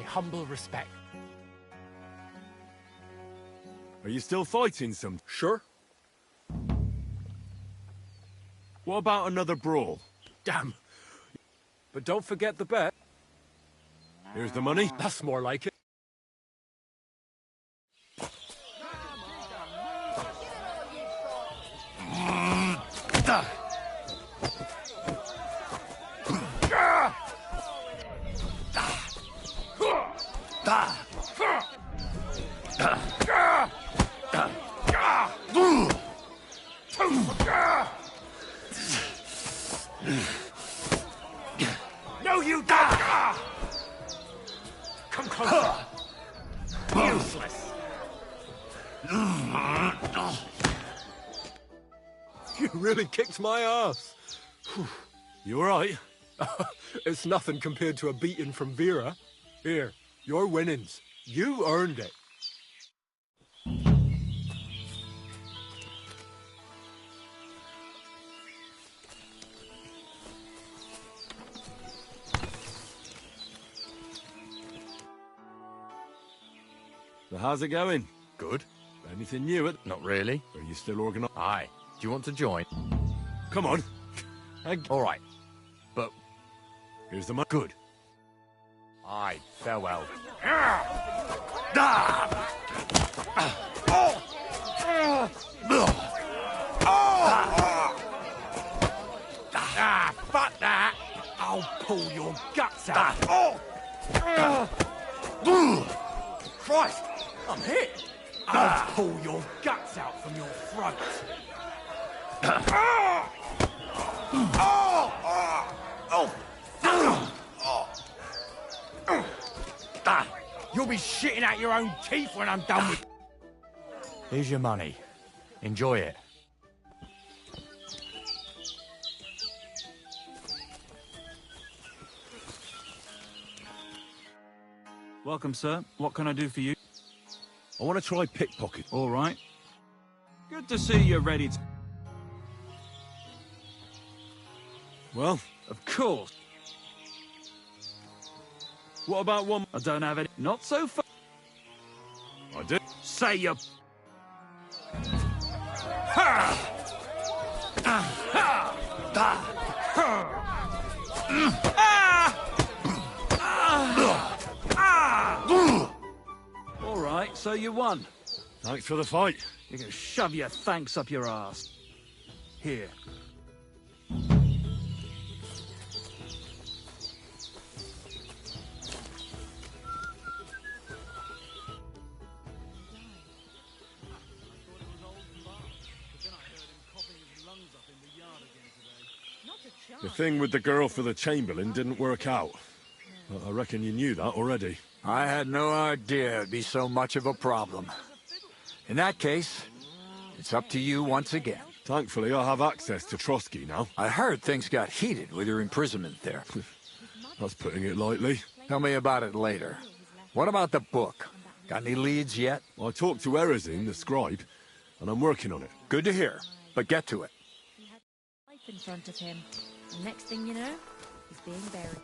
Humble respect. Are you still fighting some? Sure. What about another brawl? Damn. But don't forget the bet. Here's the money. That's more like it. No, you don't! Come closer. Useless. You really kicked my ass. You alright? It's nothing compared to a beating from Vera. Here, your winnings. You earned it. So how's it going? Good. Anything new? Not really. Are you still organised? Aye. Do you want to join? Come on. All right. But here's the money. Good. Aye. Farewell. Fuck that! I'll pull your guts out. Christ! I'm hit! I'll pull your guts out from your throat. You'll be shitting out your own teeth when I'm done with... Here's your money. Enjoy it. Welcome, sir. What can I do for you? I want to try pickpocket. All right. Good to see you're ready to... Well, of course. What about one? I don't have any. Not so far. I do. Say you. Ha! All right, so you won. Thanks for the fight. You can shove your thanks up your ass. Here. The thing with the girl for the Chamberlain didn't work out. I reckon you knew that already. I had no idea it'd be so much of a problem. In that case, it's up to you once again. Thankfully, I have access to Trotsky now. I heard things got heated with your imprisonment there. That's putting it lightly. Tell me about it later. What about the book? Got any leads yet? I talked to Erazine, the scribe, and I'm working on it. Good to hear, but get to it. He had life in front of him, and next thing you know, he's being buried.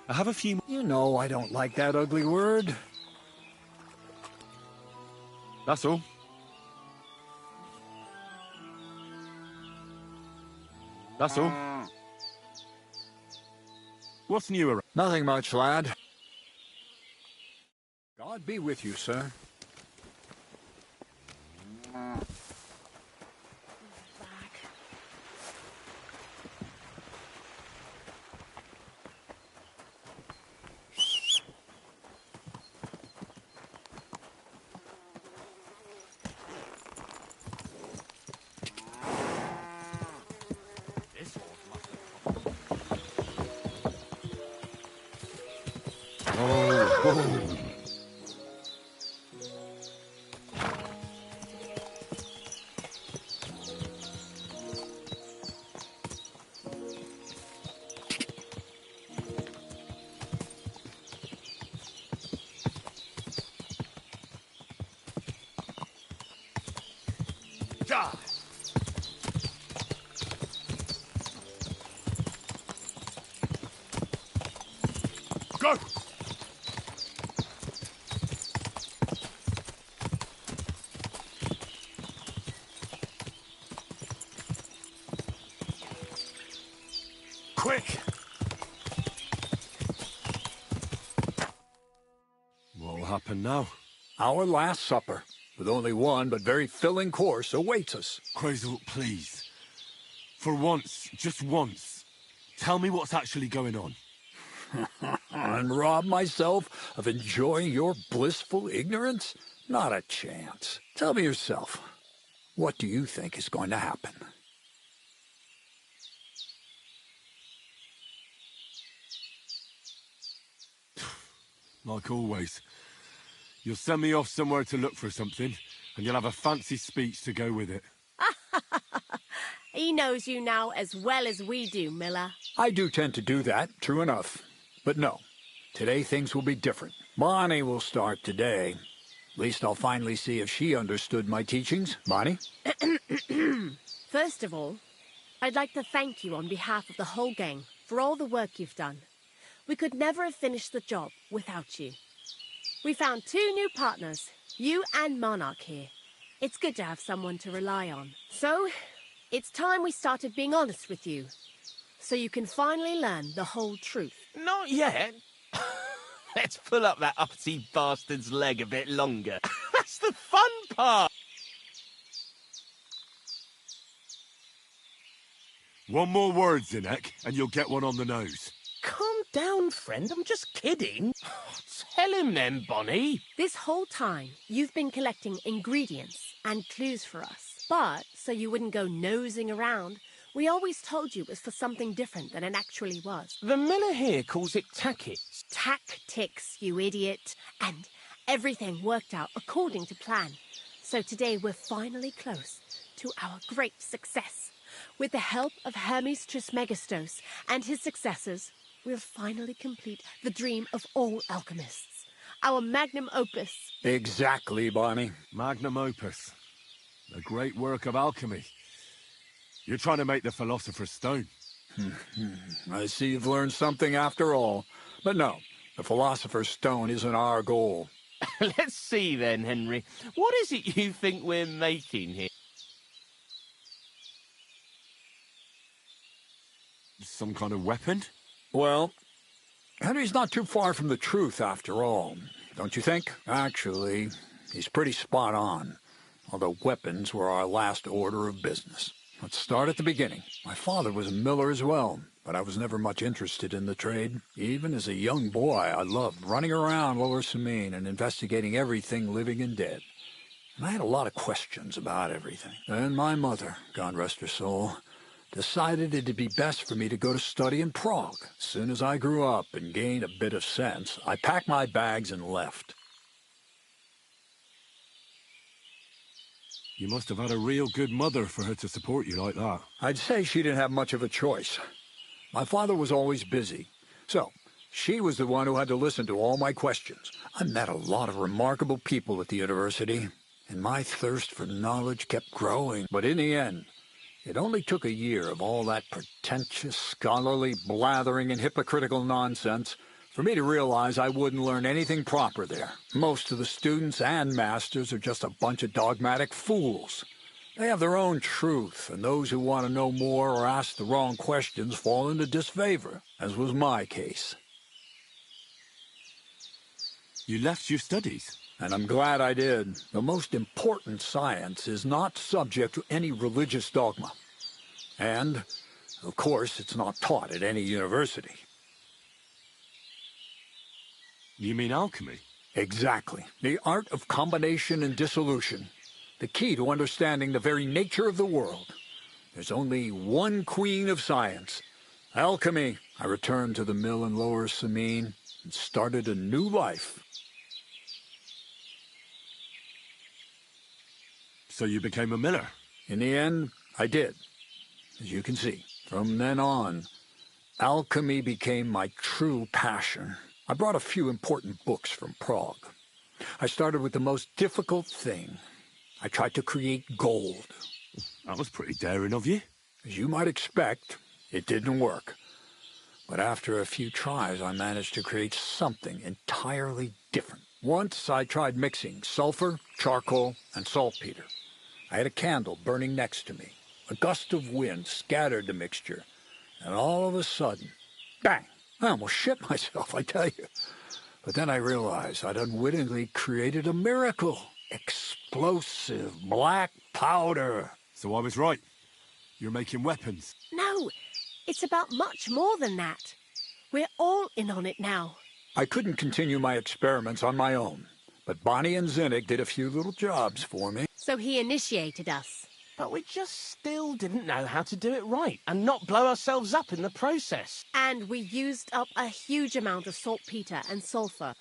I have a few... You know I don't like that ugly word. That's all. That's all. What's new around? Nothing much, lad. God be with you, sir. Go! Quick! What'll happen now? Our last supper, with only one but very filling course, awaits us. Quasel, please. For once, just once, tell me what's actually going on. And rob myself of enjoying your blissful ignorance? Not a chance. Tell me yourself, what do you think is going to happen? Like always. You'll send me off somewhere to look for something, and you'll have a fancy speech to go with it. He knows you now as well as we do, Miller. I do tend to do that, true enough. But no, today things will be different. Bonnie will start today. At least I'll finally see if she understood my teachings. Bonnie? First of all, I'd like to thank you on behalf of the whole gang for all the work you've done. We could never have finished the job without you. We found 2 new partners, you and Monarch here. It's good to have someone to rely on. So, it's time we started being honest with you, so you can finally learn the whole truth. Not yet. Let's pull up that uppity bastard's leg a bit longer. That's the fun part! One more word, Zinek, and you'll get one on the nose. Calm down, friend. I'm just kidding. Tell him then, Bonnie. This whole time, you've been collecting ingredients and clues for us. But, so you wouldn't go nosing around, we always told you it was for something different than it actually was. The miller here calls it tactics. Tactics, you idiot. And everything worked out according to plan. So today we're finally close to our great success. With the help of Hermes Trismegistos and his successors, we'll finally complete the dream of all alchemists. Our magnum opus. Exactly, Bonnie. Magnum opus. A great work of alchemy. You're trying to make the Philosopher's Stone. I see you've learned something after all. But no, the Philosopher's Stone isn't our goal. Let's see then, Henry. What is it you think we're making here? Some kind of weapon? Well, Henry's not too far from the truth after all, don't you think? Actually, he's pretty spot on. Although weapons were our last order of business. Let's start at the beginning. My father was a miller as well, but I was never much interested in the trade. Even as a young boy, I loved running around Lower Samine and investigating everything living and dead. And I had a lot of questions about everything. Then my mother, God rest her soul, decided it'd be best for me to go to study in Prague. As soon as I grew up and gained a bit of sense, I packed my bags and left. You must have had a real good mother for her to support you like that. I'd say she didn't have much of a choice. My father was always busy, so she was the one who had to listen to all my questions. I met a lot of remarkable people at the university, and my thirst for knowledge kept growing. But in the end, it only took a year of all that pretentious, scholarly blathering and hypocritical nonsense for me to realize I wouldn't learn anything proper there. Most of the students and masters are just a bunch of dogmatic fools. They have their own truth, and those who want to know more or ask the wrong questions fall into disfavor, as was my case. You left your studies? And I'm glad I did. The most important science is not subject to any religious dogma. And, of course, it's not taught at any university. You mean alchemy? Exactly. The art of combination and dissolution. The key to understanding the very nature of the world. There's only one queen of science. Alchemy. I returned to the mill in Lower Samine and started a new life. So you became a miller? In the end, I did. As you can see. From then on, alchemy became my true passion. I brought a few important books from Prague. I started with the most difficult thing. I tried to create gold. That was pretty daring of you. As you might expect, it didn't work. But after a few tries, I managed to create something entirely different. Once I tried mixing sulfur, charcoal, and saltpeter. I had a candle burning next to me. A gust of wind scattered the mixture, and all of a sudden, bang! I almost shit myself, I tell you. But then I realized I'd unwittingly created a miracle. Explosive black powder. So I was right. You're making weapons. No, it's about much more than that. We're all in on it now. I couldn't continue my experiments on my own, but Bonnie and Zinnig did a few little jobs for me. So he initiated us. But we just still didn't know how to do it right and not blow ourselves up in the process. And we used up a huge amount of saltpeter and sulfur.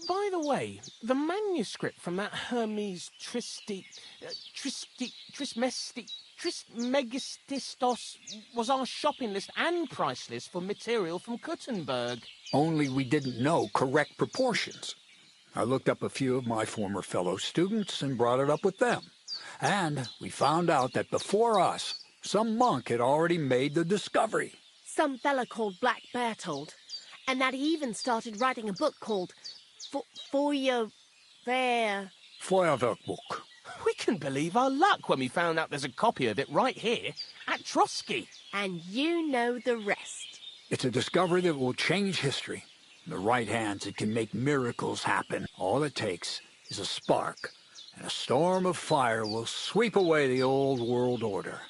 By the way, the manuscript from that Hermes Trismegistos was our shopping list and price list for material from Kuttenberg. Only we didn't know correct proportions. I looked up a few of my former fellow students and brought it up with them. And we found out that before us, some monk had already made the discovery. Some fella called Black Bertold. And that he even started writing a book called Feuerwerk. Feuerwerkbuch. We can believe our luck when we found out there's a copy of it right here at Trotsky. And you know the rest. It's a discovery that will change history. In the right hands, it can make miracles happen. All it takes is a spark. And a storm of fire will sweep away the old world order.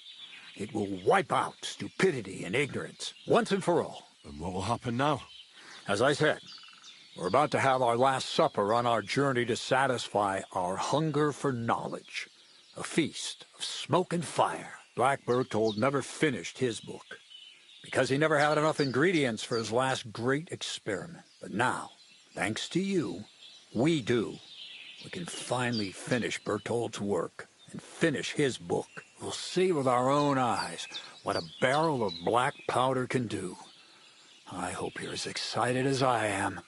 It will wipe out stupidity and ignorance, once and for all. And what will happen now? As I said, we're about to have our last supper on our journey to satisfy our hunger for knowledge. A feast of smoke and fire. Black Bertold never finished his book, because he never had enough ingredients for his last great experiment. But now, thanks to you, we do. We can finally finish Bertold's work and finish his book. We'll see with our own eyes what a barrel of black powder can do. I hope you're as excited as I am.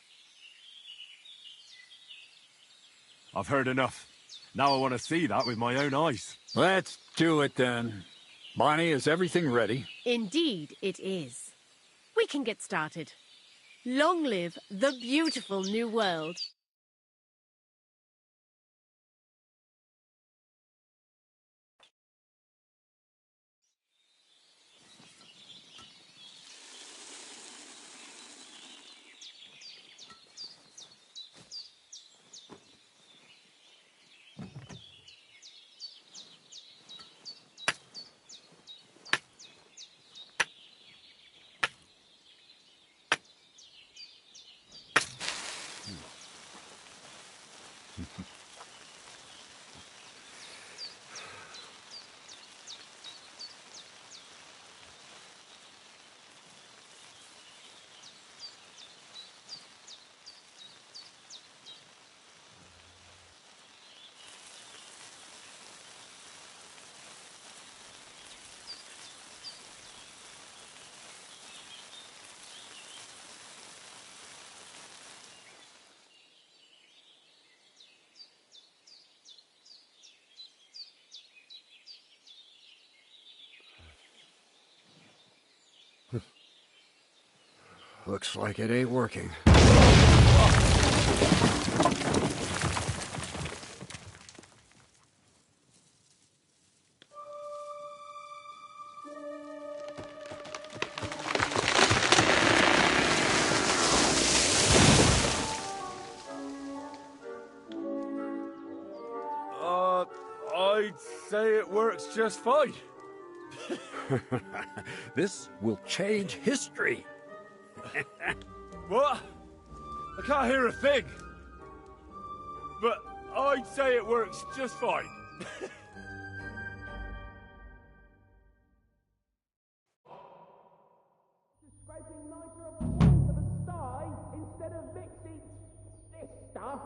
I've heard enough. Now I want to see that with my own eyes. Let's do it then. Bonnie, is everything ready? Indeed, it is. We can get started. Long live the beautiful new world. Looks like it ain't working. I'd say it works just fine. This will change history. What? I can't hear a thing. But I'd say it works just fine. Scraping nicer off the walls of a sty instead of mixing this stuff.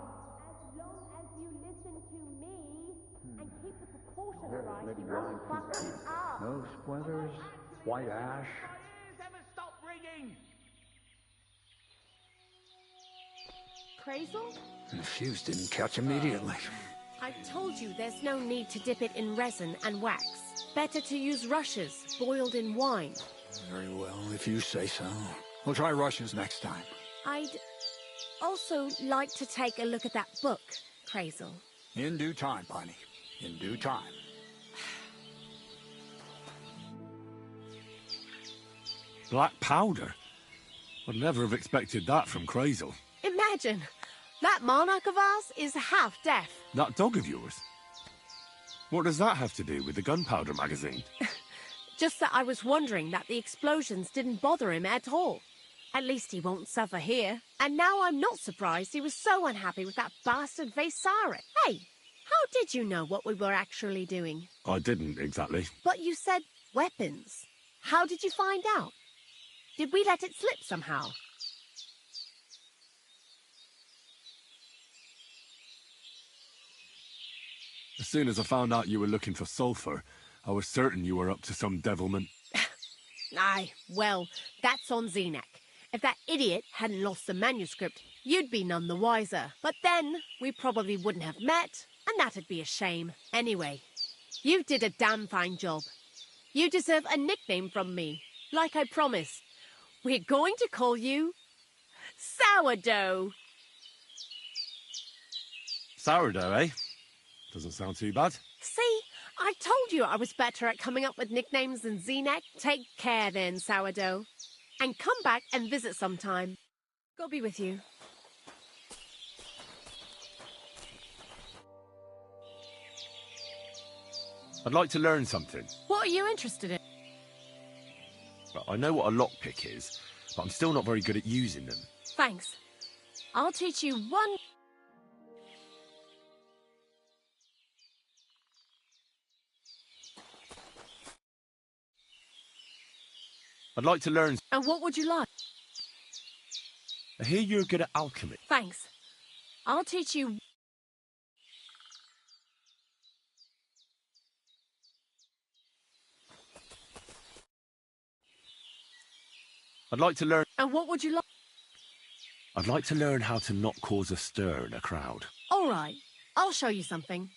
As long as you listen to me and keep the proportions right, you won't fuck it up. No splinters, white ash. Ever stop ringing? Crazel? The fuse didn't catch immediately. I told you there's no need to dip it in resin and wax. Better to use rushes boiled in wine. Very well, if you say so. We'll try rushes next time. I'd also like to take a look at that book, Crazel. In due time, Bonnie. In due time. Black powder? I'd never have expected that from Crazel. Imagine! That monarch of ours is half deaf. That dog of yours? What does that have to do with the gunpowder magazine? Just that I was wondering that the explosions didn't bother him at all. At least he won't suffer here. And now I'm not surprised he was so unhappy with that bastard Vaisara. Hey, how did you know what we were actually doing? I didn't exactly. But you said weapons. How did you find out? Did we let it slip somehow? As soon as I found out you were looking for sulfur, I was certain you were up to some devilment. Aye, well, that's on Zenak. If that idiot hadn't lost the manuscript, you'd be none the wiser. But then, we probably wouldn't have met, and that'd be a shame. Anyway, you did a damn fine job. You deserve a nickname from me, like I promised. We're going to call you Sourdough. Sourdough, eh? Doesn't sound too bad. See, I told you I was better at coming up with nicknames than Zenak. Take care then, Sourdough. And come back and visit sometime. God be with you. I'd like to learn something. What are you interested in? Well, I know what a lockpick is, but I'm still not very good at using them. Thanks. I'll teach you one... I'd like to learn... And what would you like? I hear you're good at alchemy. Thanks. I'll teach you... I'd like to learn... And what would you like? I'd like to learn how to not cause a stir in a crowd. All right. I'll show you something.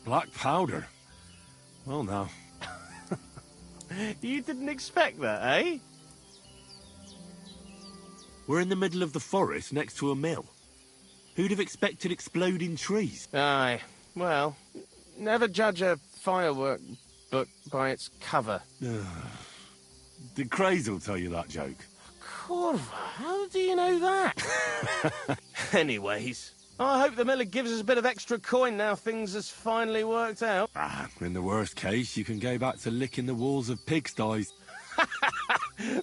Black powder. Well now. You didn't expect that, eh? We're in the middle of the forest next to a mill. Who'd have expected exploding trees? Aye. Well, never judge a firework book by its cover. Did Crazel tell you that joke? Corva, how do you know that? Anyways, I hope the miller gives us a bit of extra coin now things has finally worked out. In the worst case, you can go back to licking the walls of pigsties.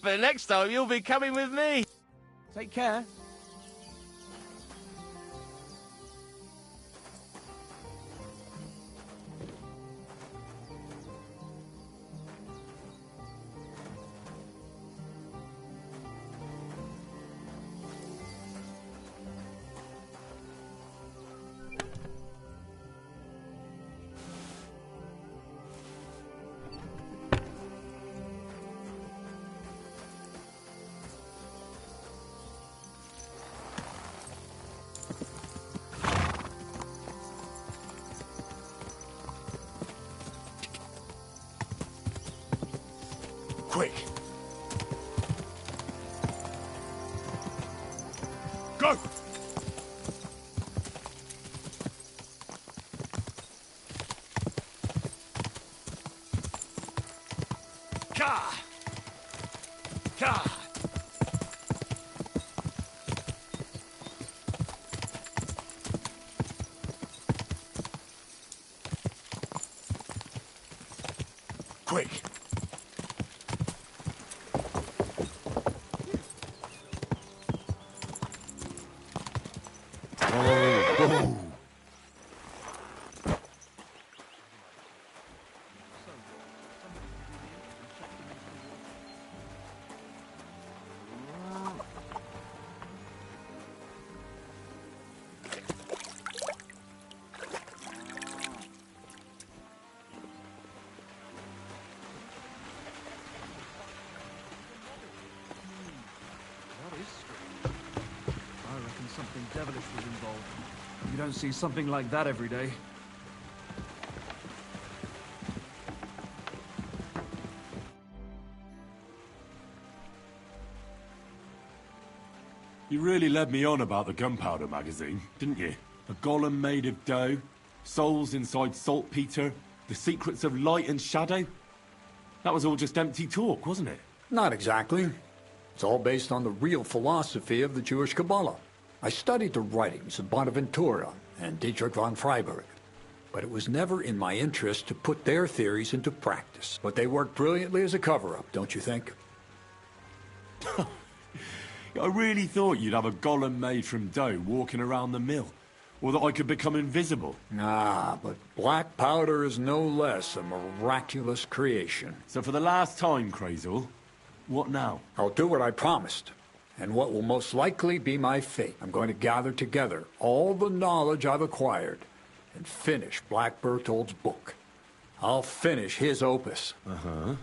But next time you'll be coming with me. Take care. Quick! Go! Ka! Ka! Quick! Oh. Something devilish was involved. You don't see something like that every day. You really led me on about the gunpowder magazine, didn't you? A golem made of dough, souls inside saltpeter, the secrets of light and shadow. That was all just empty talk, wasn't it? Not exactly. It's all based on the real philosophy of the Jewish Kabbalah. I studied the writings of Bonaventura and Dietrich von Freiberg, but it was never in my interest to put their theories into practice. But they worked brilliantly as a cover-up, don't you think? I really thought you'd have a golem made from dough walking around the mill, or that I could become invisible. Ah, but black powder is no less a miraculous creation. So for the last time, Crazel, what now? I'll do what I promised. And what will most likely be my fate. I'm going to gather together all the knowledge I've acquired and finish Black Berthold's book. I'll finish his opus. Uh-huh.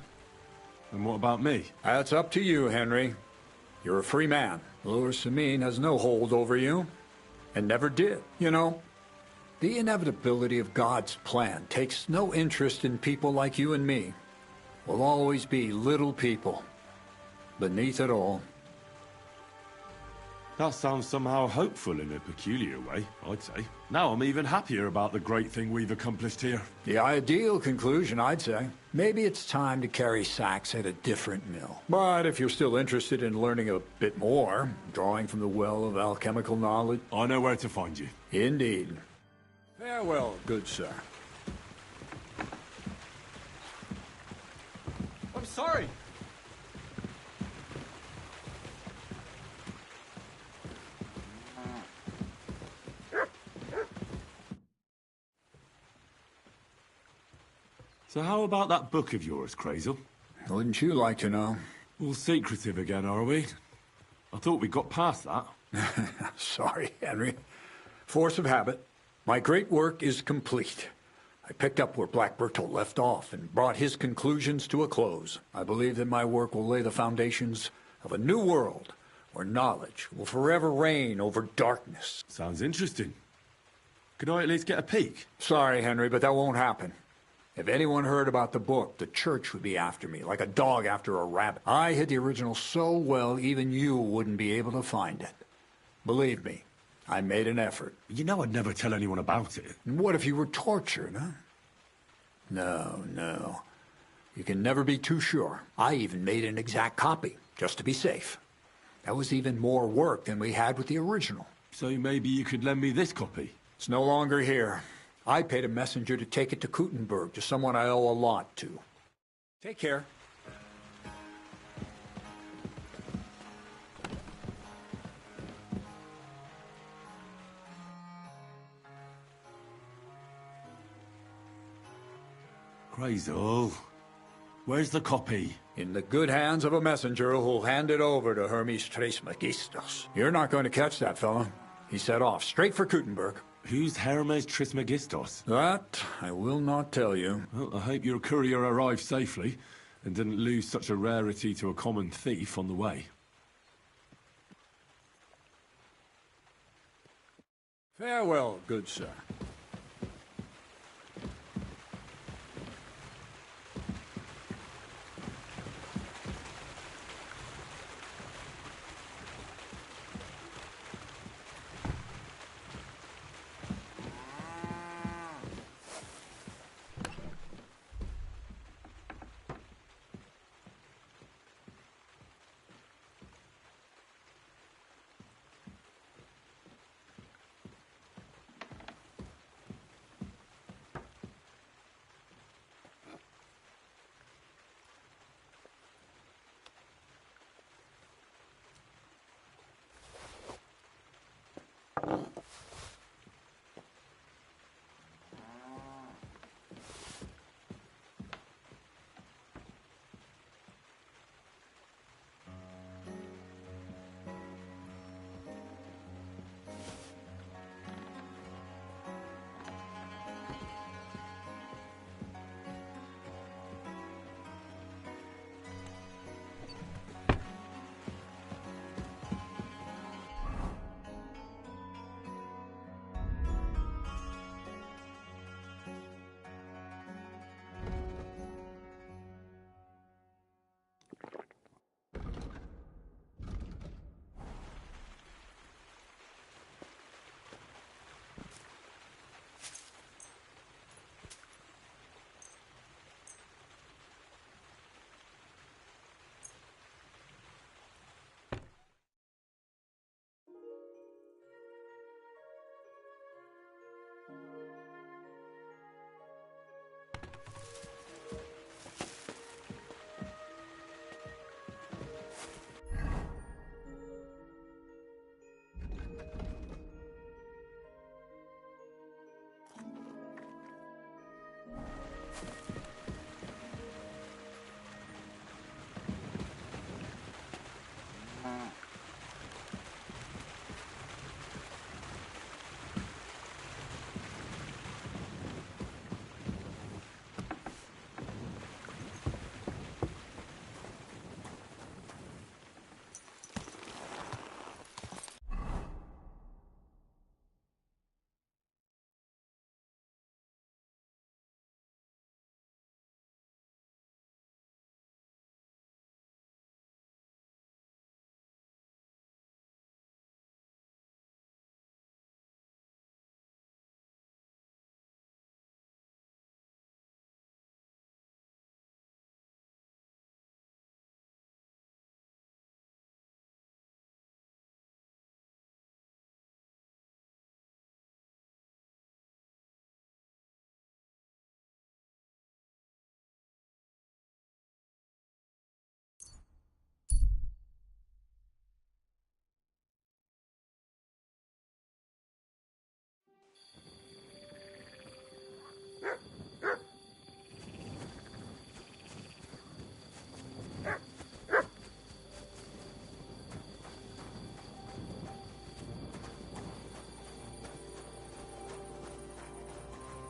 And what about me? That's up to you, Henry. You're a free man. Lord Samin has no hold over you, and never did. You know, the inevitability of God's plan takes no interest in people like you and me. We'll always be little people beneath it all. That sounds somehow hopeful in a peculiar way, I'd say. Now I'm even happier about the great thing we've accomplished here. The ideal conclusion, I'd say. Maybe it's time to carry sacks at a different mill. But if you're still interested in learning a bit more, drawing from the well of alchemical knowledge... I know where to find you. Indeed. Farewell, good sir. I'm sorry. So how about that book of yours, Crazel? Wouldn't you like to know? All secretive again, are we? I thought we got past that. Sorry, Henry. Force of habit. My great work is complete. I picked up where Black Bertolt left off and brought his conclusions to a close. I believe that my work will lay the foundations of a new world where knowledge will forever reign over darkness. Sounds interesting. Could I at least get a peek? Sorry, Henry, but that won't happen. If anyone heard about the book, the church would be after me, like a dog after a rabbit. I hid the original so well, even you wouldn't be able to find it. Believe me, I made an effort. You know I'd never tell anyone about it. And what if you were tortured, huh? No. You can never be too sure. I even made an exact copy, just to be safe. That was even more work than we had with the original. So maybe you could lend me this copy? It's no longer here. I paid a messenger to take it to Kuttenberg, to someone I owe a lot to. Take care. Crazel. Where's the copy? In the good hands of a messenger who'll hand it over to Hermes Trismegistus. You're not going to catch that fella. He set off straight for Kuttenberg. Who's Hermes Trismegistus? That I will not tell you. Well, I hope your courier arrived safely and didn't lose such a rarity to a common thief on the way. Farewell, good sir.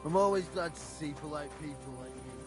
I'm always glad to see polite people like you.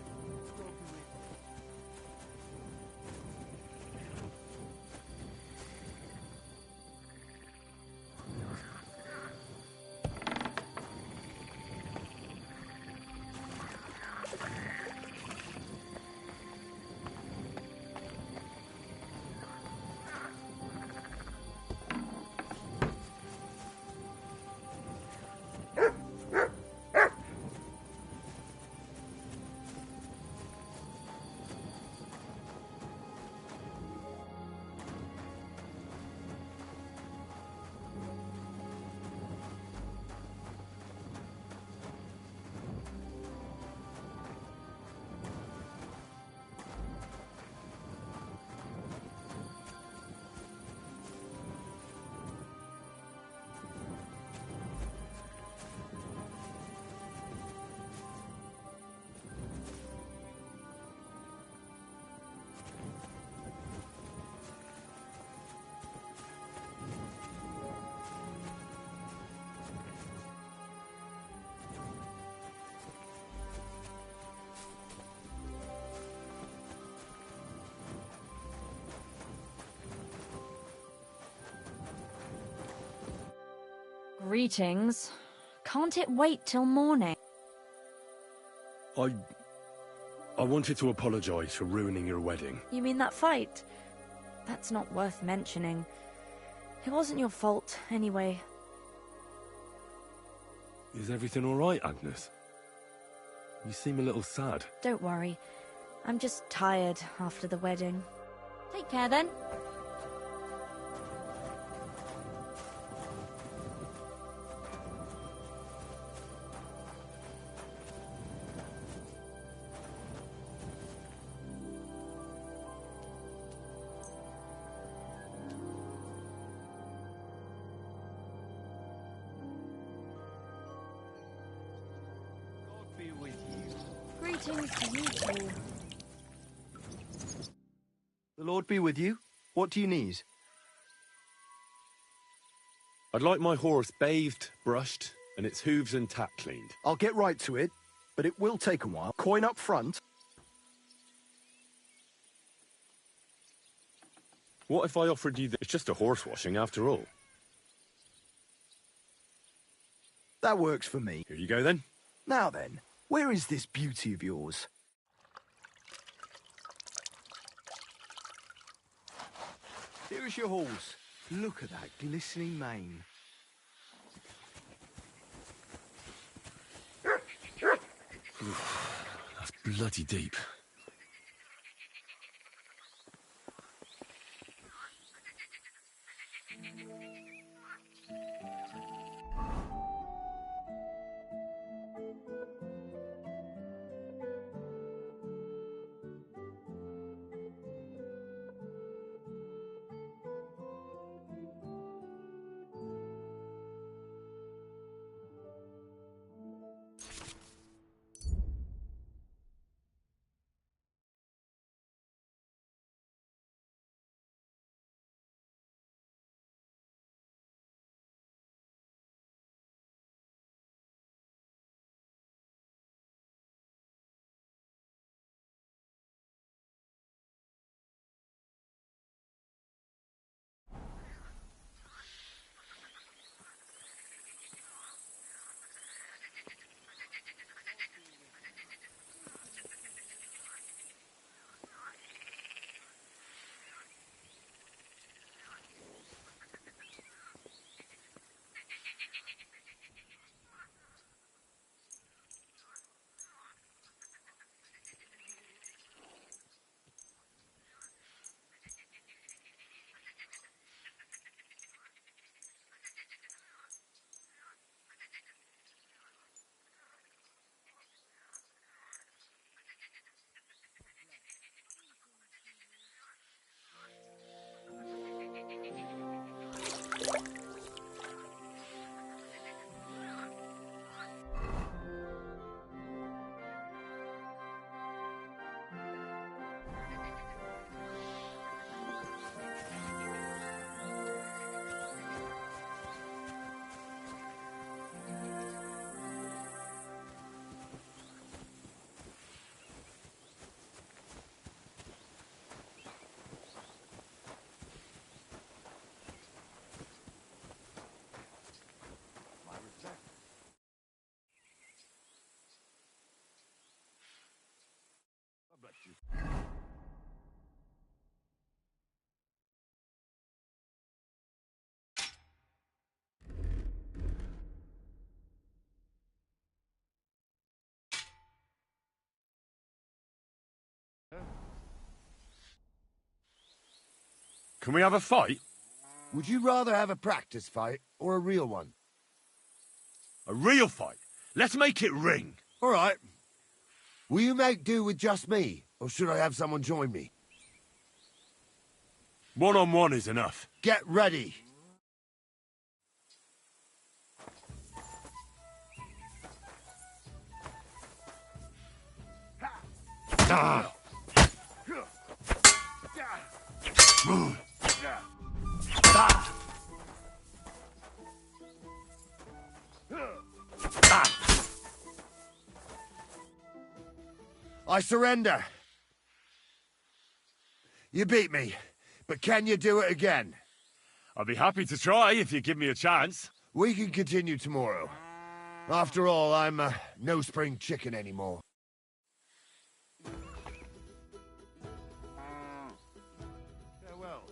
Greetings. Can't it wait till morning? I wanted to apologize for ruining your wedding. You mean that fight? That's not worth mentioning. It wasn't your fault, anyway. Is everything all right, Agnes? You seem a little sad. Don't worry. I'm just tired after the wedding. Take care, then. Greetings to you too. The Lord be with you. What do you need? I'd like my horse bathed, brushed, and its hooves and tack cleaned. I'll get right to it, but it will take a while. Coin up front. What if I offered you It's just a horse washing after all. That works for me. Here you go then. Now then, where is this beauty of yours? Here's your horse. Look at that glistening mane. That's bloody deep. Can we have a fight? Would you rather have a practice fight or a real one? A real fight? Let's make it ring. All right. Will you make do with just me, or should I have someone join me? One-on-one is enough. Get ready. Ah. I surrender. You beat me, but can you do it again? I'd be happy to try if you give me a chance. We can continue tomorrow. After all, I'm no spring chicken anymore. Farewell.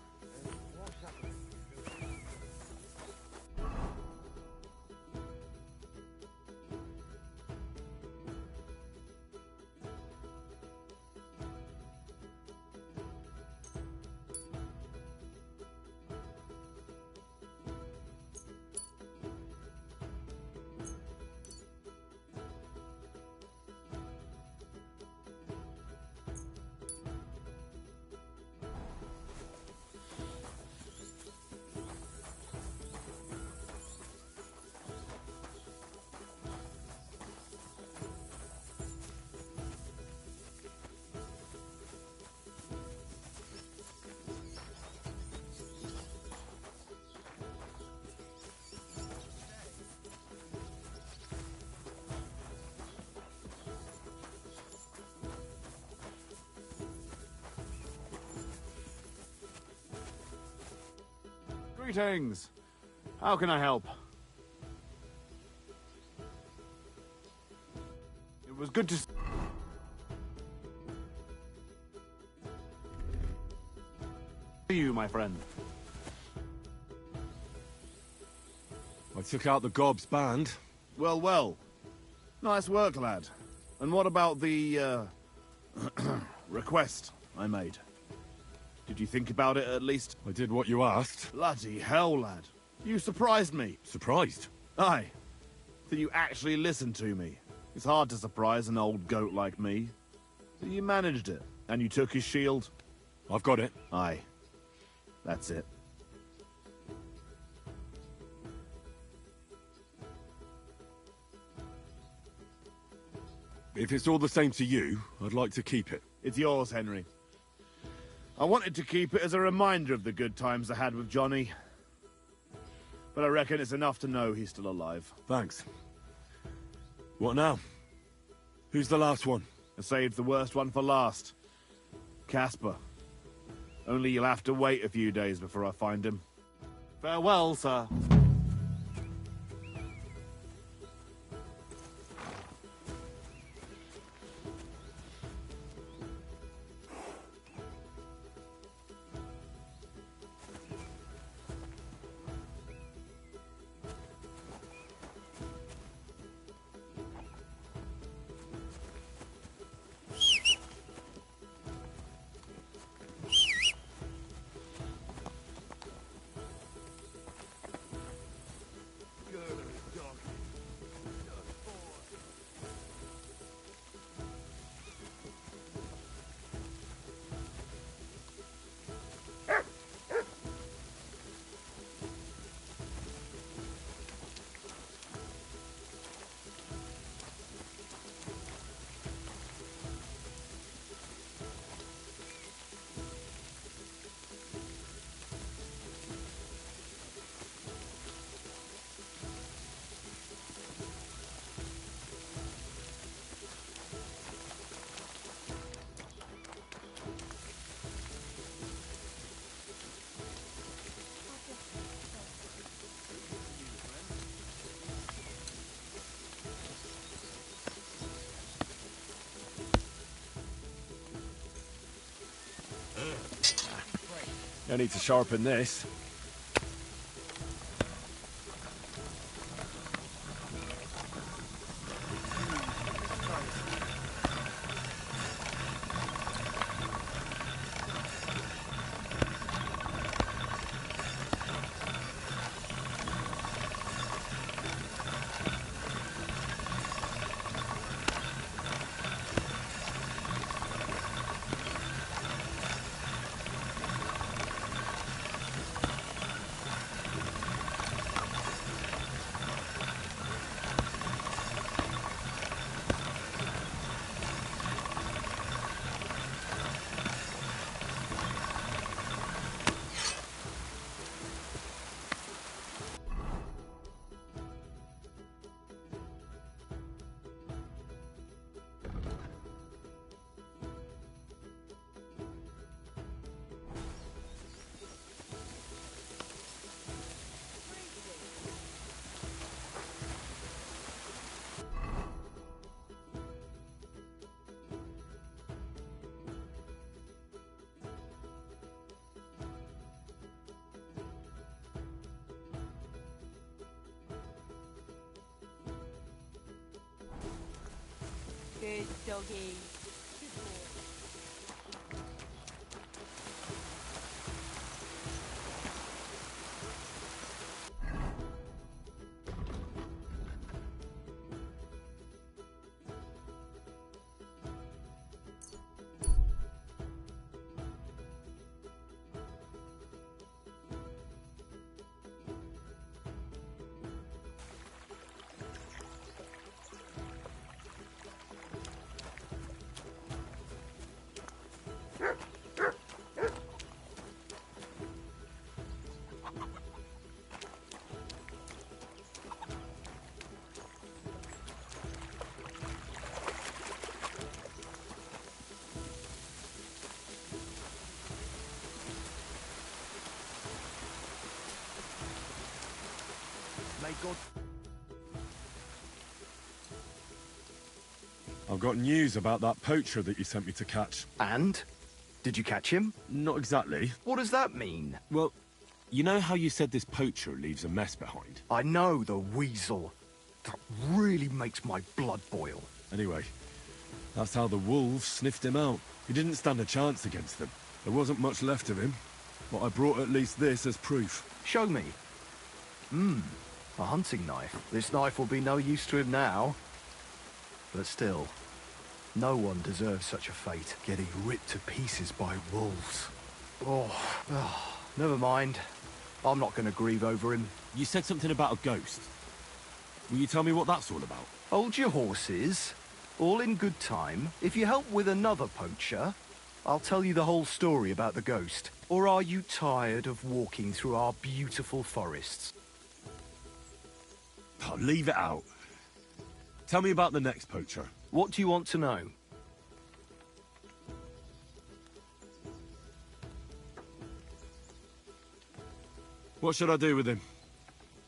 Greetings. How can I help? It was good to see you, my friend. I took out the Gob's band. Well, well. Nice work, lad. And what about the, request I made? Did you think about it, at least? I did what you asked. Bloody hell, lad. You surprised me. Surprised? Aye. That you actually listened to me. It's hard to surprise an old goat like me. So you managed it. And you took his shield? I've got it. Aye. That's it. If it's all the same to you, I'd like to keep it. It's yours, Henry. I wanted to keep it as a reminder of the good times I had with Johnny. But I reckon it's enough to know he's still alive. Thanks. What now? Who's the last one? I saved the worst one for last. Casper. Only you'll have to wait a few days before I find him. Farewell, sir. I need to sharpen this. Good doggy. May God... I've got news about that poacher that you sent me to catch. And? Did you catch him? Not exactly. What does that mean? Well, you know how you said this poacher leaves a mess behind? I know, the weasel. That really makes my blood boil. Anyway, that's how the wolves sniffed him out. He didn't stand a chance against them. There wasn't much left of him, but I brought at least this as proof. Show me. A hunting knife. This knife will be no use to him now. But still, no one deserves such a fate, getting ripped to pieces by wolves. Oh, never mind. I'm not going to grieve over him. You said something about a ghost. Will you tell me what that's all about? Hold your horses. All in good time. If you help with another poacher, I'll tell you the whole story about the ghost. Or are you tired of walking through our beautiful forests? Oh, leave it out. Tell me about the next poacher. What do you want to know? What should I do with him?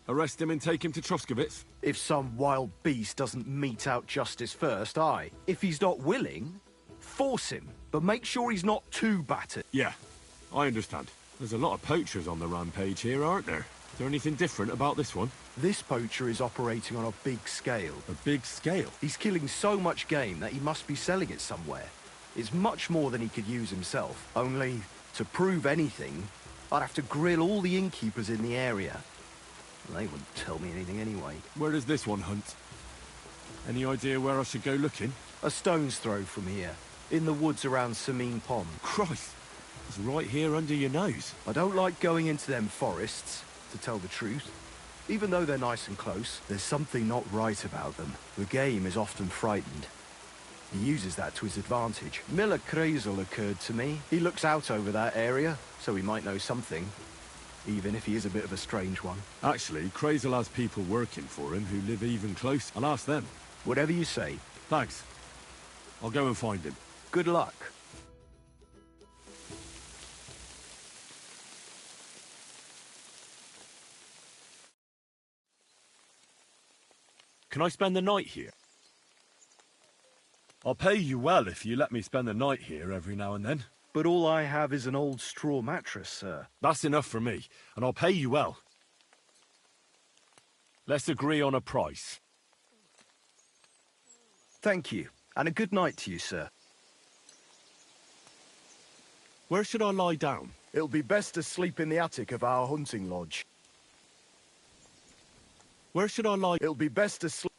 Arrest him and take him to Troskovitz? If some wild beast doesn't mete out justice first, aye. If he's not willing, force him. But make sure he's not too battered. Yeah, I understand. There's a lot of poachers on the rampage here, aren't there? Is there anything different about this one? This poacher is operating on a big scale. A big scale? He's killing so much game that he must be selling it somewhere. It's much more than he could use himself. Only, to prove anything, I'd have to grill all the innkeepers in the area. They wouldn't tell me anything anyway. Where does this one hunt? Any idea where I should go looking? A stone's throw from here, in the woods around Sameen Pond. Christ, it's right here under your nose. I don't like going into them forests, to tell the truth. Even though they're nice and close, there's something not right about them. The game is often frightened. He uses that to his advantage. Miller Kreisel occurred to me. He looks out over that area, so he might know something. Even if he is a bit of a strange one. Actually, Kreisel has people working for him who live even close. I'll ask them. Whatever you say. Thanks. I'll go and find him. Good luck. Can I spend the night here? I'll pay you well if you let me spend the night here every now and then. But all I have is an old straw mattress, sir. That's enough for me, and I'll pay you well. Let's agree on a price. Thank you, and a good night to you, sir. Where should I lie down? It'll be best to sleep in the attic of our hunting lodge. Where should I lie? It'll be best to sleep...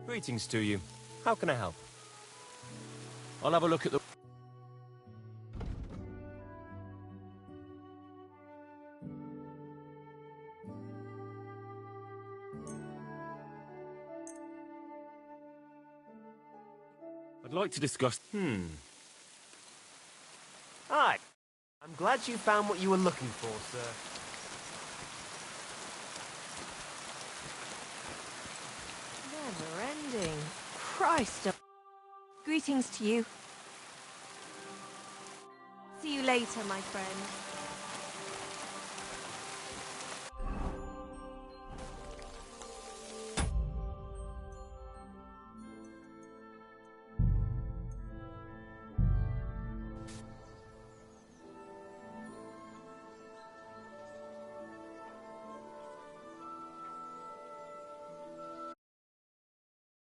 Greetings to you. How can I help? I'll have a look at the... I'd like to discuss... Hi. I'm glad you found what you were looking for, sir. Never ending. Christ. Greetings to you. See you later, my friend.